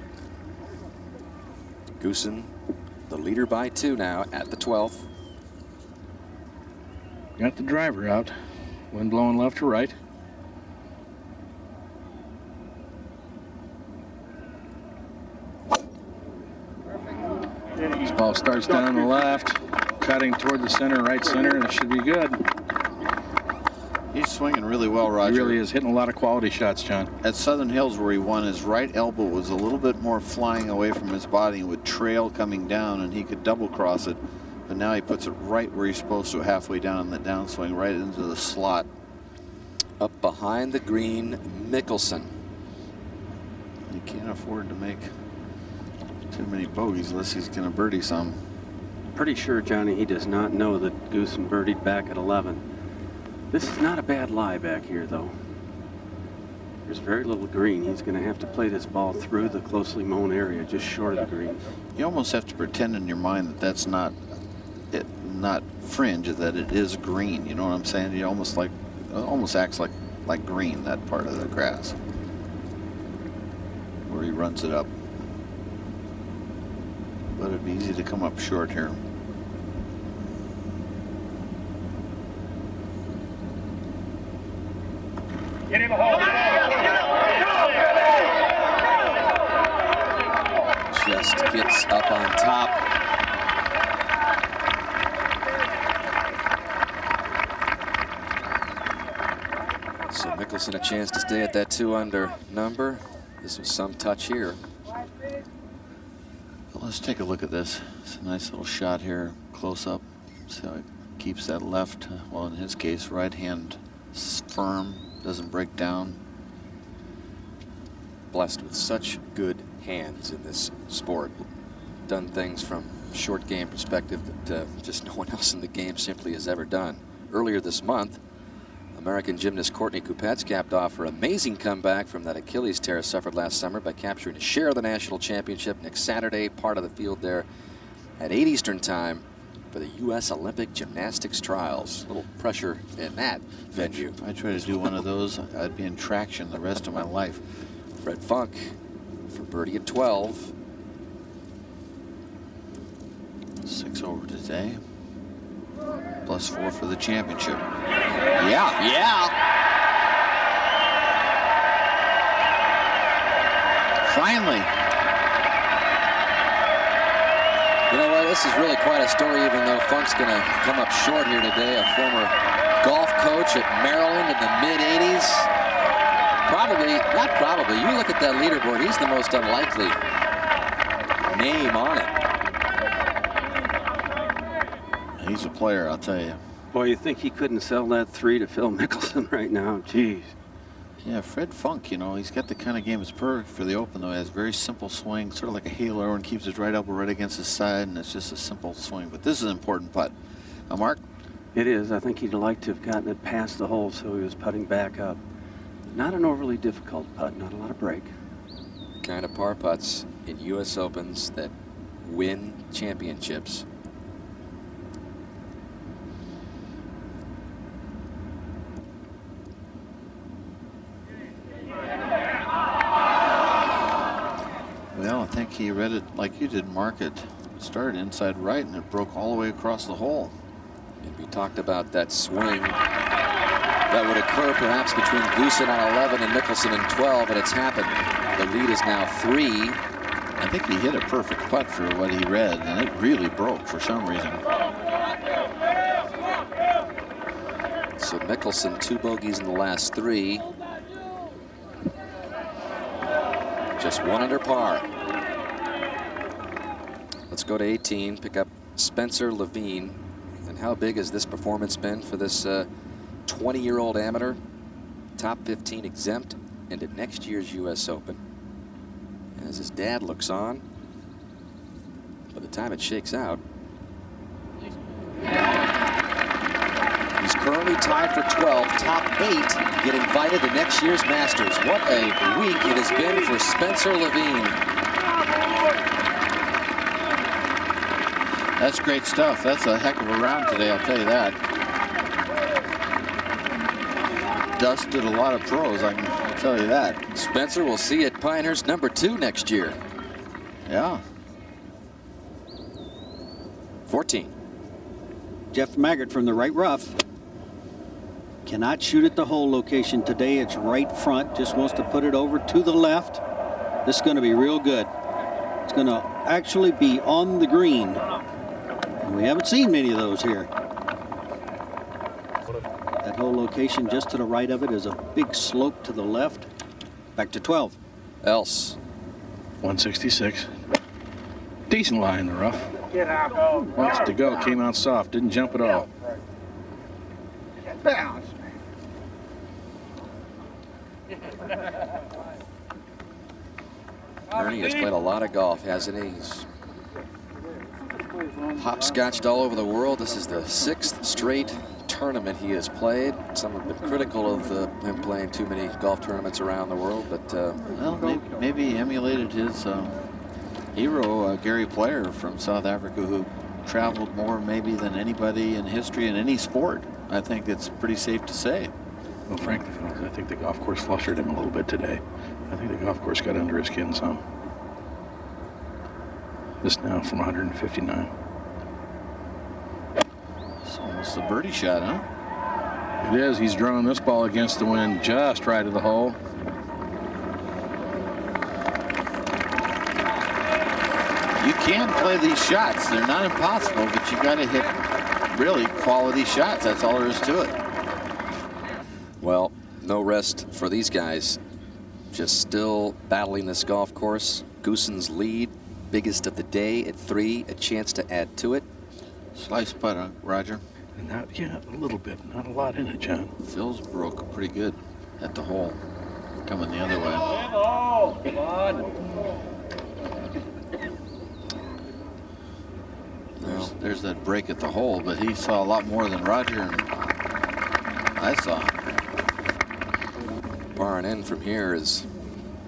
Goosen, the leader by 2 now at the 12th. Got the driver out. Wind blowing left to right. This ball starts down on the left, cutting toward the center, right center, and it should be good. He's swinging really well, Roger. He really is hitting a lot of quality shots, John. At Southern Hills, where he won, his right elbow was a little bit more flying away from his body and would trail coming down, and he could double cross it. But now he puts it right where he's supposed to, halfway down in the downswing, right into the slot. Up behind the green, Mickelson. You can't afford to make too many bogeys unless he's going to birdie some. Pretty sure, Johnny, he does not know that Goosen birdied back at 11. This is not a bad lie back here, though. There's very little green. He's going to have to play this ball through the closely mown area, just short of the green. You almost have to pretend in your mind that that's not fringe, that it is green. You know what I'm saying? You almost acts like green, that part of the grass where he runs it up. But it'd be easy to come up short here. Just gets up on top. So Mickelson a chance to stay at that 2-under number. This was some touch here. Well, let's take a look at this. It's a nice little shot here, close up. So it keeps that left, well, in his case, right hand firm, doesn't break down. Blessed with such good hands in this sport. Done things from short game perspective that just no one else in the game simply has ever done. Earlier this month, American gymnast Courtney Kupets capped off her amazing comeback from that Achilles tear suffered last summer by capturing a share of the national championship next Saturday, part of the field there at 8 Eastern time for the U.S. Olympic Gymnastics Trials. A little pressure in that venue. If I try to do one of those, I'd be in traction the rest of my life. Fred Funk for birdie at 12. 6 over today. +4 for the championship. Yeah. Finally. You know what? This is really quite a story, even though Funk's going to come up short here today. A former golf coach at Maryland in the mid-'80s. Not probably. You look at that leaderboard, he's the most unlikely name on it. He's a player, I'll tell you. Boy, you think he couldn't sell that 3 to Phil Mickelson right now? Jeez. Yeah, Fred Funk, you know, he's got the kind of game that's perfect for the Open, though. He has very simple swing, sort of like a halo, and keeps his right elbow right against his side, and it's just a simple swing. But this is an important putt. Mark? It is. I think he'd like to have gotten it past the hole, so he was putting back up. Not an overly difficult putt, not a lot of break. The kind of par putts in U.S. Opens that win championships. Well, I think he read it like you did, Mark. It started inside right, and it broke all the way across the hole. And we talked about that swing that would occur perhaps between Goosen on 11 and Mickelson in 12, and it's happened. The lead is now 3. I think he hit a perfect putt for what he read, and it really broke for some reason. So Mickelson 2 bogeys in the last 3. Just 1 under par. Let's go to 18, pick up Spencer Levine. And how big has this performance been for this 20-year-old amateur? Top 15 exempt into next year's U.S. Open. As his dad looks on, by the time it shakes out, he's currently tied for 12, top 8, get invited to next year's Masters. What a week it has been for Spencer Levine. That's great stuff. That's a heck of a round today, I'll tell you that. Dusted a lot of pros, I can tell you that. Spencer will see at Pinehurst #2 next year. Yeah. 14. Jeff Maggart from the right rough. Cannot shoot at the hole location today. It's right front. Just wants to put it over to the left. This is going to be real good. It's going to actually be on the green. And we haven't seen many of those here. That whole location just to the right of it is a big slope to the left. Back to 12. Else. 166. Decent lie in the rough. Wants to go. Came out soft. Didn't jump at all. Bounce. Ernie has played a lot of golf, hasn't he? He's hopscotched all over the world. This is the 6th straight tournament he has played. Some have been critical of him playing too many golf tournaments around the world, but well, maybe he emulated his hero, Gary Player from South Africa, who traveled more maybe than anybody in history in any sport. I think it's pretty safe to say. Well, frankly, fellas, I think the golf course flustered him a little bit today. I think the golf course got under his skin some. This now from 159. It's almost a birdie shot, huh? It is. He's drawing this ball against the wind just right of the hole. You can play these shots. They're not impossible, but you got to hit really quality shots. That's all there is to it. Well, no rest for these guys. Just still battling this golf course. Goosen's lead, biggest of the day at 3, a chance to add to it. Slice putt, Roger. Yeah, a little bit. Not a lot in it, John. Phil's broke pretty good at the hole. Coming the other way. There's that break at the hole, but he saw a lot more than Roger and I saw. Par and in from here is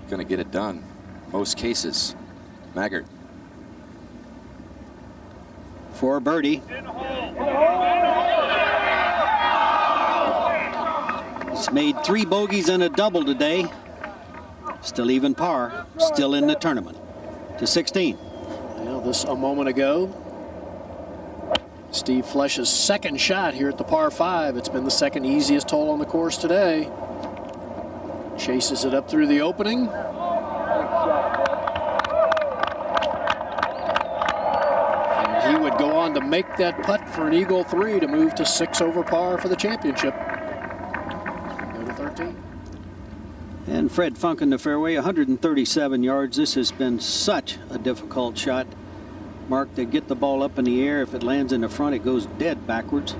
going to get it done. Most cases. Maggart. For a birdie. He's made 3 bogeys and a double today. Still even par. Still in the tournament. To 16. Well, this a moment ago. Steve Flesh's second shot here at the par 5. It's been the second easiest hole on the course today. Chases it up through the opening. And he would go on to make that putt for an eagle 3 to move to 6 over par for the championship. Go to 13. And Fred Funk in the fairway, 137 yards. This has been such a difficult shot. Mark, they get the ball up in the air. If it lands in the front, it goes dead backwards.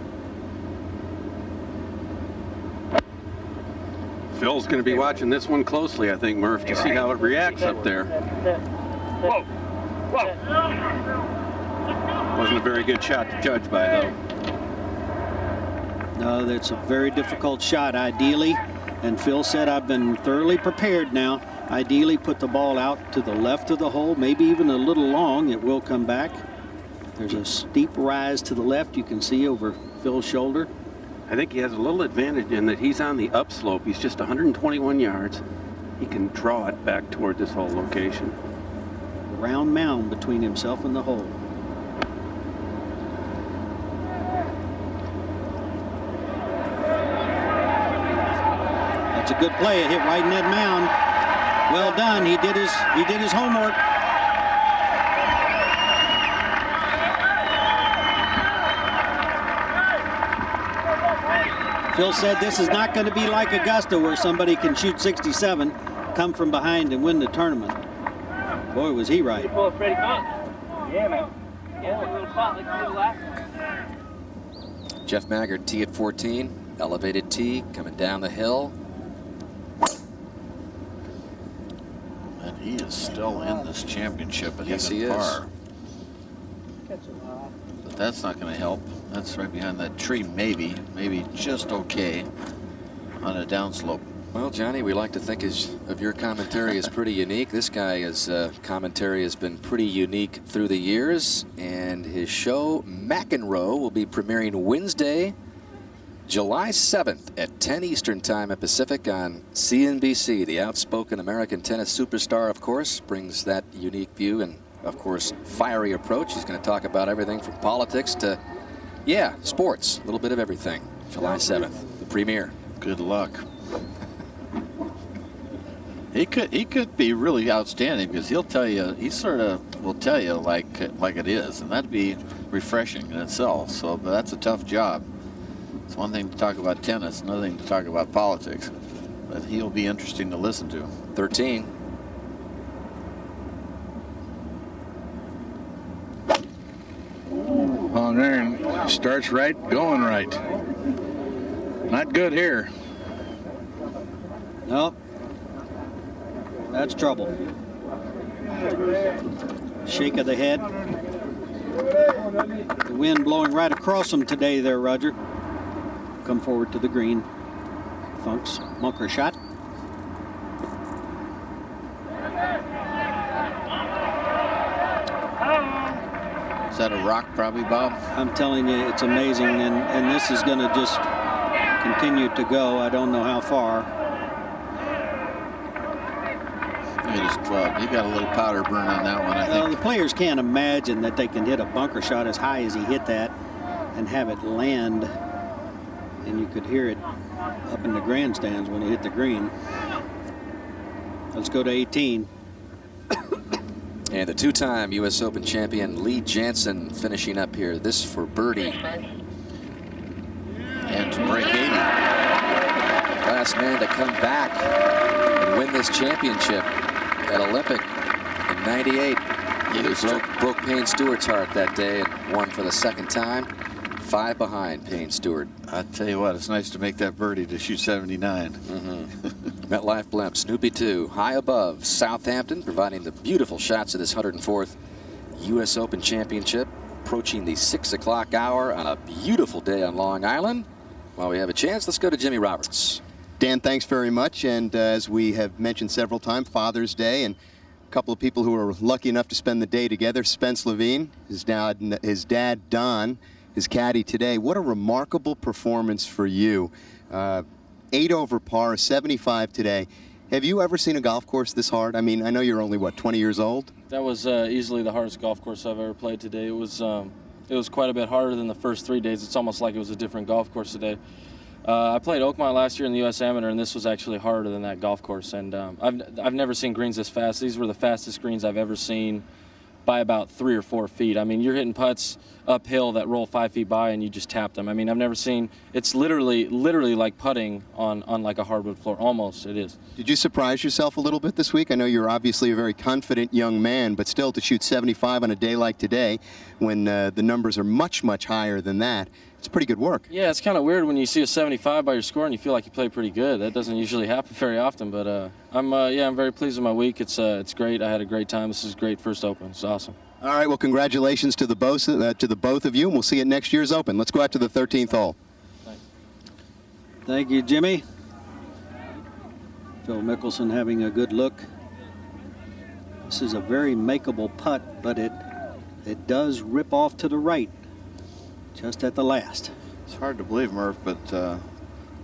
Phil's going to be watching this one closely, I think, Murph, to see how it reacts up there. Whoa. Whoa. Wasn't a very good shot to judge by, though. No, that's a very difficult shot, ideally. And Phil said, I've been thoroughly prepared now. Ideally, put the ball out to the left of the hole, maybe even a little long. It will come back. There's a steep rise to the left you can see over Phil's shoulder. I think he has a little advantage in that he's on the upslope. He's just 121 yards. He can draw it back toward this whole location. A round mound between himself and the hole. That's a good play. It hit right in that mound. Well done. He did his homework. Phil said this is not going to be like Augusta where somebody can shoot 67, come from behind and win the tournament. Boy, was he right. Yeah, man. Yeah, a little spot like the last one. Jeff Maggart, tee at 14. Elevated tee coming down the hill. And he is still in this championship at Yes, he even is. par. But that's not going to help. That's right behind that tree, maybe just okay on a downslope. Well, Johnny, we like to think of your commentary as pretty unique. This guy's commentary has been pretty unique through the years, and his show, McEnroe, will be premiering Wednesday, July 7th at 10 Eastern Time at Pacific on CNBC. The outspoken American tennis superstar, of course, brings that unique view and, of course, fiery approach. He's going to talk about everything from politics to, yeah, sports, a little bit of everything. July 7th, the premiere. Good luck. He could be really outstanding because he'll tell you, he sort of will tell you like it is, and that'd be refreshing in itself. So, but that's a tough job. It's one thing to talk about tennis, another thing to talk about politics. But he'll be interesting to listen to. 13. On there, and starts right, going right. Not good here. Nope. That's trouble. Shake of the head. The wind blowing right across him today there, Roger. Come forward to the green. Funk's bunker shot. Is that a rock probably, Bob? I'm telling you, it's amazing, and this is going to just continue to go. I don't know how far. Look at his club. He got a little powder burn on that one, I think. The players can't imagine that they can hit a bunker shot as high as he hit that and have it land and you could hear it up in the grandstands when he hit the green. Let's go to 18. And the two-time U.S. Open champion Lee Janzen finishing up here. This for birdie. And to break 80. Last man to come back and win this championship at Olympic in '98. He broke Payne Stewart's heart that day and won for the second time. 5 behind Payne Stewart. I tell you what, it's nice to make that birdie to shoot 79. MetLife blimp, Snoopy 2, high above Southampton, providing the beautiful shots of this 104th U.S. Open Championship, approaching the 6 o'clock hour on a beautiful day on Long Island. While we have a chance, let's go to Jimmy Roberts. Dan, thanks very much. And as we have mentioned several times, Father's Day, and a couple of people who were lucky enough to spend the day together, Spence Levine, his dad Don, his caddy today. What a remarkable performance for you. 8 over par, 75 today. Have you ever seen a golf course this hard? I mean, I know you're only, what, 20 years old? That was easily the hardest golf course I've ever played today. It was quite a bit harder than the first 3 days. It's almost like it was a different golf course today. I played Oakmont last year in the U.S. Amateur, and this was actually harder than that golf course. And I've never seen greens this fast. These were the fastest greens I've ever seen by about 3 or 4 feet. I mean, you're hitting putts uphill that roll 5 feet by and you just tap them. I mean, I've never seen, it's literally like putting on like a hardwood floor. Almost, it is. Did you surprise yourself a little bit this week? I know you're obviously a very confident young man, but still to shoot 75 on a day like today, when the numbers are much, much higher than that, it's pretty good work. Yeah, it's kind of weird when you see a 75 by your score and you feel like you played pretty good. That doesn't usually happen very often, but I'm very pleased with my week. It's great. I had a great time. This is great first Open. It's awesome. All right, well, congratulations to the both of you, and we'll see you at next year's Open. Let's go out to the 13th hole. Thank you, Jimmy. Phil Mickelson having a good look. This is a very makeable putt, but it does rip off to the right, just at the last. It's hard to believe, Murph, but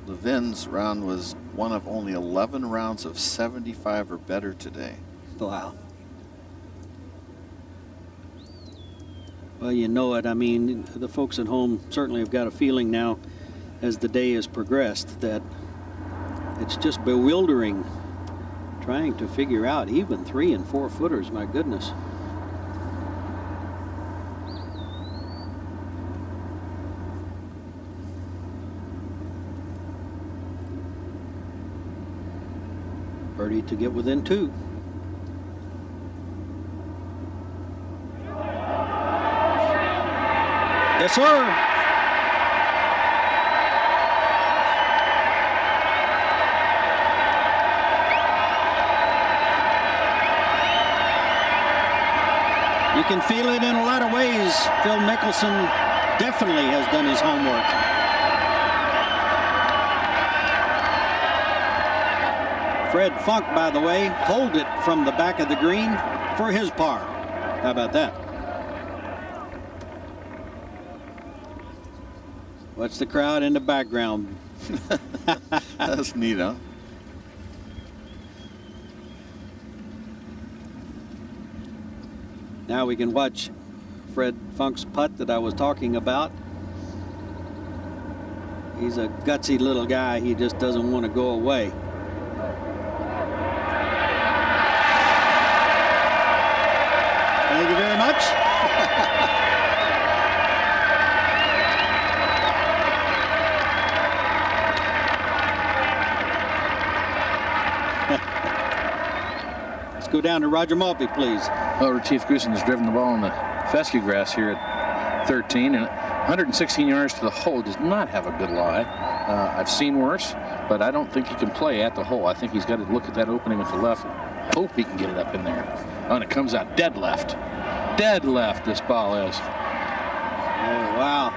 Levin's round was one of only 11 rounds of 75 or better today. Wow. Well, you know it. I mean, the folks at home certainly have got a feeling now as the day has progressed that it's just bewildering trying to figure out even 3 and 4 footers. My goodness. Birdie to get within 2. Yes, sir. You can feel it in a lot of ways. Phil Mickelson definitely has done his homework. Fred Funk, by the way, holed it from the back of the green for his par. How about that? What's the crowd in the background? That's neat, huh? Now we can watch Fred Funk's putt that I was talking about. He's a gutsy little guy. He just doesn't want to go away. Thank you very much. Let's go down to Roger Maltby, please. Well, Retief Goosen has driven the ball in the fescue grass here at 13, and 116 yards to the hole does not have a good lie. I've seen worse, but I don't think he can play at the hole. I think he's got to look at that opening with the left. Hope he can get it up in there. Oh, and it comes out dead left. Dead left, this ball is. Oh, wow.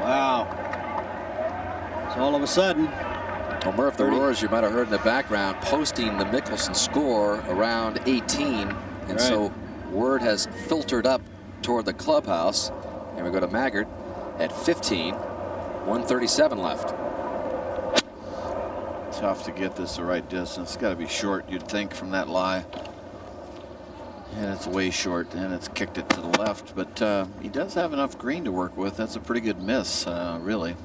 Wow. So all of a sudden. Well, Murph, the roars you might have heard in the background posting the Mickelson score around 18. And right. So word has filtered up toward the clubhouse. And we go to Maggart at 15. 137 left. Tough to get this the right distance. It's got to be short, you'd think, from that lie. And it's way short, and it's kicked it to the left, but he does have enough green to work with. That's a pretty good miss, really.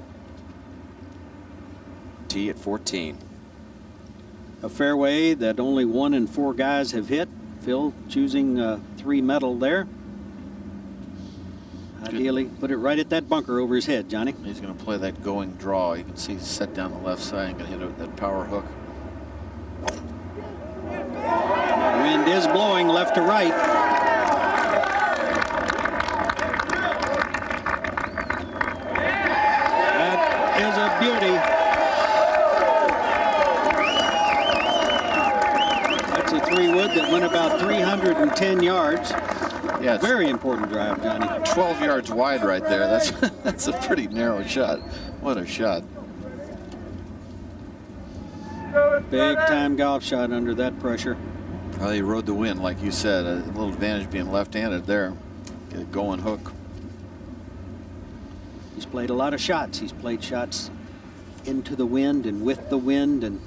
Tee at 14. A fairway that only 1 in 4 guys have hit. Phil choosing 3 metal there. Ideally, put it right at that bunker over his head, Johnny. He's going to play that going draw. You can see he's set down the left side and going to hit it with that power hook. Wind is blowing left to right. That is a beauty. That's a 3-wood that went about 310 yards. Yeah, it's very important drive, Johnny. 12 yards wide right there. That's a pretty narrow shot. What a shot. Big time golf shot under that pressure. Well, he rode the wind, like you said. A little advantage being left-handed there. Get a going hook. He's played a lot of shots. He's played shots into the wind and with the wind. And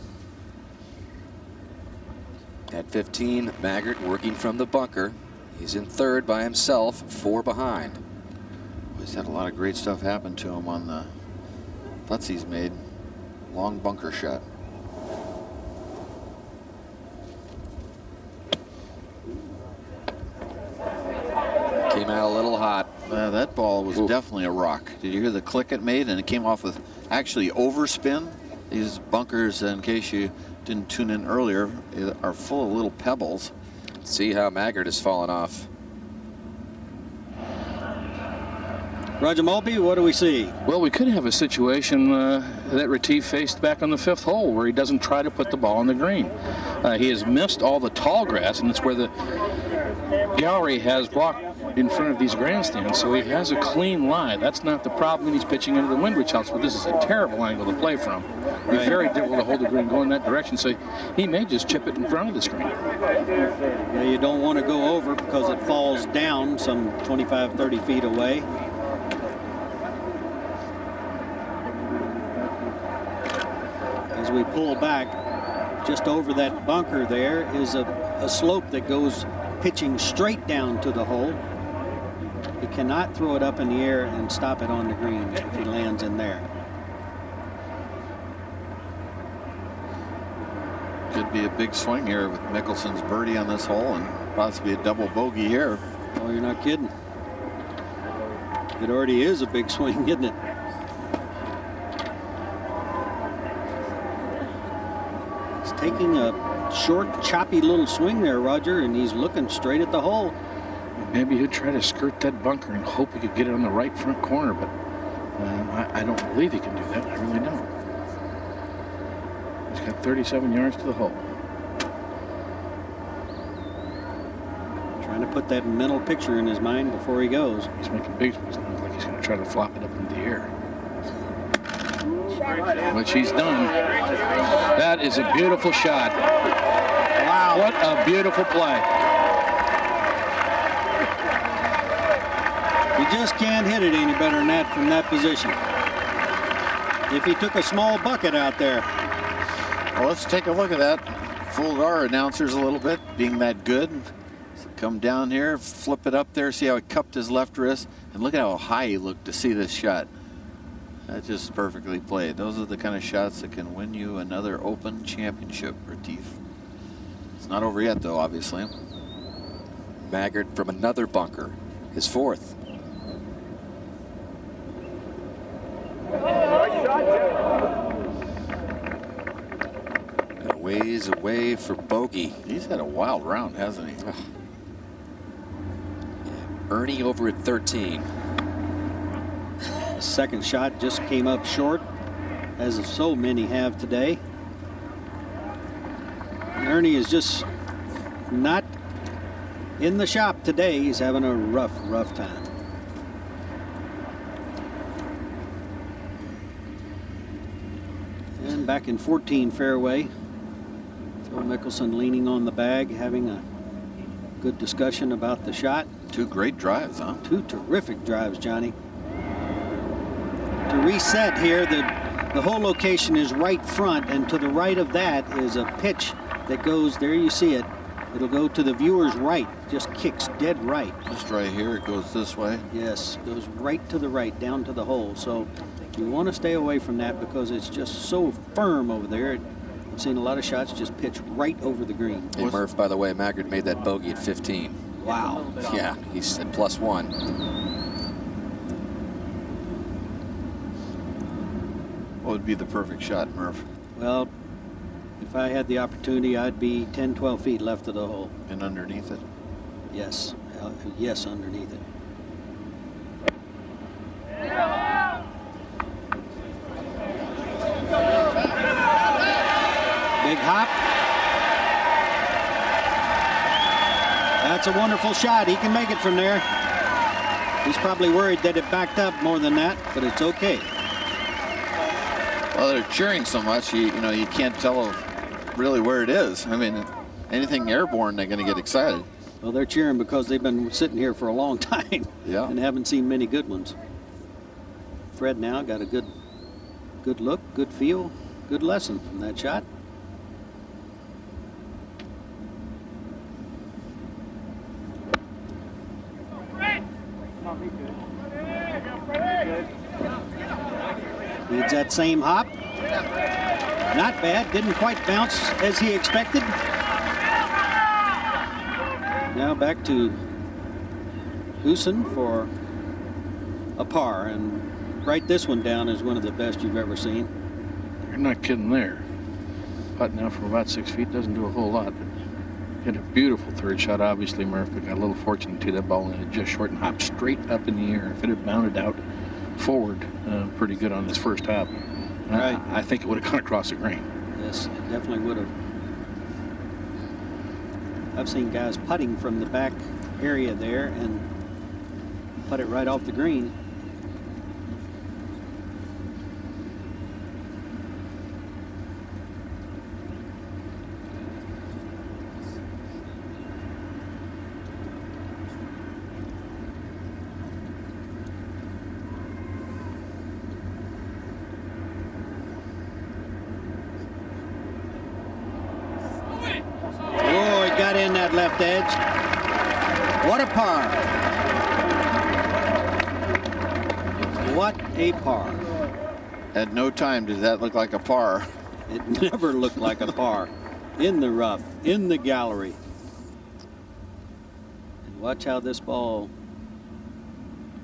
at 15, Maggart working from the bunker. He's in third by himself, 4 behind. He's had a lot of great stuff happen to him on the putts he's made. Long bunker shot. Came out a little hot. That ball was definitely a rock. Did you hear the click it made? And it came off with actually overspin. These bunkers, in case you didn't tune in earlier, are full of little pebbles. See how Maggart has fallen off. Roger Mulvey, what do we see? Well, we could have a situation that Retief faced back on the 5th hole where he doesn't try to put the ball on the green. He has missed all the tall grass, and it's where the gallery has blocked in front of these grandstands, so he has a clean lie. That's not the problem, and he's pitching into the wind, which helps, but this is a terrible angle to play from. It's very difficult to hold the green going that direction, so he may just chip it in front of the screen. Yeah, you don't want to go over because it falls down some 25, 30 feet away. As we pull back, just over that bunker there is a slope that goes pitching straight down to the hole. He cannot throw it up in the air and stop it on the green if he lands in there. Could be a big swing here with Mickelson's birdie on this hole and possibly a double bogey here. Oh, you're not kidding. It already is a big swing, isn't it? He's taking a short, choppy little swing there, Roger, and he's looking straight at the hole. Maybe he'd try to skirt that bunker and hope he could get it on the right front corner, but I don't believe he can do that. I really don't. He's got 37 yards to the hole. Trying to put that mental picture in his mind before he goes. He's making big swings. It looks like he's going to try to flop it up into the air. Which he's done. That is a beautiful shot. Wow. What a beautiful play. You just can't hit it any better than that from that position. If he took a small bucket out there. Well, let's take a look at that. Fooled our announcers a little bit, being that good. So come down here, flip it up there, see how he cupped his left wrist, and look at how high he looked to see this shot. That's just perfectly played. Those are the kind of shots that can win you another Open Championship, Retief. It's not over yet, though, obviously. Maggart from another bunker, his 4th. And a ways away for bogey. He's had a wild round, hasn't he? Ernie over at 13. The second shot just came up short, as so many have today. And Ernie is just not in the shop today. He's having a rough time. And back in 14 fairway, Phil Mickelson leaning on the bag, having a good discussion about the shot. 2 great drives, huh? 2 terrific drives, Johnny. To reset here, the whole location is right front, and to the right of that is a pitch that goes, there you see it, It'll go to the viewer's right. Just kicks dead right. Just right here, it goes this way. Yes, goes right to the right, down to the hole. So you want to stay away from that because it's just so firm over there. I've seen a lot of shots just pitch right over the green. Hey, Murph, by the way, Maggard made that bogey at 15. Wow. Yeah, he's at +1. What would be the perfect shot, Murph? Well, if I had the opportunity, I'd be 10, 12 feet left of the hole. And underneath it? Yes. Yes, underneath it. Big hop. That's a wonderful shot. He can make it from there. He's probably worried that it backed up more than that, but it's okay. Well, they're cheering so much, you know, you can't tell really where it is. I mean, anything airborne, they're going to get excited. Well, they're cheering because they've been sitting here for a long time and haven't seen many good ones. Fred now got a good look, good feel, good lesson from that shot. Needs that same hop. Not bad. Didn't quite bounce as he expected. Now back to Goosen for a par, and write this one down as one of the best you've ever seen. You're not kidding there. Putting out from about 6 feet doesn't do a whole lot. But hit a beautiful third shot, obviously, Murph, but got a little fortunate to that ball, and it just short and hopped straight up in the air. If it had bounded out forward pretty good on his first hop, right. I think it would have gone across the green. Yes, it definitely would have. I've seen guys putting from the back area there and putt it right off the green. In that left edge. What a par. What a par. At no time did that look like a par. It never looked like a par. In the rough, in the gallery. And watch how this ball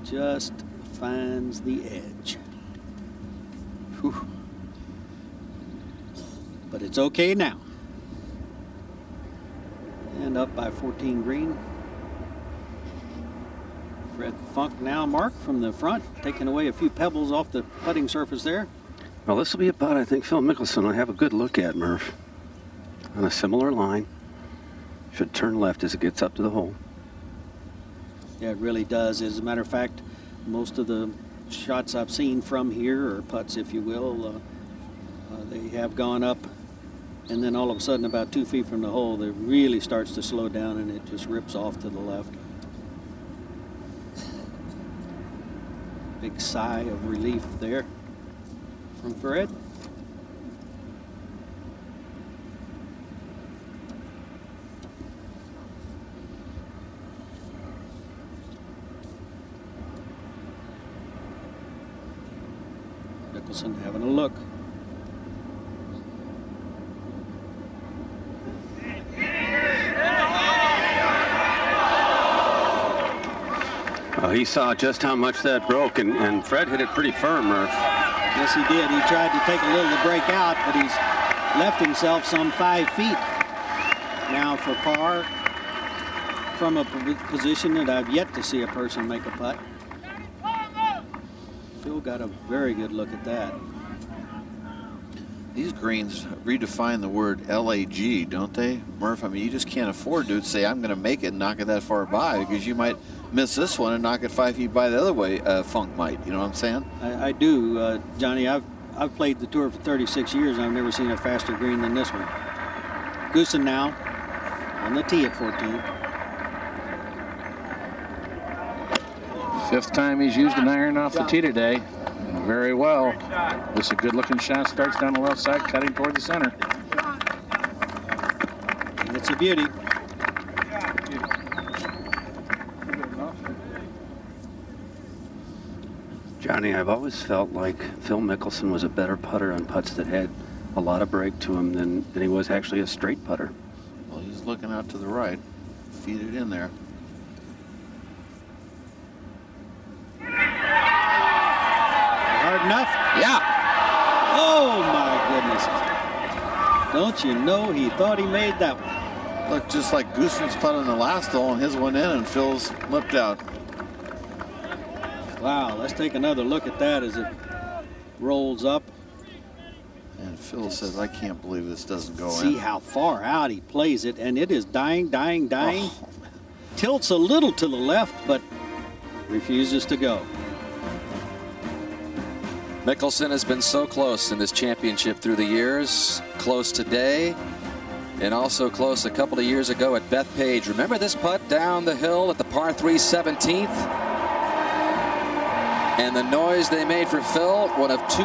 just finds the edge. Whew. But it's okay now. And up by 14 green. Fred Funk now marked from the front, taking away a few pebbles off the putting surface there. Well, this will be a putt I think Phil Mickelson will have a good look at, Murph. On a similar line. Should turn left as it gets up to the hole. Yeah, it really does. As a matter of fact, most of the shots I've seen from here, or putts if you will, they have gone up, and then all of a sudden about 2 feet from the hole, it really starts to slow down and it just rips off to the left. Big sigh of relief there from Fred. Mickelson having a look. Well, he saw just how much that broke, and Fred hit it pretty firm, Murph. Yes, he did. He tried to take a little to break out, but he's left himself some 5 feet now for par from a position that I've yet to see a person make a putt. Phil got a very good look at that. These greens redefine the word LAG, don't they, Murph? I mean, you just can't afford to say, I'm going to make it and knock it that far by, because you might miss this one and knock it 5 feet by the other way. Funk might, you know what I'm saying? I do, Johnny. I've played the tour for 36 years, and I've never seen a faster green than this one. Goosen now on the tee at 14. Fifth time he's used an iron off the tee today. Very well. This is a good-looking shot. Starts down the left side, cutting toward the center. And it's a beauty. Johnny, I've always felt like Phil Mickelson was a better putter on putts that had a lot of break to him than he was actually a straight putter. Well, he's looking out to the right. Feed it in there. Hard enough? Yeah. Oh, my goodness. Don't you know he thought he made that one? Look, just like Goossen's putt on the last hole, and his went in, and Phil's lipped out. Wow, let's take another look at that as it rolls up. And Phil says, I can't believe this doesn't go in. See how far out he plays it, and it is dying. Tilts a little to the left, but refuses to go. Mickelson has been so close in this championship through the years. Close today, and also close a couple of years ago at Bethpage. Remember this putt down the hill at the par 3 17th? And the noise they made for Phil, one of 2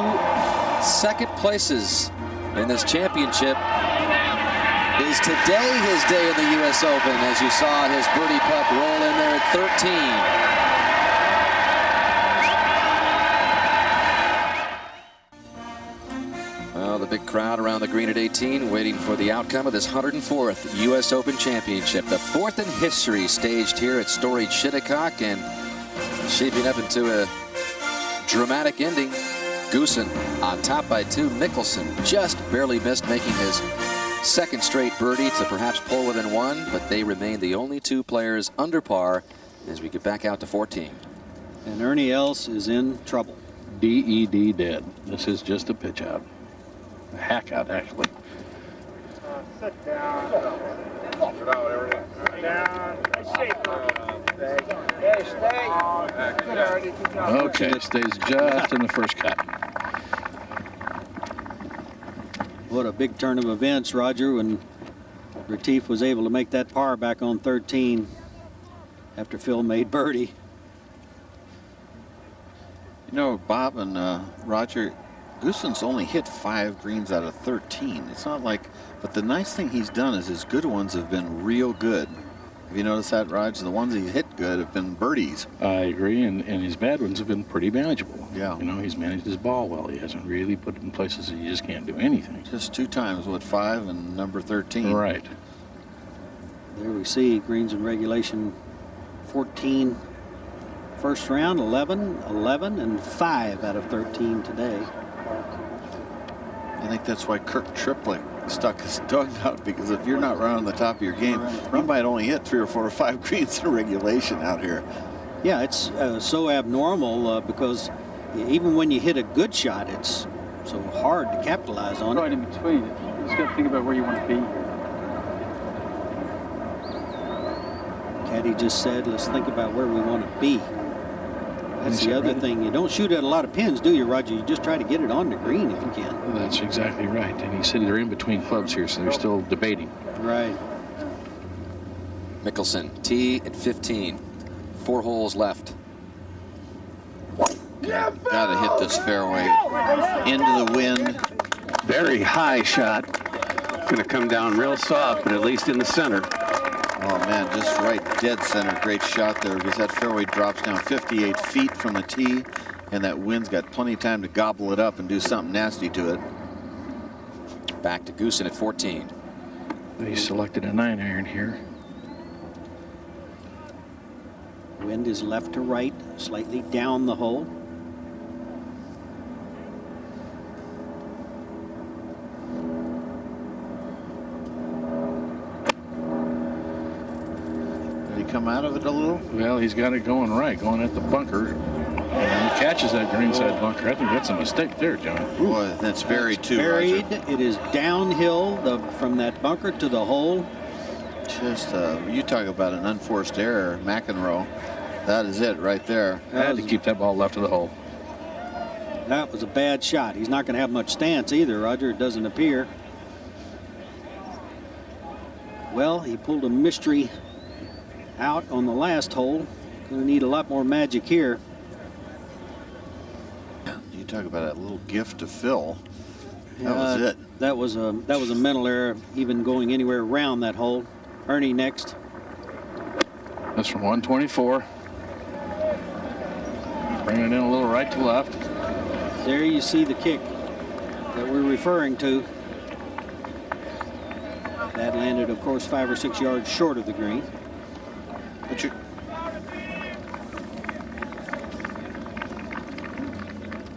second places in this championship. Is today his day in the U.S. Open, as you saw his birdie putt roll in there at 13. Well, the big crowd around the green at 18 waiting for the outcome of this 104th U.S. Open Championship. The 4th in history staged here at storied Shinnecock, and shaping up into a dramatic ending. Goosen on top by 2. Mickelson just barely missed, making his 2nd straight birdie to perhaps pull within 1, but they remain the only 2 players under par as we get back out to 14. And Ernie Els is in trouble. DED dead. This is just a pitch out. A hack out, actually. Sit down. Okay, stays just in the first cut. What a big turn of events, Roger, when Retief was able to make that par back on 13 after Phil made birdie. You know, Bob and Roger, Goosen's only hit 5 greens out of 13. It's not like, but the nice thing he's done is his good ones have been real good. Have you noticed that, Raj? The ones he's hit good have been birdies. I agree, and his bad ones have been pretty manageable. Yeah. You know, he's managed his ball well. He hasn't really put it in places that you just can't do anything. Just 2 times, what, 5 and number 13? Right. There we see greens in regulation 14 first round, 11, 11, and 5 out of 13 today. I think that's why Kirk Triplett stuck his tongue out, because if you're not right on the top of your game, you might only hit 3 or 4 or 5 greens in regulation out here. Yeah, it's so abnormal because even when you hit a good shot, it's so hard to capitalize on it. Right in between. You just got to think about where you want to be. Caddy just said, let's think about where we want to be. That's the other thing. You don't shoot at a lot of pins, do you, Roger? You just try to get it on the green if you can. That's exactly right. And he said they're in between clubs here, so they're still debating. Right. Mickelson, tee at 15. 4 holes left. Gotta hit this fairway into the wind. Very high shot. Going to come down real soft, but at least in the center. Oh man, just right dead center. Great shot there, because that fairway drops down 58 feet from the tee, and that wind's got plenty of time to gobble it up and do something nasty to it. Back to Goosen at 14. He selected a 9-iron here. Wind is left to right, slightly down the hole. Did he come out of it a little? Well, he's got it going right, going at the bunker. And he catches that greenside bunker. I think that's a mistake there, John. Boy, that's buried too, Buried. Roger. It is downhill from that bunker to the hole. Just, you talk about an unforced error, McEnroe. That is it right there. I had to keep that ball left of the hole. That was a bad shot. He's not going to have much stance either, Roger. It doesn't appear. Well, he pulled a mystery out on the last hole. Going to need a lot more magic here. You talk about that little gift to Phil. That was it. That was a mental error, even going anywhere around that hole. Ernie next. That's from 124. Bringing it in a little right to left. There you see the kick that we're referring to. That landed, of course, 5 or 6 yards short of the green.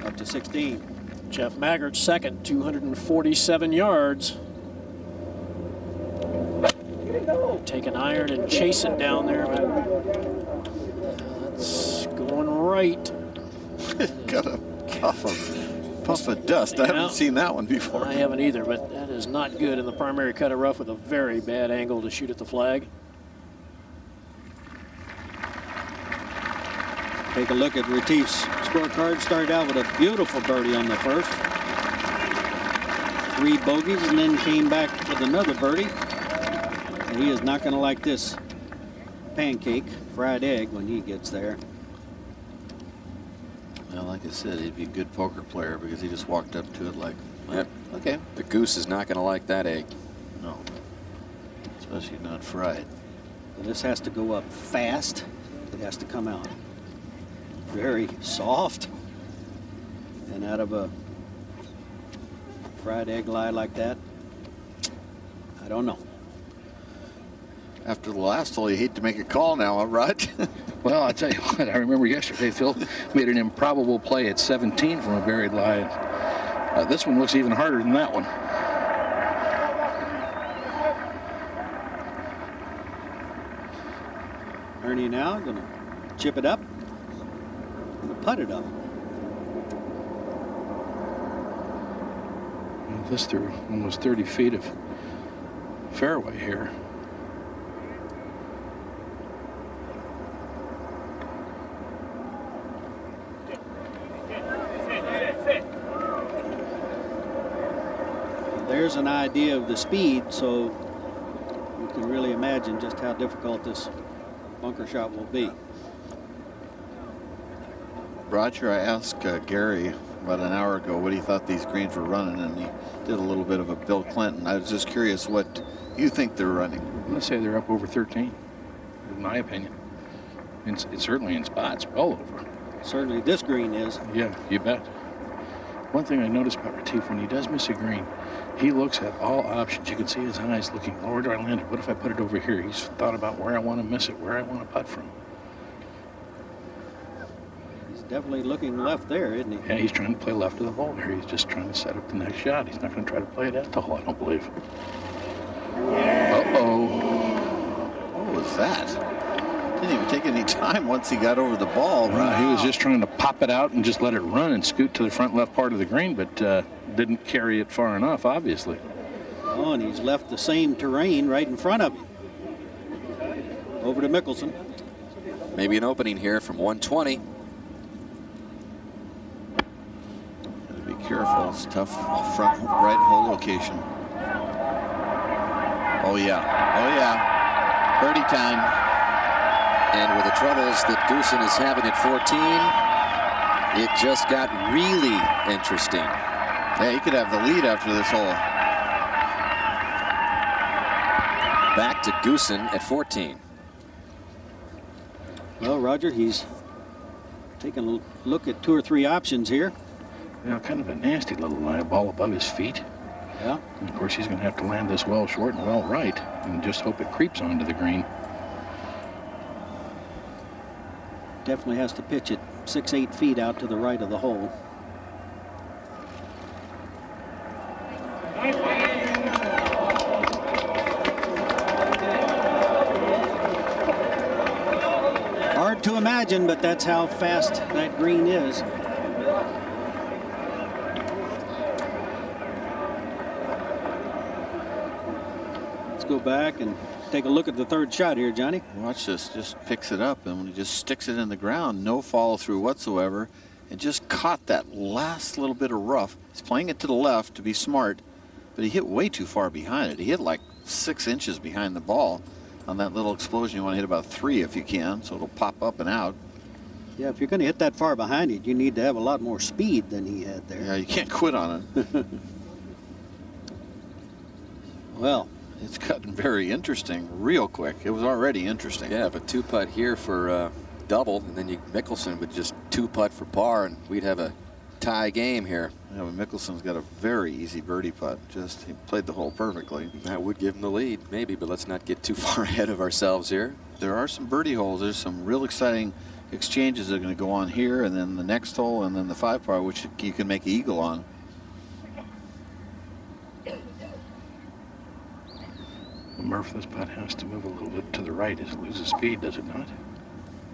Up to 16. Jeff Maggart second, 247 yards. Take an iron and chase it down there, but that's going right. Got a puff of dust. I haven't seen that one before. I haven't either, but that is not good in the primary cut of rough with a very bad angle to shoot at the flag. Take a look at Retief's scorecard. Started out with a beautiful birdie on the first. 3 bogeys and then came back with another birdie. And he is not going to like this pancake, fried egg, when he gets there. Well, like I said, he'd be a good poker player because he just walked up to it like, Yep. okay. The goose is not going to like that egg. No, especially not fried. This has to go up fast. It has to come out very soft. And out of a fried egg lie like that, I don't know. After the last hole, you hate to make a call now, huh, Rod? Well, I'll tell you what, I remember yesterday, Phil made an improbable play at 17 from a buried lie. This one looks even harder than that one. Ernie now going to chip it up and putt it up. This through almost 30 feet of fairway here. There's an idea of the speed, so you can really imagine just how difficult this bunker shot will be. Roger, I asked Gary about an hour ago what he thought these greens were running, and he did a little bit of a Bill Clinton. I was just curious what you think they're running. Let's say they're up over 13, in my opinion. It's certainly in spots, well over. Certainly this green is. Yeah, you bet. One thing I noticed about Retief, when he does miss a green, he looks at all options. You can see his eyes looking, oh, where do I land it? What if I put it over here? He's thought about where I want to miss it, where I want to putt from. He's definitely looking left there, isn't he? Yeah, he's trying to play left of the hole there. He's just trying to set up the next shot. He's not going to try to play it at the hole, I don't believe. Uh-oh. What was that? Didn't even take any time once he got over the ball. Wow. He was just trying to pop it out and just let it run and scoot to the front left part of the green, but didn't carry it far enough, obviously. Oh, and he's left the same terrain right in front of him. Over to Mickelson. Maybe an opening here from 120. Gotta be careful. It's tough front right hole location. Oh, yeah. Oh, yeah. Birdie time. And with the troubles that Goosen is having at 14, it just got really interesting. Yeah, he could have the lead after this hole. Back to Goosen at 14. Well, Roger, he's taking a look at 2 or 3 options here. Yeah, kind of a nasty little line ball above his feet. Yeah. And of course, he's going to have to land this well short and well right and just hope it creeps onto the green. Definitely has to pitch it 6-8 feet out to the right of the hole. Hard to imagine, but that's how fast that green is. Let's go back and take a look at the 3rd shot here, Johnny. Watch this. Just picks it up, and when he just sticks it in the ground, no follow through whatsoever, and just caught that last little bit of rough. He's playing it to the left to be smart, but he hit way too far behind it. He hit like 6 inches behind the ball on that little explosion. You want to hit about 3 if you can, so it'll pop up and out. Yeah, if you're going to hit that far behind it, you need to have a lot more speed than he had there. Yeah, you can't quit on it. Well, it's gotten very interesting real quick. It was already interesting. Yeah, but 2 putt here for double, and then Mickelson would just 2-putt for par, and we'd have a tie game here. Yeah, but Mickelson's got a very easy birdie putt. Just he played the hole perfectly. That would give him the lead, maybe, but let's not get too far ahead of ourselves here. There are some birdie holes. There's some real exciting exchanges that are going to go on here, and then the next hole, and then the 5-par, which you can make eagle on. Murph, this putt has to move a little bit to the right as it loses speed, does it not?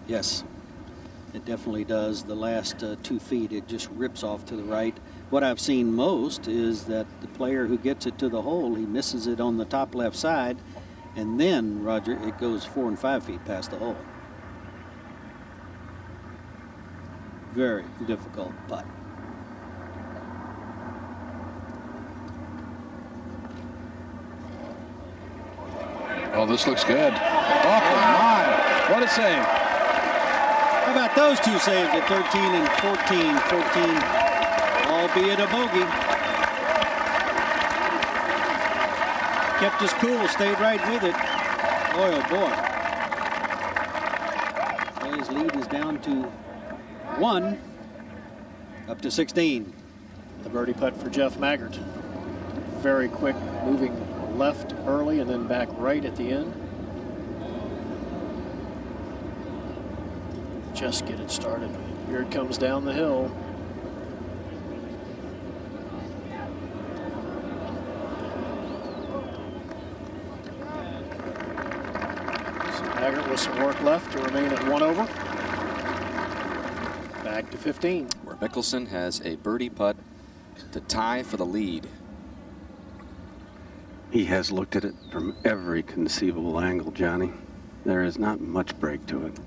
Yes, it definitely does. The last 2 feet, it just rips off to the right. What I've seen most is that the player who gets it to the hole, he misses it on the top left side, and then, Roger, it goes 4 and 5 feet past the hole. Very difficult putt. Oh, this looks good. Oh, my. What a save. How about those 2 saves at 13 and 14? 14, albeit a bogey. Kept his cool, stayed right with it. Boy, oh boy. So his lead is down to 1, up to 16. The birdie putt for Jeff Maggart. Very quick, moving left early and then back right at the end. Just get it started. Here it comes down the hill. So Maggart with some work left to remain at 1 over. Back to 15. Where Mickelson has a birdie putt to tie for the lead. He has looked at it from every conceivable angle, Johnny. There is not much break to it.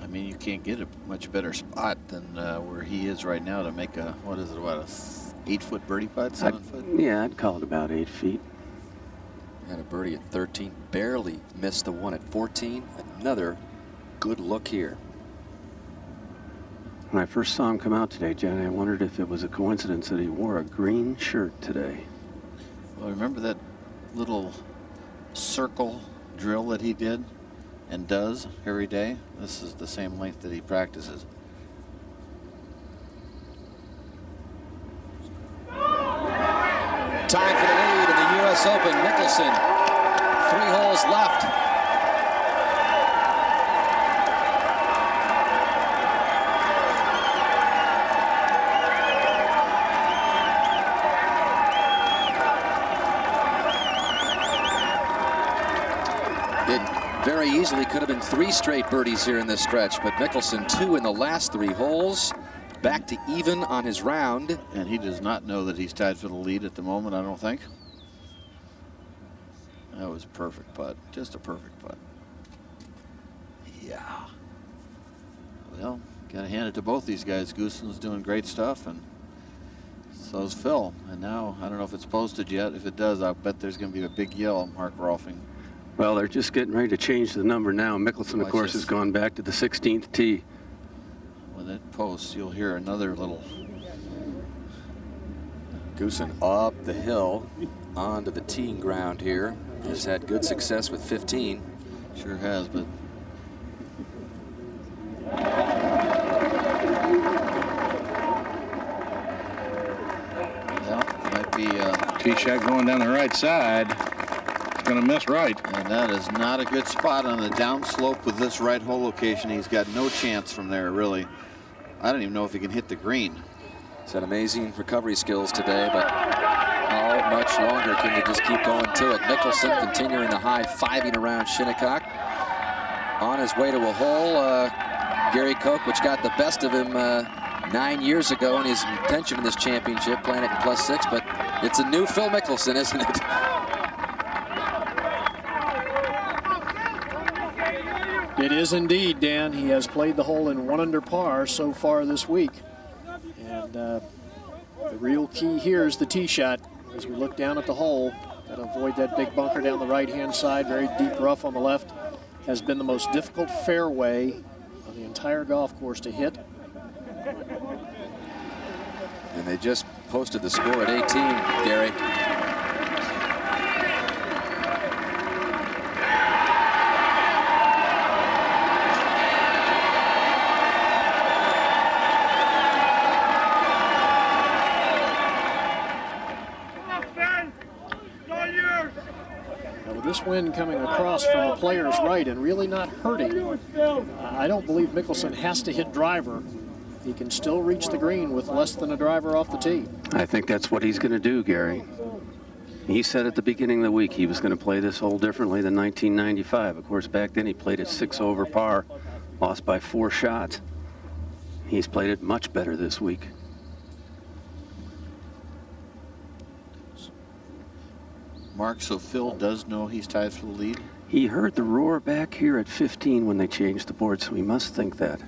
I mean, you can't get a much better spot than where he is right now to make a, what is it, about a 8-foot birdie putt, 7 foot? Yeah, I'd call it about 8 feet. Had a birdie at 13, barely missed the one at 14. Another good look here. When I first saw him come out today, Johnny, I wondered if it was a coincidence that he wore a green shirt today. Well, remember that little circle drill that he did and does every day? This is the same length that he practices. Time for the lead in the U.S. Open. Mickelson, 3 holes left. It very easily could have been 3 straight birdies here in this stretch, but Mickelson 2 in the last 3 holes. Back to even on his round. And he does not know that he's tied for the lead at the moment, I don't think. That was a perfect putt, just a perfect putt. Yeah. Well, gotta hand it to both these guys. Goossen's doing great stuff, and so's Phil. And now, I don't know if it's posted yet. If it does, I'll bet there's gonna be a big yell, Mark Rolfing. Well, they're just getting ready to change the number now. Mickelson, of course, has gone back to the 16th tee. When it posts, you'll hear another little. Goosen up the hill onto the teeing ground here. Has had good success with 15. Sure has, but well, might be a tee shot going down the right side. It's going to miss right. And that is not a good spot on the downslope with this right hole location. He's got no chance from there, really. I don't even know if he can hit the green. He's had amazing recovery skills today, but how much longer can you just keep going to it? Mickelson continuing the high-fiving around Shinnecock. On his way to a hole, Gary Koch, which got the best of him 9 years ago in his intention in this championship, playing it in +6, but it's a new Phil Mickelson, isn't it? It is indeed, Dan. He has played the hole in 1 under par so far this week. And the real key here is the tee shot. As we look down at the hole, got to avoid that big bunker down the right-hand side, very deep rough on the left. Has been the most difficult fairway on the entire golf course to hit. And they just posted the score at 18, Gary. this wind coming across from a player's right and really not hurting. I don't believe Mickelson has to hit driver. He can still reach the green with less than a driver off the tee. I think that's what he's going to do, Gary. He said at the beginning of the week he was going to play this hole differently than 1995. Of course, back then he played it 6 over par, lost by 4 shots. He's played it much better this week. Mark, so Phil does know he's tied for the lead? He heard the roar back here at 15 when they changed the board, so he must think that.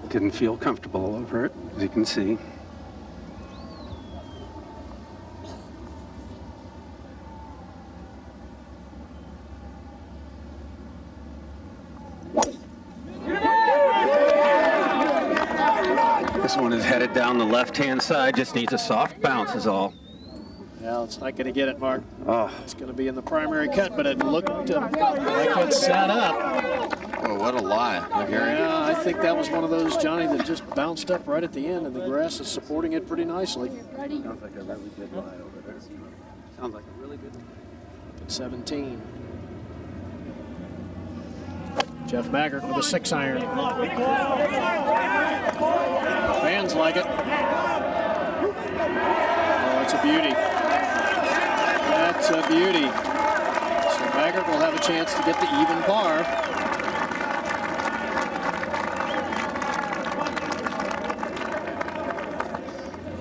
Didn't feel comfortable over it, as you can see. This one is headed down the left-hand side, just needs a soft bounce is all. Well, it's not going to get it, Mark. Oh. It's going to be in the primary cut, but it looked like it sat up. Oh, what a lie. Yeah, I think that was one of those, Johnny, that just bounced up right at the end, and the grass is supporting it pretty nicely. Sounds like a really good lie over there. Sounds like a really good lie. 17. Jeff Maggart with a 6-iron. Fans like it. Oh, it's a beauty. That's a beauty. So Maggart will have a chance to get the even par.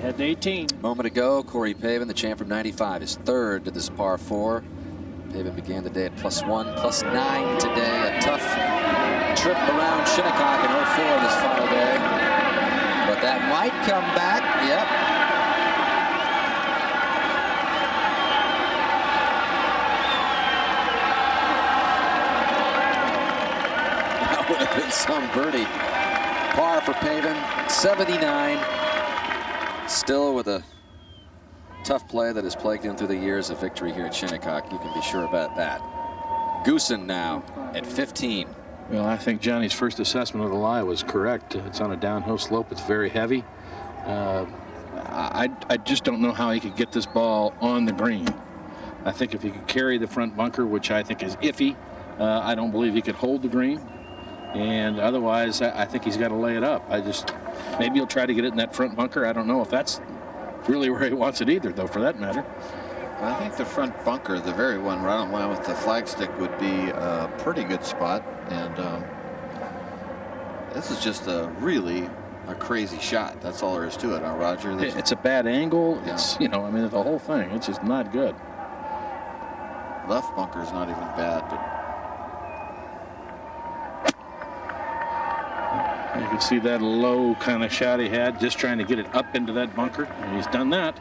Head to 18. A moment ago, Corey Pavin, the champ from '95, is third to this par 4. Pavin began the day at +1, +9 today. A tough trip around Shinnecock in 04 this final day. But that might come back. Yep. That would have been some birdie. Par for Pavin, 79. Still with a tough play that has plagued him through the years of victory here at Shinnecock. You can be sure about that. Goosen now at 15. Well, I think Johnny's first assessment of the lie was correct. It's on a downhill slope. It's very heavy. I just don't know how he could get this ball on the green. I think if he could carry the front bunker, which I think is iffy, I don't believe he could hold the green. And otherwise, I think he's got to lay it up. Maybe he'll try to get it in that front bunker. I don't know if that's really where he wants it either, though, for that matter. I think the front bunker, the very one right on line with the flagstick, would be a pretty good spot. And this is just a crazy shot. That's all there is to it, huh, Roger? It's a bad angle. Yeah. It's, the whole thing. It's just not good. Left bunker is not even bad, but you can see that low kind of shot he had, just trying to get it up into that bunker, and he's done that.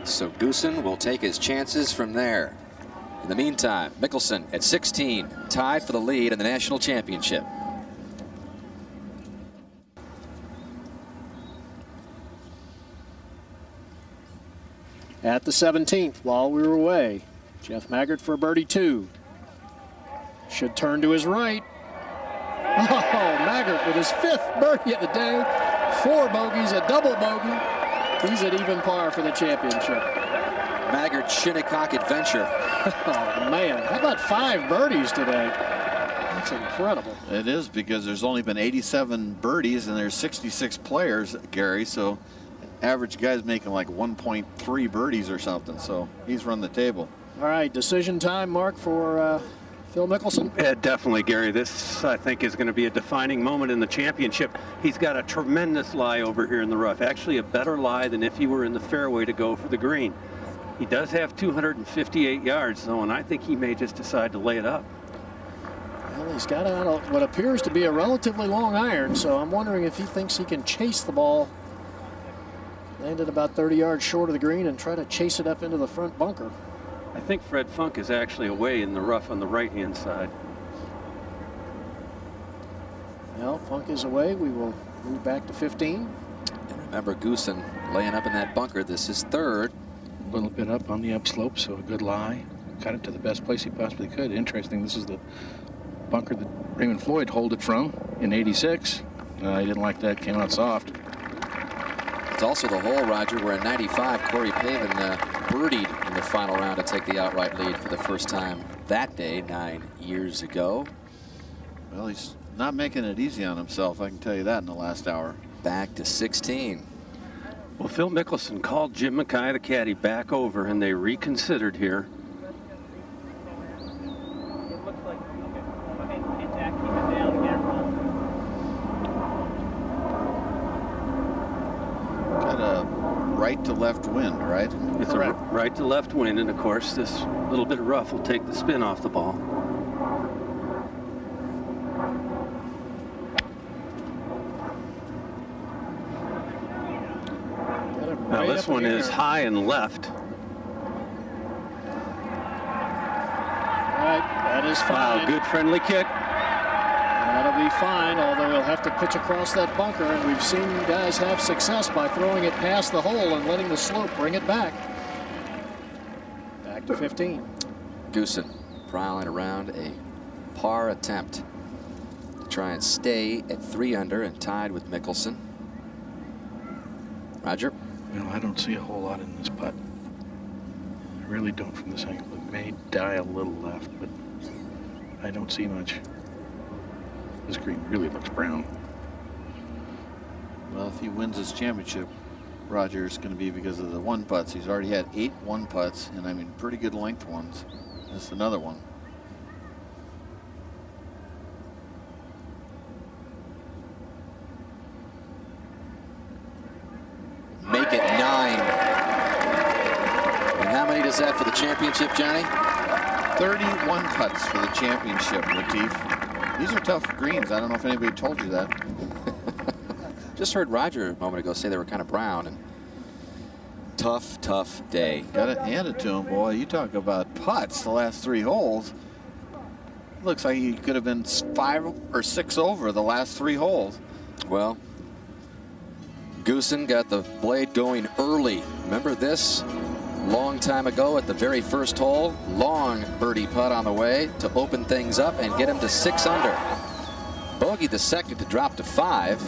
So Goosen will take his chances from there. In the meantime, Mickelson at 16, tied for the lead in the national championship. At the 17th, while we were away, Jeff Maggart for birdie 2. Should turn to his right. Oh, Maggart with his 5th birdie of the day. 4 bogeys, a double bogey. He's at even par for the championship. Maggart Shinnecock adventure. Oh, man. How about 5 birdies today? That's incredible. it is, because there's only been 87 birdies and there's 66 players, Gary. So average guy's making like 1.3 birdies or something. So he's run the table. All right, decision time, Mark, for Phil Mickelson. Yeah, definitely, Gary. This, I think, is going to be a defining moment in the championship. He's got a tremendous lie over here in the rough. Actually, a better lie than if he were in the fairway to go for the green. He does have 258 yards, though, and I think he may just decide to lay it up. Well, he's got out what appears to be a relatively long iron, so I'm wondering if he thinks he can chase the ball. Landed about 30 yards short of the green and try to chase it up into the front bunker. I think Fred Funk is actually away in the rough on the right-hand side. Well, Funk is away. We will move back to 15. And remember, Goosen laying up in that bunker. This is third. A little bit up on the upslope, so a good lie. Got it to the best place he possibly could. Interesting, this is the bunker that Raymond Floyd holed it from in '86. He didn't like that, came out soft. It's also the hole, Roger, where in '95 Corey Pavin birdied in the final round to take the outright lead for the first time that day 9 years ago. Well, he's not making it easy on himself, I can tell you that, in the last hour. Back to 16. Well, Phil Mickelson called Jim Mackay, the caddy, back over, and they reconsidered here. Got a right to left wind, right? It's a right to left wind, and of course, this little bit of rough will take the spin off the ball. Now this one is high and left. Right, that is fine. Wow, good friendly kick. That'll be fine, although he'll have to pitch across that bunker, and we've seen guys have success by throwing it past the hole and letting the slope bring it back. Back to 15. Goosen prowling around a par attempt to try and stay at 3 under and tied with Mickelson. Roger? Well, I don't see a whole lot in this putt. I really don't from this angle. It may die a little left, but I don't see much. This green really looks brown. Well, if he wins his championship, Roger, it's going to be because of the 1-putts. He's already had 8 1-putts, and I mean pretty good length ones. That's another one. Make it 9. And how many does that for the championship, Johnny? 31 putts for the championship, Retief. These are tough greens. I don't know if anybody told you that. Just heard Roger a moment ago say they were kind of brown. And tough, tough day. Got to hand it to him, boy. You talk about putts the last 3 holes. Looks like he could have been 5 or 6 over the last 3 holes. Well, Goosen got the blade going early. Remember this? Long time ago at the very first hole, long birdie putt on the way to open things up and get him to 6 under. Bogey the second to drop to 5,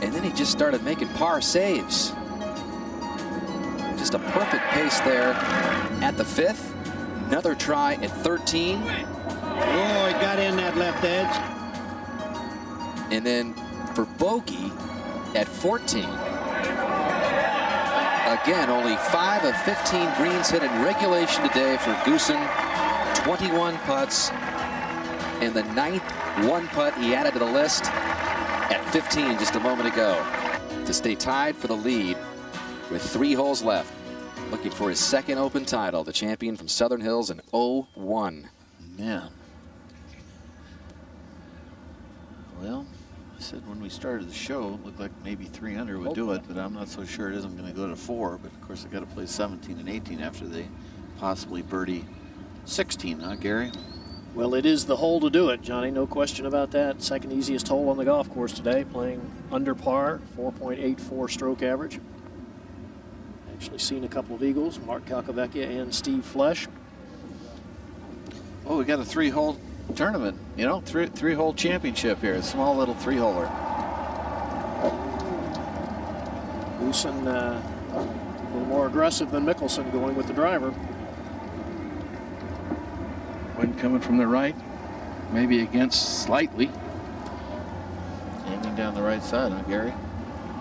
and then he just started making par saves. Just a perfect pace there at the 5th. Another try at 13. Oh, he got in that left edge. And then for bogey at 14. Again, only 5 of 15 greens hit in regulation today for Goosen. 21 putts. And the 9th 1-putt he added to the list at 15 just a moment ago to stay tied for the lead with 3 holes left. Looking for his 2nd Open title, the champion from Southern Hills in 01. Man. Well, I said when we started the show, it looked like maybe 3 under would do it, but I'm not so sure it isn't going to go to 4. But of course, they got to play 17 and 18 after they possibly birdie 16, huh, Gary? Well, it is the hole to do it, Johnny. No question about that. 2nd easiest hole on the golf course today, playing under par, 4.84 stroke average. Actually seen a couple of eagles, Mark Calcavecchia and Steve Flesh. Oh, we got a 3-hole tournament, you know, 3-hole championship here. A small little 3-holer. Goosen a little more aggressive than Mickelson going with the driver. Wind coming from the right, maybe against slightly. Aiming down the right side, huh, Gary?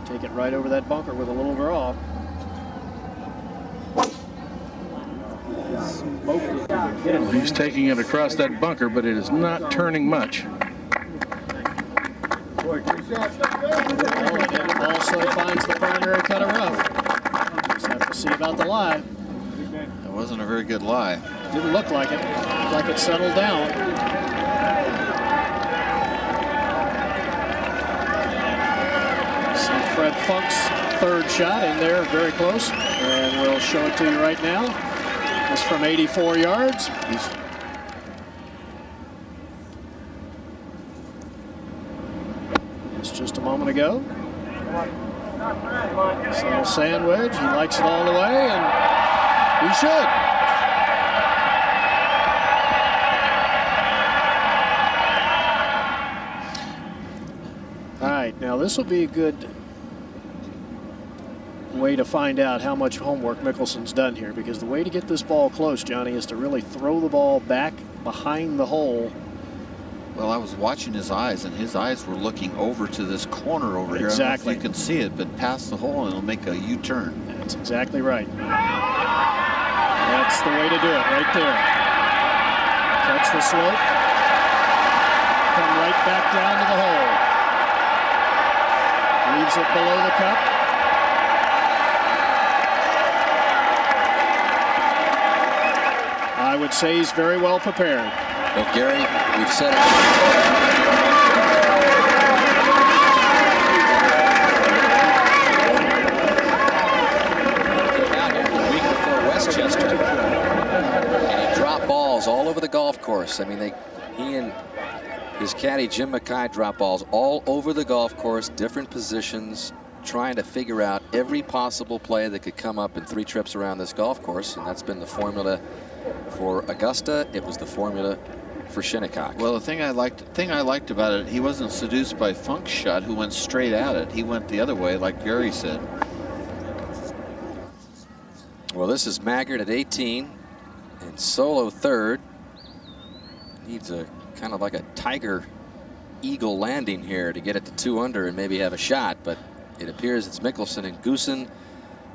Take it right over that bunker with a little draw. Well, he's taking it across that bunker, but it is not turning much. Well, it also finds the primary cut of rough. Just have to see about the lie. That wasn't a very good lie. Didn't look like it. Looked like it settled down. See Fred Funk's 3rd shot in there, very close. And we'll show it to you right now. It's from 84 yards. It's just a moment ago. So sand wedge, he likes it all the way, and he should. All right, now this will be a good way to find out how much homework Mickelson's done here, because the way to get this ball close, Johnny, is to really throw the ball back behind the hole. Well, I was watching his eyes, and his eyes were looking over to this corner over here. Exactly. I don't know if you can see it, but past the hole, and it'll make a U-turn. That's exactly right. That's the way to do it, right there. Catch the slope. Come right back down to the hole. Leaves it below the cup. I would say he's very well prepared. Well, Gary, we've said it. Out here the week before Westchester, and he dropped balls all over the golf course. I mean, he and his caddy Jim Mackay drop balls all over the golf course, different positions, trying to figure out every possible play that could come up in 3 trips around this golf course, and that's been the formula for Augusta. It was the formula for Shinnecock. Well, the thing I liked about it, he wasn't seduced by Funk's shot, who went straight at it. He went the other way, like Gary said. Well, this is Maggard at 18 and solo third. Needs a kind of like a tiger eagle landing here to get it to 2 under and maybe have a shot, but it appears it's Mickelson and Goosen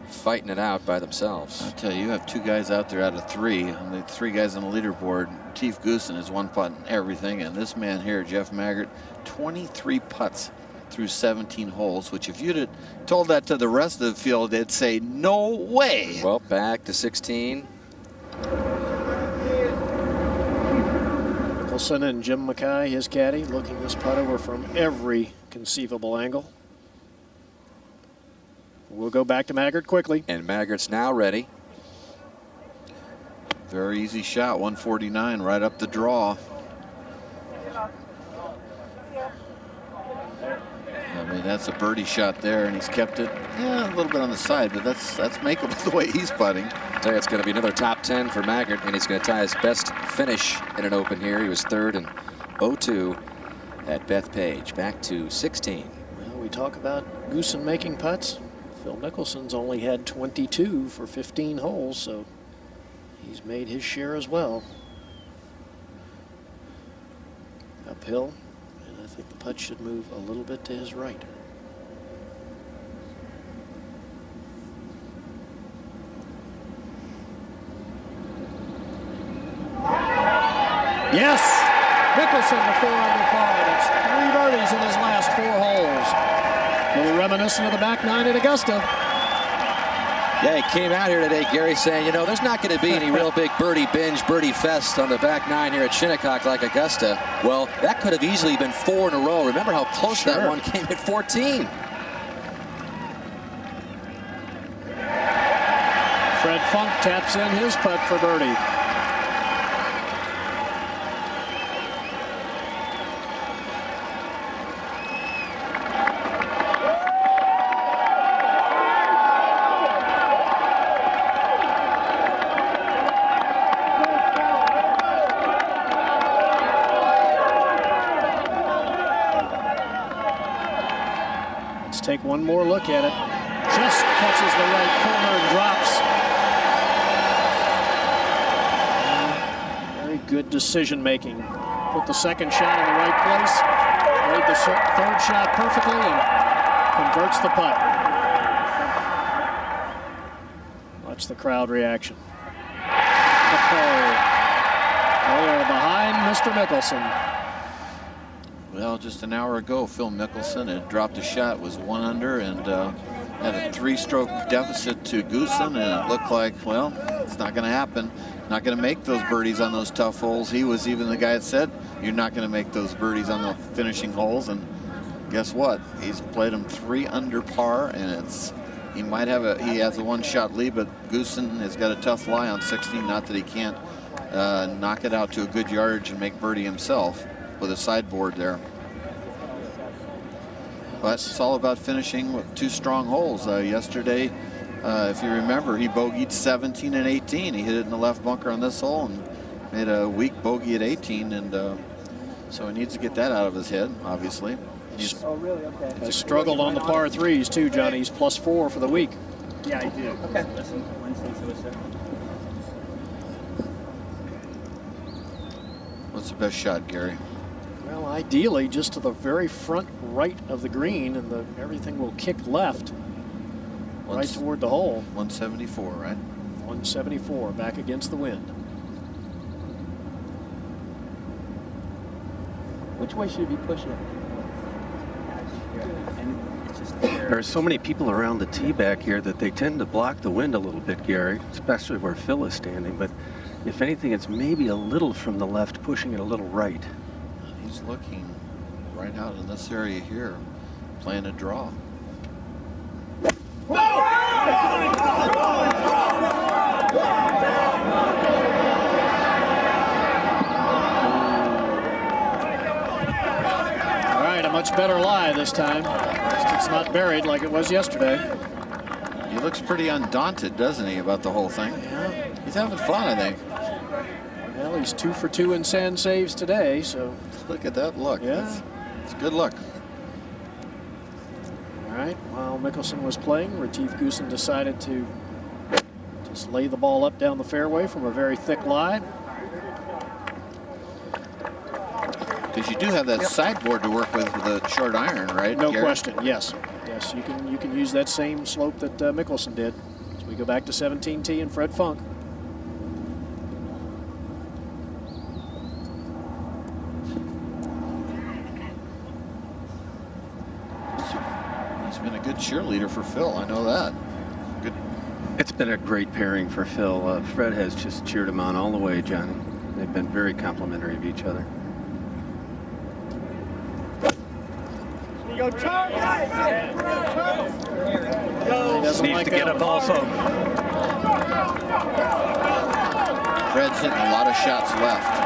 fighting it out by themselves. I tell you, you have 2 guys out there out of 3, and the 3 guys on the leaderboard. Teef Goosen is 1 putt and everything, and this man here, Jeff Maggard, 23 putts through 17 holes, which if you'd have told that to the rest of the field, they'd say, no way. Well, back to 16. Mickelson and Jim Mackay, his caddy, looking this putt over from every conceivable angle. We'll go back to Maggard quickly. And Maggard's now ready. Very easy shot, 149, right up the draw. I mean, that's a birdie shot there, and he's kept it a little bit on the side, but that's makeable the way he's putting. I tell you, it's going to be another top 10 for Maggard, and he's going to tie his best finish in an Open here. He was 3rd in 02 at Bethpage. Back to 16. Well, we talk about Goosen making putts. Phil Mickelson's only had 22 for 15 holes, so he's made his share as well. Uphill, and I think the putt should move a little bit to his right. Yes! Mickelson to 4 under par. That's 3 birdies in his last 4 holes. A little reminiscent of the back 9 at Augusta. Yeah, he came out here today, Gary, saying, you know, there's not going to be any real big birdie binge, birdie fest on the back 9 here at Shinnecock like Augusta. Well, that could have easily been 4 in a row. Remember how close that one came at 14. Fred Funk taps in his putt for birdie. Take one more look at it. Just catches the right corner and drops. Very good decision making. Put the second shot in the right place. Made the 3rd shot perfectly and converts the putt. Watch the crowd reaction. They are behind Mr. Mickelson. Well, just an hour ago, Phil Mickelson had dropped a shot, was 1 under, and had a 3-stroke deficit to Goosen, and it looked like, well, it's not going to happen. Not going to make those birdies on those tough holes. He was even the guy that said, you're not going to make those birdies on the finishing holes, and guess what? He's played them 3 under par, and he has a 1-shot lead, but Goosen has got a tough lie on 16. Not that he can't knock it out to a good yardage and make birdie himself with a sideboard there. But it's all about finishing with 2 strong holes. Yesterday, if you remember, he bogeyed 17 and 18. He hit it in the left bunker on this hole and made a weak bogey at 18, and so he needs to get that out of his head, obviously. Oh, really? Okay. Has struggled on the par 3s too, Johnny. He's +4 for the week. Yeah, I do. Okay. Listen, Wednesday, so What's the best shot, Gary? Well, ideally, just to the very front right of the green, and everything will kick left, right toward the hole. 174, right? 174, back against the wind. Which way should he be pushing it? There are so many people around the tee back here that they tend to block the wind a little bit, Gary, especially where Phil is standing. But if anything, it's maybe a little from the left, pushing it a little right. He's looking right out in this area here, playing a draw. All right, a much better lie this time. It's not buried like it was yesterday. He looks pretty undaunted, doesn't he, about the whole thing? Yeah. He's having fun, I think. Well, he's 2 for 2 in sand saves today, so. Look at that look. Yeah. It's good luck. All right, while Mickelson was playing, Retief Goosen decided to just lay the ball up down the fairway from a very thick lie. Because you do have that sideboard to work with the short iron, right? No Gary? question. Yes, yes. You can use that same slope that Mickelson did. So we go back to 17T and Fred Funk. He's been a good cheerleader for Phil. I know that. Good. It's been a great pairing for Phil. Fred has just cheered him on all the way, Johnny. They've been very complimentary of each other. Go turn right. He needs to get up also. Fred's hitting a lot of shots left.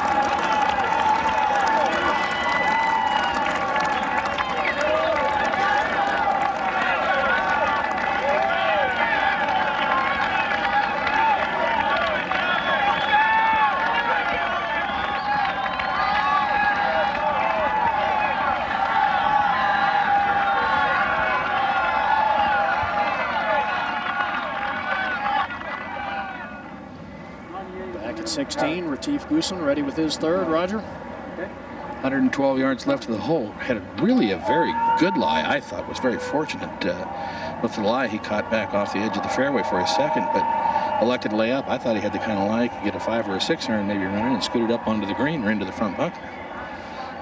Back at 16, Retief Goosen ready with his third. Roger? 112 yards left of the hole. Had really a very good lie, I thought. Was very fortunate. With the lie, he caught back off the edge of the fairway for a second, but elected to lay up. I thought he had the kind of lie he could get a 5 or a 6 and maybe run in and scoot it up onto the green or into the front bunker.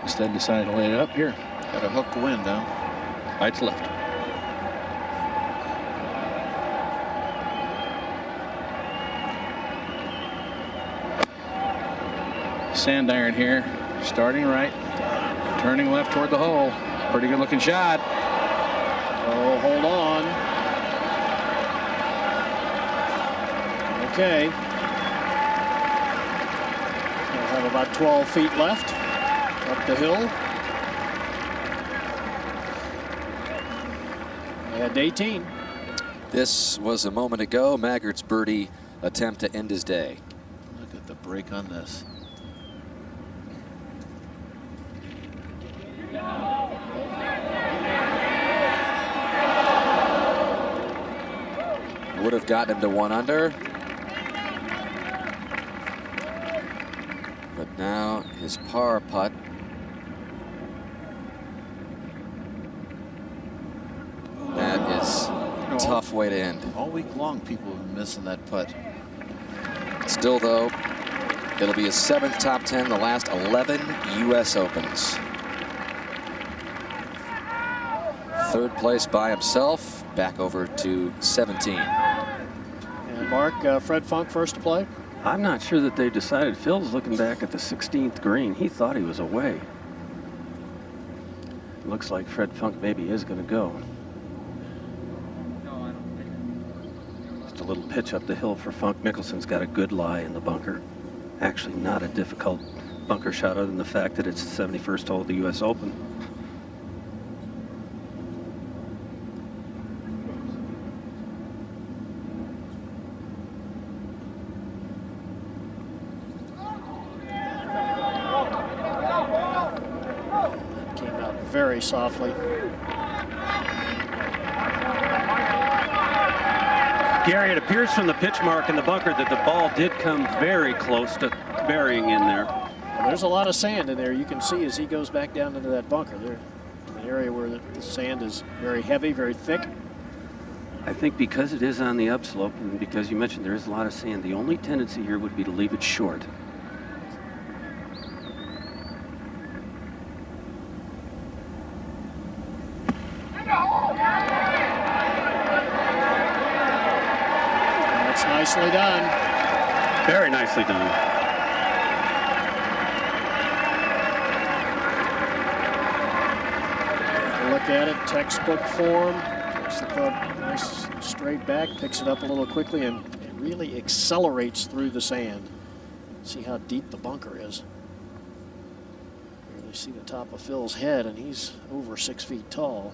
Instead, decided to lay it up here. Got a hook wind, huh? Right to left. Sand iron here, starting right, turning left toward the hole. Pretty good looking shot. Oh, hold on. Okay. We'll have about 12 feet left up the hill. And 18. This was a moment ago. Maggart's birdie attempt to end his day. Look at the break on this. Would have gotten him to 1 under. But now his par putt. That is a tough way to end. All week long, people have been missing that putt. Still, though, it'll be his 7th top 10 in the last 11 U.S. Opens. 3rd place by himself, back over to 17. And Mark, Fred Funk first to play. I'm not sure that they decided. Phil's looking back at the 16th green. He thought he was away. Looks like Fred Funk maybe is going to go. Just a little pitch up the hill for Funk. Mickelson's got a good lie in the bunker. Actually not a difficult bunker shot other than the fact that it's the 71st hole of the U.S. Open. came out very softly. Gary, it appears from the pitch mark in the bunker that the ball did come very close to burying in there. Well, there's a lot of sand in there. You can see as he goes back down into that bunker there, an area where the sand is very heavy, very thick. I think because it is on the upslope and because you mentioned there is a lot of sand, the only tendency here would be to leave it short. That's nicely done. Very nicely done. Look at it, textbook form. Takes the club nice straight back, picks it up a little quickly, and really accelerates through the sand. See how deep the bunker is. You really see the top of Phil's head, and he's over 6 feet tall.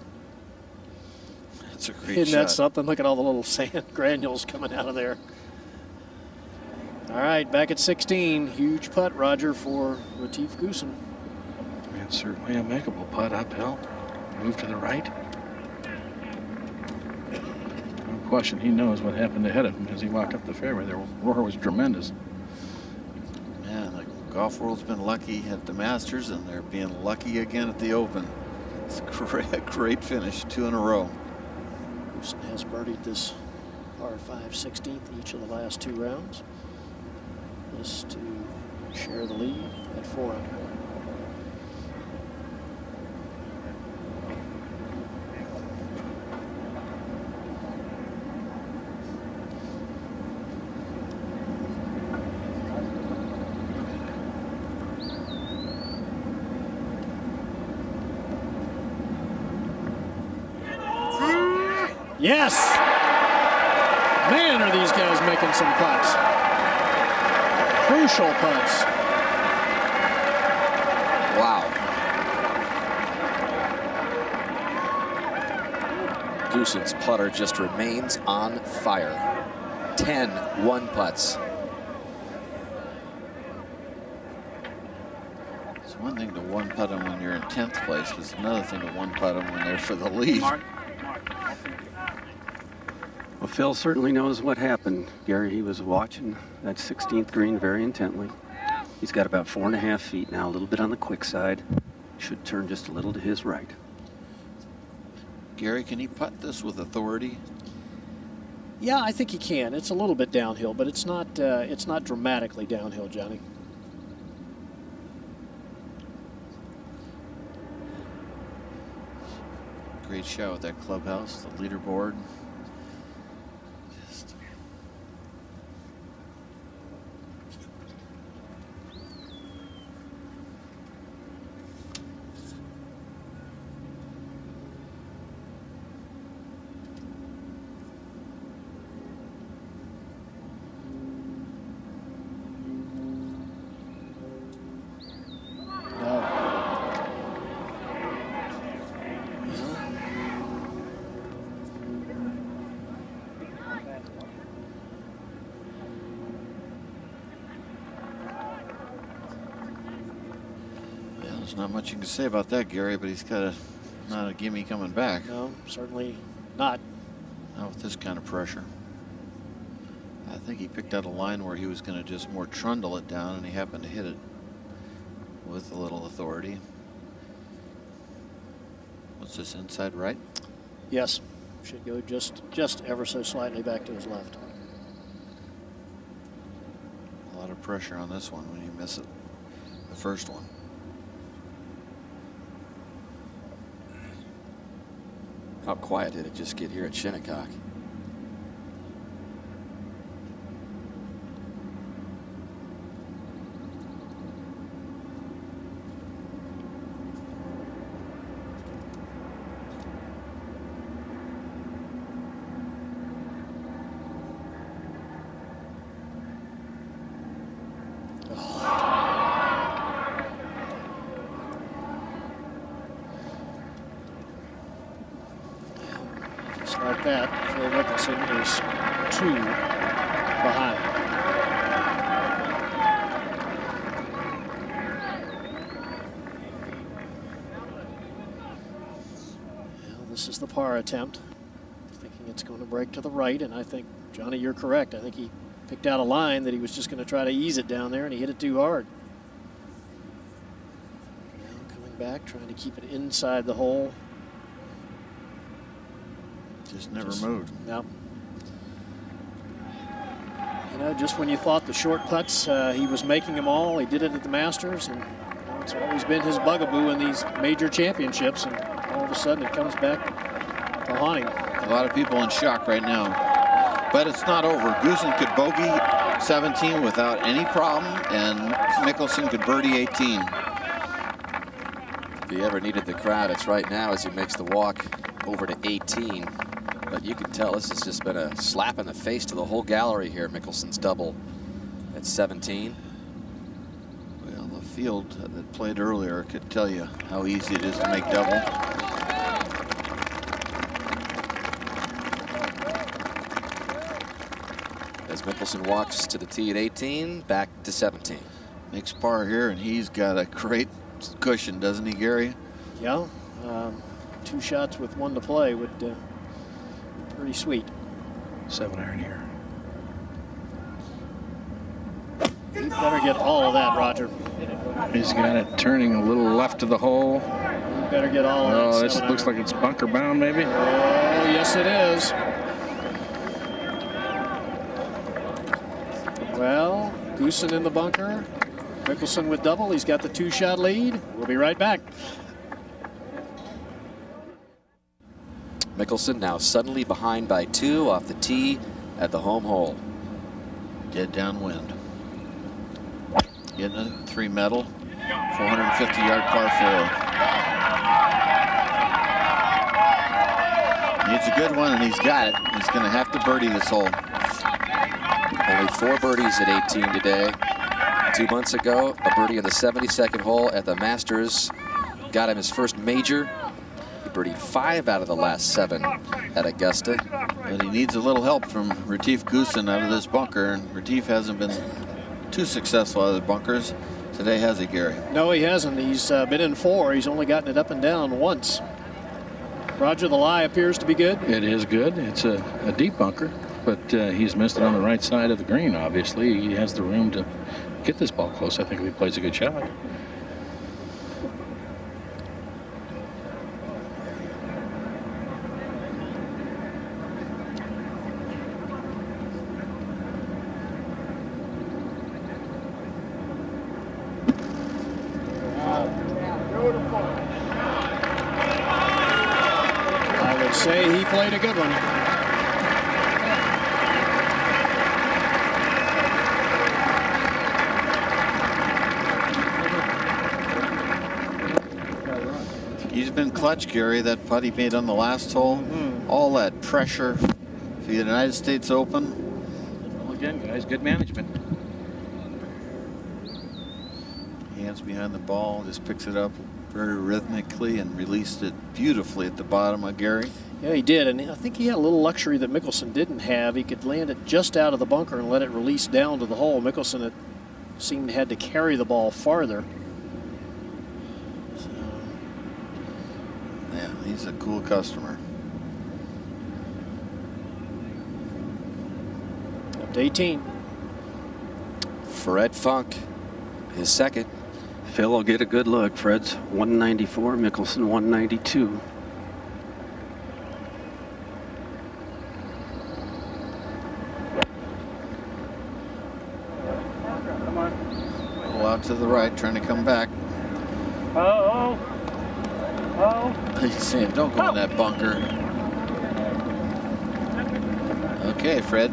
That's a great Isn't that shot. something? Look at all the little sand granules coming out of there. All right, back at 16. Huge putt, Roger, for Retief Goosen. And certainly a makeable putt uphill. Move to the right. No question, he knows what happened ahead of him as he walked up the fairway. The roar was tremendous. Man, the golf world's been lucky at the Masters, and they're being lucky again at the Open. It's a great finish, 2 in a row. Goosen has birdied this par 5 16th each of the last 2 rounds. This to share the lead at 4 under. Yes! Man, are these guys making some putts. Crucial putts. Wow. Goosen's putter just remains on fire. 10 one-putts. It's one thing to one-putt them when you're in 10th place, but it's another thing to one-putt them when they're for the lead. Well, Phil certainly knows what happened. Gary, he was watching that 16th green very intently. He's got about 4.5 feet now, a little bit on the quick side. Should turn just a little to his right. Gary, can he putt this with authority? Yeah, I think he can. It's a little bit downhill, but it's not dramatically downhill, Johnny. Great shot with that clubhouse, the leaderboard. There's not much you can say about that, Gary, but he's got not a gimme coming back. No, certainly not. Not with this kind of pressure. I think he picked out a line where he was going to just more trundle it down, and he happened to hit it with a little authority. What's this, inside right? Yes, should go just ever so slightly back to his left. A lot of pressure on this one when you miss it, the first one. How quiet did it just get here at Shinnecock? Like that, Phil Mickelson is 2 behind. This is the par attempt. Thinking it's going to break to the right, and I think, Johnny, you're correct. I think he picked out a line that he was just going to try to ease it down there, and he hit it too hard. Now coming back, trying to keep it inside the hole. Just never moved. No. You know, just when you thought the short putts, he was making them all. He did it at the Masters, and it's always been his bugaboo in these major championships, and all of a sudden it comes back to haunt him. A lot of people in shock right now, but it's not over. Goosen could bogey 17 without any problem, and Mickelson could birdie 18. If he ever needed the crowd, it's right now as he makes the walk over to 18. But you can tell this has just been a slap in the face to the whole gallery here. Mickelson's double at 17. Well, the field that played earlier could tell you how easy it is to make double. As Mickelson walks to the tee at 18, back to 17. Makes par here, and he's got a great cushion, doesn't he, Gary? Yeah, 2 shots with 1 to play would be pretty sweet. 7-iron here. You better get all of that, Roger. He's got it turning a little left of the hole. You better get all of that. Oh, this looks like it's bunker bound, maybe. Oh, yes, it is. Well, Goosen in the bunker. Mickelson with double. He's got the 2-shot lead. We'll be right back. Mickelson now suddenly behind by 2 off the tee at the home hole. Dead downwind. Getting a 3 medal. 450-yard par 4. Needs a good one, and he's got it. He's going to have to birdie this hole. Only 4 birdies at 18 today. 2 months ago, a birdie in the 72nd hole at the Masters got him his first major. He birdied 5 out of the last 7 at Augusta. But he needs a little help from Retief Goosen out of this bunker, and Retief hasn't been too successful out of the bunkers. Today, has he, Gary? No, he hasn't. He's been in 4. He's only gotten it up and down once. Roger, the lie appears to be good. It is good. It's a deep bunker, but he's missed it on the right side of the green, obviously. He has the room to get this ball close. I think if he plays a good shot. I would say he played a good one. He's been clutch, Gary. That putt he made on the last hole, all that pressure for the United States Open. Well, again, guys, good management. Hands behind the ball, just picks it up very rhythmically and released it beautifully at the bottom of Gary. Yeah, he did, and I think he had a little luxury that Mickelson didn't have. He could land it just out of the bunker and let it release down to the hole. Mickelson, it seemed, had to carry the ball farther. So, yeah, he's a cool customer. Up to 18. Fred Funk, his second. Phil will get a good look. Fred's 194, Mickelson 192. Go out to the right, trying to come back. He's saying, don't go in that bunker. Okay, Fred.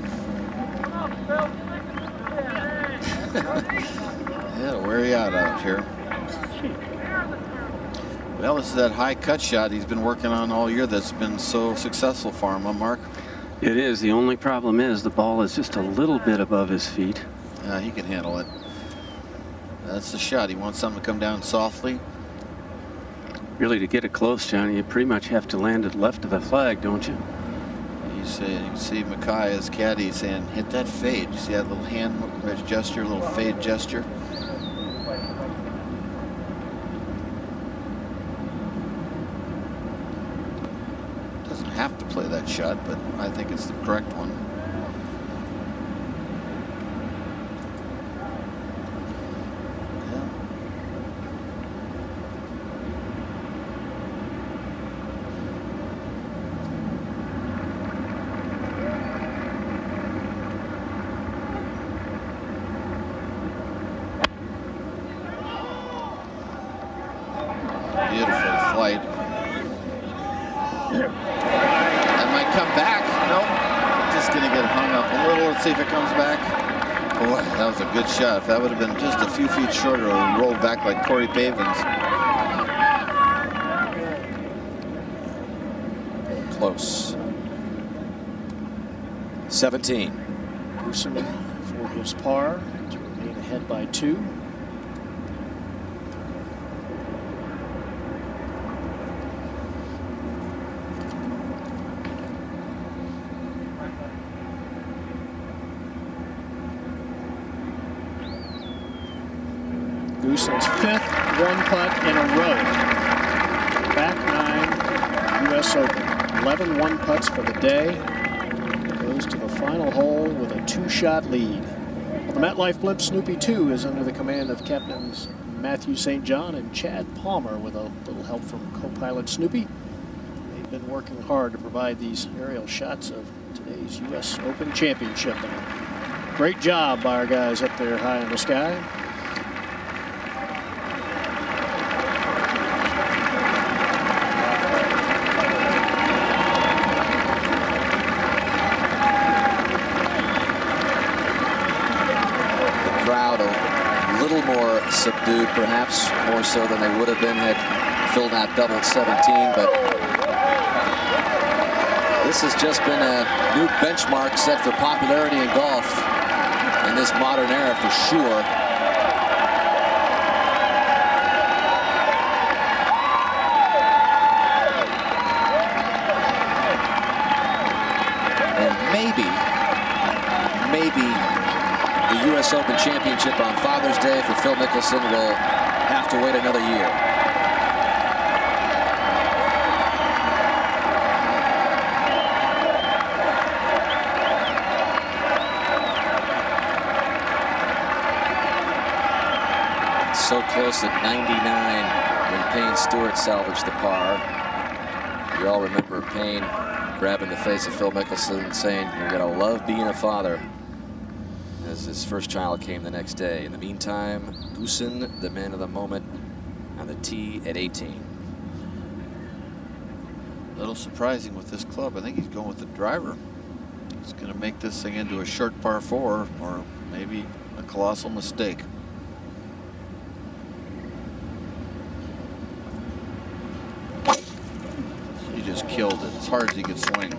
It'll wear you out here. Well, this is that high cut shot he's been working on all year that's been so successful for him, huh, Mark? It is. The only problem is the ball is just a little bit above his feet. Yeah, he can handle it. That's the shot. He wants something to come down softly. Really, to get it close, Johnny, you pretty much have to land it left of the flag, don't you? You can see Mackay, his caddy, saying, hit that fade. You see that little hand gesture, little fade gesture? Doesn't have to play that shot, but I think it's the correct one. Beautiful flight. That might come back. Nope. Just going to get hung up a little. Let's see if it comes back. Boy, that was a good shot. If that would have been just a few feet shorter, or rolled back like Corey Pavins. Close. 17. Goosen for his par to remain ahead by 2. Goosen's 5th one-putt in a row. Back 9, U.S. Open. 11 one-putts for the day. Goes to the final hole with a 2-shot lead. Well, the MetLife Blimp Snoopy 2 is under the command of Captains Matthew St. John and Chad Palmer with a little help from co-pilot Snoopy. They've been working hard to provide these aerial shots of today's U.S. Open Championship. And great job by our guys up there high in the sky. Subdued, perhaps more so than they would have been had Phil not doubled 17, but this has just been a new benchmark set for popularity in golf in this modern era for sure. And maybe the U.S. Open Championship on Father's Day for Phil Mickelson will have to wait another year. So close at 99 when Payne Stewart salvaged the par. You all remember Payne grabbing the face of Phil Mickelson saying, "You're going to love being a father," as his first child came the next day. In the meantime, Goosen, the man of the moment, on the tee at 18. A little surprising with this club. I think he's going with the driver. He's going to make this thing into a short par 4, or maybe a colossal mistake. He just killed it as hard as he could swing.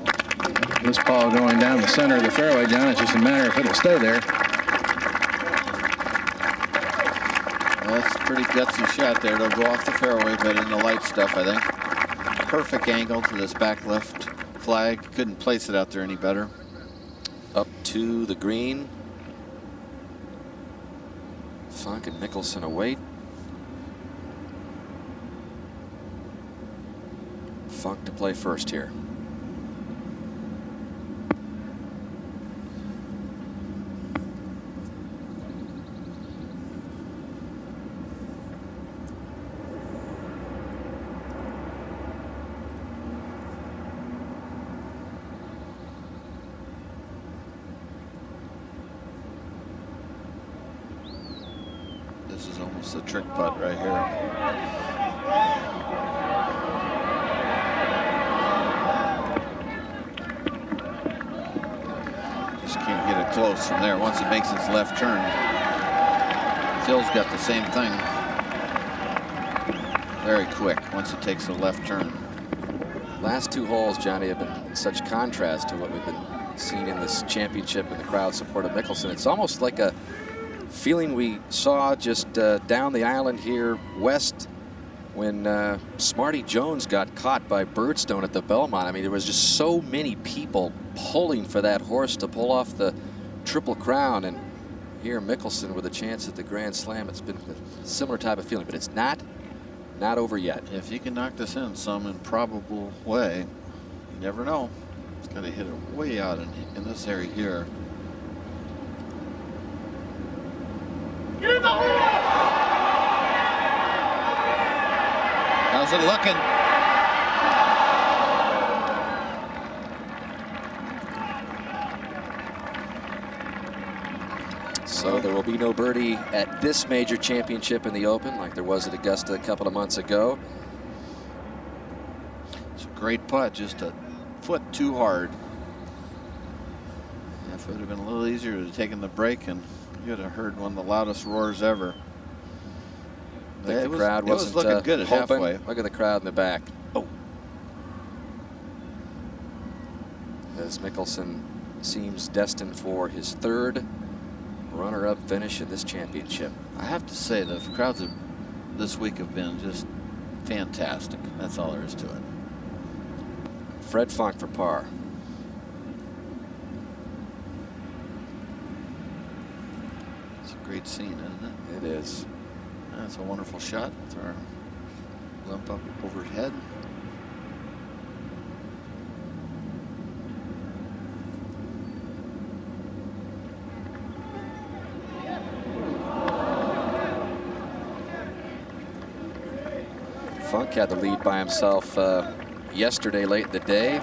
This ball going down the center of the fairway, John. It's just a matter if it'll stay there. That's a pretty gutsy shot there. It'll go off the fairway, but in the light stuff, I think. Perfect angle to this back left flag. Couldn't place it out there any better. Up to the green. Funk and Mickelson await. Funk to play first here. This is almost a trick putt right here. Just can't get it close from there. Once it makes its left turn, Phil's got the same thing. Very quick once it takes a left turn. Last 2 holes, Johnny, have been in such contrast to what we've been seeing in this championship and the crowd support of Mickelson. It's almost like a feeling we saw just down the island here west when Smarty Jones got caught by Birdstone at the Belmont. I mean, there was just so many people pulling for that horse to pull off the Triple Crown, and here Mickelson with a chance at the Grand Slam. It's been a similar type of feeling, but it's not over yet. If he can knock this in some improbable way, You never know. It's got to hit it way out in this area here. How's it looking? So there will be no birdie at this major championship in the Open like there was at Augusta a couple of months ago. It's a great putt, just a foot too hard. If it would have been a little easier to have taken the break, and you'd have heard one of the loudest roars ever. I think the crowd wasn't looking good at hoping. halfway. Look at the crowd in the back. Oh. As Mickelson seems destined for his third runner-up finish in this championship. I have to say, the crowds this week have been just fantastic. That's all there is to it. Fred Funk for par. It's a great scene, isn't it? It is. That's a wonderful shot with our limp up overhead. Funk had the lead by himself yesterday late in the day,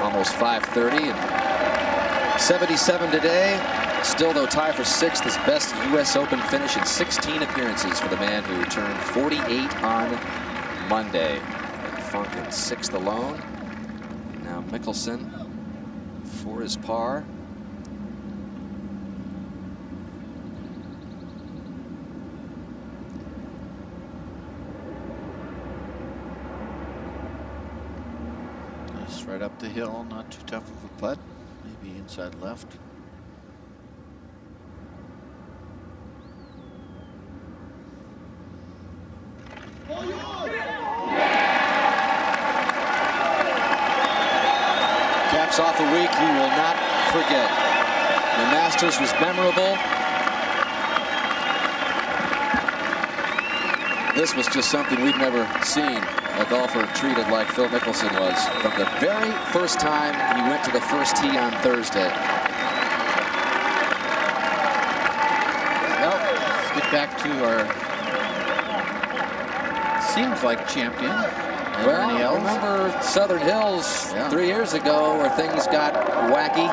almost 5:30, and 77 today. Still, though, tie for 6th, his best U.S. Open finish in 16 appearances for the man who turned 48 on Monday. And Funk in 6th alone. Now Mickelson for his par. Just right up the hill, not too tough of a putt. Maybe inside left. Caps off a week he will not forget. The Masters was memorable. This was just something we've never seen a golfer treated like Phil Mickelson was from the very first time he went to the first tee on Thursday. Well, let's get back to our seems like champion. Well, remember Southern Hills 3 years ago where things got wacky?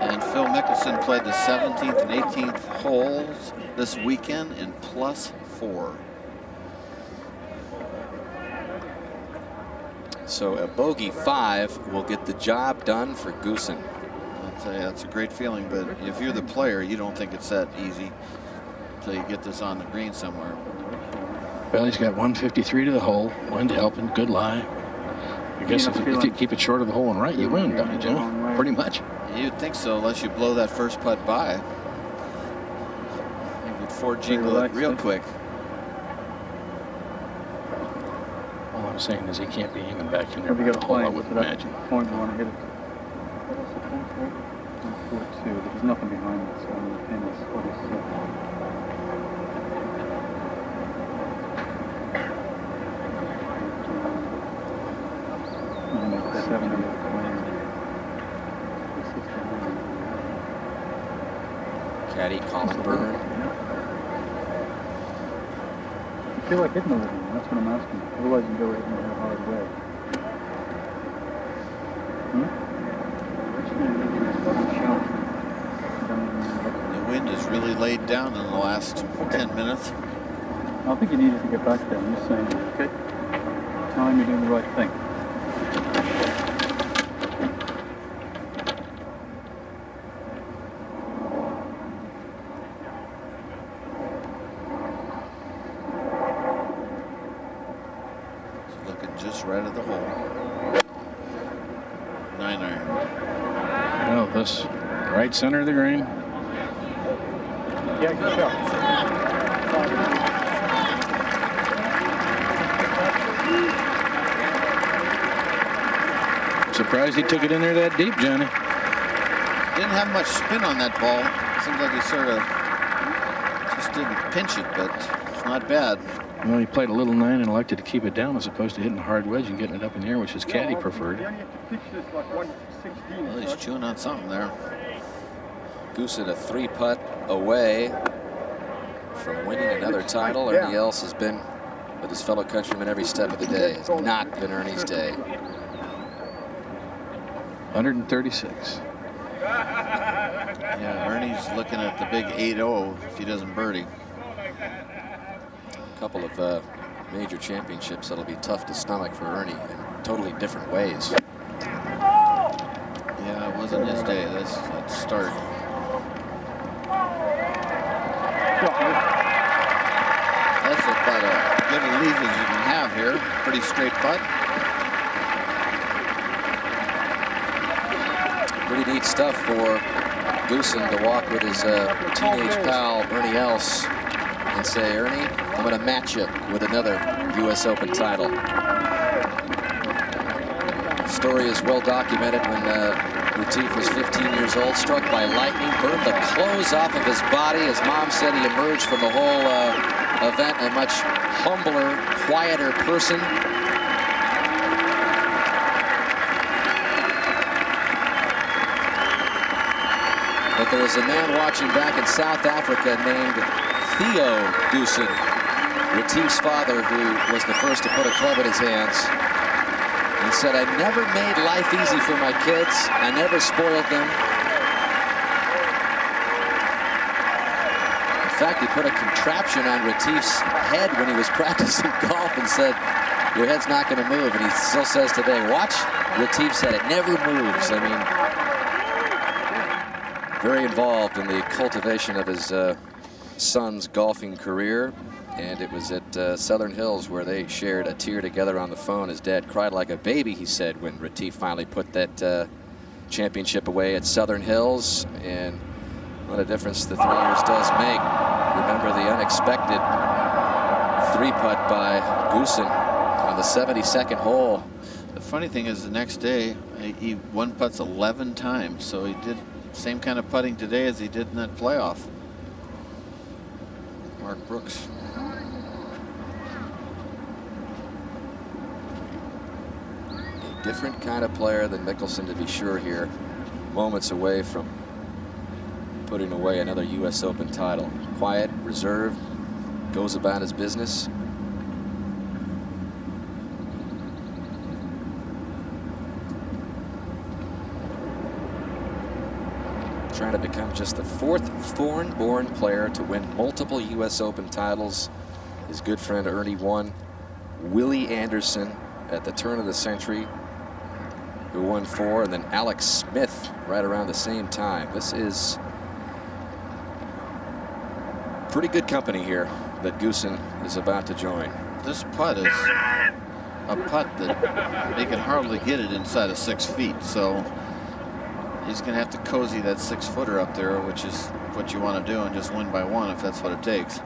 And Phil Mickelson played the 17th and 18th holes this weekend in +4. So a bogey 5 will get the job done for Goosen. I'll tell you, that's a great feeling, but if you're the player, you don't think it's that easy until you get this on the green somewhere. Well, he's got 153 to the hole. Wind helping. Good lie. I guess if you keep it short of the hole and right, you win, don't you, Jim? Pretty much. You'd think so, unless you blow that first putt by. You would Ford jingle it real quick. All I'm saying is he can't be aiming back in there. I wouldn't imagine. Point you want to hit it. There's nothing behind it, so the pin is 46. Caddy Colin Byrne. I feel like hitting the living, that's what I'm asking. Otherwise you go hitting it a hard way. The wind is really laid down in the last 10 minutes. I don't think you needed to get back there. I'm just saying, okay? Time you're doing the right thing. It's looking just right at the hole. 9-iron. No, this right center of the green. Yeah, good shot. Surprised he took it in there that deep, Johnny. Didn't have much spin on that ball. Seems like he sort of just didn't pinch it, but it's not bad. Well, he played a little 9 and elected to keep it down as opposed to hitting a hard wedge and getting it up in the air, which his caddy preferred. Well, he's chewing on something there. Goosen a 3-putt away from winning another title. Ernie Els has been with his fellow countrymen every step of the day. It's not been Ernie's day. 136. Yeah, Ernie's looking at the big 8-0 if he doesn't birdie. A couple of major championships that'll be tough to stomach for Ernie in totally different ways. Yeah, it wasn't his day. That start. That's about as good a lead as you can have here. Pretty straight putt. Pretty neat stuff for Goosen to walk with his teenage pal Ernie Els and say, Ernie, I'm going to match you with another U.S. Open title. The story is well documented when Retief was 15 years old, struck by lightning, burned the clothes off of his body. His mom said he emerged from the whole event a much humbler, quieter person. But there was a man watching back in South Africa named Theo Goosen, Retief's father, who was the first to put a club in his hands. He said, I never made life easy for my kids. I never spoiled them. In fact, he put a contraption on Retief's head when he was practicing golf and said, your head's not going to move. And he still says today, watch Retief's head. It never moves. I mean, very involved in the cultivation of his son's golfing career. And it was at Southern Hills where they shared a tear together on the phone. His dad cried like a baby, he said, when Retief finally put that championship away at Southern Hills. And what a difference the 3 years does make. Remember the unexpected 3-putt by Goosen on the 72nd hole. The funny thing is the next day, he one putts 11 times. So he did same kind of putting today as he did in that playoff. Mark Brooks. Different kind of player than Mickelson, to be sure, here. Moments away from putting away another U.S. Open title. Quiet, reserved, goes about his business. Trying to become just the 4th foreign-born player to win multiple U.S. Open titles. His good friend Ernie won. Willie Anderson at the turn of the century, who won 4, and then Alex Smith right around the same time. This is pretty good company here that Goosen is about to join. This putt is a putt that they can hardly get it inside of 6 feet, so he's going to have to cozy that 6-footer up there, which is what you want to do, and just win by 1 if that's what it takes.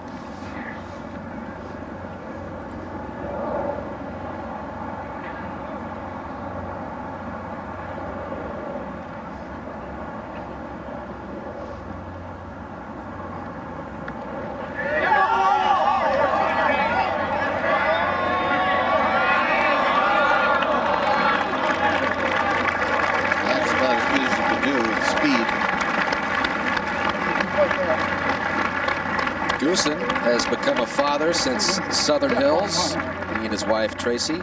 Goosen has become a father since Southern Hills. He and his wife Tracy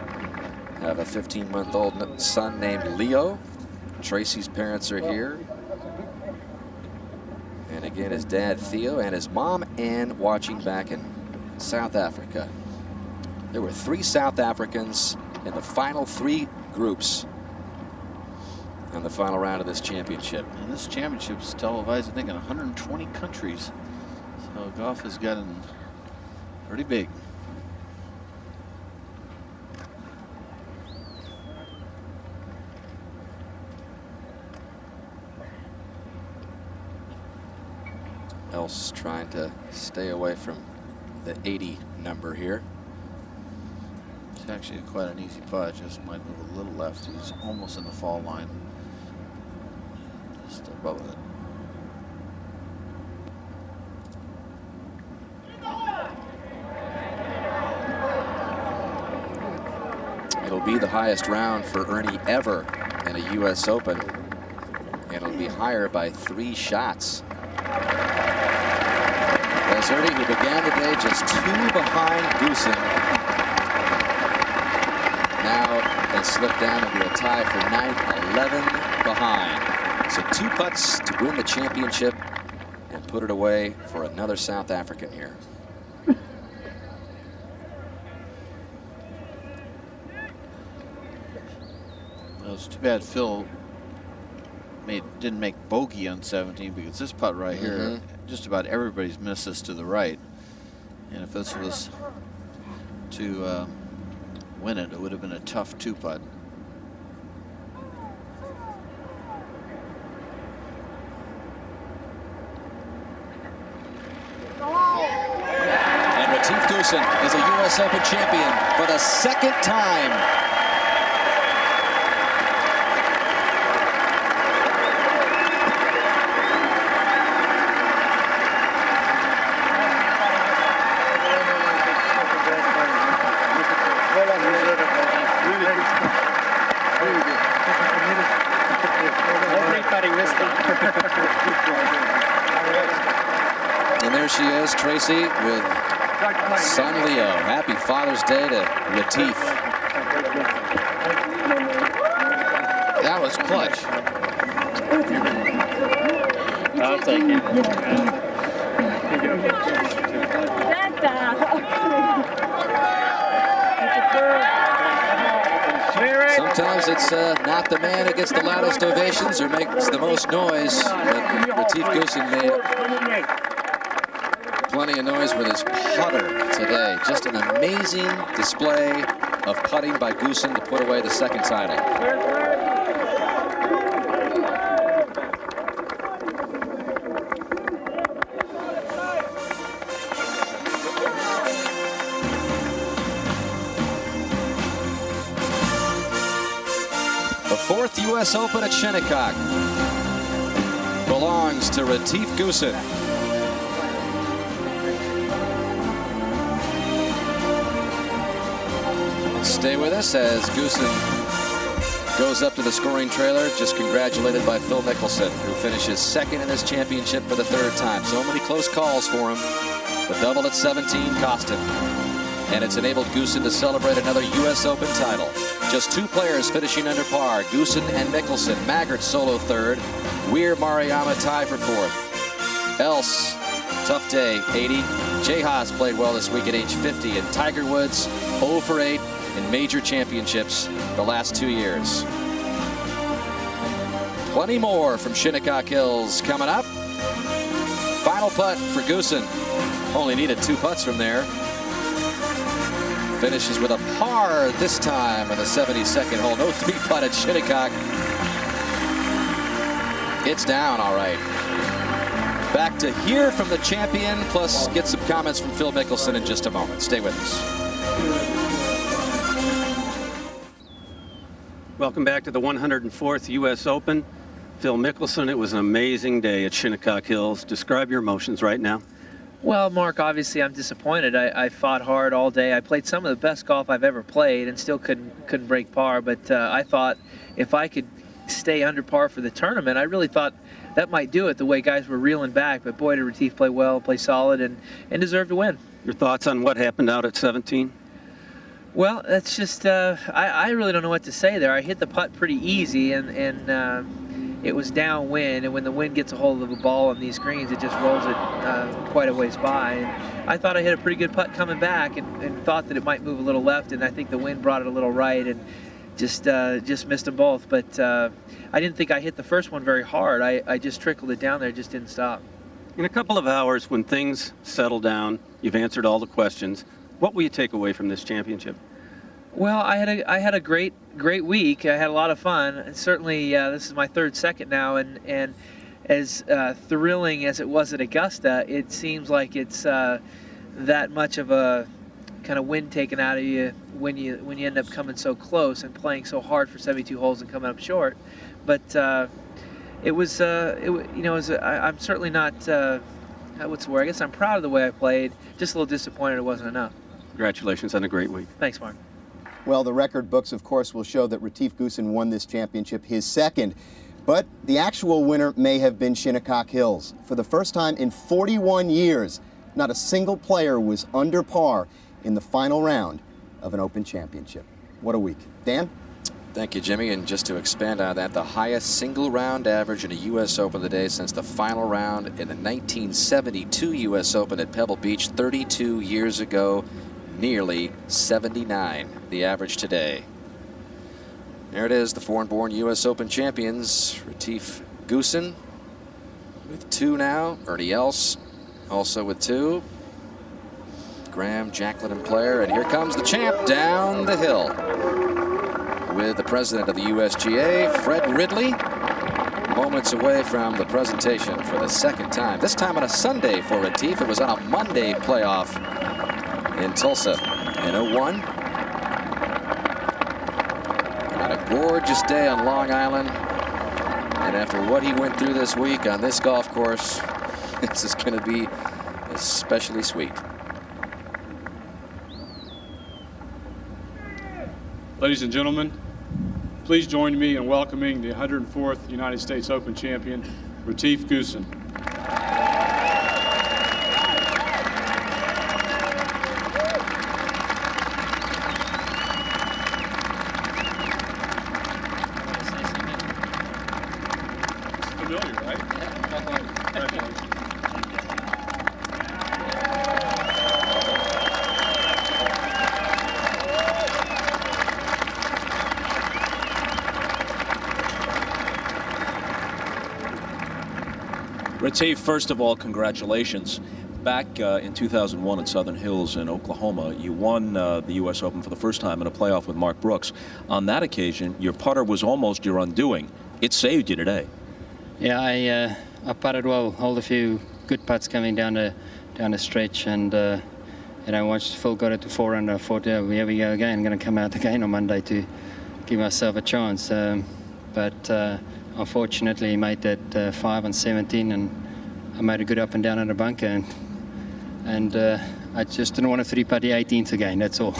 have a 15-month-old son named Leo. Tracy's parents are here. And again, his dad Theo and his mom Ann watching back in South Africa. There were 3 South Africans in the final 3 groups in the final round of this championship. And this championship is televised, I think, in 120 countries. So golf has gotten pretty big. Els trying to stay away from the 80 number here. It's actually quite an easy putt. Just might move a little left. He's almost in the fall line. Just above it. be the highest round for Ernie ever in a U.S. Open. And it'll be higher by 3 shots. As Ernie, who began the day just 2 behind Goosen, now has slipped down into a tie for ninth, 11 behind. So 2 putts to win the championship and put it away for another South African here. Well, it's too bad Phil didn't make bogey on 17, because this putt right here, just about everybody's misses to the right. And if this was to win it, it would have been a tough 2-putt. And Retief Goosen is a U.S. Open champion for the 2nd time. And there she is, Tracy, with son Leo. Happy Father's Day to Retief. That was clutch. I'll take it. Sometimes it's not the man who gets the loudest ovations or makes the most noise, but Retief Goosen made plenty of noise with his putter today. Just an amazing display of putting by Goosen to put away the 2nd title. The 4th U.S. Open at Shinnecock belongs to Retief Goosen. Stay with us as Goosen goes up to the scoring trailer, just congratulated by Phil Mickelson, who finishes 2nd in this championship for the 3rd time. So many close calls for him. The double at 17 cost him. And it's enabled Goosen to celebrate another U.S. Open title. Just 2 players finishing under par, Goosen and Mickelson. Maggart solo 3rd. Weir Maruyama tie for 4th. Else, tough day, 80. Jay Haas played well this week at age 50. And Tiger Woods, 0 for 8 in major championships the last 2 years. Plenty more from Shinnecock Hills coming up. Final putt for Goosen. Only needed 2 putts from there. Finishes with a par this time on the 72nd hole. No 3-putt at Shinnecock. It's down all right. Back to hear from the champion, plus get some comments from Phil Mickelson in just a moment. Stay with us. Welcome back to the 104th U.S. Open. Phil Mickelson, it was an amazing day at Shinnecock Hills. Describe your emotions right now. Well, Mark, obviously I'm disappointed. I fought hard all day. I played some of the best golf I've ever played and still couldn't break par. But I thought if I could stay under par for the tournament, I really thought that might do it, the way guys were reeling back. But boy, did Retief play well, play solid, and deserve to win. Your thoughts on what happened out at 17? Well, that's just, I really don't know what to say there. I hit the putt pretty easy, and it was downwind, and when the wind gets a hold of a ball on these greens, it just rolls it quite a ways by. And I thought I hit a pretty good putt coming back, and thought that it might move a little left, and I think the wind brought it a little right, and just missed them both. But I didn't think I hit the first one very hard. I just trickled it down there, just didn't stop. In a couple of hours, when things settle down, you've answered all the questions. What will you take away from this championship? Well, I had a great week. I had a lot of fun. Certainly, this is my 3rd second now, and as thrilling as it was at Augusta, it seems like it's that much of a kind of wind taken out of you when you end up coming so close and playing so hard for 72 holes and coming up short. But it was, I'm certainly not. What's the word? I guess I'm proud of the way I played. Just a little disappointed it wasn't enough. Congratulations on a great week. Thanks, Mark. Well, the record books, of course, will show that Retief Goosen won this championship, his second. But the actual winner may have been Shinnecock Hills. For the first time in 41 years, not a single player was under par in the final round of an Open Championship. What a week. Dan? Thank you, Jimmy. And just to expand on that, the highest single round average in a U.S. Open today since the final round in the 1972 U.S. Open at Pebble Beach 32 years ago, nearly 79, the average today. There it is, the foreign-born U.S. Open champions, Retief Goosen with 2 now, Ernie Els also with 2, Graham, Jacklin, and Player, and here comes the champ down the hill with the president of the USGA, Fred Ridley, moments away from the presentation for the second time. This time on a Sunday for Retief. It was on a Monday playoff in Tulsa in 01. On a gorgeous day on Long Island. And after what he went through this week on this golf course, this is going to be especially sweet. Ladies and gentlemen, please join me in welcoming the 104th United States Open champion, Retief Goosen. It's familiar, right? Congratulations. Retief, first of all, congratulations. Back in 2001 at Southern Hills in Oklahoma, you won the U.S. Open for the first time in a playoff with Mark Brooks. On that occasion, your putter was almost your undoing. It saved you today. Yeah, I putted well, hold a few good putts coming down the stretch, and once Phil got it to 4 under, I thought, yeah, here we go again. I'm going to come out again on Monday to give myself a chance. But unfortunately, he made that 5 on 17, and I made a good up and down on the bunker, and I just didn't want to 3-putt the 18th again. That's all.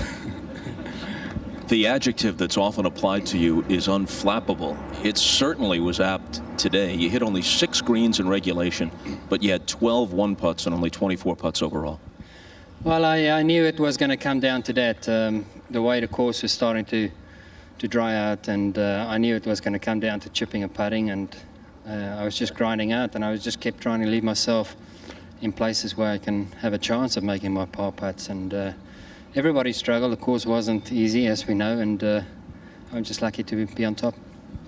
The adjective that's often applied to you is unflappable. It certainly was apt today. You hit only 6 greens in regulation, but you had 12 one-putts and only 24 putts overall. Well, I knew it was going to come down to that. The way the course was starting to dry out, and I knew it was going to come down to chipping and putting, and I was just grinding out, and I was just kept trying to leave myself in places where I can have a chance of making my par putts, and everybody struggled. The course wasn't easy, as we know, and I'm just lucky to be on top.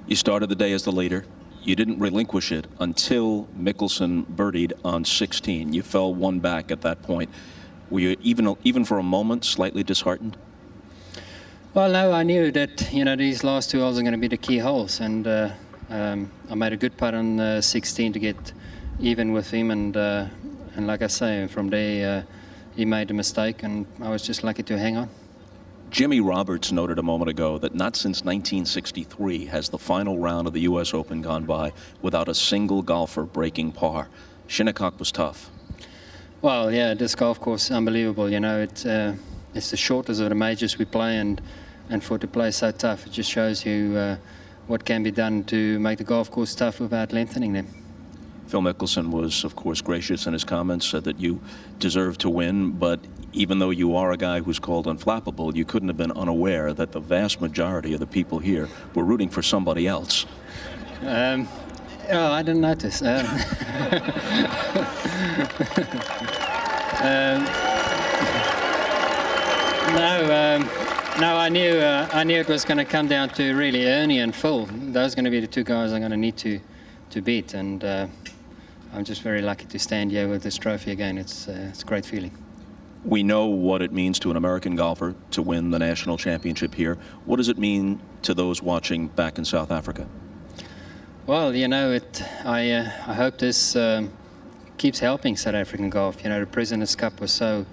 You started the day as the leader. You didn't relinquish it until Mickelson birdied on 16. You fell 1 back at that point. Were you even for a moment slightly disheartened? Well, no, I knew that these last 2 holes are going to be the key holes, and I made a good putt on 16 to get even with him, and like I say, from there he made a mistake, and I was just lucky to hang on. Jimmy Roberts noted a moment ago that not since 1963 has the final round of the U.S. Open gone by without a single golfer breaking par. Shinnecock was tough. Well, yeah, this golf course is unbelievable. It's the shortest of the majors we play, and for it to play so tough, it just shows you what can be done to make the golf course tough without lengthening them. Phil Mickelson was, of course, gracious in his comments, said that you deserve to win, but even though you are a guy who's called unflappable, you couldn't have been unaware that the vast majority of the people here were rooting for somebody else. Oh, I didn't notice. No, I knew it was going to come down to really Ernie and Phil. Those are going to be the 2 guys I'm going to need to beat, and I'm just very lucky to stand here with this trophy again. It's a great feeling. We know what it means to an American golfer to win the national championship here. What does it mean to those watching back in South Africa? Well, I hope this keeps helping South African golf. The President's Cup was so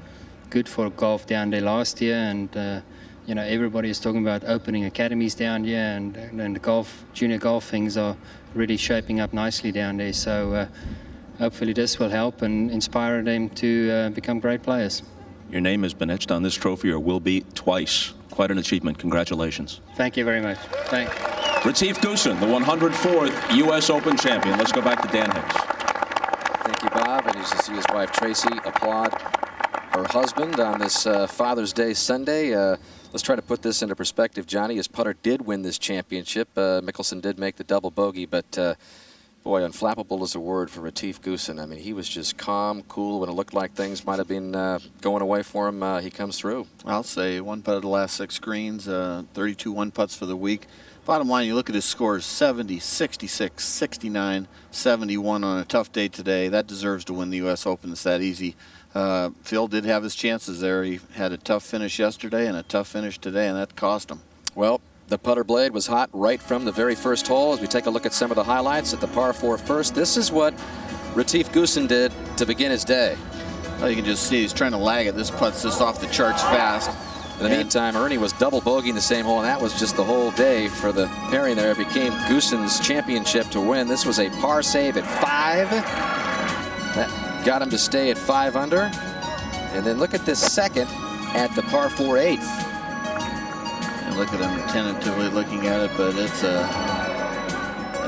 good for golf down there last year, and everybody is talking about opening academies down here, and the junior golf things are really shaping up nicely down there. So hopefully this will help and inspire them to become great players. Your name has been etched on this trophy, or will be, twice. Quite an achievement. Congratulations. Thank you very much. Thanks. Retief Goosen, the 104th U.S. Open champion. Let's go back to Dan Hicks. Thank you, Bob. And you should see his wife, Tracy, applaud her husband on this Father's Day Sunday. Let's try to put this into perspective, Johnny. His putter did win this championship. Mickelson did make the double bogey, but boy, unflappable is a word for Retief Goosen. I mean, he was just calm, cool. When it looked like things might have been going away for him, he comes through. I'll say one putt of the last 6 greens, 32 one-putts for the week. Bottom line, you look at his scores, 70, 66, 69, 71 on a tough day today. That deserves to win the U.S. Open. It's that easy. Phil did have his chances there. He had a tough finish yesterday and a tough finish today, and that cost him. Well, the putter blade was hot right from the very first hole. As we take a look at some of the highlights at the par 4 first, this is what Retief Goosen did to begin his day. Well, you can just see he's trying to lag it. This putt's just off the charts fast. In the meantime, Ernie was double bogeying the same hole, and that was just the whole day for the pairing there. It became Goosen's championship to win. This was a par save at 5. That got him to stay at 5 under. And then look at this second at the par 4 8th. And look at him tentatively looking at it, but it's a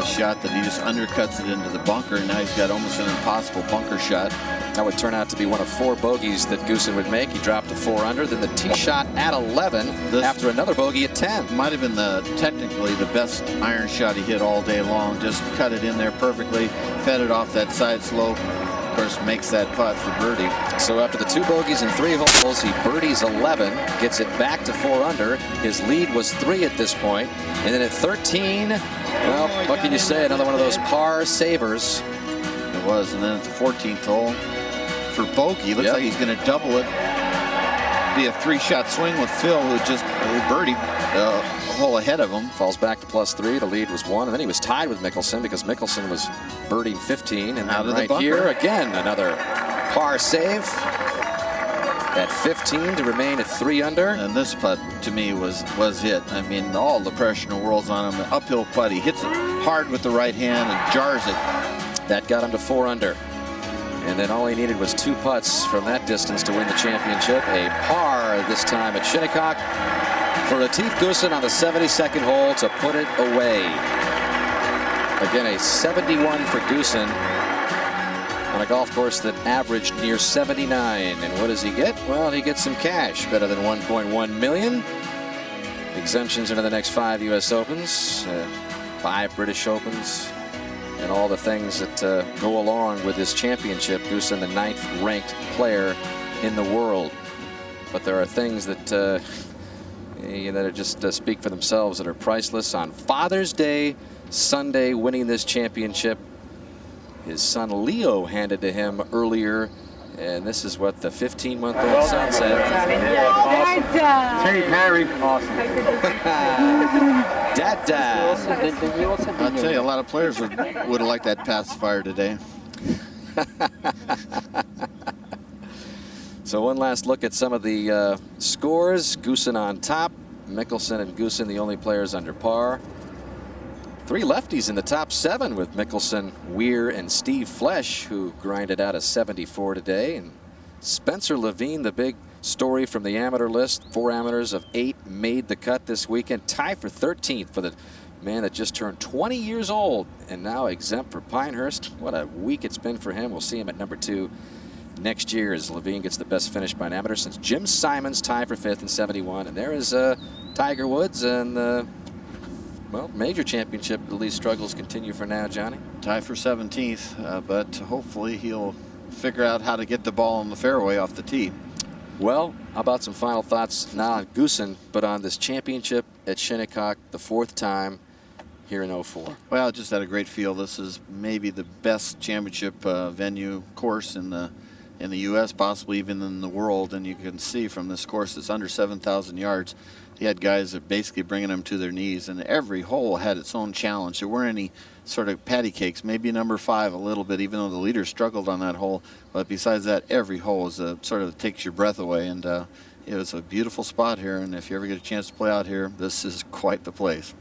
shot that he just undercuts it into the bunker, and now he's got almost an impossible bunker shot. That would turn out to be one of 4 bogeys that Goosen would make. He dropped to 4 under, then the tee shot at 11 after another bogey at 10. Might have been technically the best iron shot he hit all day long. Just cut it in there perfectly, fed it off that side slope. Of course, makes that putt for birdie. So after the 2 bogeys and 3 holes, he birdies 11, gets it back to 4 under. His lead was 3 at this point. And then at 13, well, what can you say? Another one of those par savers. It was, and then at the 14th hole, for bogey, looks like he's going to double it. Be a 3-shot swing with Phil, who just birdied a hole ahead of him. Falls back to +3. The lead was 1, and then he was tied with Mickelson because Mickelson was birding 15. And out of right the bunker. here again, another par save at 15 to remain at 3 under. And this putt to me was hit. I mean, all the pressure in the world's on him. An uphill putt. He hits it hard with the right hand and jars it. That got him to 4 under. And then all he needed was 2 putts from that distance to win the championship. A par this time at Shinnecock for Retief Goosen on the 72nd hole to put it away. Again, a 71 for Goosen on a golf course that averaged near 79. And what does he get? Well, he gets some cash, better than 1.1 million. Exemptions into the next 5 U.S. Opens, 5 British Opens, and all the things that go along with this championship. Goosen, the 9th ranked player in the world. But there are things that that are just speak for themselves, that are priceless. On Father's Day Sunday, winning this championship, his son Leo handed to him earlier, and this is what the 15-month-old son said. Hey, Harry. Awesome. Dada. I'll tell you, a lot of players would have liked that pacifier today. So one last look at some of the scores. Goosen on top. Mickelson and Goosen the only players under par. 3 lefties in the top 7 with Mickelson, Weir, and Steve Flesch, who grinded out a 74 today. And Spencer Levine, the big story from the amateur list. 4 amateurs of 8 made the cut this weekend. Tie for 13th for the man that just turned 20 years old and now exempt for Pinehurst. What a week it's been for him. We'll see him at number 2 next year as Levine gets the best finish by an amateur since Jim Simons tied for 5th in 71. And there is Tiger Woods, and well, major championship at least struggles continue for now, Johnny. Tie for 17th, but hopefully he'll figure out how to get the ball on the fairway off the tee. Well, how about some final thoughts not on Goosen, but on this championship at Shinnecock, the 4th time here in 04. Well, just had a great feel. This is maybe the best championship venue course in the U.S., possibly even in the world. And you can see from this course, it's under 7,000 yards. He had guys that basically bringing them to their knees, and every hole had its own challenge. There weren't any sort of patty cakes. Maybe number 5 a little bit, even though the leader struggled on that hole. But besides that, every hole is sort of takes your breath away. And it was a beautiful spot here. And if you ever get a chance to play out here, this is quite the place.